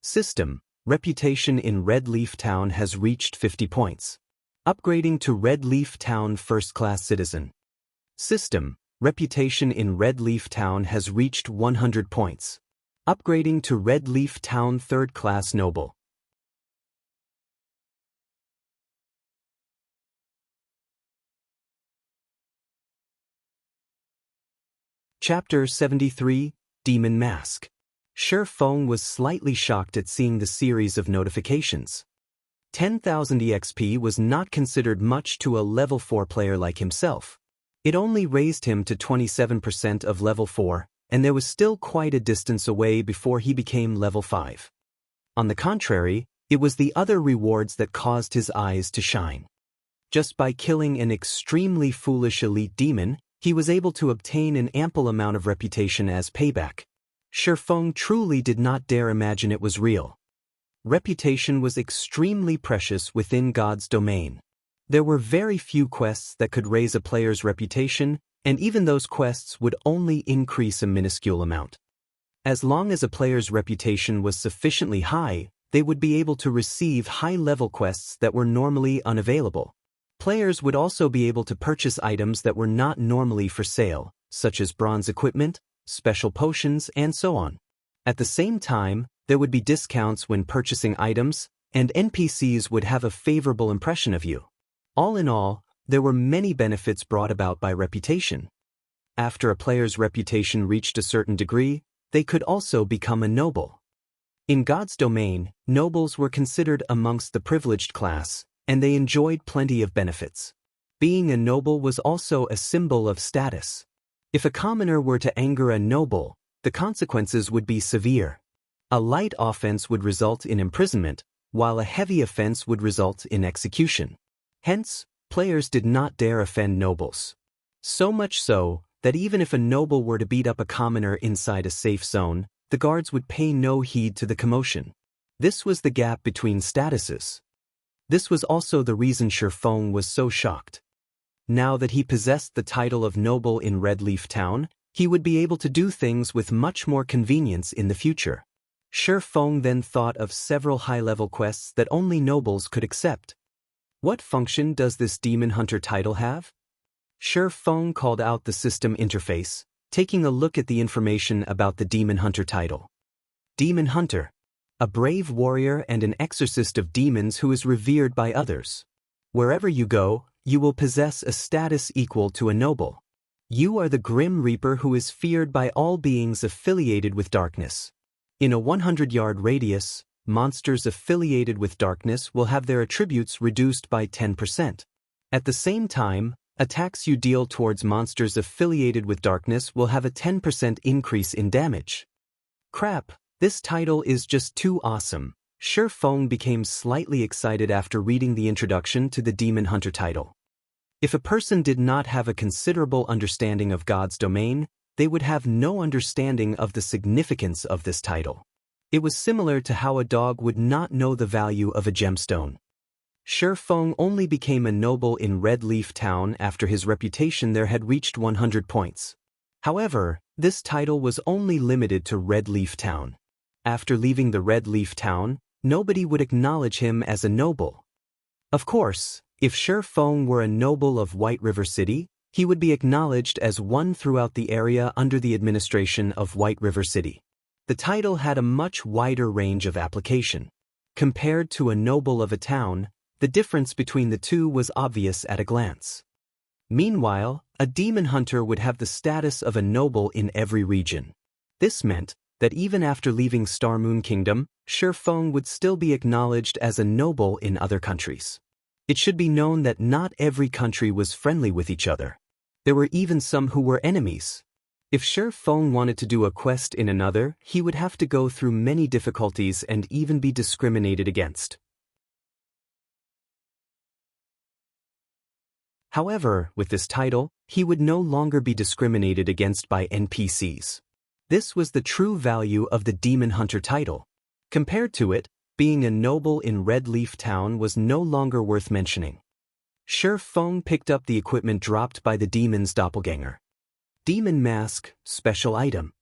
System, Reputation in Red Leaf Town has reached 50 points. Upgrading to Red Leaf Town First Class Citizen. System, Reputation in Red Leaf Town has reached 100 points. Upgrading to Red Leaf Town Third Class Noble. Chapter 73, Demon Mask. Shifeng was slightly shocked at seeing the series of notifications. 10,000 EXP was not considered much to a level 4 player like himself. It only raised him to 27% of level 4, and there was still quite a distance away before he became level 5. On the contrary, it was the other rewards that caused his eyes to shine. Just by killing an extremely foolish elite demon, he was able to obtain an ample amount of reputation as payback. Shifeng truly did not dare imagine it was real. Reputation was extremely precious within God's domain. There were very few quests that could raise a player's reputation, and even those quests would only increase a minuscule amount. As long as a player's reputation was sufficiently high, they would be able to receive high-level quests that were normally unavailable. Players would also be able to purchase items that were not normally for sale, such as bronze equipment, special potions, and so on. At the same time, there would be discounts when purchasing items, and NPCs would have a favorable impression of you. All in all, there were many benefits brought about by reputation. After a player's reputation reached a certain degree, they could also become a noble. In God's domain, nobles were considered amongst the privileged class, and they enjoyed plenty of benefits. Being a noble was also a symbol of status. If a commoner were to anger a noble, the consequences would be severe. A light offense would result in imprisonment, while a heavy offense would result in execution. Hence, players did not dare offend nobles. So much so, that even if a noble were to beat up a commoner inside a safe zone, the guards would pay no heed to the commotion. This was the gap between statuses. This was also the reason Shifeng was so shocked. Now that he possessed the title of noble in Red Leaf Town, he would be able to do things with much more convenience in the future. Shifeng then thought of several high-level quests that only nobles could accept. What function does this Demon Hunter title have? Shifeng called out the system interface, taking a look at the information about the Demon Hunter title. Demon Hunter, a brave warrior and an exorcist of demons who is revered by others. Wherever you go, you will possess a status equal to a noble. You are the Grim Reaper who is feared by all beings affiliated with darkness. In a 100-yard radius, monsters affiliated with darkness will have their attributes reduced by 10%. At the same time, attacks you deal towards monsters affiliated with darkness will have a 10% increase in damage. Crap, this title is just too awesome. Shifeng became slightly excited after reading the introduction to the Demon Hunter title. If a person did not have a considerable understanding of God's domain, they would have no understanding of the significance of this title. It was similar to how a dog would not know the value of a gemstone. Shifeng only became a noble in Red Leaf Town after his reputation there had reached 100 points. However, this title was only limited to Red Leaf Town. After leaving the Red Leaf Town, nobody would acknowledge him as a noble. Of course, if Shifeng were a noble of White River City, he would be acknowledged as one throughout the area under the administration of White River City. The title had a much wider range of application. Compared to a noble of a town, the difference between the two was obvious at a glance. Meanwhile, a demon hunter would have the status of a noble in every region. This meant that even after leaving Star Moon Kingdom, Shifeng would still be acknowledged as a noble in other countries. It should be known that not every country was friendly with each other. There were even some who were enemies. If Shifeng wanted to do a quest in another, he would have to go through many difficulties and even be discriminated against. However, with this title, he would no longer be discriminated against by NPCs. This was the true value of the Demon Hunter title. Compared to it, being a noble in Red Leaf Town was no longer worth mentioning. Shifeng picked up the equipment dropped by the demon's doppelganger. Demon Mask, special item.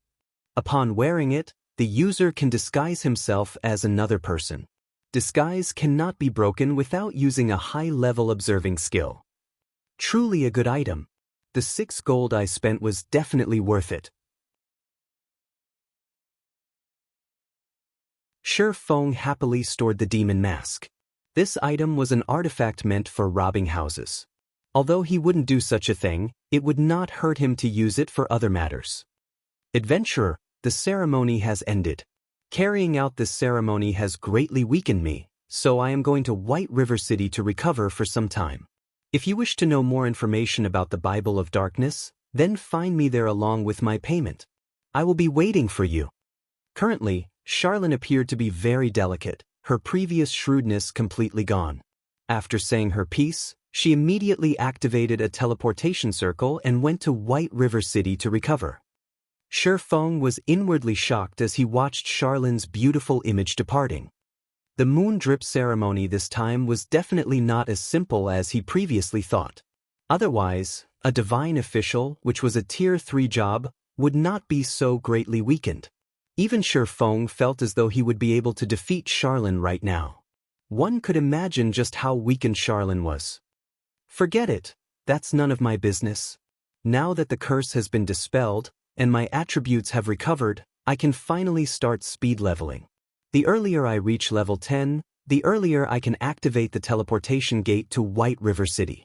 Upon wearing it, the user can disguise himself as another person. Disguise cannot be broken without using a high-level observing skill. Truly a good item. The 6 gold I spent was definitely worth it. Shifeng happily stored the demon mask. This item was an artifact meant for robbing houses. Although he wouldn't do such a thing, it would not hurt him to use it for other matters. Adventurer, the ceremony has ended. Carrying out this ceremony has greatly weakened me, so I am going to White River City to recover for some time. If you wish to know more information about the Bible of Darkness, then find me there along with my payment. I will be waiting for you. Currently, Charlene appeared to be very delicate, her previous shrewdness completely gone. After saying her piece, she immediately activated a teleportation circle and went to White River City to recover. Shifeng was inwardly shocked as he watched Charlene's beautiful image departing. The moon drip ceremony this time was definitely not as simple as he previously thought. Otherwise, a divine official, which was a Tier 3 job, would not be so greatly weakened. Even Shi Feng felt as though he would be able to defeat Charlene right now. One could imagine just how weakened Charlene was. Forget it, that's none of my business. Now that the curse has been dispelled, and my attributes have recovered, I can finally start speed leveling. The earlier I reach level 10, the earlier I can activate the teleportation gate to White River City.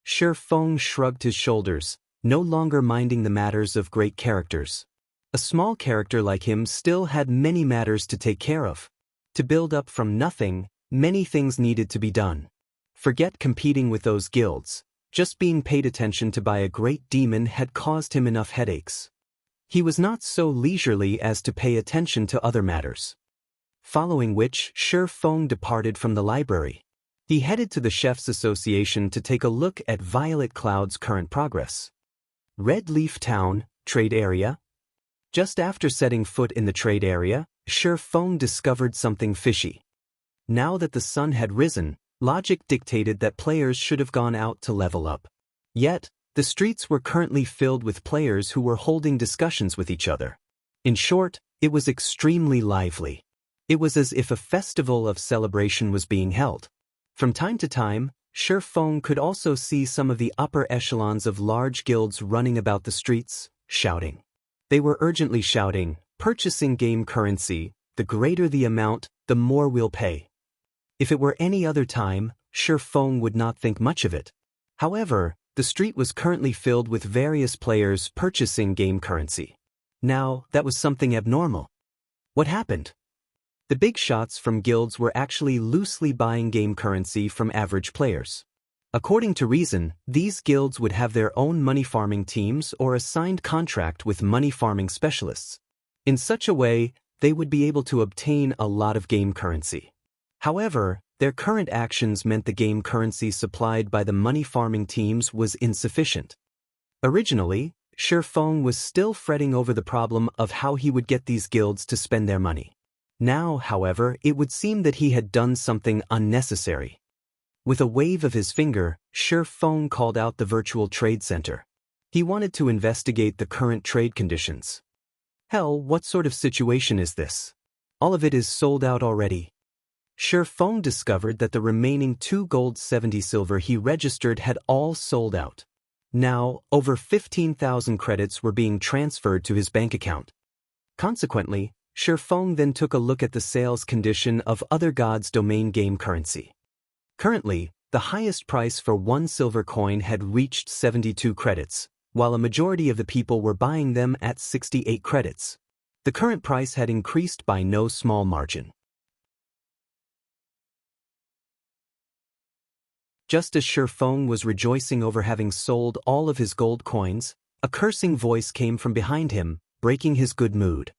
Shi Feng shrugged his shoulders, no longer minding the matters of great characters. A small character like him still had many matters to take care of. To build up from nothing, many things needed to be done. Forget competing with those guilds, just being paid attention to by a great demon had caused him enough headaches. He was not so leisurely as to pay attention to other matters. Following which, Shi Feng departed from the library. He headed to the Chefs' Association to take a look at Violet Cloud's current progress. Red Leaf Town, Trade Area. Just after setting foot in the trade area, Shi Feng discovered something fishy. Now that the sun had risen, logic dictated that players should have gone out to level up. Yet, the streets were currently filled with players who were holding discussions with each other. In short, it was extremely lively. It was as if a festival of celebration was being held. From time to time, Shi Feng could also see some of the upper echelons of large guilds running about the streets, shouting. They were urgently shouting, "Purchasing game currency, the greater the amount, the more we'll pay." If it were any other time, Shi Feng would not think much of it. However, the street was currently filled with various players purchasing game currency. Now, that was something abnormal. What happened? The big shots from guilds were actually loosely buying game currency from average players. According to reason, these guilds would have their own money farming teams or a signed contract with money farming specialists. In such a way, they would be able to obtain a lot of game currency. However, their current actions meant the game currency supplied by the money farming teams was insufficient. Originally, Shi Feng was still fretting over the problem of how he would get these guilds to spend their money. Now, however, it would seem that he had done something unnecessary. With a wave of his finger, Shi Feng called out the virtual trade center. He wanted to investigate the current trade conditions. Hell, what sort of situation is this? All of it is sold out already. Shi Feng discovered that the remaining 2 gold 70 silver he registered had all sold out. Now, over 15,000 credits were being transferred to his bank account. Consequently, Shi Feng then took a look at the sales condition of other gods' domain game currency. Currently, the highest price for 1 silver coin had reached 72 credits, while a majority of the people were buying them at 68 credits. The current price had increased by no small margin. Just as Shi Feng was rejoicing over having sold all of his gold coins, a cursing voice came from behind him, breaking his good mood.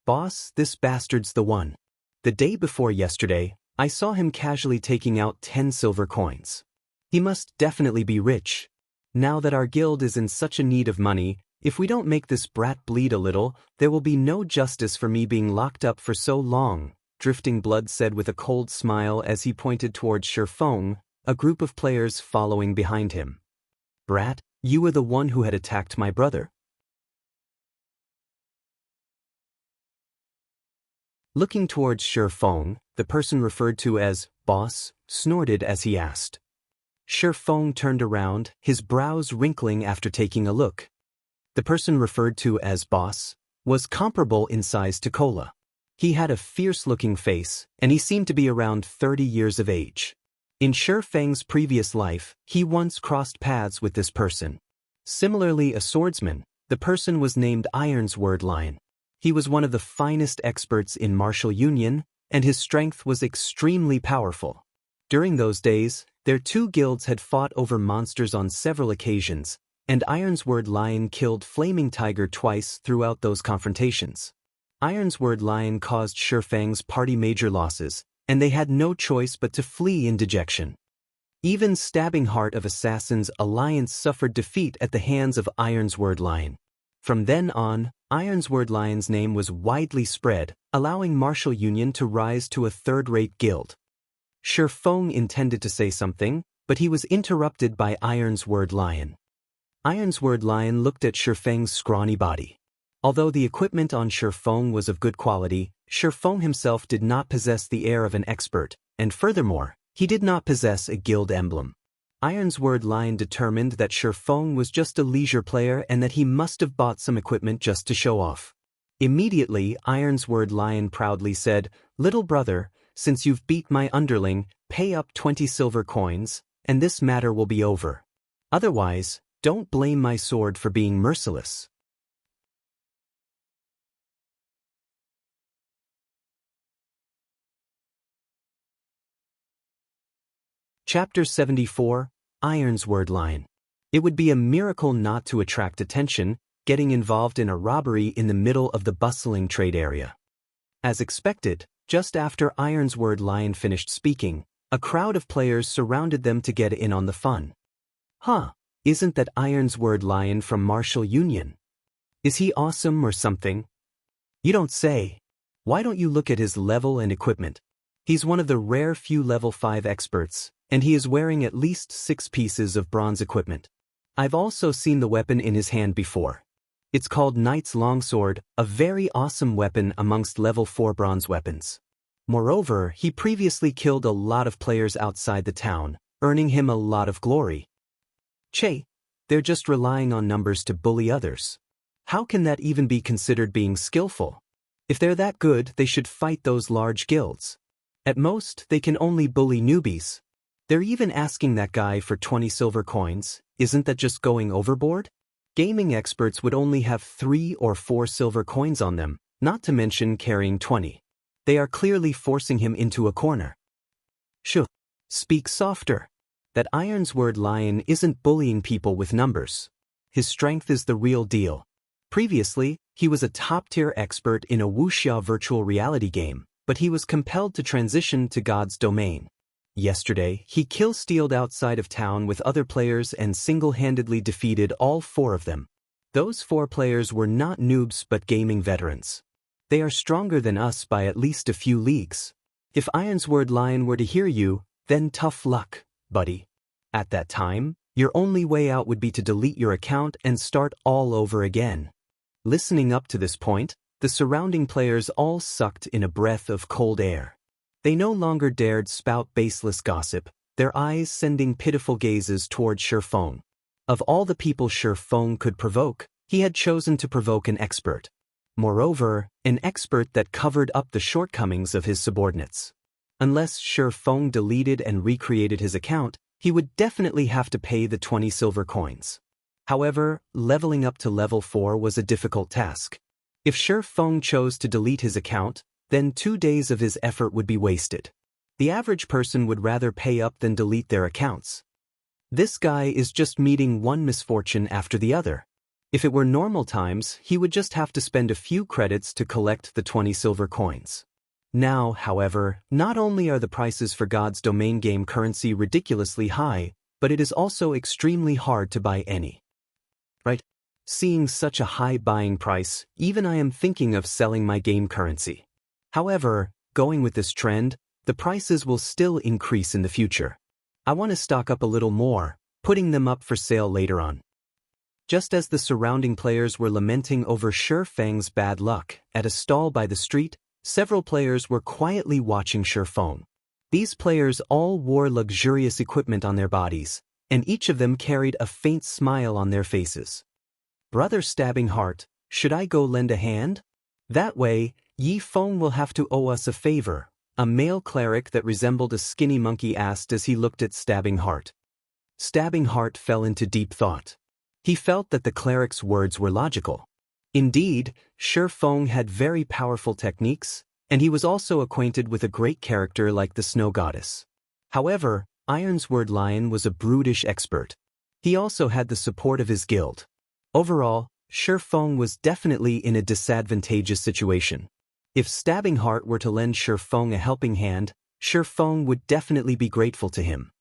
"Boss, this bastard's the one. The day before yesterday, I saw him casually taking out 10 silver coins. He must definitely be rich. Now that our guild is in such a need of money, if we don't make this brat bleed a little, there will be no justice for me being locked up for so long," Drifting Blood said with a cold smile as he pointed towards Shi Feng, a group of players following behind him. "Brat, you were the one who had attacked my brother?" Looking towards Shi Feng, the person referred to as boss snorted as he asked. Shi Feng turned around, his brows wrinkling after taking a look. The person referred to as boss was comparable in size to Cola. He had a fierce-looking face, and he seemed to be around 30 years of age. In Shi Feng's previous life, he once crossed paths with this person. Similarly, a swordsman, the person was named Ironsword Lion. He was one of the finest experts in martial union, and his strength was extremely powerful. During those days, their 2 guilds had fought over monsters on several occasions, and Ironsword Lion killed Flaming Tiger twice throughout those confrontations. Ironsword Lion caused Shi Feng's party major losses, and they had no choice but to flee in dejection. Even Stabbing Heart of Assassins Alliance suffered defeat at the hands of Ironsword Lion. From then on, Ironsword Lion's name was widely spread, allowing martial union to rise to a third-rate guild. Shi Feng intended to say something, but he was interrupted by Ironsword Lion. Ironsword Lion looked at Shifeng's scrawny body. Although the equipment on Shifeng was of good quality, Shifeng himself did not possess the air of an expert, and furthermore, he did not possess a guild emblem. Ironsword Lion determined that Shifeng was just a leisure player and that he must have bought some equipment just to show off. Immediately, Ironsword Lion proudly said, "Little brother, since you've beat my underling, pay up 20 silver coins, and this matter will be over. Otherwise, don't blame my sword for being merciless." Chapter 74, Ironsword Lion. It would be a miracle not to attract attention, getting involved in a robbery in the middle of the bustling trade area. As expected, just after Ironsword Lion finished speaking, a crowd of players surrounded them to get in on the fun. Huh, isn't that Ironsword Lion from Martial Union? Is he awesome or something? You don't say. Why don't you look at his level and equipment? He's one of the rare few level 5 experts, and he is wearing at least 6 pieces of bronze equipment. I've also seen the weapon in his hand before. It's called Knight's Longsword, a very awesome weapon amongst level 4 bronze weapons. Moreover, he previously killed a lot of players outside the town, earning him a lot of glory. Che, they're just relying on numbers to bully others. How can that even be considered being skillful? If they're that good, they should fight those large guilds. At most, they can only bully newbies. They're even asking that guy for 20 silver coins. Isn't that just going overboard? Gaming experts would only have 3 or 4 silver coins on them, not to mention carrying 20. They are clearly forcing him into a corner. Shh. Speak softer. That Ironsword Lion isn't bullying people with numbers. His strength is the real deal. Previously, he was a top-tier expert in a Wuxia virtual reality game, but he was compelled to transition to God's domain. Yesterday, he kill-stealed outside of town with other players and single-handedly defeated all 4 of them. Those 4 players were not noobs but gaming veterans. They are stronger than us by at least a few leagues. If Ironsword Lion were to hear you, then tough luck, buddy. At that time, your only way out would be to delete your account and start all over again. Listening up to this point, the surrounding players all sucked in a breath of cold air. They no longer dared spout baseless gossip, their eyes sending pitiful gazes toward Shifeng. Of all the people Shifeng could provoke, he had chosen to provoke an expert. Moreover, an expert that covered up the shortcomings of his subordinates. Unless Shifeng deleted and recreated his account, he would definitely have to pay the 20 silver coins. However, leveling up to level 4 was a difficult task. If Shifeng chose to delete his account, then 2 days of his effort would be wasted. The average person would rather pay up than delete their accounts. This guy is just meeting one misfortune after the other. If it were normal times, he would just have to spend a few credits to collect the 20 silver coins. Now, however, not only are the prices for God's domain game currency ridiculously high, but it is also extremely hard to buy any. Right? Seeing such a high buying price, even I am thinking of selling my game currency. However, going with this trend, the prices will still increase in the future. I want to stock up a little more, putting them up for sale later on. Just as the surrounding players were lamenting over Shifeng's bad luck, at a stall by the street, several players were quietly watching Shifeng. These players all wore luxurious equipment on their bodies, and each of them carried a faint smile on their faces. Brother Stabbing Heart, should I go lend a hand? That way, Yifeng will have to owe us a favor, a male cleric that resembled a skinny monkey asked as he looked at Stabbing Heart. Stabbing Heart fell into deep thought. He felt that the cleric's words were logical. Indeed, Shifeng had very powerful techniques, and he was also acquainted with a great character like the Snow Goddess. However, Ironsword Lion was a brutish expert. He also had the support of his guild. Overall, Shifeng was definitely in a disadvantageous situation. If Stabbing Heart were to lend Shifeng a helping hand, Shifeng would definitely be grateful to him.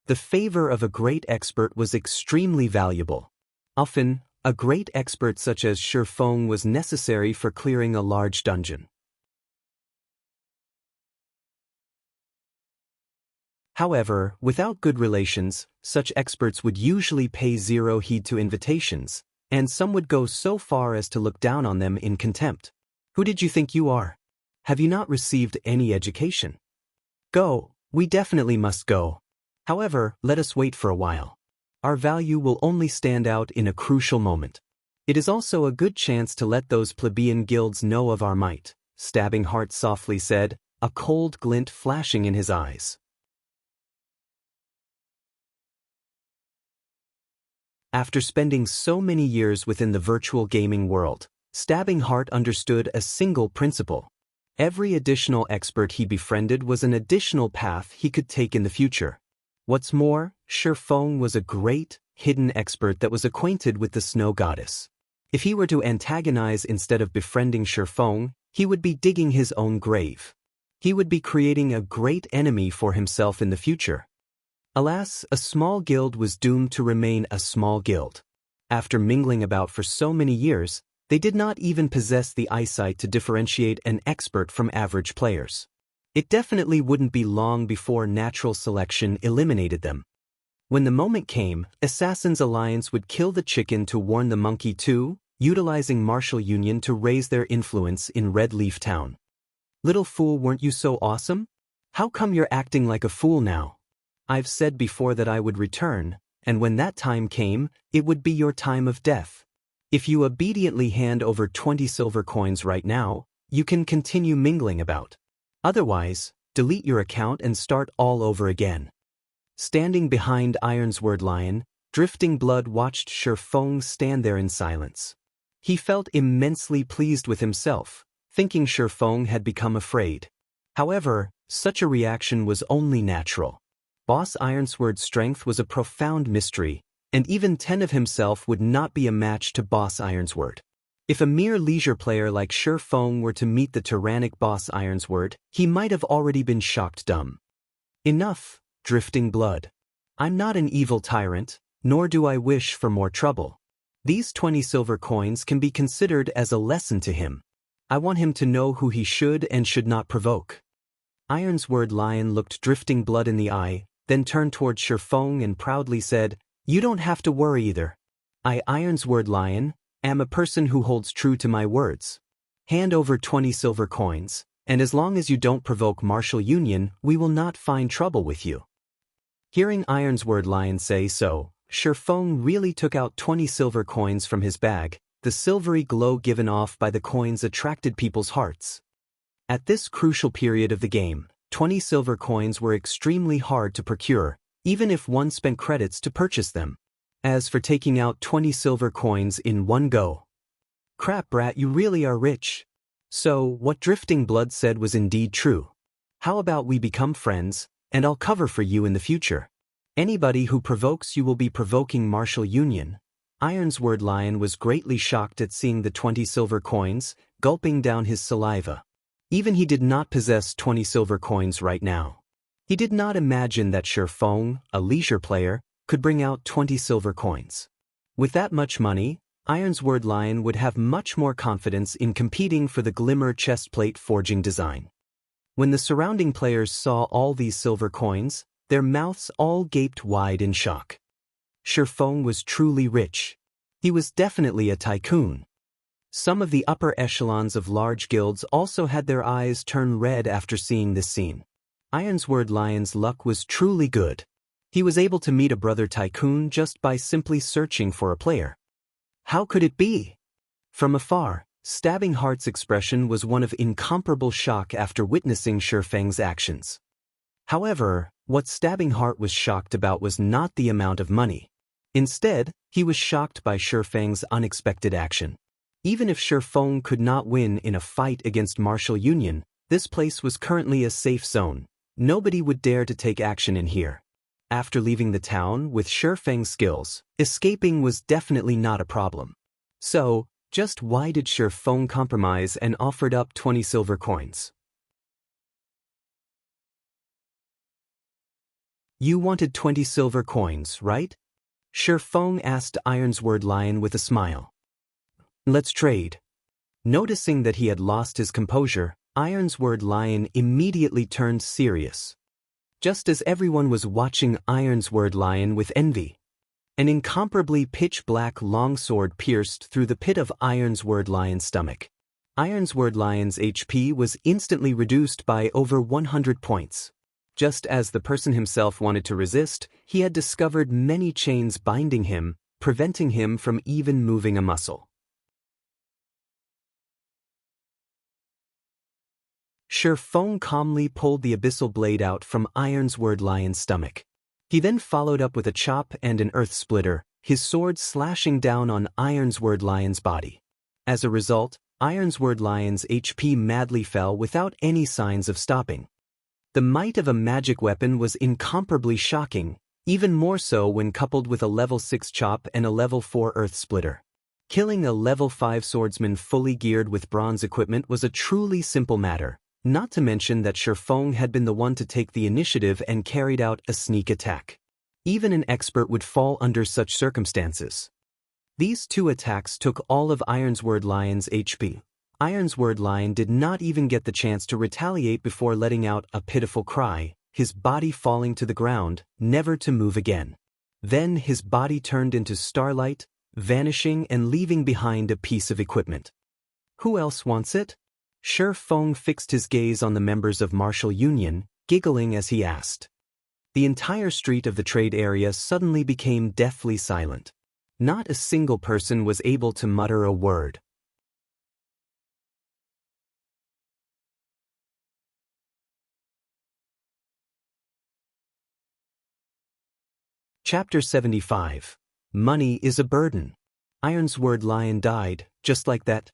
The favor of a great expert was extremely valuable. Often, a great expert such as Shifeng was necessary for clearing a large dungeon. However, without good relations, such experts would usually pay zero heed to invitations, and some would go so far as to look down on them in contempt. Who did you think you are? Have you not received any education? Go, we definitely must go. However, let us wait for a while. Our value will only stand out in a crucial moment. It is also a good chance to let those plebeian guilds know of our might, Stabbing Heart softly said, a cold glint flashing in his eyes. After spending so many years within the virtual gaming world, Stabbing Heart understood a single principle. Every additional expert he befriended was an additional path he could take in the future. What's more, Shifeng was a great, hidden expert that was acquainted with the snow goddess. If he were to antagonize instead of befriending Shifeng, he would be digging his own grave. He would be creating a great enemy for himself in the future. Alas, a small guild was doomed to remain a small guild. After mingling about for so many years, they did not even possess the eyesight to differentiate an expert from average players. It definitely wouldn't be long before natural selection eliminated them. When the moment came, Assassin's Alliance would kill the chicken to warn the monkey too, utilizing martial union to raise their influence in Red Leaf Town. Little fool, weren't you so awesome? How come you're acting like a fool now? I've said before that I would return, and when that time came, it would be your time of death. If you obediently hand over 20 silver coins right now, you can continue mingling about. Otherwise, delete your account and start all over again. Standing behind Ironsword Lion, Drifting Blood watched Shifeng stand there in silence. He felt immensely pleased with himself, thinking Shifeng had become afraid. However, such a reaction was only natural. Boss Ironsword's strength was a profound mystery, and even 10 of himself would not be a match to Boss Ironsword. If a mere leisure player like Shifeng were to meet the tyrannic Boss Ironsword, he might have already been shocked dumb. Enough, Drifting Blood. I'm not an evil tyrant, nor do I wish for more trouble. These 20 silver coins can be considered as a lesson to him. I want him to know who he should and should not provoke. Ironsword Lion looked Drifting Blood in the eye, then turned toward Shifeng and proudly said, "You don't have to worry either. I, Ironsword Lion, am a person who holds true to my words. Hand over 20 silver coins, and as long as you don't provoke martial union, we will not find trouble with you." Hearing Ironsword Lion say so, Shifeng really took out 20 silver coins from his bag. The silvery glow given off by the coins attracted people's hearts. At this crucial period of the game, 20 silver coins were extremely hard to procure, even if one spent credits to purchase them. As for taking out 20 silver coins in one go. Crap, brat, you really are rich. So, what Drifting Blood said was indeed true. How about we become friends, and I'll cover for you in the future. Anybody who provokes you will be provoking martial union. Ironsword Lion was greatly shocked at seeing the 20 silver coins, gulping down his saliva. Even he did not possess 20 silver coins right now. He did not imagine that Shifeng, a leisure player, could bring out 20 silver coins. With that much money, Ironsword Lion would have much more confidence in competing for the Glimmer chestplate forging design. When the surrounding players saw all these silver coins, their mouths all gaped wide in shock. Shifeng was truly rich. He was definitely a tycoon. Some of the upper echelons of large guilds also had their eyes turn red after seeing this scene. Ironsword Lion's luck was truly good. He was able to meet a brother tycoon just by simply searching for a player. How could it be? From afar, Stabbing Heart's expression was one of incomparable shock after witnessing Shifeng's actions. However, what Stabbing Heart was shocked about was not the amount of money. Instead, he was shocked by Shifeng's unexpected action. Even if Shifeng could not win in a fight against martial union, this place was currently a safe zone. Nobody would dare to take action in here. After leaving the town with Shifeng's skills, escaping was definitely not a problem. So, just why did Shifeng compromise and offered up 20 silver coins? You wanted 20 silver coins, right? Shifeng asked Ironsword Lion with a smile. Let's trade. Noticing that he had lost his composure, Ironsword Lion immediately turned serious. just as everyone was watching Ironsword Lion with envy. An incomparably pitch-black longsword pierced through the pit of Ironsword Lion's stomach. Ironsword Lion's HP was instantly reduced by over 100 points. Just as the person himself wanted to resist, he had discovered many chains binding him, preventing him from even moving a muscle. Shifeng calmly pulled the abyssal blade out from Ironsword Lion's stomach. He then followed up with a chop and an earth splitter, his sword slashing down on Ironsword Lion's body. As a result, Ironsword Lion's HP madly fell without any signs of stopping. The might of a magic weapon was incomparably shocking, even more so when coupled with a level 6 chop and a level 4 earth splitter. Killing a level 5 swordsman fully geared with bronze equipment was a truly simple matter, not to mention that Shifeng had been the one to take the initiative and carried out a sneak attack. Even an expert would fall under such circumstances. These two attacks took all of Ironsword Lion's HP. Ironsword Lion did not even get the chance to retaliate before letting out a pitiful cry, his body falling to the ground, never to move again. Then his body turned into starlight, vanishing and leaving behind a piece of equipment. Who else wants it? Shifeng fixed his gaze on the members of Martial Union, giggling as he asked. The entire street of the trade area suddenly became deathly silent. Not a single person was able to mutter a word. Chapter 75. Money is a burden. Ironsword Lion died, just like that.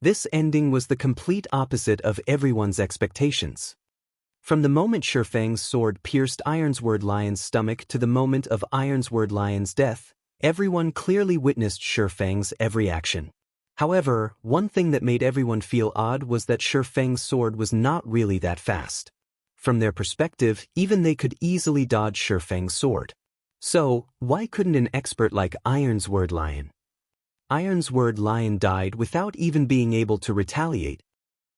This ending was the complete opposite of everyone's expectations. From the moment Shifeng's sword pierced Ironsword Lion's stomach to the moment of Ironsword Lion's death, everyone clearly witnessed Shifeng's every action. However, one thing that made everyone feel odd was that Shifeng's sword was not really that fast. From their perspective, even they could easily dodge Shifeng's sword. So, why couldn't an expert like Ironsword Lion? Ironsword Lion died without even being able to retaliate.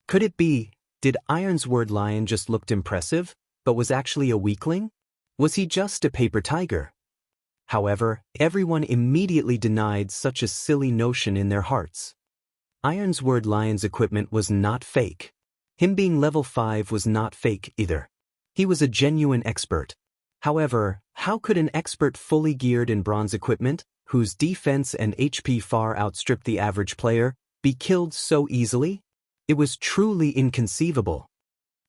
Could it be, did Ironsword Lion just look impressive, but was actually a weakling? Was he just a paper tiger? However, everyone immediately denied such a silly notion in their hearts. Ironsword Lion's equipment was not fake. Him being level 5 was not fake either. He was a genuine expert. However, how could an expert fully geared in bronze equipment, whose defense and HP far outstripped the average player, be killed so easily? It was truly inconceivable.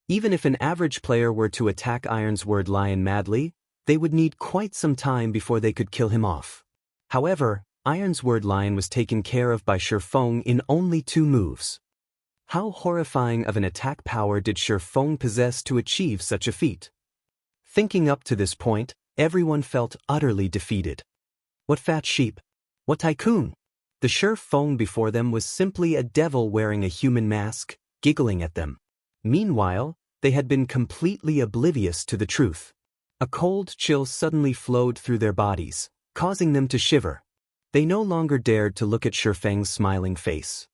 Even if an average player were to attack Ironsword Lion madly, they would need quite some time before they could kill him off. However, Ironsword Lion was taken care of by Shifeng in only 2 moves. How horrifying of an attack power did Shifeng possess to achieve such a feat? Thinking up to this point, everyone felt utterly defeated. What fat sheep? What tycoon? The Shifeng before them was simply a devil wearing a human mask, giggling at them. Meanwhile, they had been completely oblivious to the truth. A cold chill suddenly flowed through their bodies, causing them to shiver. They no longer dared to look at Shifeng's smiling face.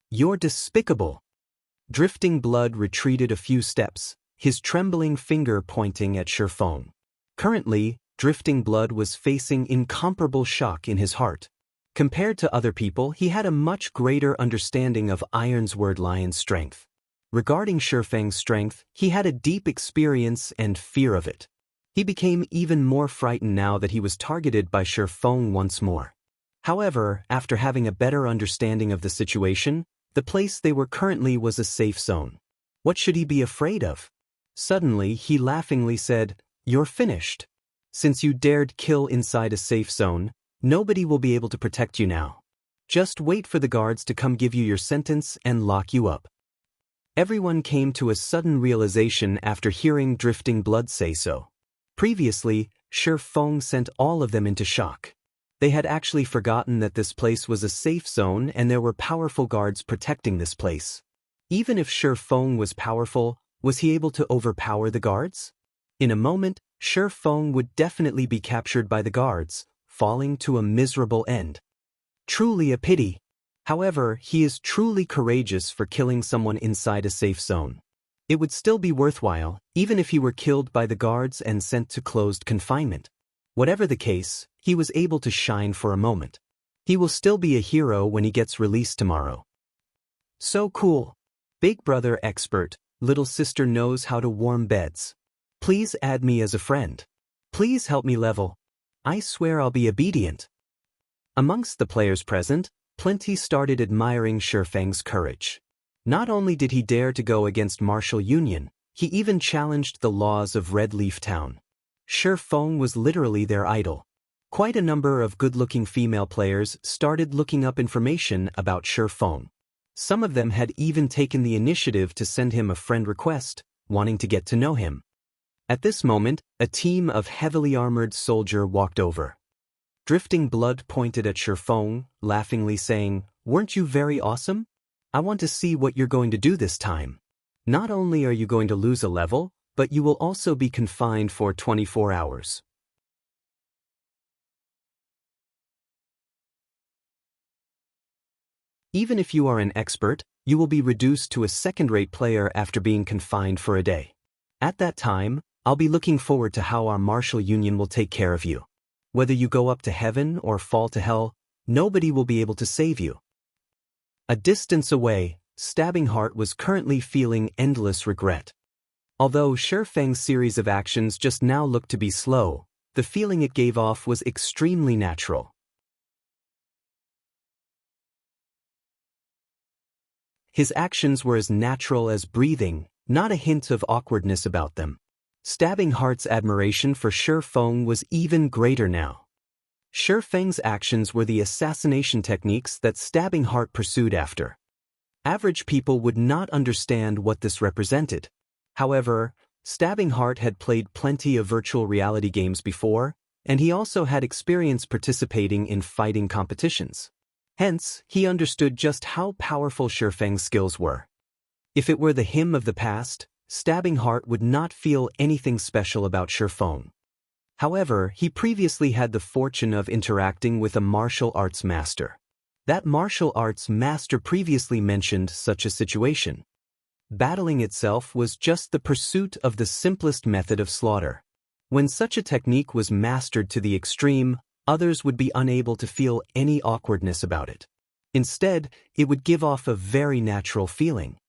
You're despicable. Drifting Blood retreated a few steps, his trembling finger pointing at Shifeng. Currently, Drifting Blood was facing incomparable shock in his heart. Compared to other people, he had a much greater understanding of Ironsword Lion's strength. Regarding Shifeng's strength, he had a deep experience and fear of it. He became even more frightened now that he was targeted by Shifeng once more. However, after having a better understanding of the situation, the place they were currently was a safe zone. What should he be afraid of? Suddenly, he laughingly said, "You're finished. Since you dared kill inside a safe zone, nobody will be able to protect you now. Just wait for the guards to come give you your sentence and lock you up." Everyone came to a sudden realization after hearing Drifting Blood say so. Previously, Shifeng sent all of them into shock. They had actually forgotten that this place was a safe zone and there were powerful guards protecting this place. Even if Shifeng was powerful, was he able to overpower the guards? In a moment, Shifeng would definitely be captured by the guards, falling to a miserable end. Truly a pity. However, he is truly courageous for killing someone inside a safe zone. It would still be worthwhile, even if he were killed by the guards and sent to closed confinement. Whatever the case, he was able to shine for a moment. He will still be a hero when he gets released tomorrow. So cool. Big brother expert, little sister knows how to warm beds. Please add me as a friend. Please help me level. I swear I'll be obedient. Amongst the players present, plenty started admiring Shifeng's courage. Not only did he dare to go against martial union, he even challenged the laws of Red Leaf Town. Shifeng was literally their idol. Quite a number of good-looking female players started looking up information about Shifeng. Some of them had even taken the initiative to send him a friend request, wanting to get to know him. At this moment, a team of heavily armored soldiers walked over. Drifting Blood pointed at Shifeng, laughingly saying, "Weren't you very awesome? I want to see what you're going to do this time. Not only are you going to lose a level, but you will also be confined for 24 hours. Even if you are an expert, you will be reduced to a second-rate player after being confined for a day. At that time, I'll be looking forward to how our martial union will take care of you. Whether you go up to heaven or fall to hell, nobody will be able to save you." A distance away, Stabbing Heart was currently feeling endless regret. Although Shifeng's series of actions just now looked to be slow, the feeling it gave off was extremely natural. His actions were as natural as breathing, not a hint of awkwardness about them. Stabbing Heart's admiration for Shifeng was even greater now. Shifeng's actions were the assassination techniques that Stabbing Heart pursued after. Average people would not understand what this represented. However, Stabbing Heart had played plenty of virtual reality games before, and he also had experience participating in fighting competitions. Hence, he understood just how powerful Shifeng's skills were. If it were the him of the past, Stabbing Heart would not feel anything special about Shifeng. However, he previously had the fortune of interacting with a martial arts master. That martial arts master previously mentioned such a situation. Battling itself was just the pursuit of the simplest method of slaughter. When such a technique was mastered to the extreme, others would be unable to feel any awkwardness about it. Instead, it would give off a very natural feeling.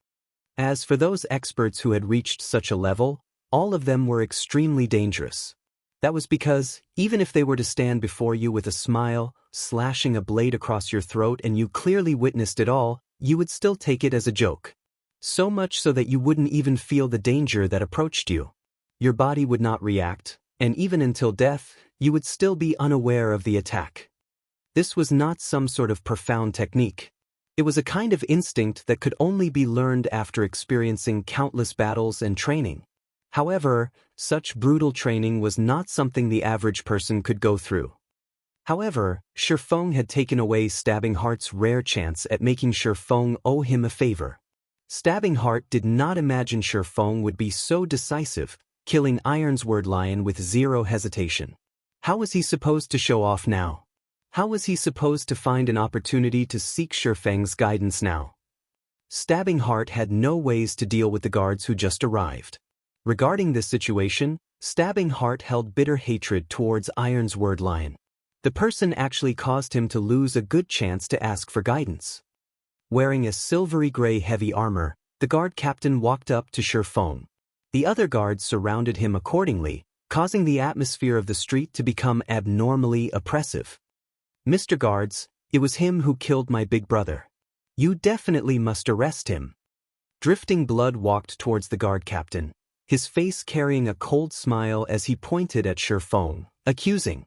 As for those experts who had reached such a level, all of them were extremely dangerous. That was because, even if they were to stand before you with a smile, slashing a blade across your throat and you clearly witnessed it all, you would still take it as a joke. So much so that you wouldn't even feel the danger that approached you. Your body would not react, and even until death, you would still be unaware of the attack. This was not some sort of profound technique. It was a kind of instinct that could only be learned after experiencing countless battles and training. However, such brutal training was not something the average person could go through. However, Shifeng had taken away Stabbing Heart's rare chance at making Shifeng owe him a favor. Stabbing Heart did not imagine Shifeng would be so decisive, killing Ironsword Lion with zero hesitation. How was he supposed to show off now? How was he supposed to find an opportunity to seek Shifeng's guidance now? Stabbing Heart had no ways to deal with the guards who just arrived. Regarding this situation, Stabbing Heart held bitter hatred towards Ironsword Lion. The person actually caused him to lose a good chance to ask for guidance. Wearing a silvery gray heavy armor, the guard captain walked up to Shifeng. The other guards surrounded him accordingly, causing the atmosphere of the street to become abnormally oppressive. "Mr. Guards, it was him who killed my big brother. You definitely must arrest him." Drifting Blood walked towards the guard captain, his face carrying a cold smile as he pointed at Shifeng, accusing.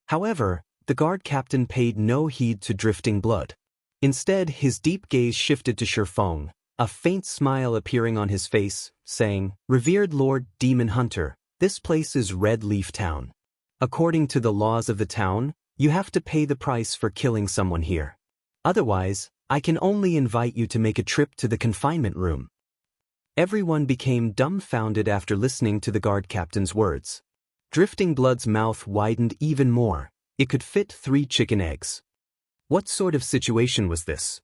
However, the guard captain paid no heed to Drifting Blood. Instead, his deep gaze shifted to Shifeng, a faint smile appearing on his face, saying, "Revered Lord Demon Hunter, this place is Red Leaf Town. According to the laws of the town, you have to pay the price for killing someone here. Otherwise, I can only invite you to make a trip to the confinement room." Everyone became dumbfounded after listening to the guard captain's words. Drifting Blood's mouth widened even more. It could fit 3 chicken eggs. What sort of situation was this?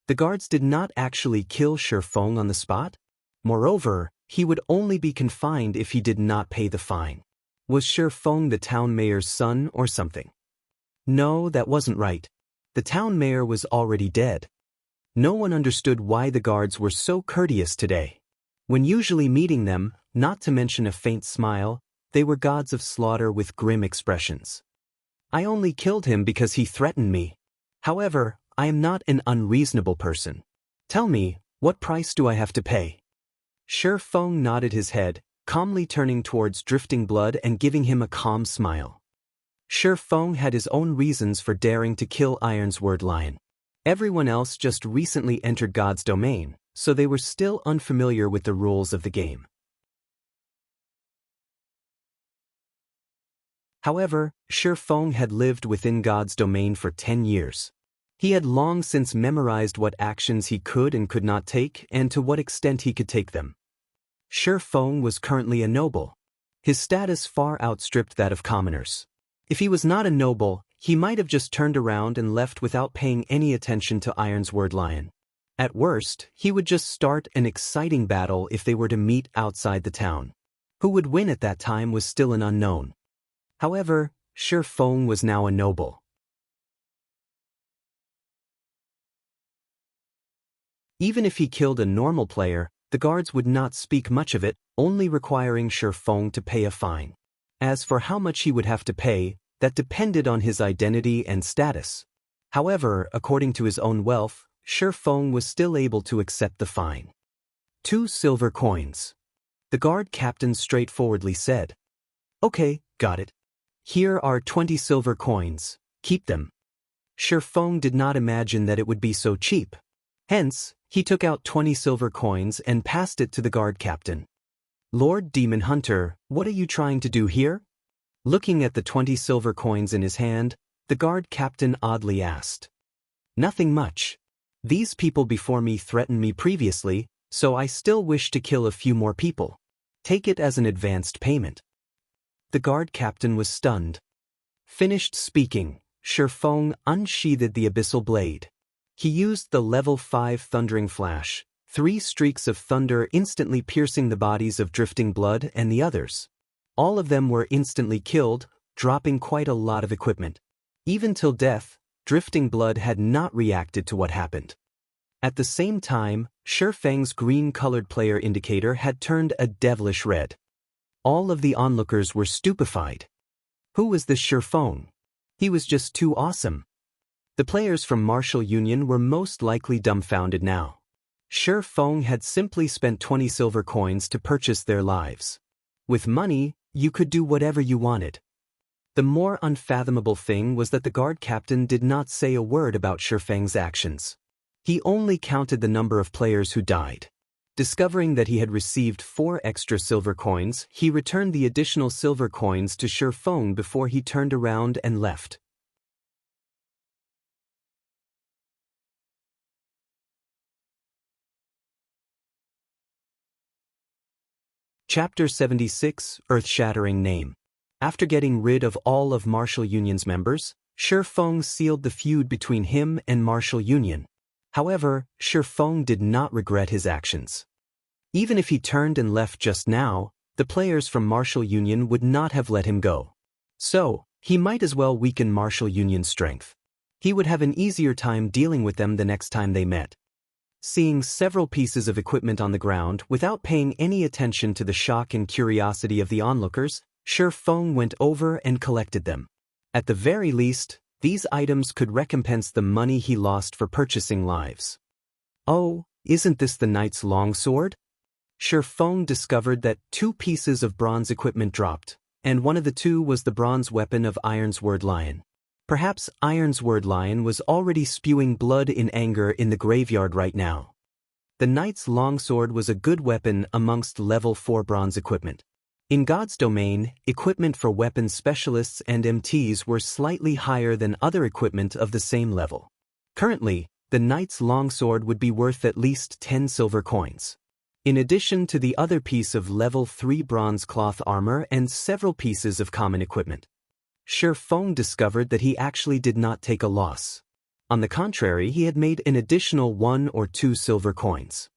The guards did not actually kill Shifeng on the spot? Moreover, he would only be confined if he did not pay the fine. Was Shi Feng the town mayor's son or something? No, that wasn't right. The town mayor was already dead. No one understood why the guards were so courteous today. When usually meeting them, not to mention a faint smile, they were gods of slaughter with grim expressions. I only killed him because he threatened me. However, I am not an unreasonable person. Tell me, what price do I have to pay? Shi Feng nodded his head, calmly turning towards Drifting Blood and giving him a calm smile. Shi Feng had his own reasons for daring to kill Ironsword Lion. Everyone else just recently entered God's domain, so they were still unfamiliar with the rules of the game. However, Shi Feng had lived within God's domain for 10 years. He had long since memorized what actions he could and could not take and to what extent he could take them. Shi Feng was currently a noble. His status far outstripped that of commoners. If he was not a noble, he might have just turned around and left without paying any attention to Ironsword Lion. At worst, he would just start an exciting battle if they were to meet outside the town. Who would win at that time was still an unknown. However, Shi Feng was now a noble. Even if he killed a normal player, the guards would not speak much of it, only requiring Shi Feng to pay a fine. As for how much he would have to pay, that depended on his identity and status. However, according to his own wealth, Shi Feng was still able to accept the fine. 2 silver coins. The guard captain straightforwardly said. Okay, got it. Here are 20 silver coins, keep them. Shi Feng did not imagine that it would be so cheap. Hence, he took out 20 silver coins and passed it to the guard captain. Lord Demon Hunter, what are you trying to do here? Looking at the 20 silver coins in his hand, the guard captain oddly asked. Nothing much. These people before me threatened me previously, so I still wish to kill a few more people. Take it as an advanced payment. The guard captain was stunned. Finished speaking, Shi Feng unsheathed the abyssal blade. He used the level 5 thundering flash, 3 streaks of thunder instantly piercing the bodies of Drifting Blood and the others. All of them were instantly killed, dropping quite a lot of equipment. Even till death, Drifting Blood had not reacted to what happened. At the same time, Shi Feng's green-colored player indicator had turned a devilish red. All of the onlookers were stupefied. Who was this Shi Feng? He was just too awesome. The players from Martial Union were most likely dumbfounded now. Shi Feng had simply spent 20 silver coins to purchase their lives. With money, you could do whatever you wanted. The more unfathomable thing was that the guard captain did not say a word about Shi Feng's actions. He only counted the number of players who died. Discovering that he had received 4 extra silver coins, he returned the additional silver coins to Shi Feng before he turned around and left. Chapter 76, Earth-Shattering Name. After getting rid of all of Martial Union's members, Shi Feng sealed the feud between him and Martial Union. However, Shi Feng did not regret his actions. Even if he turned and left just now, the players from Martial Union would not have let him go. So, he might as well weaken Martial Union's strength. He would have an easier time dealing with them the next time they met. Seeing several pieces of equipment on the ground without paying any attention to the shock and curiosity of the onlookers, Shi Feng went over and collected them. At the very least, these items could recompense the money he lost for purchasing lives. Oh, isn't this the knight's longsword? Shi Feng discovered that 2 pieces of bronze equipment dropped, and one of the 2 was the bronze weapon of Ironsword Lion. Perhaps Ironsword Lion was already spewing blood in anger in the graveyard right now. The knight's longsword was a good weapon amongst level 4 bronze equipment. In God's domain, equipment for weapons specialists and MTs were slightly higher than other equipment of the same level. Currently, the knight's longsword would be worth at least 10 silver coins. In addition to the other piece of level 3 bronze cloth armor and several pieces of common equipment. Shi Feng discovered that he actually did not take a loss. On the contrary, he had made an additional 1 or 2 silver coins.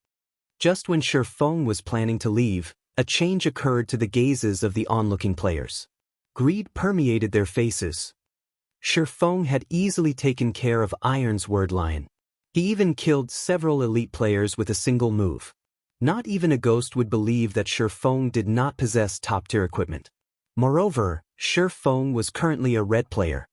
Just when Shi Feng was planning to leave, a change occurred to the gazes of the onlooking players. Greed permeated their faces. Shi Feng had easily taken care of Iron's word lion. He even killed several elite players with a single move. Not even a ghost would believe that Shi Feng did not possess top-tier equipment. Moreover, Shi Feng was currently a red player.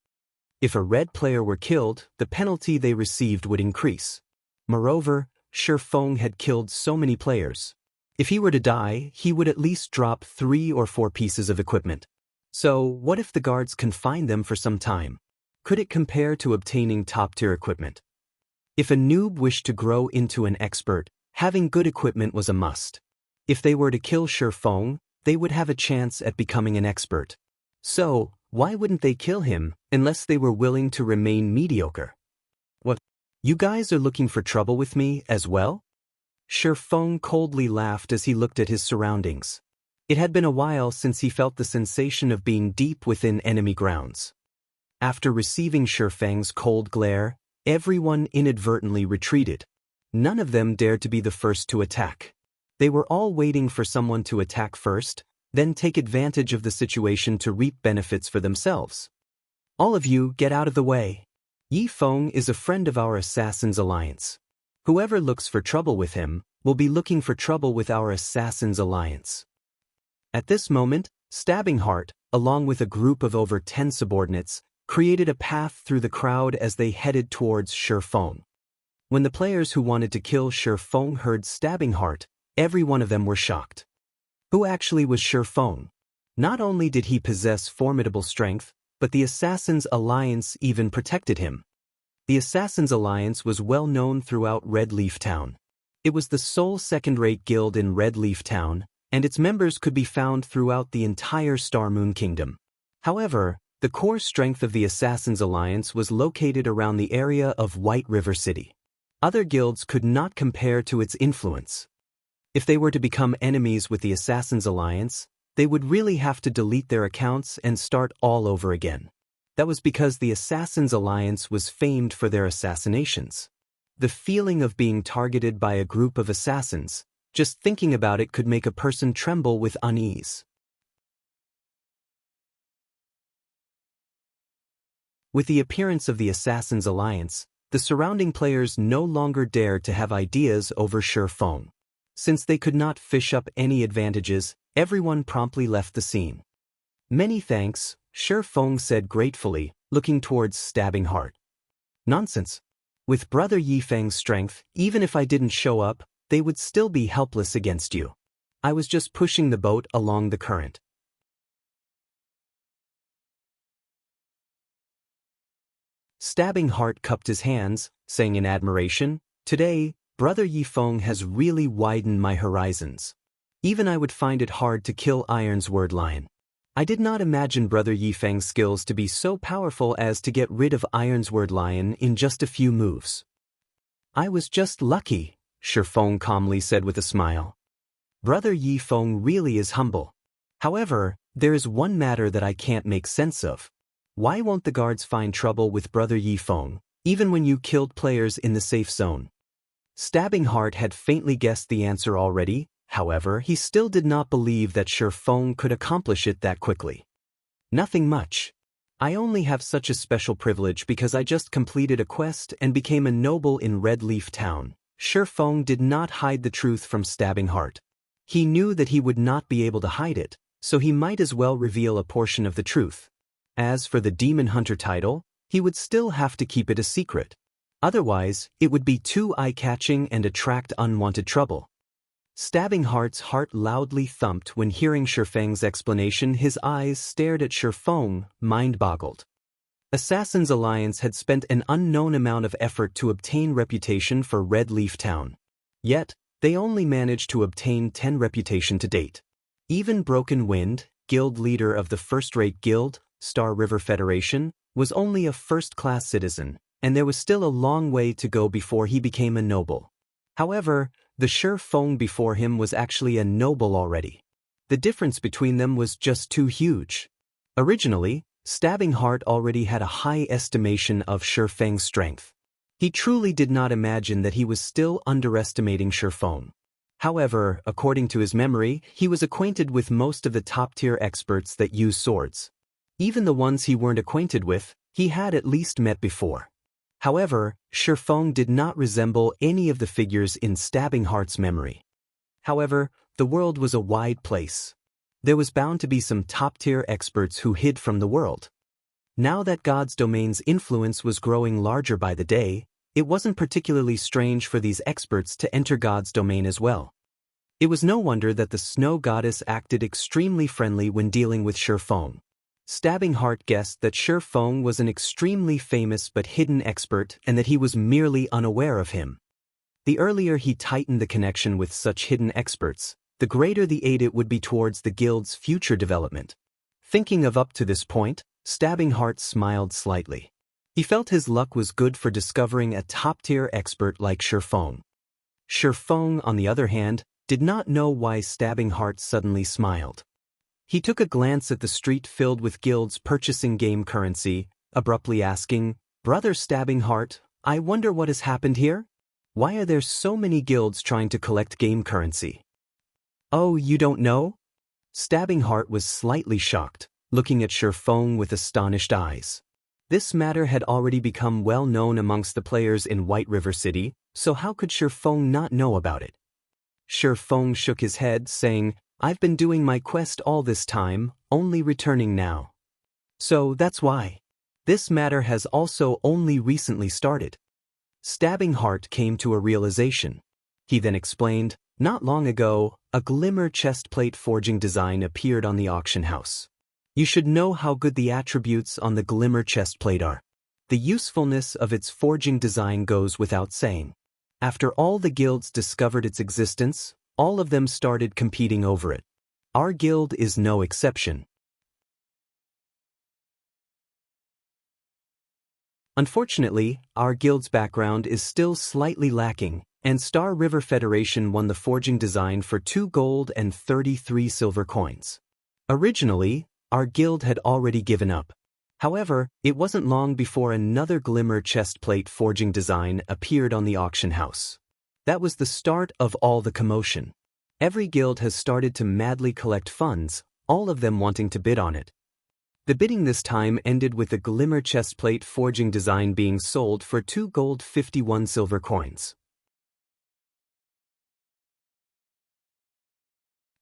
If a red player were killed, the penalty they received would increase. Moreover, Shi Feng had killed so many players. If he were to die, he would at least drop 3 or 4 pieces of equipment. So, what if the guards confined them for some time? Could it compare to obtaining top-tier equipment? If a noob wished to grow into an expert, having good equipment was a must. If they were to kill Shi Feng, they would have a chance at becoming an expert. So, why wouldn't they kill him, unless they were willing to remain mediocre? What? You guys are looking for trouble with me, as well? Shi Feng coldly laughed as he looked at his surroundings. It had been a while since he felt the sensation of being deep within enemy grounds. After receiving Shi Feng's cold glare, everyone inadvertently retreated. None of them dared to be the first to attack. They were all waiting for someone to attack first, then take advantage of the situation to reap benefits for themselves. All of you, get out of the way. Yi Feng is a friend of our Assassin's Alliance. Whoever looks for trouble with him will be looking for trouble with our Assassin's Alliance. At this moment, Stabbing Heart, along with a group of over 10 subordinates, created a path through the crowd as they headed towards Shi Feng. When the players who wanted to kill Shi Feng heard Stabbing Heart, every one of them were shocked. Who actually was Shi Feng? Not only did he possess formidable strength, but the Assassin's Alliance even protected him. The Assassin's Alliance was well known throughout Red Leaf Town. It was the sole second-rate guild in Red Leaf Town, and its members could be found throughout the entire Star Moon Kingdom. However, the core strength of the Assassin's Alliance was located around the area of White River City. Other guilds could not compare to its influence. If they were to become enemies with the Assassin's Alliance, they would really have to delete their accounts and start all over again. That was because the Assassin's Alliance was famed for their assassinations. The feeling of being targeted by a group of assassins, just thinking about it could make a person tremble with unease. With the appearance of the Assassin's Alliance, the surrounding players no longer dared to have ideas over Shi Feng. Since they could not fish up any advantages, everyone promptly left the scene. Many thanks, Shi Feng said gratefully, looking towards Stabbing Heart. Nonsense. With Brother Yi Feng's strength, even if I didn't show up, they would still be helpless against you. I was just pushing the boat along the current. Stabbing Heart cupped his hands, saying in admiration, "Today, Brother Yi Feng has really widened my horizons. Even I would find it hard to kill Iron's word lion. I did not imagine Brother Yi Feng's skills to be so powerful as to get rid of Iron's word lion in just a few moves." "I was just lucky," Shi Feng calmly said with a smile. Brother Yi Feng really is humble. However, there is one matter that I can't make sense of. Why won't the guards find trouble with Brother Yi Feng, even when you killed players in the safe zone? Stabbing Heart had faintly guessed the answer already, however, he still did not believe that Shi Feng could accomplish it that quickly. "Nothing much. I only have such a special privilege because I just completed a quest and became a noble in Red Leaf Town." Shi Feng did not hide the truth from Stabbing Heart. He knew that he would not be able to hide it, so he might as well reveal a portion of the truth. As for the Demon Hunter title, he would still have to keep it a secret. Otherwise, it would be too eye-catching and attract unwanted trouble. Stabbing Heart's heart loudly thumped when hearing Shi Feng's explanation. His eyes stared at Shi Feng, mind-boggled. Assassin's Alliance had spent an unknown amount of effort to obtain reputation for Red Leaf Town. Yet, they only managed to obtain 10 reputation to date. Even Broken Wind, guild leader of the first-rate guild, Star River Federation, was only a first-class citizen, and there was still a long way to go before he became a noble. However, the Shi Feng before him was actually a noble already. The difference between them was just too huge. Originally, Stabbing Heart already had a high estimation of Shi Feng's strength. He truly did not imagine that he was still underestimating Shi Feng. However, according to his memory, he was acquainted with most of the top-tier experts that use swords. Even the ones he weren't acquainted with, he had at least met before. However, Shifeng did not resemble any of the figures in Stabbing Heart's memory. However, the world was a wide place. There was bound to be some top-tier experts who hid from the world. Now that God's domain's influence was growing larger by the day, it wasn't particularly strange for these experts to enter God's domain as well. It was no wonder that the snow goddess acted extremely friendly when dealing with Shifeng. Stabbing Heart guessed that Shifeng was an extremely famous but hidden expert and that he was merely unaware of him. The earlier he tightened the connection with such hidden experts, the greater the aid it would be towards the guild's future development. Thinking of up to this point, Stabbing Heart smiled slightly. He felt his luck was good for discovering a top-tier expert like Shifeng. Shifeng, on the other hand, did not know why Stabbing Heart suddenly smiled. He took a glance at the street filled with guilds purchasing game currency, abruptly asking, "Brother Stabbing Heart, I wonder what has happened here? Why are there so many guilds trying to collect game currency?" "Oh, you don't know?" Stabbing Heart was slightly shocked, looking at Shifeng with astonished eyes. This matter had already become well known amongst the players in White River City, so how could Shifeng not know about it? Shifeng shook his head, saying, "I've been doing my quest all this time, only returning now. So that's why. This matter has also only recently started." Stabbing Heart came to a realization. He then explained, "Not long ago, a glimmer chestplate forging design appeared on the auction house. You should know how good the attributes on the glimmer chestplate are. The usefulness of its forging design goes without saying. After all the guilds discovered its existence, all of them started competing over it. Our guild is no exception. Unfortunately, our guild's background is still slightly lacking, and Star River Federation won the forging design for 2 gold and 33 silver coins. Originally, our guild had already given up. However, it wasn't long before another glimmer chestplate forging design appeared on the auction house. That was the start of all the commotion. Every guild has started to madly collect funds, all of them wanting to bid on it. The bidding this time ended with the glimmer chestplate forging design being sold for 2 gold 51 silver coins.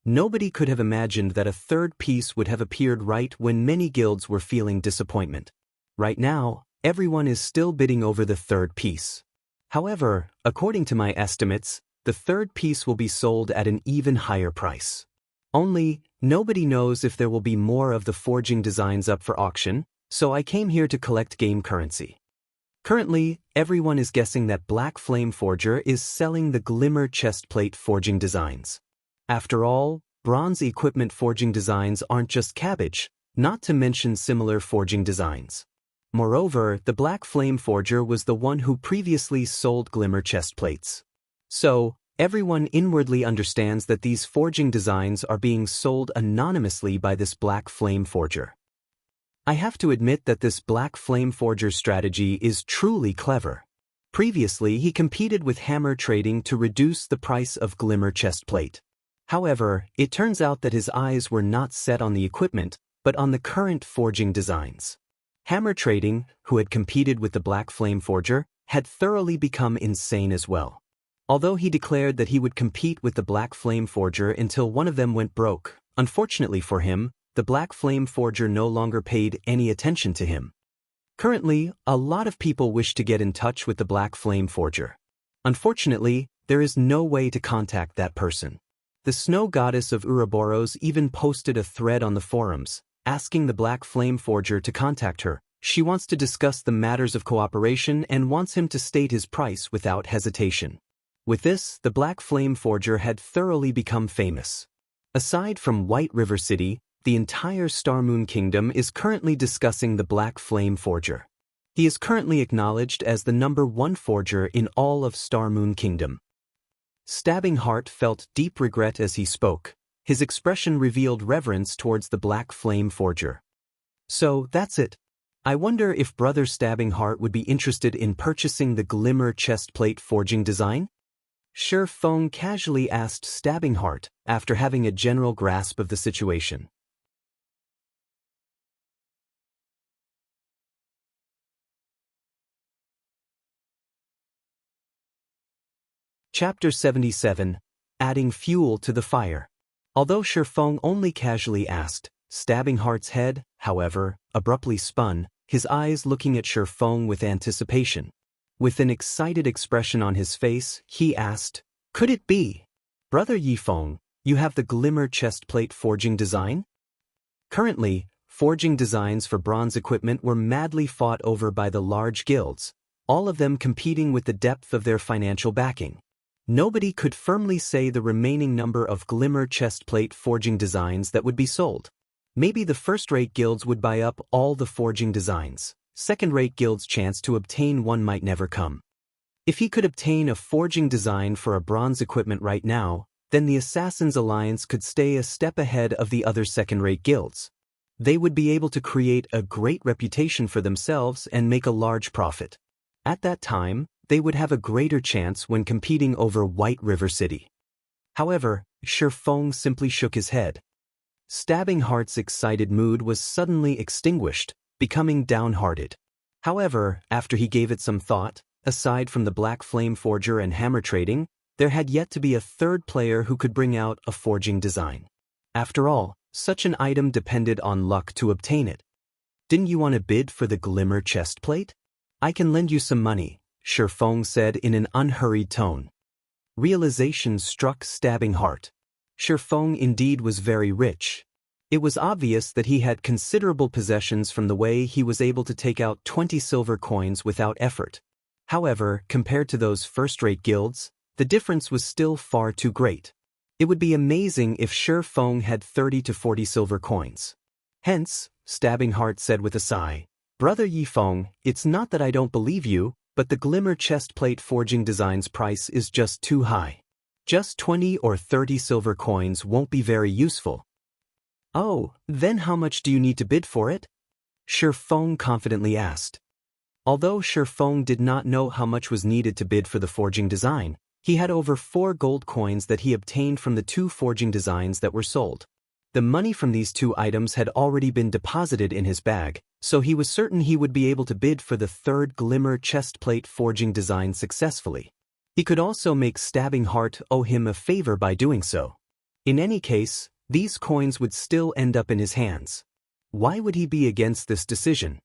Nobody could have imagined that a third piece would have appeared right when many guilds were feeling disappointment. Right now, everyone is still bidding over the third piece. However, according to my estimates, the third piece will be sold at an even higher price. Only, nobody knows if there will be more of the forging designs up for auction, so I came here to collect game currency. Currently, everyone is guessing that Black Flame Forger is selling the glimmer chestplate forging designs. After all, bronze equipment forging designs aren't just cabbage, not to mention similar forging designs. Moreover, the Black Flame Forger was the one who previously sold glimmer chestplates. So, everyone inwardly understands that these forging designs are being sold anonymously by this Black Flame Forger. I have to admit that this Black Flame Forger strategy is truly clever. Previously, he competed with hammer trading to reduce the price of glimmer chestplate. However, it turns out that his eyes were not set on the equipment, but on the current forging designs. Hammer Trading, who had competed with the Black Flame Forger, had thoroughly become insane as well. Although he declared that he would compete with the Black Flame Forger until one of them went broke, unfortunately for him, the Black Flame Forger no longer paid any attention to him. Currently, a lot of people wish to get in touch with the Black Flame Forger. Unfortunately, there is no way to contact that person. The snow goddess of Ouroboros even posted a thread on the forums, asking the Black Flame Forger to contact her. She wants to discuss the matters of cooperation and wants him to state his price without hesitation. With this, the Black Flame Forger had thoroughly become famous. Aside from White River City, the entire Star Moon Kingdom is currently discussing the Black Flame Forger. He is currently acknowledged as the #1 forger in all of Star Moon Kingdom. Stabbing Heart felt deep regret as he spoke. His expression revealed reverence towards the Black Flame Forger. So, that's it. I wonder if Brother Stabbing Heart would be interested in purchasing the glimmer chestplate forging design? Shi Feng casually asked Stabbing Heart, after having a general grasp of the situation. Chapter 77, Adding Fuel to the Fire. Although Shi Feng only casually asked, Stabbing Heart's head, however, abruptly spun, his eyes looking at Shi Feng with anticipation. With an excited expression on his face, he asked, "Could it be? Brother Yifeng, you have the glimmer chestplate forging design?" Currently, forging designs for bronze equipment were madly fought over by the large guilds, all of them competing with the depth of their financial backing. Nobody could firmly say the remaining number of glimmer chestplate forging designs that would be sold. Maybe the first-rate guilds would buy up all the forging designs. Second-rate guilds' chance to obtain one might never come. If he could obtain a forging design for a bronze equipment right now, then the Assassins' Alliance could stay a step ahead of the other second-rate guilds. They would be able to create a great reputation for themselves and make a large profit. At that time, they would have a greater chance when competing over White River City. However, Shi Feng simply shook his head. Stabbing Heart's excited mood was suddenly extinguished, becoming downhearted. However, after he gave it some thought, aside from the Black Flame Forger and hammer trading, there had yet to be a third player who could bring out a forging design. After all, such an item depended on luck to obtain it. "Didn't you want to bid for the glimmer chestplate? I can lend you some money," Shi Feng said in an unhurried tone. Realization struck Stabbing Heart. Shi Feng indeed was very rich. It was obvious that he had considerable possessions from the way he was able to take out 20 silver coins without effort. However, compared to those first-rate guilds, the difference was still far too great. It would be amazing if Shi Feng had 30 to 40 silver coins. Hence, Stabbing Heart said with a sigh, "Brother Yifeng, it's not that I don't believe you, but the glimmer chestplate forging design's price is just too high. Just 20 or 30 silver coins won't be very useful." "Oh, then how much do you need to bid for it?" Shi Feng confidently asked. Although Shi Feng did not know how much was needed to bid for the forging design, he had over 4 gold coins that he obtained from the 2 forging designs that were sold. The money from these 2 items had already been deposited in his bag, so he was certain he would be able to bid for the 3rd glimmer chestplate forging design successfully. He could also make Stabbing Heart owe him a favor by doing so. In any case, these coins would still end up in his hands. Why would he be against this decision?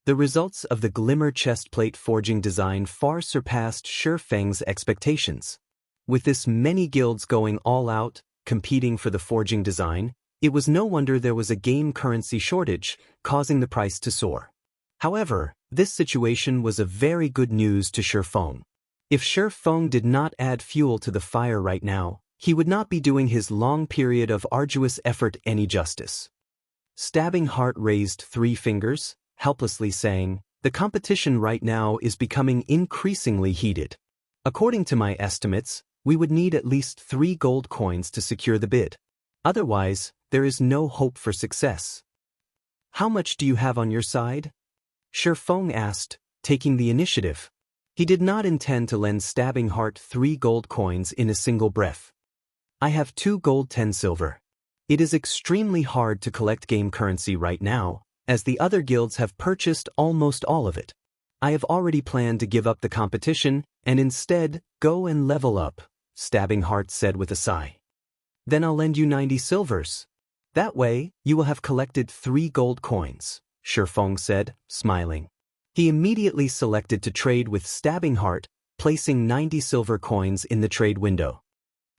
The results of the glimmer chestplate forging design far surpassed Shi Feng's expectations. With this many guilds going all out, competing for the forging design, it was no wonder there was a game currency shortage, causing the price to soar. However, this situation was a very good news to Shi Feng. If Shi Feng did not add fuel to the fire right now, he would not be doing his long period of arduous effort any justice. Stabbing Heart raised 3 fingers, helplessly saying, "The competition right now is becoming increasingly heated. According to my estimates, we would need at least 3 gold coins to secure the bid. Otherwise, there is no hope for success." "How much do you have on your side?" Shi Feng asked, taking the initiative. He did not intend to lend Stabbing Heart 3 gold coins in a single breath. "I have 2 gold 10 silver. It is extremely hard to collect game currency right now, as the other guilds have purchased almost all of it. I have already planned to give up the competition and instead go and level up," Stabbing Heart said with a sigh. "Then I'll lend you 90 silvers. That way, you will have collected 3 gold coins," Shi Feng said, smiling. He immediately selected to trade with Stabbing Heart, placing 90 silver coins in the trade window.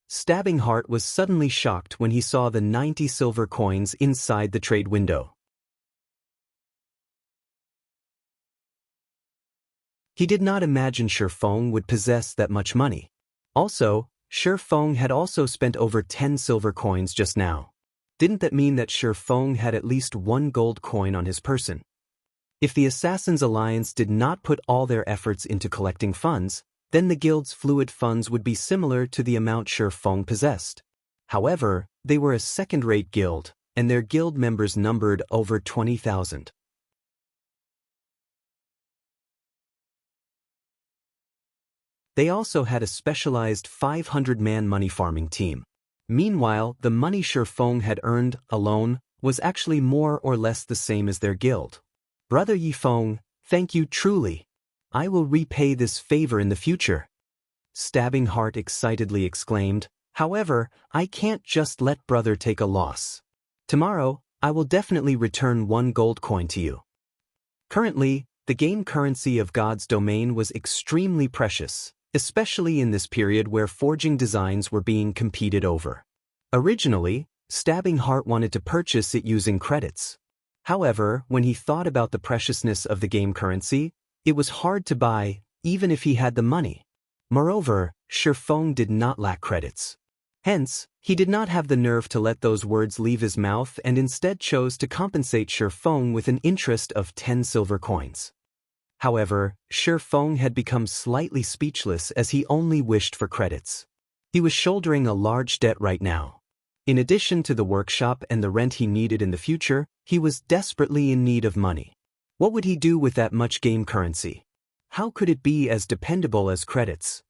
Stabbing Heart was suddenly shocked when he saw the 90 silver coins inside the trade window. He did not imagine Shi Feng would possess that much money. Also, Shi Feng had also spent over 10 silver coins just now. Didn't that mean that Shi Feng had at least 1 gold coin on his person? If the Assassins' Alliance did not put all their efforts into collecting funds, then the guild's fluid funds would be similar to the amount Shi Feng possessed. However, they were a second-rate guild, and their guild members numbered over 20,000. They also had a specialized 500-man money farming team. Meanwhile, the money Shi Feng had earned, alone, was actually more or less the same as their guild. Brother Yifeng, thank you truly. I will repay this favor in the future. Stabbing Heart excitedly exclaimed, however, I can't just let brother take a loss. Tomorrow, I will definitely return 1 gold coin to you. Currently, the game currency of God's domain was extremely precious, especially in this period where forging designs were being competed over. Originally, Stabbing Heart wanted to purchase it using credits. However, when he thought about the preciousness of the game currency, it was hard to buy, even if he had the money. Moreover, Shi Feng did not lack credits. Hence, he did not have the nerve to let those words leave his mouth and instead chose to compensate Shi Feng with an interest of 10 silver coins. However, Shi Feng had become slightly speechless as he only wished for credits. He was shouldering a large debt right now. In addition to the workshop and the rent he needed in the future, he was desperately in need of money. What would he do with that much game currency? How could it be as dependable as credits?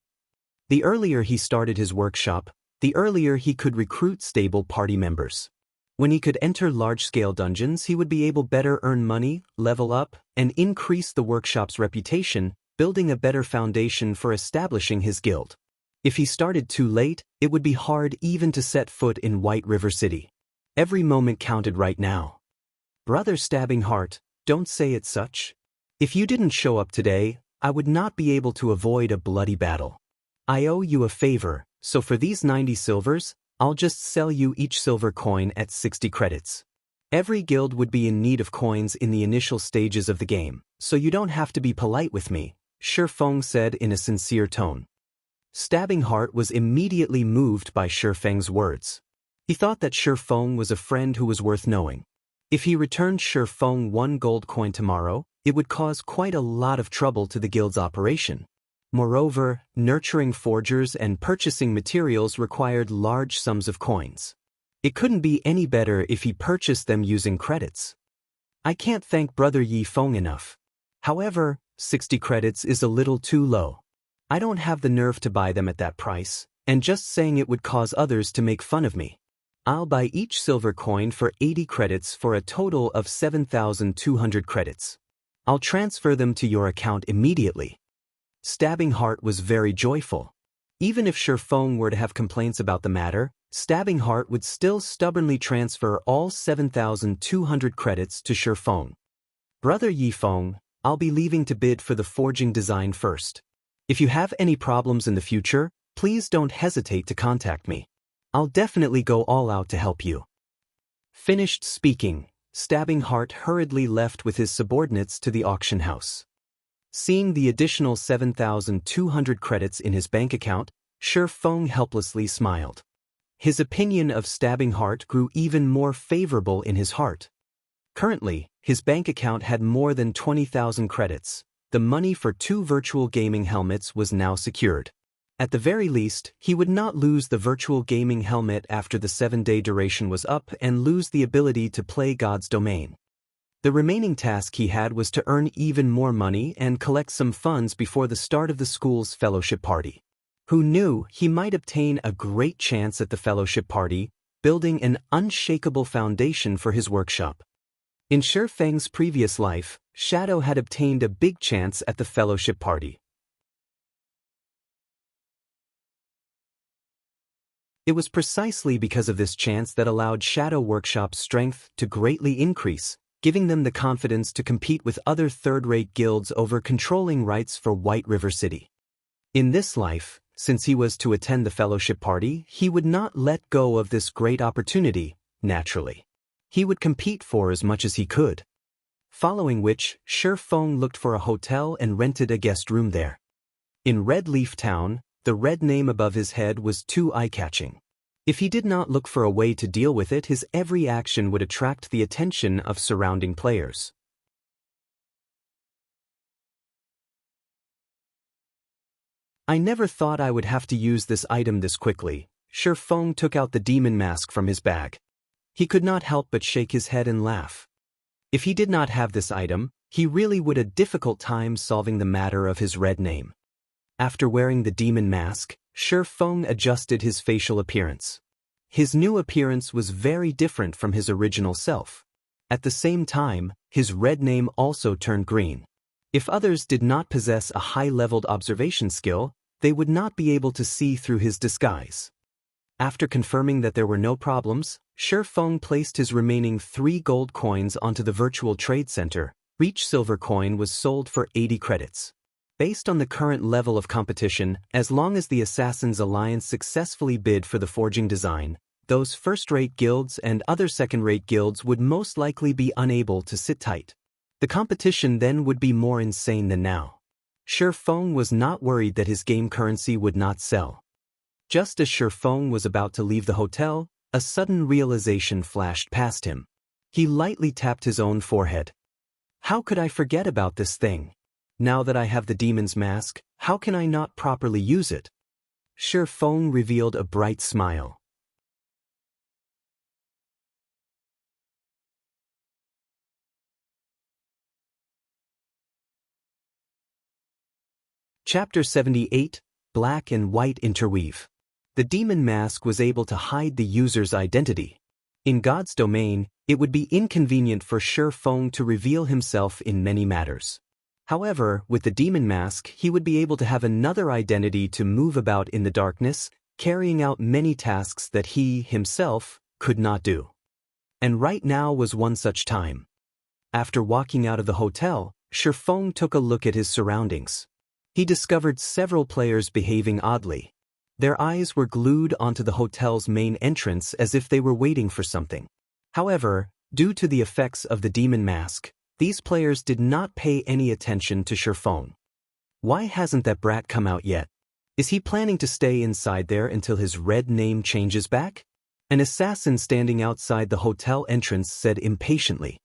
The earlier he started his workshop, the earlier he could recruit stable party members. When he could enter large-scale dungeons, he would be able better earn money, level up, and increase the workshop's reputation, building a better foundation for establishing his guild. If he started too late, it would be hard even to set foot in White River City. Every moment counted right now. Brother Stabbing Heart, don't say it such. If you didn't show up today, I would not be able to avoid a bloody battle. I owe you a favor, so for these 90 silvers, I'll just sell you each silver coin at 60 credits. Every guild would be in need of coins in the initial stages of the game, so you don't have to be polite with me, Shi Feng said in a sincere tone. Stabbing Heart was immediately moved by Shi Feng's words. He thought that Shi Feng was a friend who was worth knowing. If he returned Shi Feng 1 gold coin tomorrow, it would cause quite a lot of trouble to the guild's operation. Moreover, nurturing forgers and purchasing materials required large sums of coins. It couldn't be any better if he purchased them using credits. I can't thank Brother Yifeng enough. However, 60 credits is a little too low. I don't have the nerve to buy them at that price, and just saying it would cause others to make fun of me. I'll buy each silver coin for 80 credits for a total of 7,200 credits. I'll transfer them to your account immediately. Stabbing Heart was very joyful. Even if Shi Feng were to have complaints about the matter, Stabbing Heart would still stubbornly transfer all 7,200 credits to Shi Feng. Brother Yifeng, I'll be leaving to bid for the forging design first. If you have any problems in the future, please don't hesitate to contact me. I'll definitely go all out to help you. Finished speaking, Stabbing Heart hurriedly left with his subordinates to the auction house. Seeing the additional 7,200 credits in his bank account, Shi Feng helplessly smiled. His opinion of Stabbing Heart grew even more favorable in his heart. Currently, his bank account had more than 20,000 credits. The money for 2 virtual gaming helmets was now secured. At the very least, he would not lose the virtual gaming helmet after the 7-day duration was up and lose the ability to play God's domain. The remaining task he had was to earn even more money and collect some funds before the start of the school's fellowship party. Who knew he might obtain a great chance at the fellowship party, building an unshakable foundation for his workshop. In Shi Feng's previous life, Shadow had obtained a big chance at the fellowship party. It was precisely because of this chance that allowed Shadow Workshop's strength to greatly increase, giving them the confidence to compete with other third-rate guilds over controlling rights for White River City. In this life, since he was to attend the fellowship party, he would not let go of this great opportunity, naturally. He would compete for as much as he could. Following which, Shi Feng looked for a hotel and rented a guest room there. In Red Leaf Town, the red name above his head was too eye-catching. If he did not look for a way to deal with it, his every action would attract the attention of surrounding players. I never thought I would have to use this item this quickly. Shi Feng took out the demon mask from his bag. He could not help but shake his head and laugh. If he did not have this item, he really would have a difficult time solving the matter of his red name. After wearing the demon mask, Shi Feng adjusted his facial appearance. His new appearance was very different from his original self. At the same time, his red name also turned green. If others did not possess a high-leveled observation skill, they would not be able to see through his disguise. After confirming that there were no problems, Shi Feng placed his remaining 3 gold coins onto the virtual trade center. Each silver coin was sold for 80 credits. Based on the current level of competition, as long as the Assassins Alliance successfully bid for the forging design, those first-rate guilds and other second-rate guilds would most likely be unable to sit tight. The competition then would be more insane than now. Shi Feng was not worried that his game currency would not sell. Just as Shi Feng was about to leave the hotel, a sudden realization flashed past him. He lightly tapped his own forehead. How could I forget about this thing? Now that I have the demon's mask, how can I not properly use it? Shi Feng revealed a bright smile. Chapter 78, Black and White Interweave. The demon mask was able to hide the user's identity. In God's domain, it would be inconvenient for Shi Feng to reveal himself in many matters. However, with the demon mask, he would be able to have another identity to move about in the darkness, carrying out many tasks that he, himself, could not do. And right now was one such time. After walking out of the hotel, Shi Feng took a look at his surroundings. He discovered several players behaving oddly. Their eyes were glued onto the hotel's main entrance as if they were waiting for something. However, due to the effects of the demon mask, these players did not pay any attention to Shi Feng. Why hasn't that brat come out yet? Is he planning to stay inside there until his red name changes back? An assassin standing outside the hotel entrance said impatiently.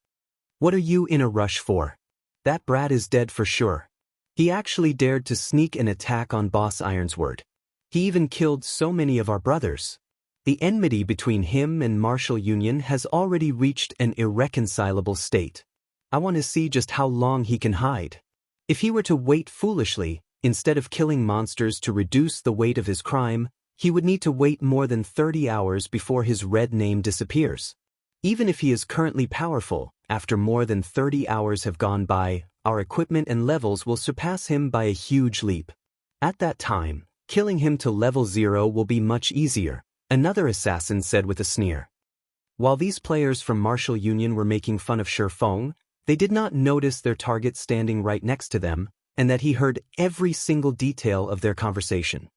What are you in a rush for? That brat is dead for sure. He actually dared to sneak an attack on Boss Ironsword. He even killed so many of our brothers. The enmity between him and Martial Union has already reached an irreconcilable state. I want to see just how long he can hide. If he were to wait foolishly, instead of killing monsters to reduce the weight of his crime, he would need to wait more than 30 hours before his red name disappears. Even if he is currently powerful, after more than 30 hours have gone by, our equipment and levels will surpass him by a huge leap. At that time, killing him to level 0 will be much easier, another assassin said with a sneer. While these players from Martial Union were making fun of Shi Feng, they did not notice their target standing right next to them, and that he heard every single detail of their conversation.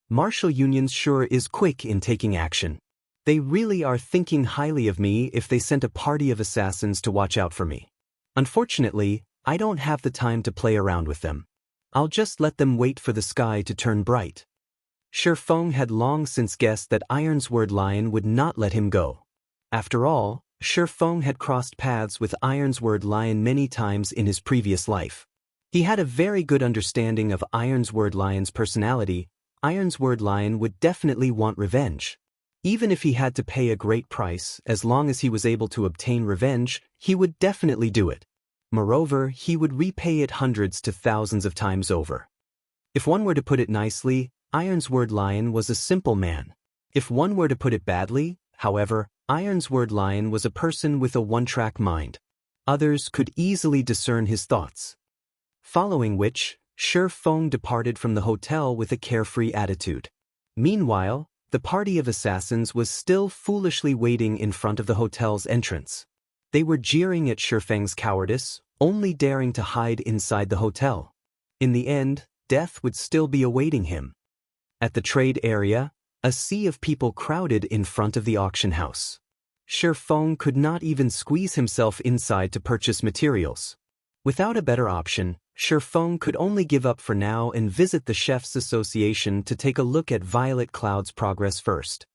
Martial Union sure is quick in taking action. They really are thinking highly of me if they sent a party of assassins to watch out for me. Unfortunately, I don't have the time to play around with them. I'll just let them wait for the sky to turn bright. Shi Feng had long since guessed that Ironsword Lion would not let him go. After all, Shi Feng had crossed paths with Ironsword Lion many times in his previous life. He had a very good understanding of Ironsword Lion's personality. Ironsword Lion would definitely want revenge. Even if he had to pay a great price, as long as he was able to obtain revenge, he would definitely do it. Moreover, he would repay it hundreds to thousands of times over. If one were to put it nicely, Ironsword Lion was a simple man. If one were to put it badly, however, Ironsword Lion was a person with a one-track mind. Others could easily discern his thoughts. Following which, Shi Feng departed from the hotel with a carefree attitude. Meanwhile, the party of assassins was still foolishly waiting in front of the hotel's entrance. They were jeering at Shi Feng's cowardice, only daring to hide inside the hotel. In the end, death would still be awaiting him. At the trade area, a sea of people crowded in front of the auction house. Shi Feng could not even squeeze himself inside to purchase materials. Without a better option, Shi Feng could only give up for now and visit the Chefs' Association to take a look at Violet Cloud's progress first.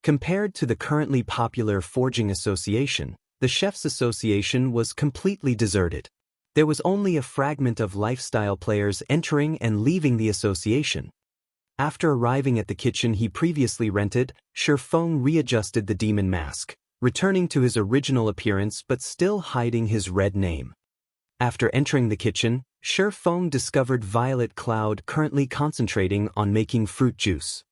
Compared to the currently popular Forging Association, the Chefs' Association was completely deserted. There was only a fragment of lifestyle players entering and leaving the association. After arriving at the kitchen he previously rented, Shi Feng readjusted the demon mask, returning to his original appearance but still hiding his red name. After entering the kitchen, Feng discovered Violet Cloud currently concentrating on making fruit juice.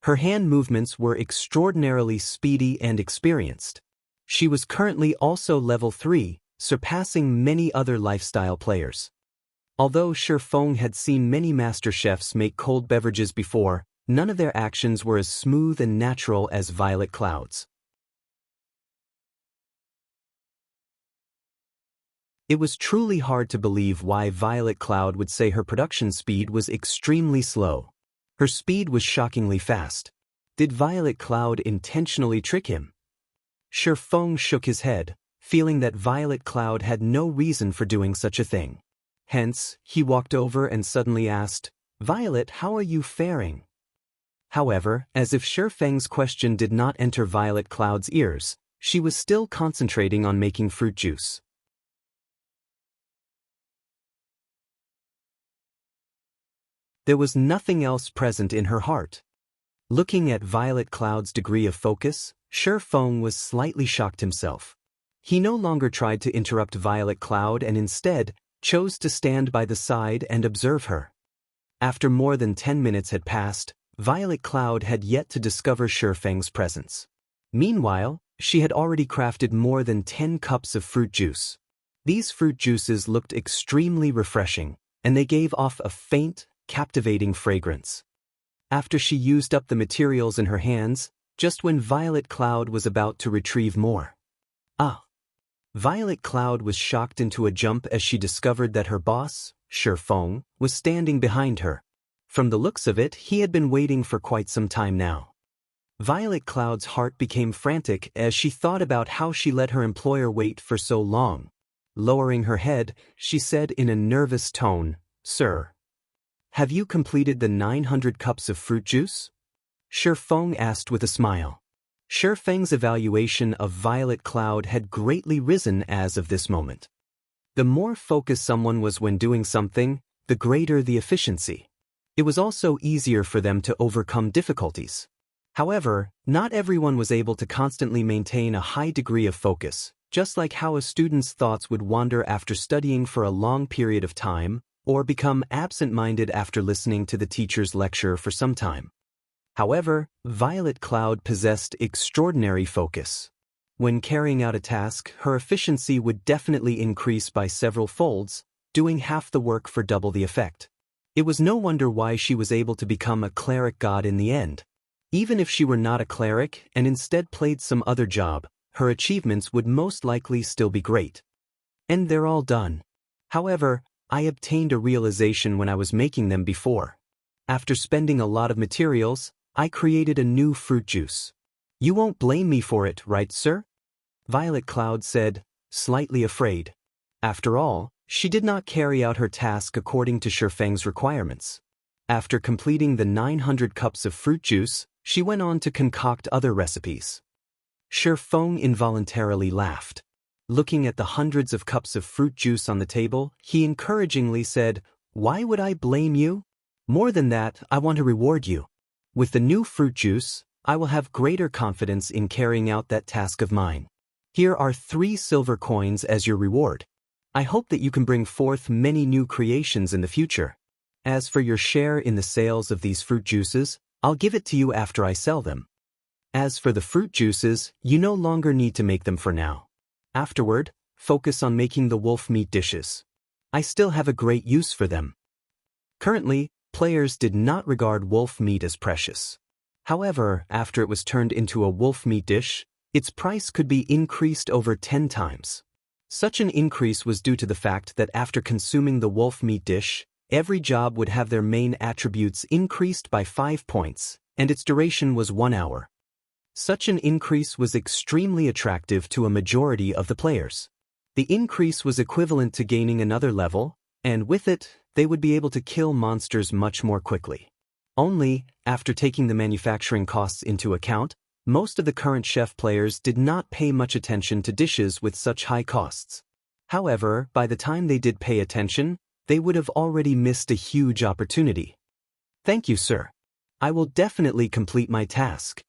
Her hand movements were extraordinarily speedy and experienced. She was currently also level 3, surpassing many other lifestyle players. Although Feng had seen many master chefs make cold beverages before, none of their actions were as smooth and natural as Violet Cloud's. It was truly hard to believe why Violet Cloud would say her production speed was extremely slow. Her speed was shockingly fast. Did Violet Cloud intentionally trick him? Feng shook his head, feeling that Violet Cloud had no reason for doing such a thing. Hence, he walked over and suddenly asked, "Violet, how are you faring?" However, as if Feng's question did not enter Violet Cloud's ears, she was still concentrating on making fruit juice. There was nothing else present in her heart. Looking at Violet Cloud's degree of focus, Feng was slightly shocked himself. He no longer tried to interrupt Violet Cloud and instead chose to stand by the side and observe her. After more than 10 minutes had passed, Violet Cloud had yet to discover Feng's presence. Meanwhile, she had already crafted more than 10 cups of fruit juice. These fruit juices looked extremely refreshing, and they gave off a faint, captivating fragrance. After she used up the materials in her hands, just when Violet Cloud was about to retrieve more. Violet Cloud was shocked into a jump as she discovered that her boss, Feng, was standing behind her. From the looks of it, he had been waiting for quite some time now. Violet Cloud's heart became frantic as she thought about how she let her employer wait for so long. Lowering her head, she said in a nervous tone, "Sir, have you completed the 900 cups of fruit juice?" Feng asked with a smile. Feng's evaluation of Violet Cloud had greatly risen as of this moment. The more focused someone was when doing something, the greater the efficiency. It was also easier for them to overcome difficulties. However, not everyone was able to constantly maintain a high degree of focus, just like how a student's thoughts would wander after studying for a long period of time, or become absent-minded after listening to the teacher's lecture for some time. However, Violet Cloud possessed extraordinary focus. When carrying out a task, her efficiency would definitely increase by several folds, doing half the work for double the effect. It was no wonder why she was able to become a cleric god in the end. Even if she were not a cleric and instead played some other job, her achievements would most likely still be great. And they're all done. However, I obtained a realization when I was making them before. After spending a lot of materials, I created a new fruit juice. You won't blame me for it, right, sir? Violet Cloud said, slightly afraid. After all, she did not carry out her task according to Feng's requirements. After completing the 900 cups of fruit juice, she went on to concoct other recipes. Feng involuntarily laughed. Looking at the hundreds of cups of fruit juice on the table, he encouragingly said, "Why would I blame you? More than that, I want to reward you. With the new fruit juice, I will have greater confidence in carrying out that task of mine. Here are 3 silver coins as your reward. I hope that you can bring forth many new creations in the future. As for your share in the sales of these fruit juices, I'll give it to you after I sell them. As for the fruit juices, you no longer need to make them for now. Afterward, focus on making the wolf meat dishes. I still have a great use for them." Currently, players did not regard wolf meat as precious. However, after it was turned into a wolf meat dish, its price could be increased over 10 times. Such an increase was due to the fact that after consuming the wolf meat dish, every job would have their main attributes increased by 5 points, and its duration was 1 hour. Such an increase was extremely attractive to a majority of the players. The increase was equivalent to gaining another level, and with it, they would be able to kill monsters much more quickly. Only, after taking the manufacturing costs into account, most of the current chef players did not pay much attention to dishes with such high costs. However, by the time they did pay attention, they would have already missed a huge opportunity. "Thank you, sir. I will definitely complete my task."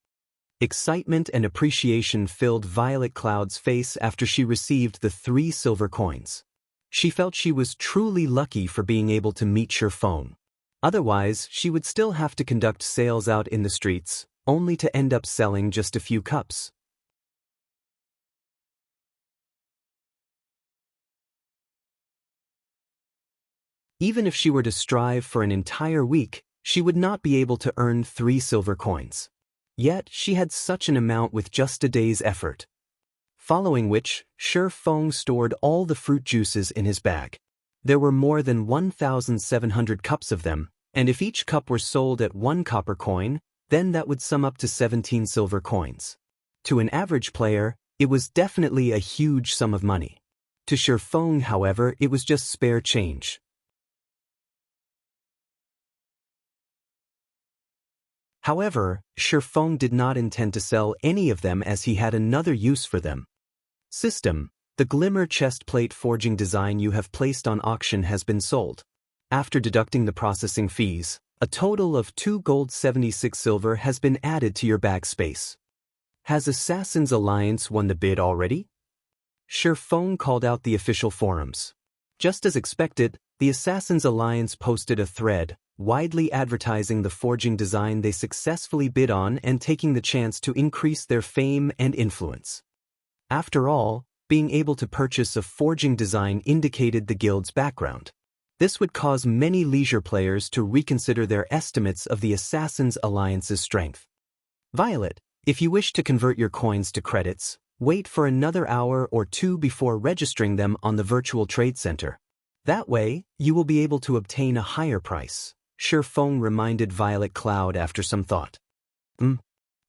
Excitement and appreciation filled Violet Cloud's face after she received the 3 silver coins. She felt she was truly lucky for being able to meet Shifeng. Otherwise, she would still have to conduct sales out in the streets, only to end up selling just a few cups. Even if she were to strive for an entire week, she would not be able to earn 3 silver coins. Yet, she had such an amount with just a day's effort. Following which, Shifeng stored all the fruit juices in his bag. There were more than 1,700 cups of them, and if each cup were sold at 1 copper coin, then that would sum up to 17 silver coins. To an average player, it was definitely a huge sum of money. To Shifeng, however, it was just spare change. However, Shifeng did not intend to sell any of them as he had another use for them. System: the glimmer chestplate forging design you have placed on auction has been sold. After deducting the processing fees, a total of 2 gold 76 silver has been added to your bag space. Has Assassin's Alliance won the bid already? Shifeng called out the official forums. Just as expected, the Assassin's Alliance posted a thread, widely advertising the forging design they successfully bid on and taking the chance to increase their fame and influence. After all, being able to purchase a forging design indicated the guild's background. This would cause many leisure players to reconsider their estimates of the Assassin's Alliance's strength. Violet, if you wish to convert your coins to credits, wait for another hour or 2 before registering them on the virtual trade center. That way, you will be able to obtain a higher price, Shifeng reminded Violet Cloud after some thought.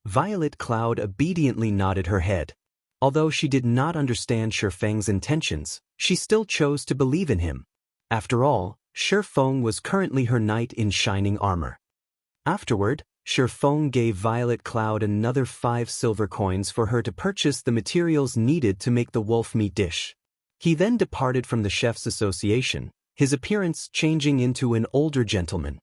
Violet Cloud obediently nodded her head. Although she did not understand Shifeng's intentions, she still chose to believe in him. After all, Shifeng was currently her knight in shining armor. Afterward, Shifeng gave Violet Cloud another 5 silver coins for her to purchase the materials needed to make the wolf meat dish. He then departed from the Chef's Association, his appearance changing into an older gentleman.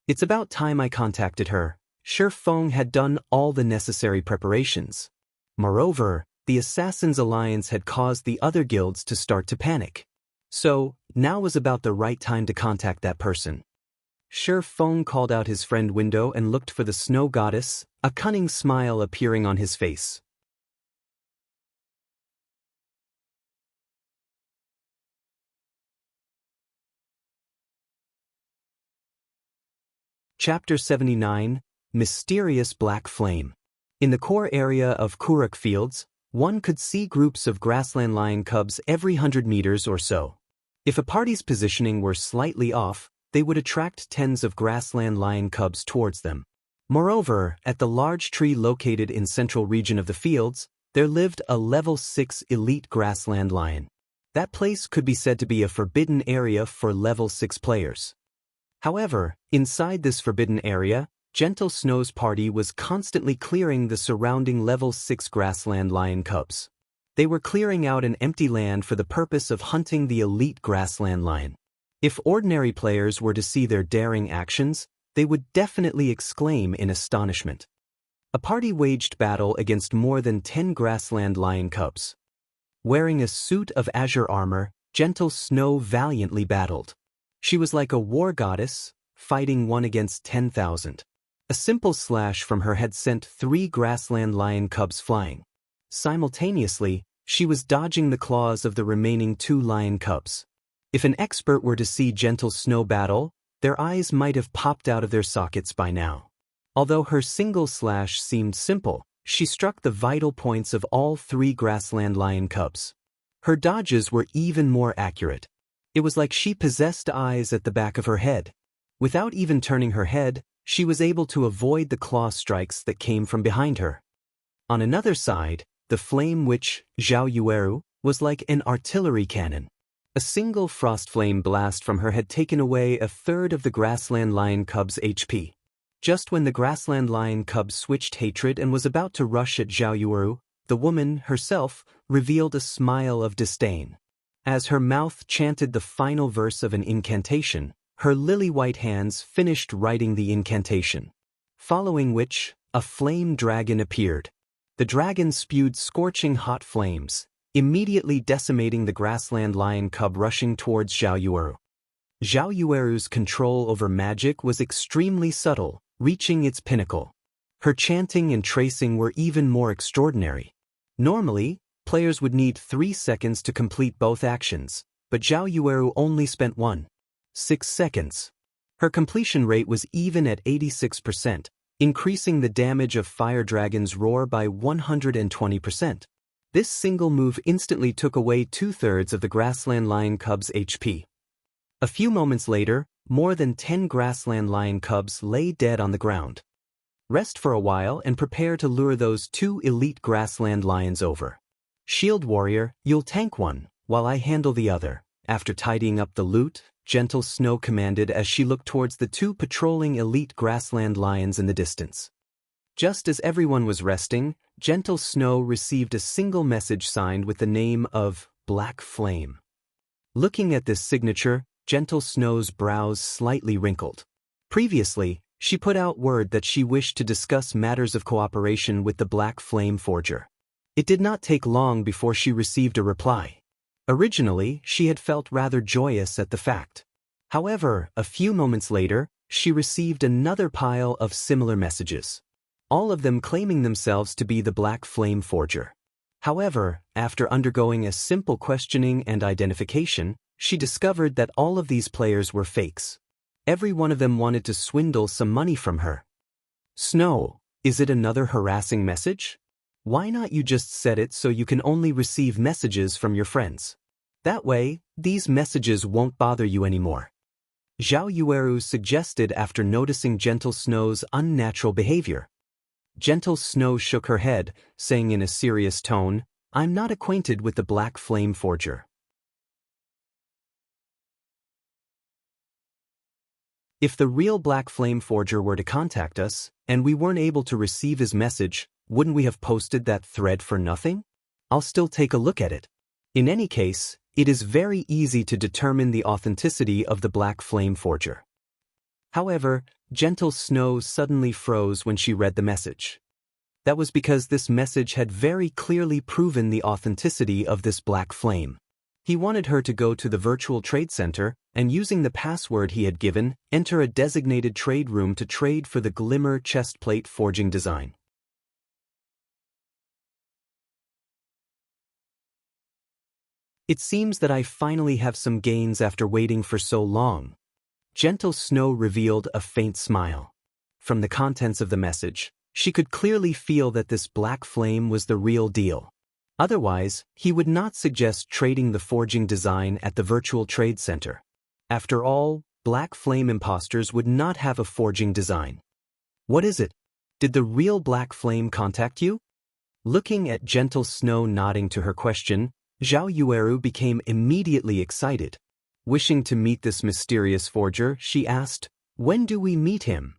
It's about time I contacted her. Shifeng had done all the necessary preparations. Moreover, the Assassin's Alliance had caused the other guilds to start to panic. So, now was about the right time to contact that person. Shifeng called out his friend Window and looked for the snow goddess, a cunning smile appearing on his face. Chapter 79, Mysterious Black Flame. In the core area of Kuruk Fields, one could see groups of grassland lion cubs every 100 meters or so. If a party's positioning were slightly off, they would attract tens of grassland lion cubs towards them. Moreover, at the large tree located in central region of the fields, there lived a level 6 elite grassland lion. That place could be said to be a forbidden area for level 6 players. However, inside this forbidden area, Gentle Snow's party was constantly clearing the surrounding level 6 grassland lion cubs. They were clearing out an empty land for the purpose of hunting the elite grassland lion. If ordinary players were to see their daring actions, they would definitely exclaim in astonishment. A party waged battle against more than 10 grassland lion cubs. Wearing a suit of azure armor, Gentle Snow valiantly battled. She was like a war goddess, fighting 1 against 10,000. A simple slash from her head sent 3 grassland lion cubs flying. Simultaneously, she was dodging the claws of the remaining 2 lion cubs. If an expert were to see Gentle Snow battle, their eyes might have popped out of their sockets by now. Although her single slash seemed simple, she struck the vital points of all 3 grassland lion cubs. Her dodges were even more accurate. It was like she possessed eyes at the back of her head. Without even turning her head, she was able to avoid the claw strikes that came from behind her. On another side, the flame witch, Zhao Yueru, was like an artillery cannon. A single frost flame blast from her had taken away a third of the grassland lion cub's HP. Just when the grassland lion cub switched hatred and was about to rush at Zhao Yueru, the woman, herself, revealed a smile of disdain. As her mouth chanted the final verse of an incantation, her lily-white hands finished writing the incantation. Following which, a flame dragon appeared. The dragon spewed scorching hot flames, immediately decimating the grassland lion cub rushing towards Zhao Yueru. Zhao Yueru's control over magic was extremely subtle, reaching its pinnacle. Her chanting and tracing were even more extraordinary. Normally, players would need 3 seconds to complete both actions, but Zhao Yueru only spent 1.6 seconds. Her completion rate was even at 86%, increasing the damage of Fire Dragon's roar by 120%. This single move instantly took away 2/3 of the grassland lion cub's HP. A few moments later, more than 10 grassland lion cubs lay dead on the ground. Rest for a while and prepare to lure those 2 elite grassland lions over. Shield warrior, you'll tank one, while I handle the other. After tidying up the loot, Gentle Snow commanded as she looked towards the 2 patrolling elite grassland lions in the distance. Just as everyone was resting, Gentle Snow received a single message signed with the name of Black Flame. Looking at this signature, Gentle Snow's brows slightly wrinkled. Previously, she put out word that she wished to discuss matters of cooperation with the Black Flame Forger. It did not take long before she received a reply. Originally, she had felt rather joyous at the fact. However, a few moments later, she received another pile of similar messages, all of them claiming themselves to be the Black Flame Forger. However, after undergoing a simple questioning and identification, she discovered that all of these players were fakes. Every one of them wanted to swindle some money from her. Snow, is it another harassing message? Why not you just set it so you can only receive messages from your friends? That way, these messages won't bother you anymore. Zhao Yueru suggested after noticing Gentle Snow's unnatural behavior. Gentle Snow shook her head, saying in a serious tone, I'm not acquainted with the Black Flame Forger. If the real Black Flame Forger were to contact us, and we weren't able to receive his message, wouldn't we have posted that thread for nothing? I'll still take a look at it. In any case, it is very easy to determine the authenticity of the Black Flame Forger. However, Gentle Snow suddenly froze when she read the message. That was because this message had very clearly proven the authenticity of this Black Flame. He wanted her to go to the virtual trade center and, using the password he had given, enter a designated trade room to trade for the Glimmer chestplate forging design. It seems that I finally have some gains after waiting for so long. Gentle Snow revealed a faint smile. From the contents of the message, she could clearly feel that this Black Flame was the real deal. Otherwise, he would not suggest trading the forging design at the virtual trade center. After all, Black Flame imposters would not have a forging design. What is it? Did the real Black Flame contact you? Looking at Gentle Snow nodding to her question, Zhao Yueru became immediately excited. Wishing to meet this mysterious forger, she asked, when do we meet him?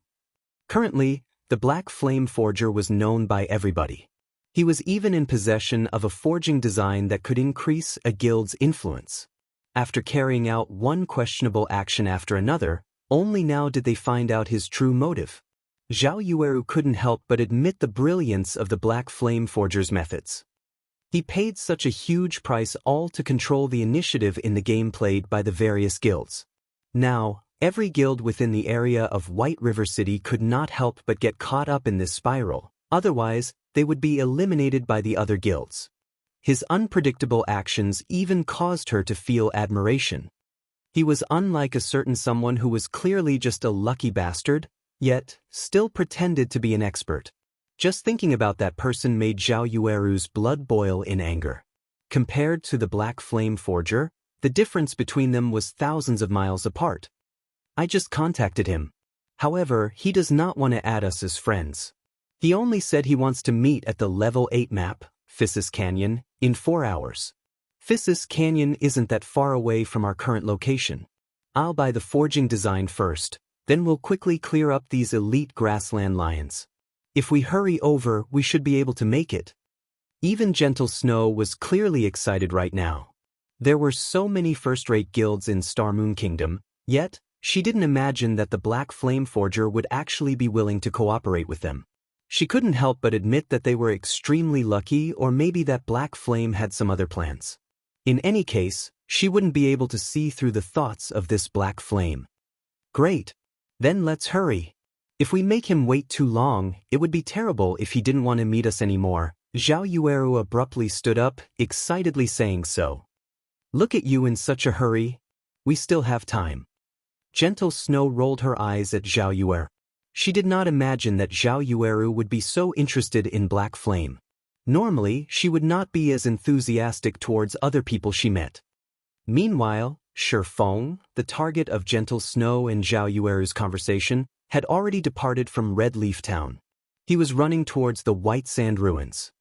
Currently, the Black Flame Forger was known by everybody. He was even in possession of a forging design that could increase a guild's influence. After carrying out one questionable action after another, only now did they find out his true motive. Zhao Yueru couldn't help but admit the brilliance of the Black Flame Forger's methods. He paid such a huge price all to control the initiative in the game played by the various guilds. Now, every guild within the area of White River City could not help but get caught up in this spiral, otherwise, they would be eliminated by the other guilds. His unpredictable actions even caused her to feel admiration. He was unlike a certain someone who was clearly just a lucky bastard, yet still pretended to be an expert. Just thinking about that person made Zhao Yueru's blood boil in anger. Compared to the Black Flame Forger, the difference between them was thousands of miles apart. I just contacted him. However, he does not want to add us as friends. He only said he wants to meet at the level 8 map, Phissis Canyon, in 4 hours. Phissis Canyon isn't that far away from our current location. I'll buy the forging design first, then we'll quickly clear up these elite grassland lions. If we hurry over, we should be able to make it. Even Gentle Snow was clearly excited right now. There were so many first-rate guilds in Star Moon Kingdom, yet she didn't imagine that the Black Flame Forger would actually be willing to cooperate with them. She couldn't help but admit that they were extremely lucky, or maybe that Black Flame had some other plans. In any case, she wouldn't be able to see through the thoughts of this Black Flame. Great. Then let's hurry. If we make him wait too long, it would be terrible if he didn't want to meet us anymore. Zhao Yueru abruptly stood up, excitedly saying so. Look at you in such a hurry. We still have time. Gentle Snow rolled her eyes at Zhao Yueru. She did not imagine that Zhao Yueru would be so interested in Black Flame. Normally, she would not be as enthusiastic towards other people she met. Meanwhile, Shi Feng, the target of Gentle Snow and Zhao Yueru's conversation, had already departed from Red Leaf Town. He was running towards the White Sand Ruins.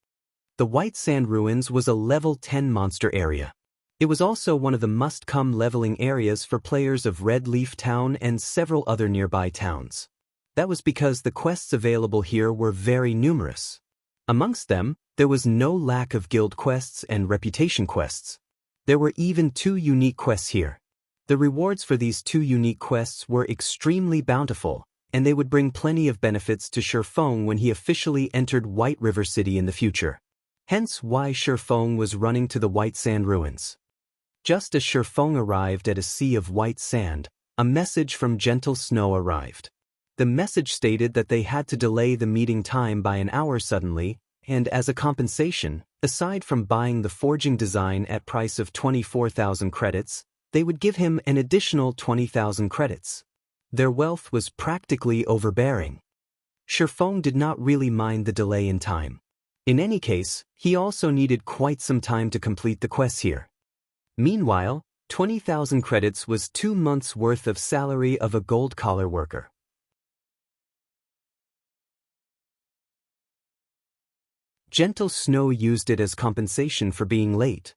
The White Sand Ruins was a level 10 monster area. It was also one of the must-come leveling areas for players of Red Leaf Town and several other nearby towns. That was because the quests available here were very numerous. Amongst them, there was no lack of guild quests and reputation quests. There were even 2 unique quests here. The rewards for these 2 unique quests were extremely bountiful, and they would bring plenty of benefits to Shi Feng when he officially entered White River City in the future. Hence why Shi Feng was running to the White Sand Ruins. Just as Shi Feng arrived at a sea of white sand, a message from Gentle Snow arrived. The message stated that they had to delay the meeting time by an hour suddenly, and as a compensation, aside from buying the forging design at price of 24,000 credits, they would give him an additional 20,000 credits. Their wealth was practically overbearing. Shi Feng did not really mind the delay in time. In any case, he also needed quite some time to complete the quests here. Meanwhile, 20,000 credits was 2 months' worth of salary of a gold-collar worker. Gentle Snow used it as compensation for being late.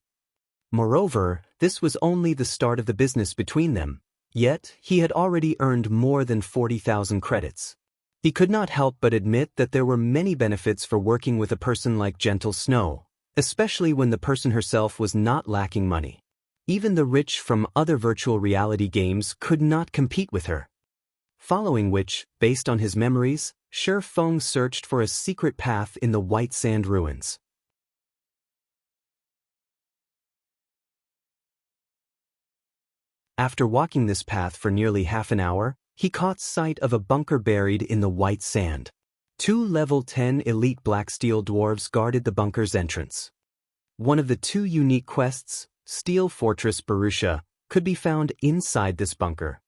Moreover, this was only the start of the business between them, yet he had already earned more than 40,000 credits. He could not help but admit that there were many benefits for working with a person like Gentle Snow, especially when the person herself was not lacking money. Even the rich from other virtual reality games could not compete with her. Following which, based on his memories, Shi Feng searched for a secret path in the White Sand Ruins. After walking this path for nearly half an hour, he caught sight of a bunker buried in the white sand. 2 level 10 elite black steel dwarves guarded the bunker's entrance. One of the 2 unique quests, Steel Fortress Barusha, could be found inside this bunker.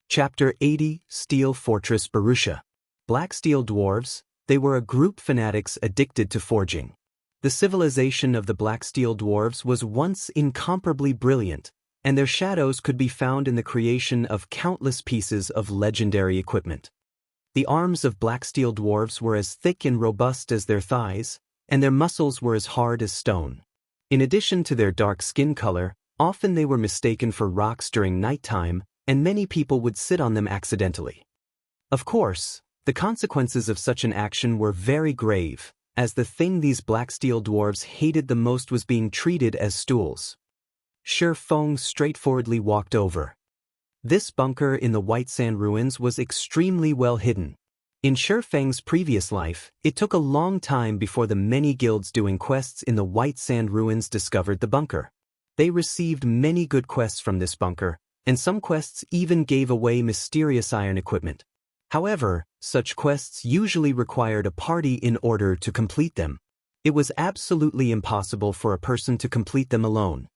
Chapter 80, Steel Fortress Barusha. Black Steel Dwarves, they were a group fanatics addicted to forging. The civilization of the Black Steel Dwarves was once incomparably brilliant, and their shadows could be found in the creation of countless pieces of legendary equipment. The arms of Black Steel Dwarves were as thick and robust as their thighs, and their muscles were as hard as stone. In addition to their dark skin color, often they were mistaken for rocks during nighttime, and many people would sit on them accidentally. Of course, the consequences of such an action were very grave, as the thing these Black Steel Dwarves hated the most was being treated as stools. Shi Feng straightforwardly walked over. This bunker in the White Sand Ruins was extremely well hidden. In Shi Feng's previous life, it took a long time before the many guilds doing quests in the White Sand Ruins discovered the bunker. They received many good quests from this bunker, and some quests even gave away mysterious iron equipment. However, such quests usually required a party in order to complete them. It was absolutely impossible for a person to complete them alone.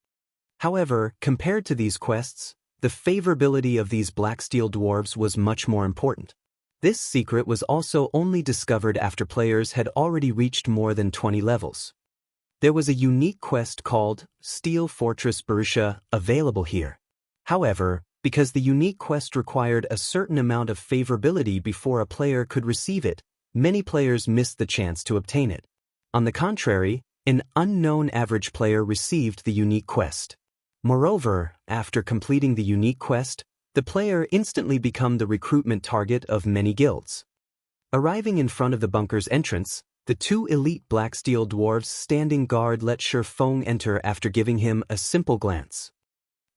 However, compared to these quests, the favorability of these Black Steel Dwarves was much more important. This secret was also only discovered after players had already reached more than 20 levels. There was a unique quest called Steel Fortress Barusha available here. However, because the unique quest required a certain amount of favorability before a player could receive it, many players missed the chance to obtain it. On the contrary, an unknown average player received the unique quest. Moreover, after completing the unique quest, the player instantly became the recruitment target of many guilds. Arriving in front of the bunker's entrance, The two elite black steel dwarves standing guard let Shi Feng enter after giving him a simple glance.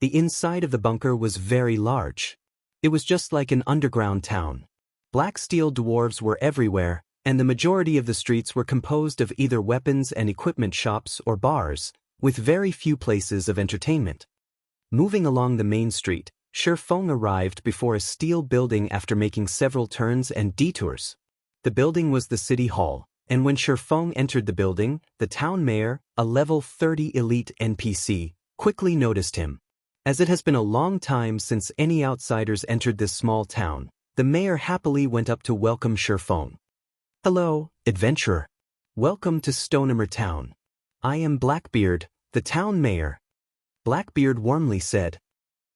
The inside of the bunker was very large. It was just like an underground town. Black steel dwarves were everywhere, and the majority of the streets were composed of either weapons and equipment shops or bars, with very few places of entertainment. Moving along the main street, Shi Feng arrived before a steel building after making several turns and detours. The building was the city hall, and when Shi Feng entered the building, the town mayor, a level 30 elite NPC, quickly noticed him. As it has been a long time since any outsiders entered this small town, the mayor happily went up to welcome Shi Feng. "Hello, adventurer. Welcome to Stonehammer Town. I am Blackbeard, the town mayor." Blackbeard warmly said,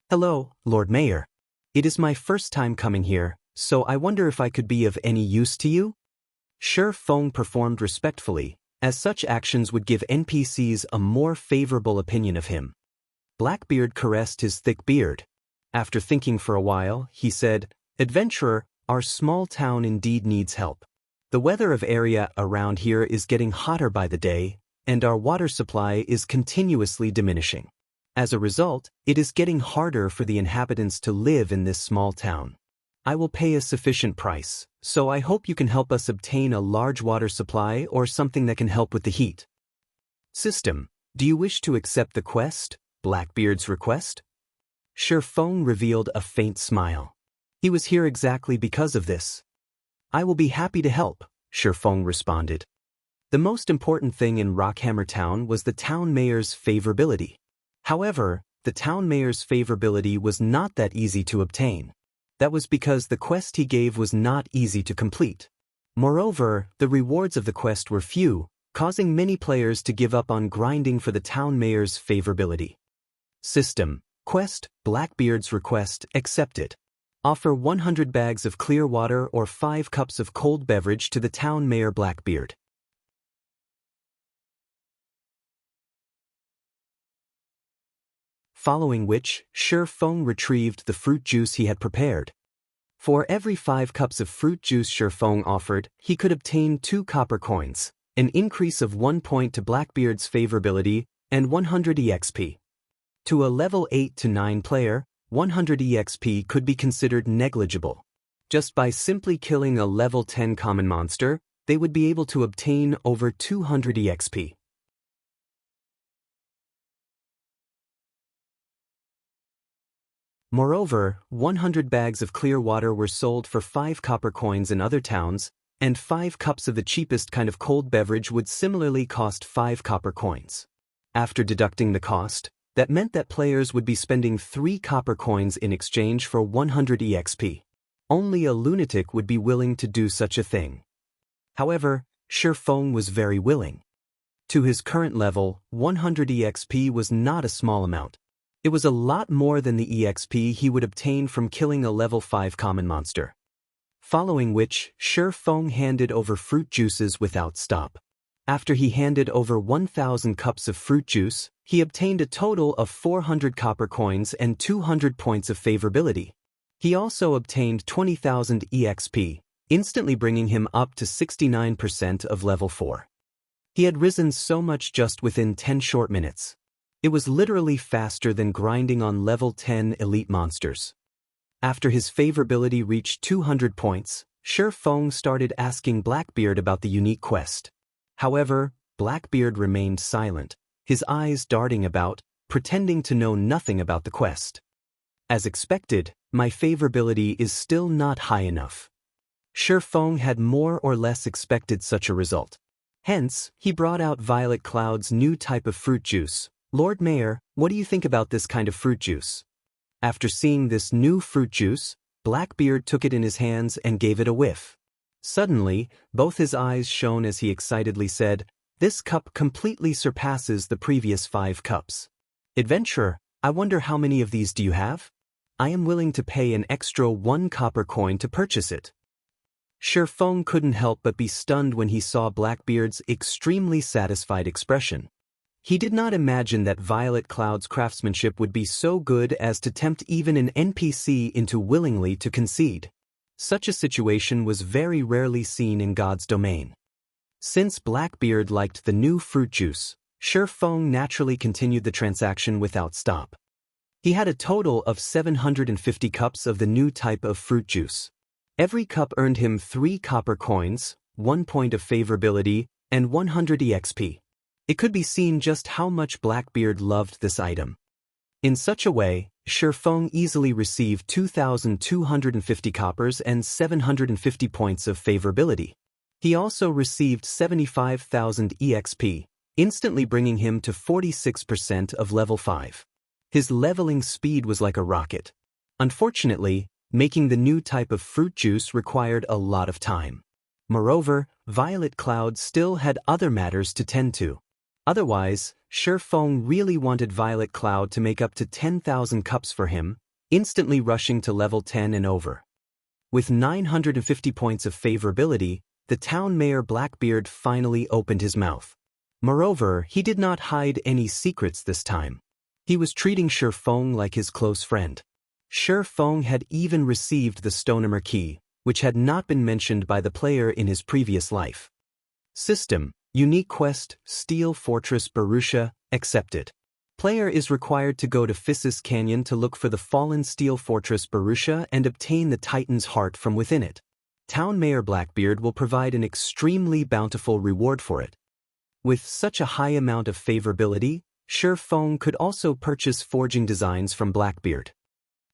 "Hello, Lord Mayor. It is my first time coming here, so I wonder if I could be of any use to you?" Shi Feng performed respectfully, as such actions would give NPCs a more favorable opinion of him. Blackbeard caressed his thick beard. After thinking for a while, he said, "Adventurer, our small town indeed needs help. The weather of area around here is getting hotter by the day, and our water supply is continuously diminishing. As a result, it is getting harder for the inhabitants to live in this small town. I will pay a sufficient price, so I hope you can help us obtain a large water supply or something that can help with the heat." "System, do you wish to accept the quest, Blackbeard's request?" Shi Feng revealed a faint smile. He was here exactly because of this. "I will be happy to help," Shi Feng responded. The most important thing in Rockhammer Town was the town mayor's favorability. However, the town mayor's favorability was not that easy to obtain. That was because the quest he gave was not easy to complete. Moreover, the rewards of the quest were few, causing many players to give up on grinding for the town mayor's favorability. System, quest, Blackbeard's request, accepted. Offer 100 bags of clear water or 5 cups of cold beverage to the town mayor Blackbeard. Following which, Shi Feng retrieved the fruit juice he had prepared. For every 5 cups of fruit juice Shi Feng offered, he could obtain 2 copper coins, an increase of 1 point to Blackbeard's favorability, and 100 EXP. To a level 8 to 9 player, 100 EXP could be considered negligible. Just by simply killing a level 10 common monster, they would be able to obtain over 200 EXP. Moreover, 100 bags of clear water were sold for 5 copper coins in other towns, and 5 cups of the cheapest kind of cold beverage would similarly cost 5 copper coins. After deducting the cost, that meant that players would be spending 3 copper coins in exchange for 100 EXP. Only a lunatic would be willing to do such a thing. However, Shi Feng was very willing. To his current level, 100 EXP was not a small amount. It was a lot more than the EXP he would obtain from killing a level 5 common monster. Following which, Shi Feng handed over fruit juices without stop. After he handed over 1,000 cups of fruit juice, he obtained a total of 400 copper coins and 200 points of favorability. He also obtained 20,000 EXP, instantly bringing him up to 69% of level 4. He had risen so much just within 10 short minutes. It was literally faster than grinding on level 10 elite monsters. After his favorability reached 200 points, Shi Feng started asking Blackbeard about the unique quest. However, Blackbeard remained silent, his eyes darting about, pretending to know nothing about the quest. As expected, my favorability is still not high enough. Shi Feng had more or less expected such a result. Hence, he brought out Violet Cloud's new type of fruit juice. "Lord Mayor, what do you think about this kind of fruit juice?" After seeing this new fruit juice, Blackbeard took it in his hands and gave it a whiff. Suddenly, both his eyes shone as he excitedly said, "This cup completely surpasses the previous 5 cups. Adventurer, I wonder how many of these do you have? I am willing to pay an extra 1 copper coin to purchase it." Shi Feng couldn't help but be stunned when he saw Blackbeard's extremely satisfied expression. He did not imagine that Violet Cloud's craftsmanship would be so good as to tempt even an NPC into willingly to concede. Such a situation was very rarely seen in God's domain. Since Blackbeard liked the new fruit juice, Shifeng naturally continued the transaction without stop. He had a total of 750 cups of the new type of fruit juice. Every cup earned him 3 copper coins, 1 point of favorability, and 100 EXP. It could be seen just how much Blackbeard loved this item. In such a way, Shifeng easily received 2,250 coppers and 750 points of favorability. He also received 75,000 EXP, instantly bringing him to 46% of level 5. His leveling speed was like a rocket. Unfortunately, making the new type of fruit juice required a lot of time. Moreover, Violet Cloud still had other matters to tend to. Otherwise, Shifeng really wanted Violet Cloud to make up to 10,000 cups for him, instantly rushing to level 10 and over. With 950 points of favorability, the town mayor Blackbeard finally opened his mouth. Moreover, he did not hide any secrets this time. He was treating Shifeng like his close friend. Shifeng had even received the Stonehammer key, which had not been mentioned by the player in his previous life. System: Unique quest, Steel Fortress Barusha, accepted. Player is required to go to Physis Canyon to look for the fallen Steel Fortress Barusha and obtain the Titan's heart from within it. Town Mayor Blackbeard will provide an extremely bountiful reward for it. With such a high amount of favorability, Shifeng could also purchase forging designs from Blackbeard.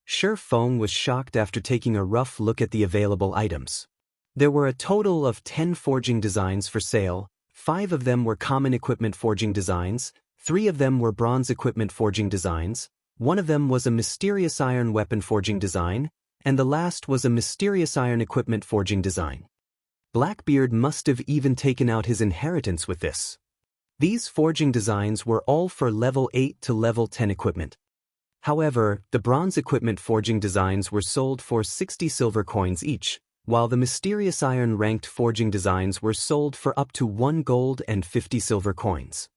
Shifeng was shocked after taking a rough look at the available items. There were a total of 10 forging designs for sale. 5 of them were common equipment forging designs, 3 of them were bronze equipment forging designs, 1 of them was a mysterious iron weapon forging design, and the last was a mysterious iron equipment forging design. Blackbeard must have even taken out his inheritance with this. These forging designs were all for level 8 to level 10 equipment. However, the bronze equipment forging designs were sold for 60 silver coins each, while the mysterious iron ranked forging designs were sold for up to 1 gold and 50 silver coins.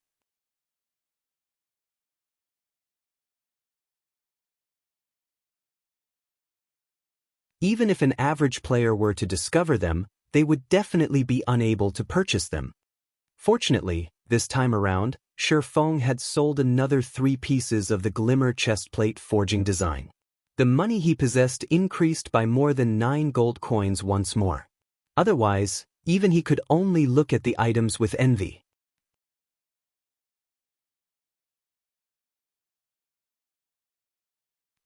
Even if an average player were to discover them, they would definitely be unable to purchase them. Fortunately, this time around, Shifeng had sold another 3 pieces of the Glimmer chestplate forging design. The money he possessed increased by more than 9 gold coins once more. Otherwise, even he could only look at the items with envy.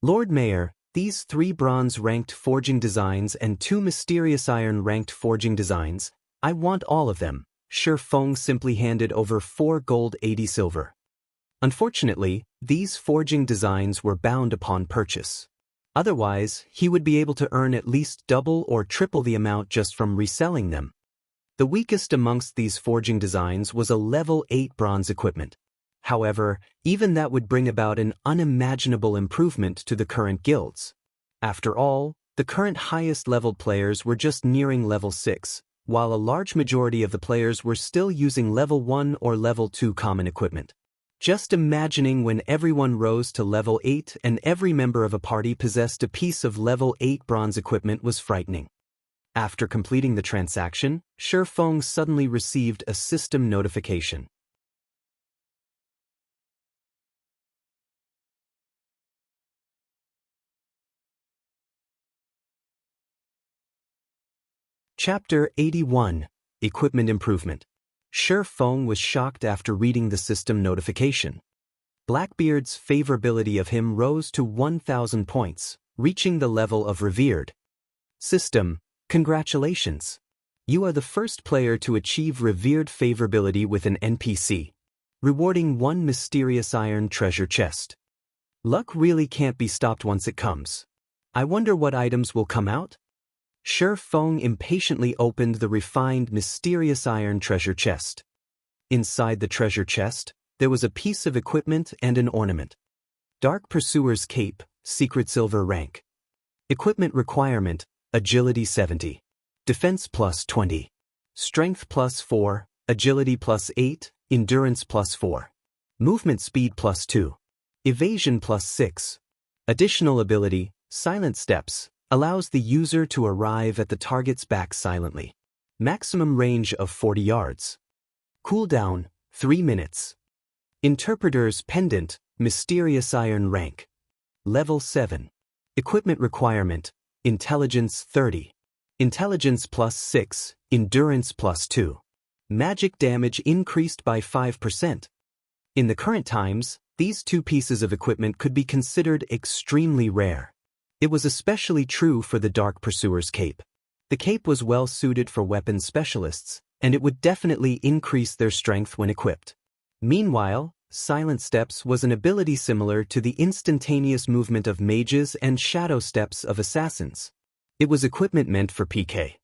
Lord Mayor, these 3 bronze-ranked forging designs and 2 mysterious iron-ranked forging designs, I want all of them. Shifeng simply handed over 4 gold 80 silver. Unfortunately, these forging designs were bound upon purchase. Otherwise, he would be able to earn at least double or triple the amount just from reselling them. The weakest amongst these forging designs was a level 8 bronze equipment. However, even that would bring about an unimaginable improvement to the current guilds. After all, the current highest-leveled players were just nearing level 6, while a large majority of the players were still using level 1 or level 2 common equipment. Just imagining when everyone rose to level 8 and every member of a party possessed a piece of level 8 bronze equipment was frightening. After completing the transaction, Shifeng suddenly received a system notification. Chapter 81, Equipment Improvement. Shifeng was shocked after reading the system notification. Blackbeard's favorability of him rose to 1,000 points, reaching the level of revered. System: Congratulations! You are the first player to achieve revered favorability with an NPC, rewarding 1 mysterious iron treasure chest. Luck really can't be stopped once it comes. I wonder what items will come out? Shifeng impatiently opened the refined mysterious iron treasure chest. Inside the treasure chest, there was a piece of equipment and an ornament. Dark Pursuer's Cape, Secret Silver Rank. Equipment requirement, Agility 70. Defense plus 20. Strength plus 4, Agility plus 8, Endurance plus 4. Movement speed plus 2. Evasion plus 6. Additional ability, Silent Steps, allows the user to arrive at the target's back silently. Maximum range of 40 yards. Cooldown, 3 minutes. Interpreter's Pendant, Mysterious Iron Rank. Level 7. Equipment requirement, Intelligence 30. Intelligence plus 6, Endurance plus 2. Magic damage increased by 5%. In the current times, these two pieces of equipment could be considered extremely rare. It was especially true for the Dark Pursuer's cape. The cape was well suited for weapons specialists, and it would definitely increase their strength when equipped. Meanwhile, Silent Steps was an ability similar to the instantaneous movement of mages and shadow steps of assassins. It was equipment meant for PK.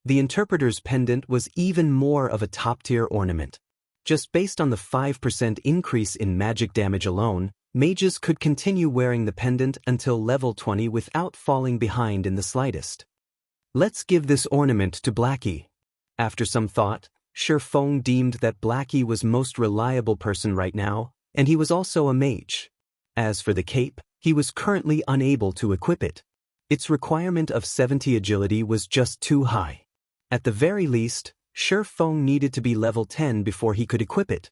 The Interpreter's Pendant was even more of a top-tier ornament. Just based on the 5% increase in magic damage alone, mages could continue wearing the pendant until level 20 without falling behind in the slightest. Let's give this ornament to Blackie. After some thought, Shifeng deemed that Blackie was most reliable person right now, and he was also a mage. As for the cape, he was currently unable to equip it. Its requirement of 70 agility was just too high. At the very least, Shifeng needed to be level 10 before he could equip it.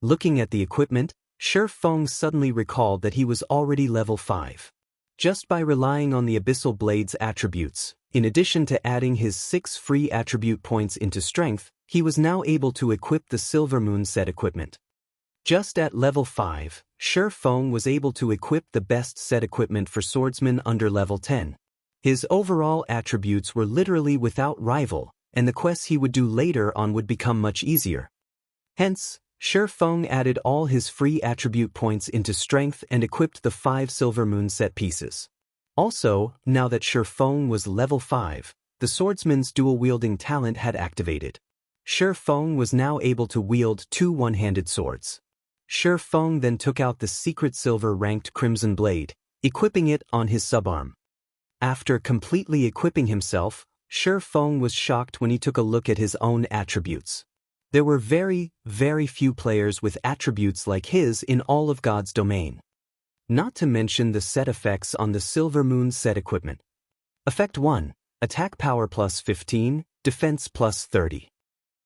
Looking at the equipment, Shifeng suddenly recalled that he was already level 5. Just by relying on the Abyssal Blade's attributes, in addition to adding his 6 free attribute points into strength, he was now able to equip the Silver Moon set equipment. Just at level 5, Shifeng was able to equip the best set equipment for swordsmen under level 10. His overall attributes were literally without rival, and the quests he would do later on would become much easier. Hence, Shifeng added all his free attribute points into strength and equipped the 5 Silver Moon set pieces. Also, now that Shifeng was level 5, the swordsman's dual-wielding talent had activated. Shifeng was now able to wield 2 one-handed swords. Shifeng then took out the secret silver-ranked Crimson Blade, equipping it on his subarm. After completely equipping himself, Shifeng was shocked when he took a look at his own attributes. There were very, very few players with attributes like his in all of God's domain. Not to mention the set effects on the Silver Moon set equipment. Effect 1, Attack Power plus 15, Defense plus 30.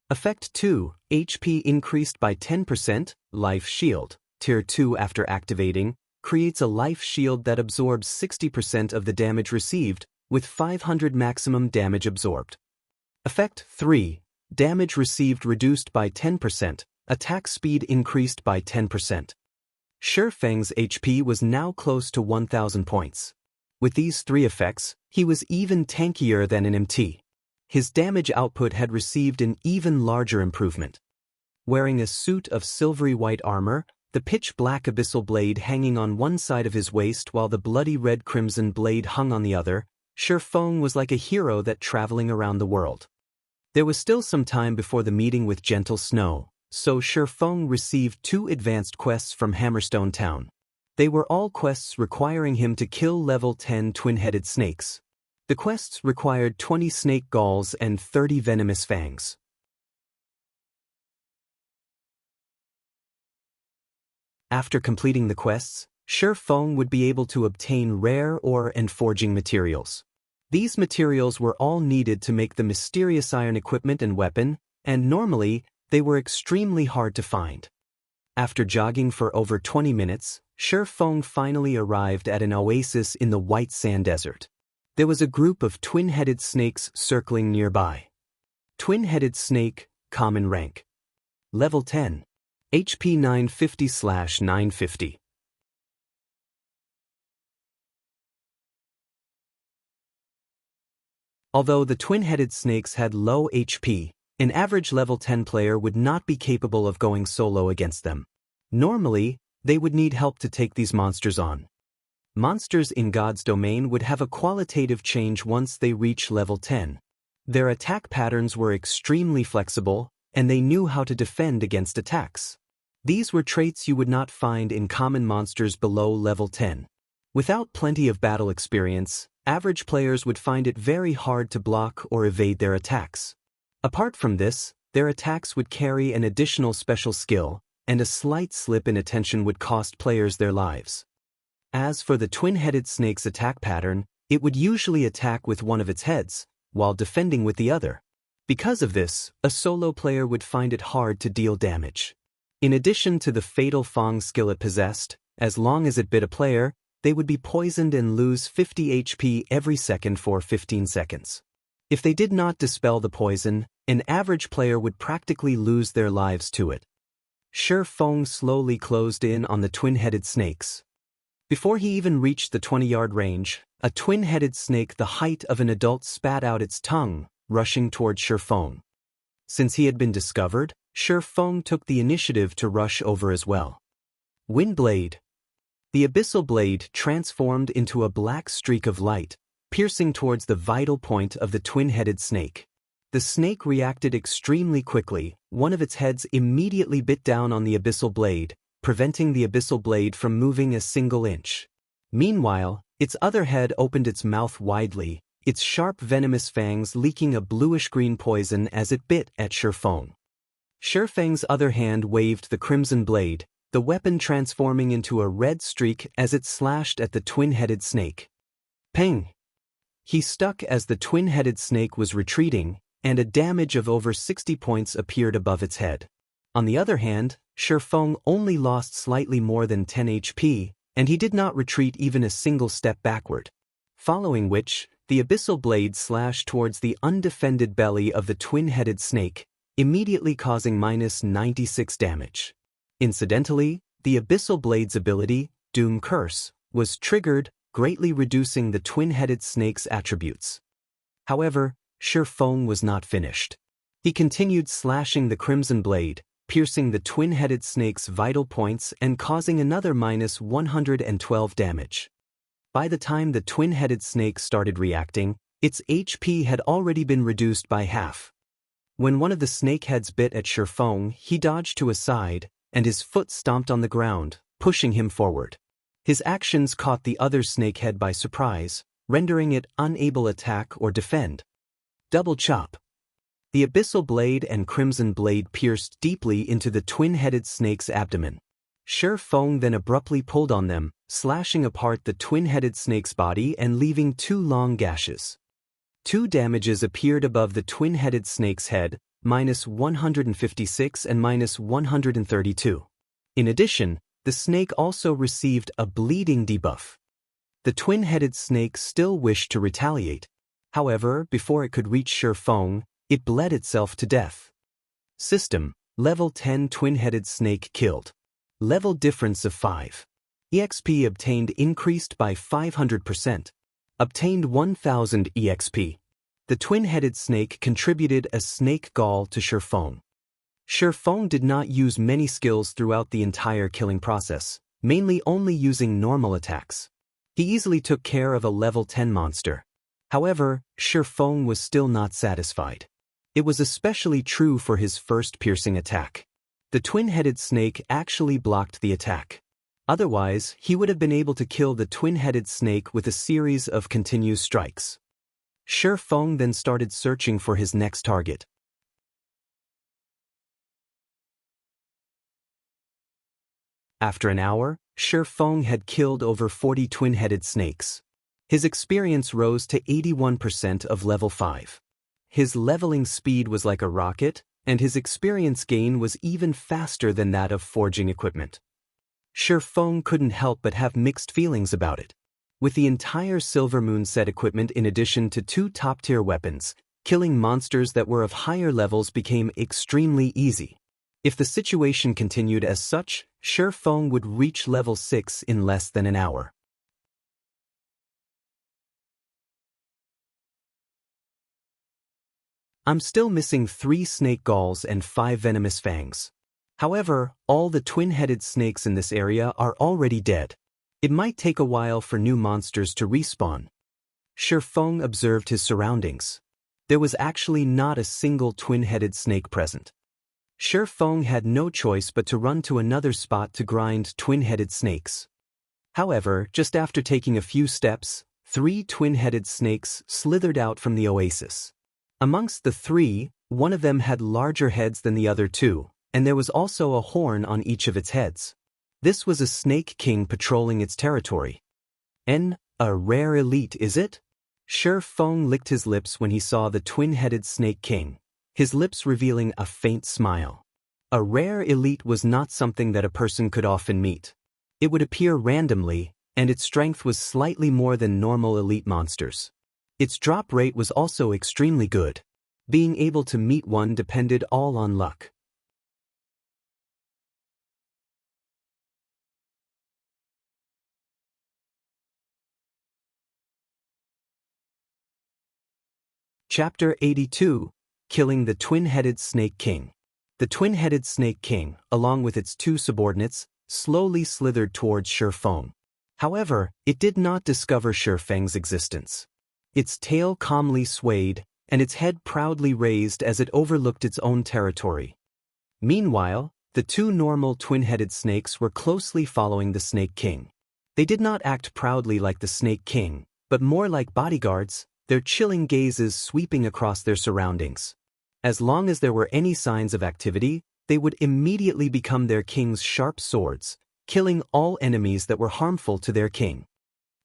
Effect 2, HP increased by 10%, Life Shield, Tier 2 after activating, creates a life shield that absorbs 60% of the damage received, with 500 maximum damage absorbed. Effect 3, Damage received reduced by 10%, attack speed increased by 10%. Shifeng's HP was now close to 1,000 points. With these 3 effects, he was even tankier than an MT. His damage output had received an even larger improvement. Wearing a suit of silvery white armor, the pitch-black abyssal blade hanging on one side of his waist while the bloody red crimson blade hung on the other, Shifeng was like a hero that traveling around the world. There was still some time before the meeting with Gentle Snow, so Shifeng received 2 advanced quests from Hammerstone Town. They were all quests requiring him to kill level 10 twin-headed snakes. The quests required 20 snake galls and 30 venomous fangs. After completing the quests, Shifeng would be able to obtain rare ore and forging materials. These materials were all needed to make the mysterious iron equipment and weapon, and normally, they were extremely hard to find. After jogging for over 20 minutes, Shifeng finally arrived at an oasis in the White Sand Desert. There was a group of twin-headed snakes circling nearby. Twin-headed snake, common rank. Level 10. HP 950/950. Although the twin-headed snakes had low HP, an average level 10 player would not be capable of going solo against them. Normally, they would need help to take these monsters on. Monsters in God's domain would have a qualitative change once they reach level 10. Their attack patterns were extremely flexible, and they knew how to defend against attacks. These were traits you would not find in common monsters below level 10. Without plenty of battle experience, average players would find it very hard to block or evade their attacks. Apart from this, their attacks would carry an additional special skill, and a slight slip in attention would cost players their lives. As for the twin-headed snake's attack pattern, it would usually attack with one of its heads, while defending with the other. Because of this, a solo player would find it hard to deal damage. In addition to the fatal Fang skill it possessed, as long as it bit a player, they would be poisoned and lose 50 HP every second for 15 seconds. If they did not dispel the poison, an average player would practically lose their lives to it. Shi Feng slowly closed in on the twin-headed snakes. Before he even reached the 20-yard range, a twin-headed snake the height of an adult spat out its tongue, rushing toward Shi Feng. Since he had been discovered, Shi Feng took the initiative to rush over as well. Wind Blade. The abyssal blade transformed into a black streak of light, piercing towards the vital point of the twin-headed snake. The snake reacted extremely quickly. One of its heads immediately bit down on the abyssal blade, preventing the abyssal blade from moving a single inch. Meanwhile, its other head opened its mouth widely, its sharp venomous fangs leaking a bluish-green poison as it bit at Shi Feng. Shi Feng's other hand waved the crimson blade, the weapon transforming into a red streak as it slashed at the twin-headed snake. Peng! He stuck as the twin-headed snake was retreating, and a damage of over 60 points appeared above its head. On the other hand, Shi Feng only lost slightly more than 10 HP, and he did not retreat even a single step backward. Following which, the abyssal blade slashed towards the undefended belly of the twin-headed snake, immediately causing -96 damage. Incidentally, the abyssal blade's ability, Doom Curse, was triggered, greatly reducing the twin-headed snake's attributes. However, Shi Feng was not finished. He continued slashing the crimson blade, piercing the twin-headed snake's vital points and causing another -112 damage. By the time the twin-headed snake started reacting, its HP had already been reduced by half. When one of the snakeheads bit at Shi Feng, he dodged to a side, and his foot stomped on the ground, pushing him forward. His actions caught the other snakehead by surprise, rendering it unable to attack or defend. Double chop. The abyssal blade and crimson blade pierced deeply into the twin-headed snake's abdomen. Shi Feng then abruptly pulled on them, slashing apart the twin-headed snake's body and leaving 2 long gashes. 2 damages appeared above the twin-headed snake's head, -156 and -132. In addition, the snake also received a bleeding debuff. The twin-headed snake still wished to retaliate. However, before it could reach Shi Feng, it bled itself to death. System: Level 10 twin-headed snake killed. Level difference of 5. EXP obtained increased by 500%. Obtained 1000 EXP. The twin-headed snake contributed a snake gall to Shi Feng. Shi Feng did not use many skills throughout the entire killing process, mainly only using normal attacks. He easily took care of a level 10 monster. However, Shi Feng was still not satisfied. It was especially true for his first piercing attack. The twin-headed snake actually blocked the attack. Otherwise, he would have been able to kill the twin-headed snake with a series of continuous strikes. Shi Feng then started searching for his next target. After an hour, Shi Feng had killed over 40 twin-headed snakes. His experience rose to 81% of level 5. His leveling speed was like a rocket, and his experience gain was even faster than that of forging equipment. Shi Feng couldn't help but have mixed feelings about it. With the entire Silver Moon set equipment in addition to 2 top-tier weapons, killing monsters that were of higher levels became extremely easy. If the situation continued as such, Shi Feng would reach level 6 in less than an hour. I'm still missing 3 snake galls and 5 venomous fangs. However, all the twin-headed snakes in this area are already dead. It might take a while for new monsters to respawn. Shi Feng observed his surroundings. There was actually not a single twin-headed snake present. Shi Feng had no choice but to run to another spot to grind twin-headed snakes. However, just after taking a few steps, 3 twin-headed snakes slithered out from the oasis. Amongst the 3, one of them had larger heads than the other 2, and there was also a horn on each of its heads. This was a snake king patrolling its territory. A rare elite, is it? Shi Feng licked his lips when he saw the twin-headed snake king. his lips revealing a faint smile. A rare elite was not something that a person could often meet. It would appear randomly, and its strength was slightly more than normal elite monsters. Its drop rate was also extremely good. Being able to meet one depended all on luck. Chapter 82: Killing the Twin-Headed Snake King. The Twin-Headed Snake King, along with its two subordinates, slowly slithered towards Shifeng. However, it did not discover Shifeng's existence. Its tail calmly swayed, and its head proudly raised as it overlooked its own territory. Meanwhile, the two normal twin-headed snakes were closely following the Snake King. They did not act proudly like the Snake King, but more like bodyguards, their chilling gazes sweeping across their surroundings. As long as there were any signs of activity, they would immediately become their king's sharp swords, killing all enemies that were harmful to their king.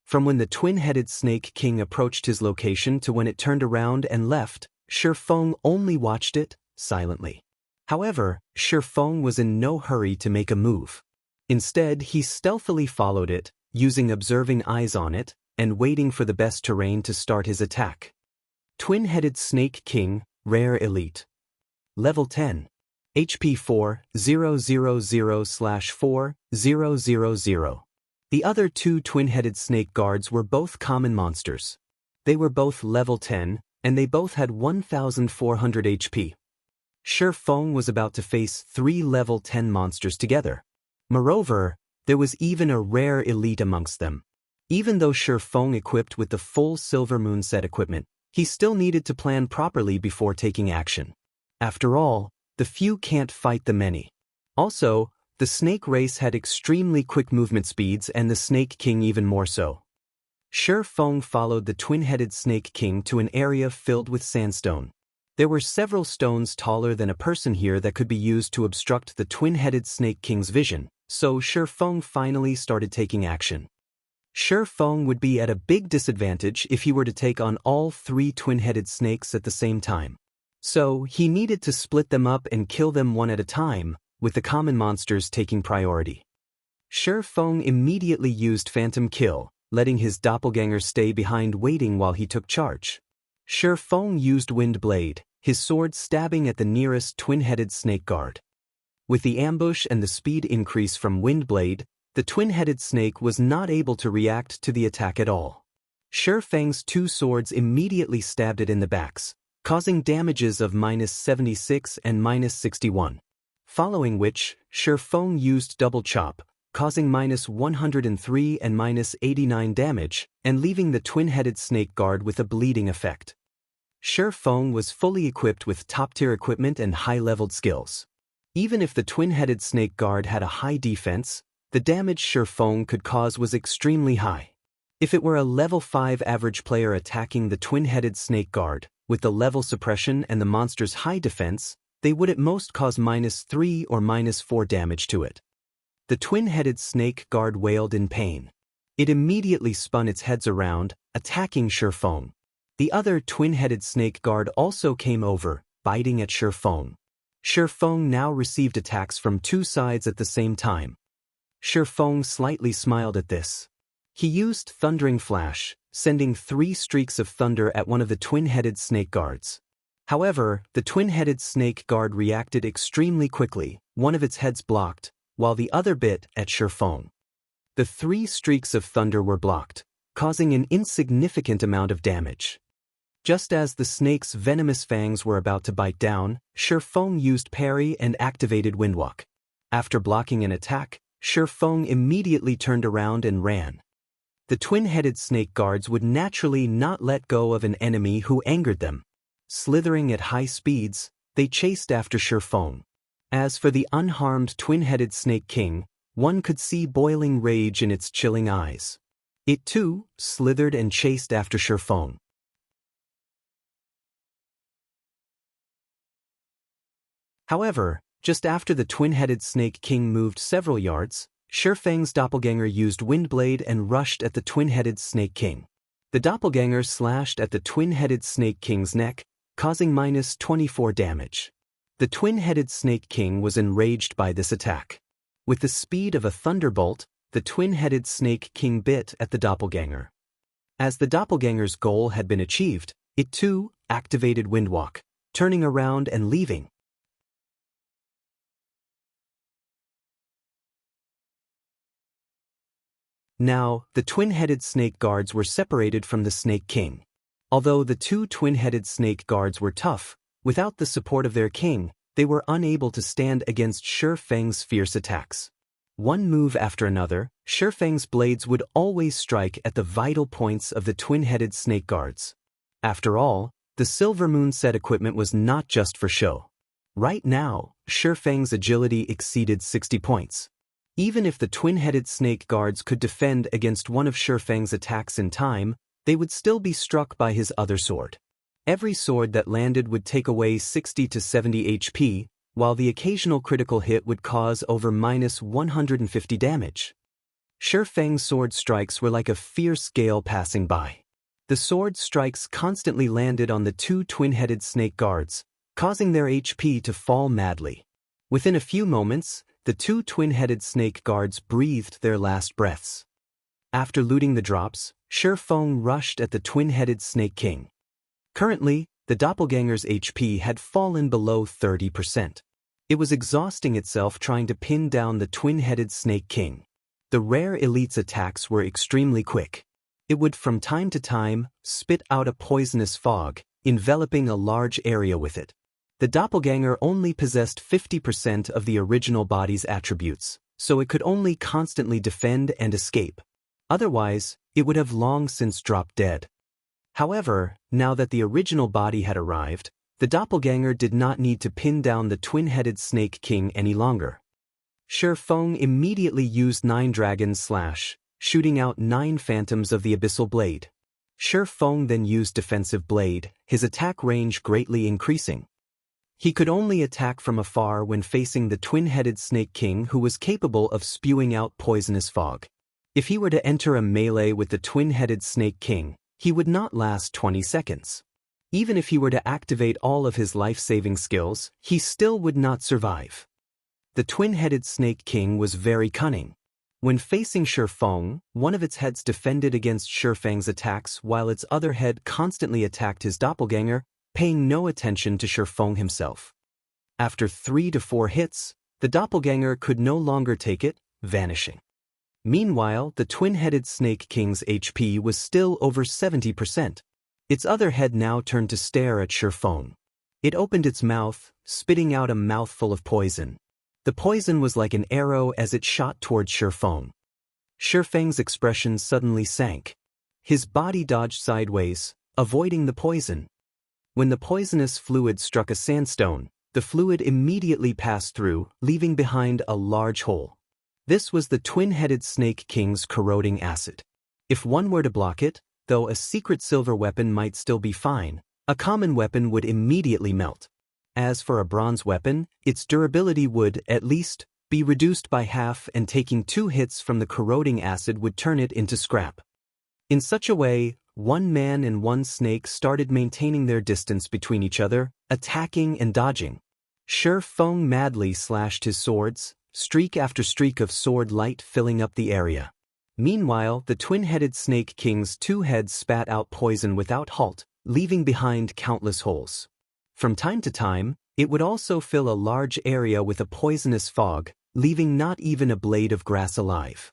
From when the twin-headed Snake King approached his location to when it turned around and left, Shifeng only watched it, silently. However, Shifeng was in no hurry to make a move. Instead, he stealthily followed it, using observing eyes on it, and waiting for the best terrain to start his attack. Twin-Headed Snake King, Rare Elite. Level 10. HP 4000/4000. The other two twin-headed snake guards were both common monsters. They were both level 10, and they both had 1400 HP. Shifeng was about to face 3 level 10 monsters together. Moreover, there was even a rare elite amongst them. Even though Shifeng equipped with the full Silver Moon set equipment, he still needed to plan properly before taking action. After all, the few can't fight the many. Also, the snake race had extremely quick movement speeds and the Snake King even more so. Shifeng followed the twin-headed Snake King to an area filled with sandstone. There were several stones taller than a person here that could be used to obstruct the twin-headed Snake King's vision, so Shifeng finally started taking action. Shifeng would be at a big disadvantage if he were to take on all 3 twin-headed snakes at the same time. So, he needed to split them up and kill them one at a time, with the common monsters taking priority. Shifeng immediately used Phantom Kill, letting his doppelganger stay behind waiting while he took charge. Shifeng used Wind Blade, his sword stabbing at the nearest twin-headed snake guard. With the ambush and the speed increase from Wind Blade, the twin-headed snake was not able to react to the attack at all. Shifeng's 2 swords immediately stabbed it in the backs, causing damages of -76 and -61. Following which, Shifeng used Double Chop, causing -103 and -89 damage, and leaving the twin-headed snake guard with a bleeding effect. Shifeng was fully equipped with top-tier equipment and high-leveled skills. Even if the twin-headed snake guard had a high defense, the damage Shifeng could cause was extremely high. If it were a level 5 average player attacking the twin-headed snake guard, with the level suppression and the monster's high defense, they would at most cause -3 or -4 damage to it. The twin-headed snake guard wailed in pain. It immediately spun its heads around, attacking Shifeng. The other twin-headed snake guard also came over, biting at Shifeng. Shifeng now received attacks from 2 sides at the same time. Shifeng slightly smiled at this. He used Thundering Flash, sending 3 streaks of thunder at one of the twin-headed snake guards. However, the twin-headed snake guard reacted extremely quickly, one of its heads blocked, while the other bit at Shifeng. The 3 streaks of thunder were blocked, causing an insignificant amount of damage. Just as the snake's venomous fangs were about to bite down, Shifeng used Parry and activated Windwalk. After blocking an attack, Shifeng immediately turned around and ran. The twin-headed snake guards would naturally not let go of an enemy who angered them. Slithering at high speeds, they chased after Shifeng. As for the unharmed twin-headed Snake King, one could see boiling rage in its chilling eyes. It too slithered and chased after Shifeng. However, just after the twin-headed Snake King moved several yards, Shifeng's doppelganger used Windblade and rushed at the twin-headed Snake King. The doppelganger slashed at the twin-headed Snake King's neck, causing -24 damage. The twin-headed Snake King was enraged by this attack. With the speed of a thunderbolt, the twin-headed Snake King bit at the doppelganger. As the doppelganger's goal had been achieved, it too activated Windwalk, turning around and leaving. Now, the twin-headed snake guards were separated from the Snake King. Although the two twin-headed snake guards were tough, without the support of their king, they were unable to stand against Shi Feng's fierce attacks. One move after another, Shi Feng's blades would always strike at the vital points of the twin-headed snake guards. After all, the Silver Moon set equipment was not just for show. Right now, Shi Feng's agility exceeded 60 points. Even if the twin-headed snake guards could defend against one of Shi Feng's attacks in time, they would still be struck by his other sword. Every sword that landed would take away 60 to 70 HP, while the occasional critical hit would cause over -150 damage. Shi Feng's sword strikes were like a fierce gale passing by. The sword strikes constantly landed on the two twin-headed snake guards, causing their HP to fall madly. Within a few moments, the two twin-headed snake guards breathed their last breaths. After looting the drops, Shi Feng rushed at the twin-headed Snake King. Currently, the doppelganger's HP had fallen below 30%. It was exhausting itself trying to pin down the twin-headed Snake King. The rare elite's attacks were extremely quick. It would from time to time spit out a poisonous fog, enveloping a large area with it. The doppelganger only possessed 50% of the original body's attributes, so it could only constantly defend and escape. Otherwise, it would have long since dropped dead. However, now that the original body had arrived, the doppelganger did not need to pin down the twin-headed Snake King any longer. Shi Feng immediately used 9 Dragon Slash, shooting out 9 phantoms of the Abyssal Blade. Shi Feng then used Defensive Blade, his attack range greatly increasing. He could only attack from afar when facing the twin-headed Snake King, who was capable of spewing out poisonous fog. If he were to enter a melee with the twin-headed Snake King, he would not last 20 seconds. Even if he were to activate all of his life-saving skills, he still would not survive. The twin-headed Snake King was very cunning. When facing Shi Feng, one of its heads defended against Shi Feng's attacks while its other head constantly attacked his doppelganger, paying no attention to Shi Feng himself. After 3 to 4 hits, the doppelganger could no longer take it, vanishing. Meanwhile, the twin-headed Snake King's HP was still over 70%. Its other head now turned to stare at Shi Feng. It opened its mouth, spitting out a mouthful of poison. The poison was like an arrow as it shot towards Shi Feng. Shi Feng's expression suddenly sank. His body dodged sideways, avoiding the poison. When the poisonous fluid struck a sandstone, the fluid immediately passed through, leaving behind a large hole. This was the twin-headed Snake King's corroding acid. If one were to block it, though a secret silver weapon might still be fine, a common weapon would immediately melt. As for a bronze weapon, its durability would, at least, be reduced by half, and taking 2 hits from the corroding acid would turn it into scrap. In such a way, one man and one snake started maintaining their distance between each other, attacking and dodging. Shi Feng madly slashed his swords, streak after streak of sword light filling up the area. Meanwhile, the twin-headed Snake King's 2 heads spat out poison without halt, leaving behind countless holes. From time to time, it would also fill a large area with a poisonous fog, leaving not even a blade of grass alive.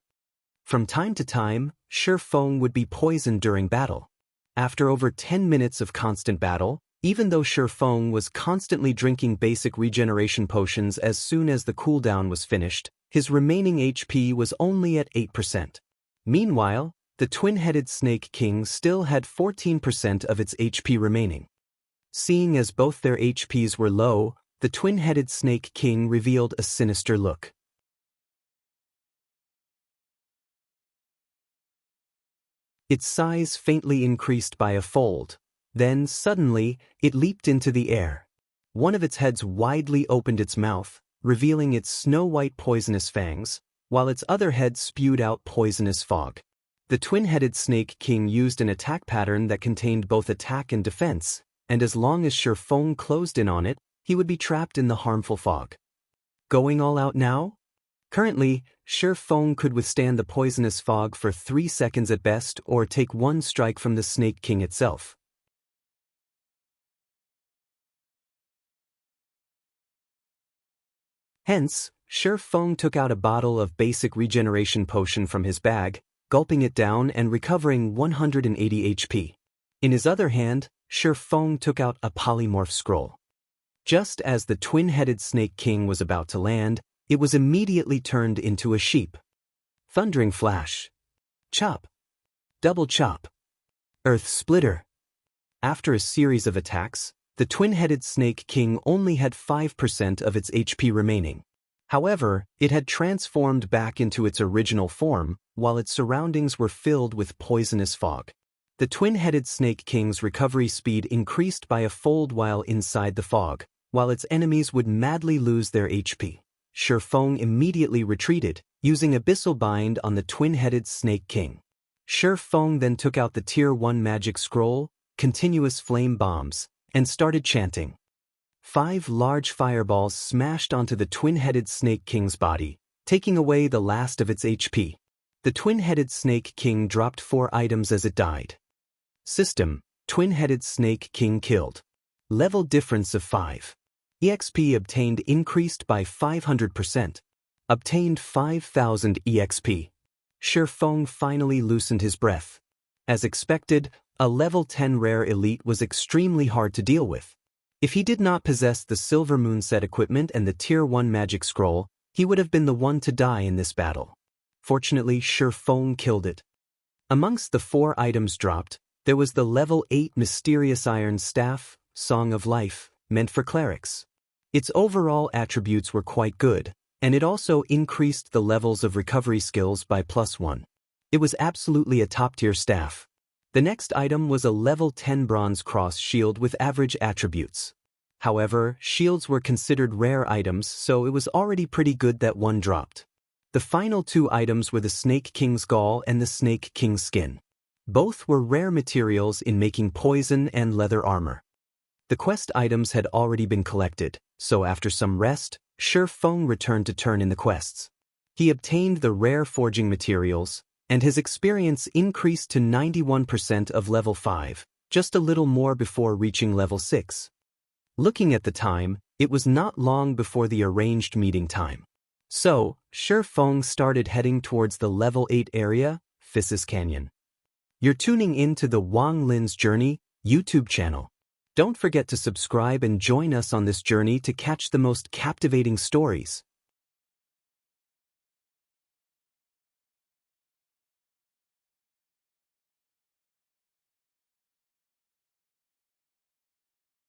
From time to time, Shi Feng would be poisoned during battle. After over 10 minutes of constant battle, even though Shi Feng was constantly drinking basic regeneration potions as soon as the cooldown was finished, his remaining HP was only at 8%. Meanwhile, the twin-headed Snake King still had 14% of its HP remaining. Seeing as both their HPs were low, the twin-headed Snake King revealed a sinister look. Its size faintly increased by a fold. Then, suddenly, it leaped into the air. One of its heads widely opened its mouth, revealing its snow-white poisonous fangs, while its other head spewed out poisonous fog. The twin-headed Snake King used an attack pattern that contained both attack and defense, and as long as Shi Feng closed in on it, he would be trapped in the harmful fog. Going all out now? Currently, Shi Feng could withstand the poisonous fog for 3 seconds at best or take one strike from the Snake King itself. Hence, Shi Feng took out a bottle of basic regeneration potion from his bag, gulping it down and recovering 180 HP. In his other hand, Shi Feng took out a polymorph scroll. Just as the twin-headed Snake King was about to land, it was immediately turned into a sheep. Thundering flash. Chop. Double chop. Earth splitter. After a series of attacks, the twin-headed Snake King only had 5% of its HP remaining. However, it had transformed back into its original form, while its surroundings were filled with poisonous fog. The twin-headed Snake King's recovery speed increased by a fold while inside the fog, while its enemies would madly lose their HP. Shi Feng immediately retreated, using Abyssal Bind on the twin-headed Snake King. Shi Feng then took out the Tier 1 magic scroll, continuous flame bombs, and started chanting. 5 large fireballs smashed onto the twin-headed Snake King's body, taking away the last of its HP. The twin-headed Snake King dropped 4 items as it died. System: Twin-headed Snake King killed. Level difference of 5. EXP obtained increased by 500%. Obtained 5,000 EXP. Shi Feng finally loosened his breath. As expected, a level 10 rare elite was extremely hard to deal with. If he did not possess the Silver Moon set equipment and the Tier 1 magic scroll, he would have been the one to die in this battle. Fortunately, Shi Feng killed it. Amongst the 4 items dropped, there was the level 8 Mysterious Iron Staff, Song of Life, meant for clerics. Its overall attributes were quite good, and it also increased the levels of recovery skills by +1. It was absolutely a top-tier staff. The next item was a level 10 Bronze Cross Shield with average attributes. However, shields were considered rare items, so it was already pretty good that one dropped. The final 2 items were the Snake King's Gall and the Snake King's Skin. Both were rare materials in making poison and leather armor. The quest items had already been collected, so after some rest, Shi Feng returned to turn in the quests. He obtained the rare forging materials, and his experience increased to 91% of level 5, just a little more before reaching level 6. Looking at the time, it was not long before the arranged meeting time. So, Shi Feng started heading towards the level 8 area, Physis Canyon. You're tuning in to the Wang Lin's Journey YouTube channel. Don't forget to subscribe and join us on this journey to catch the most captivating stories.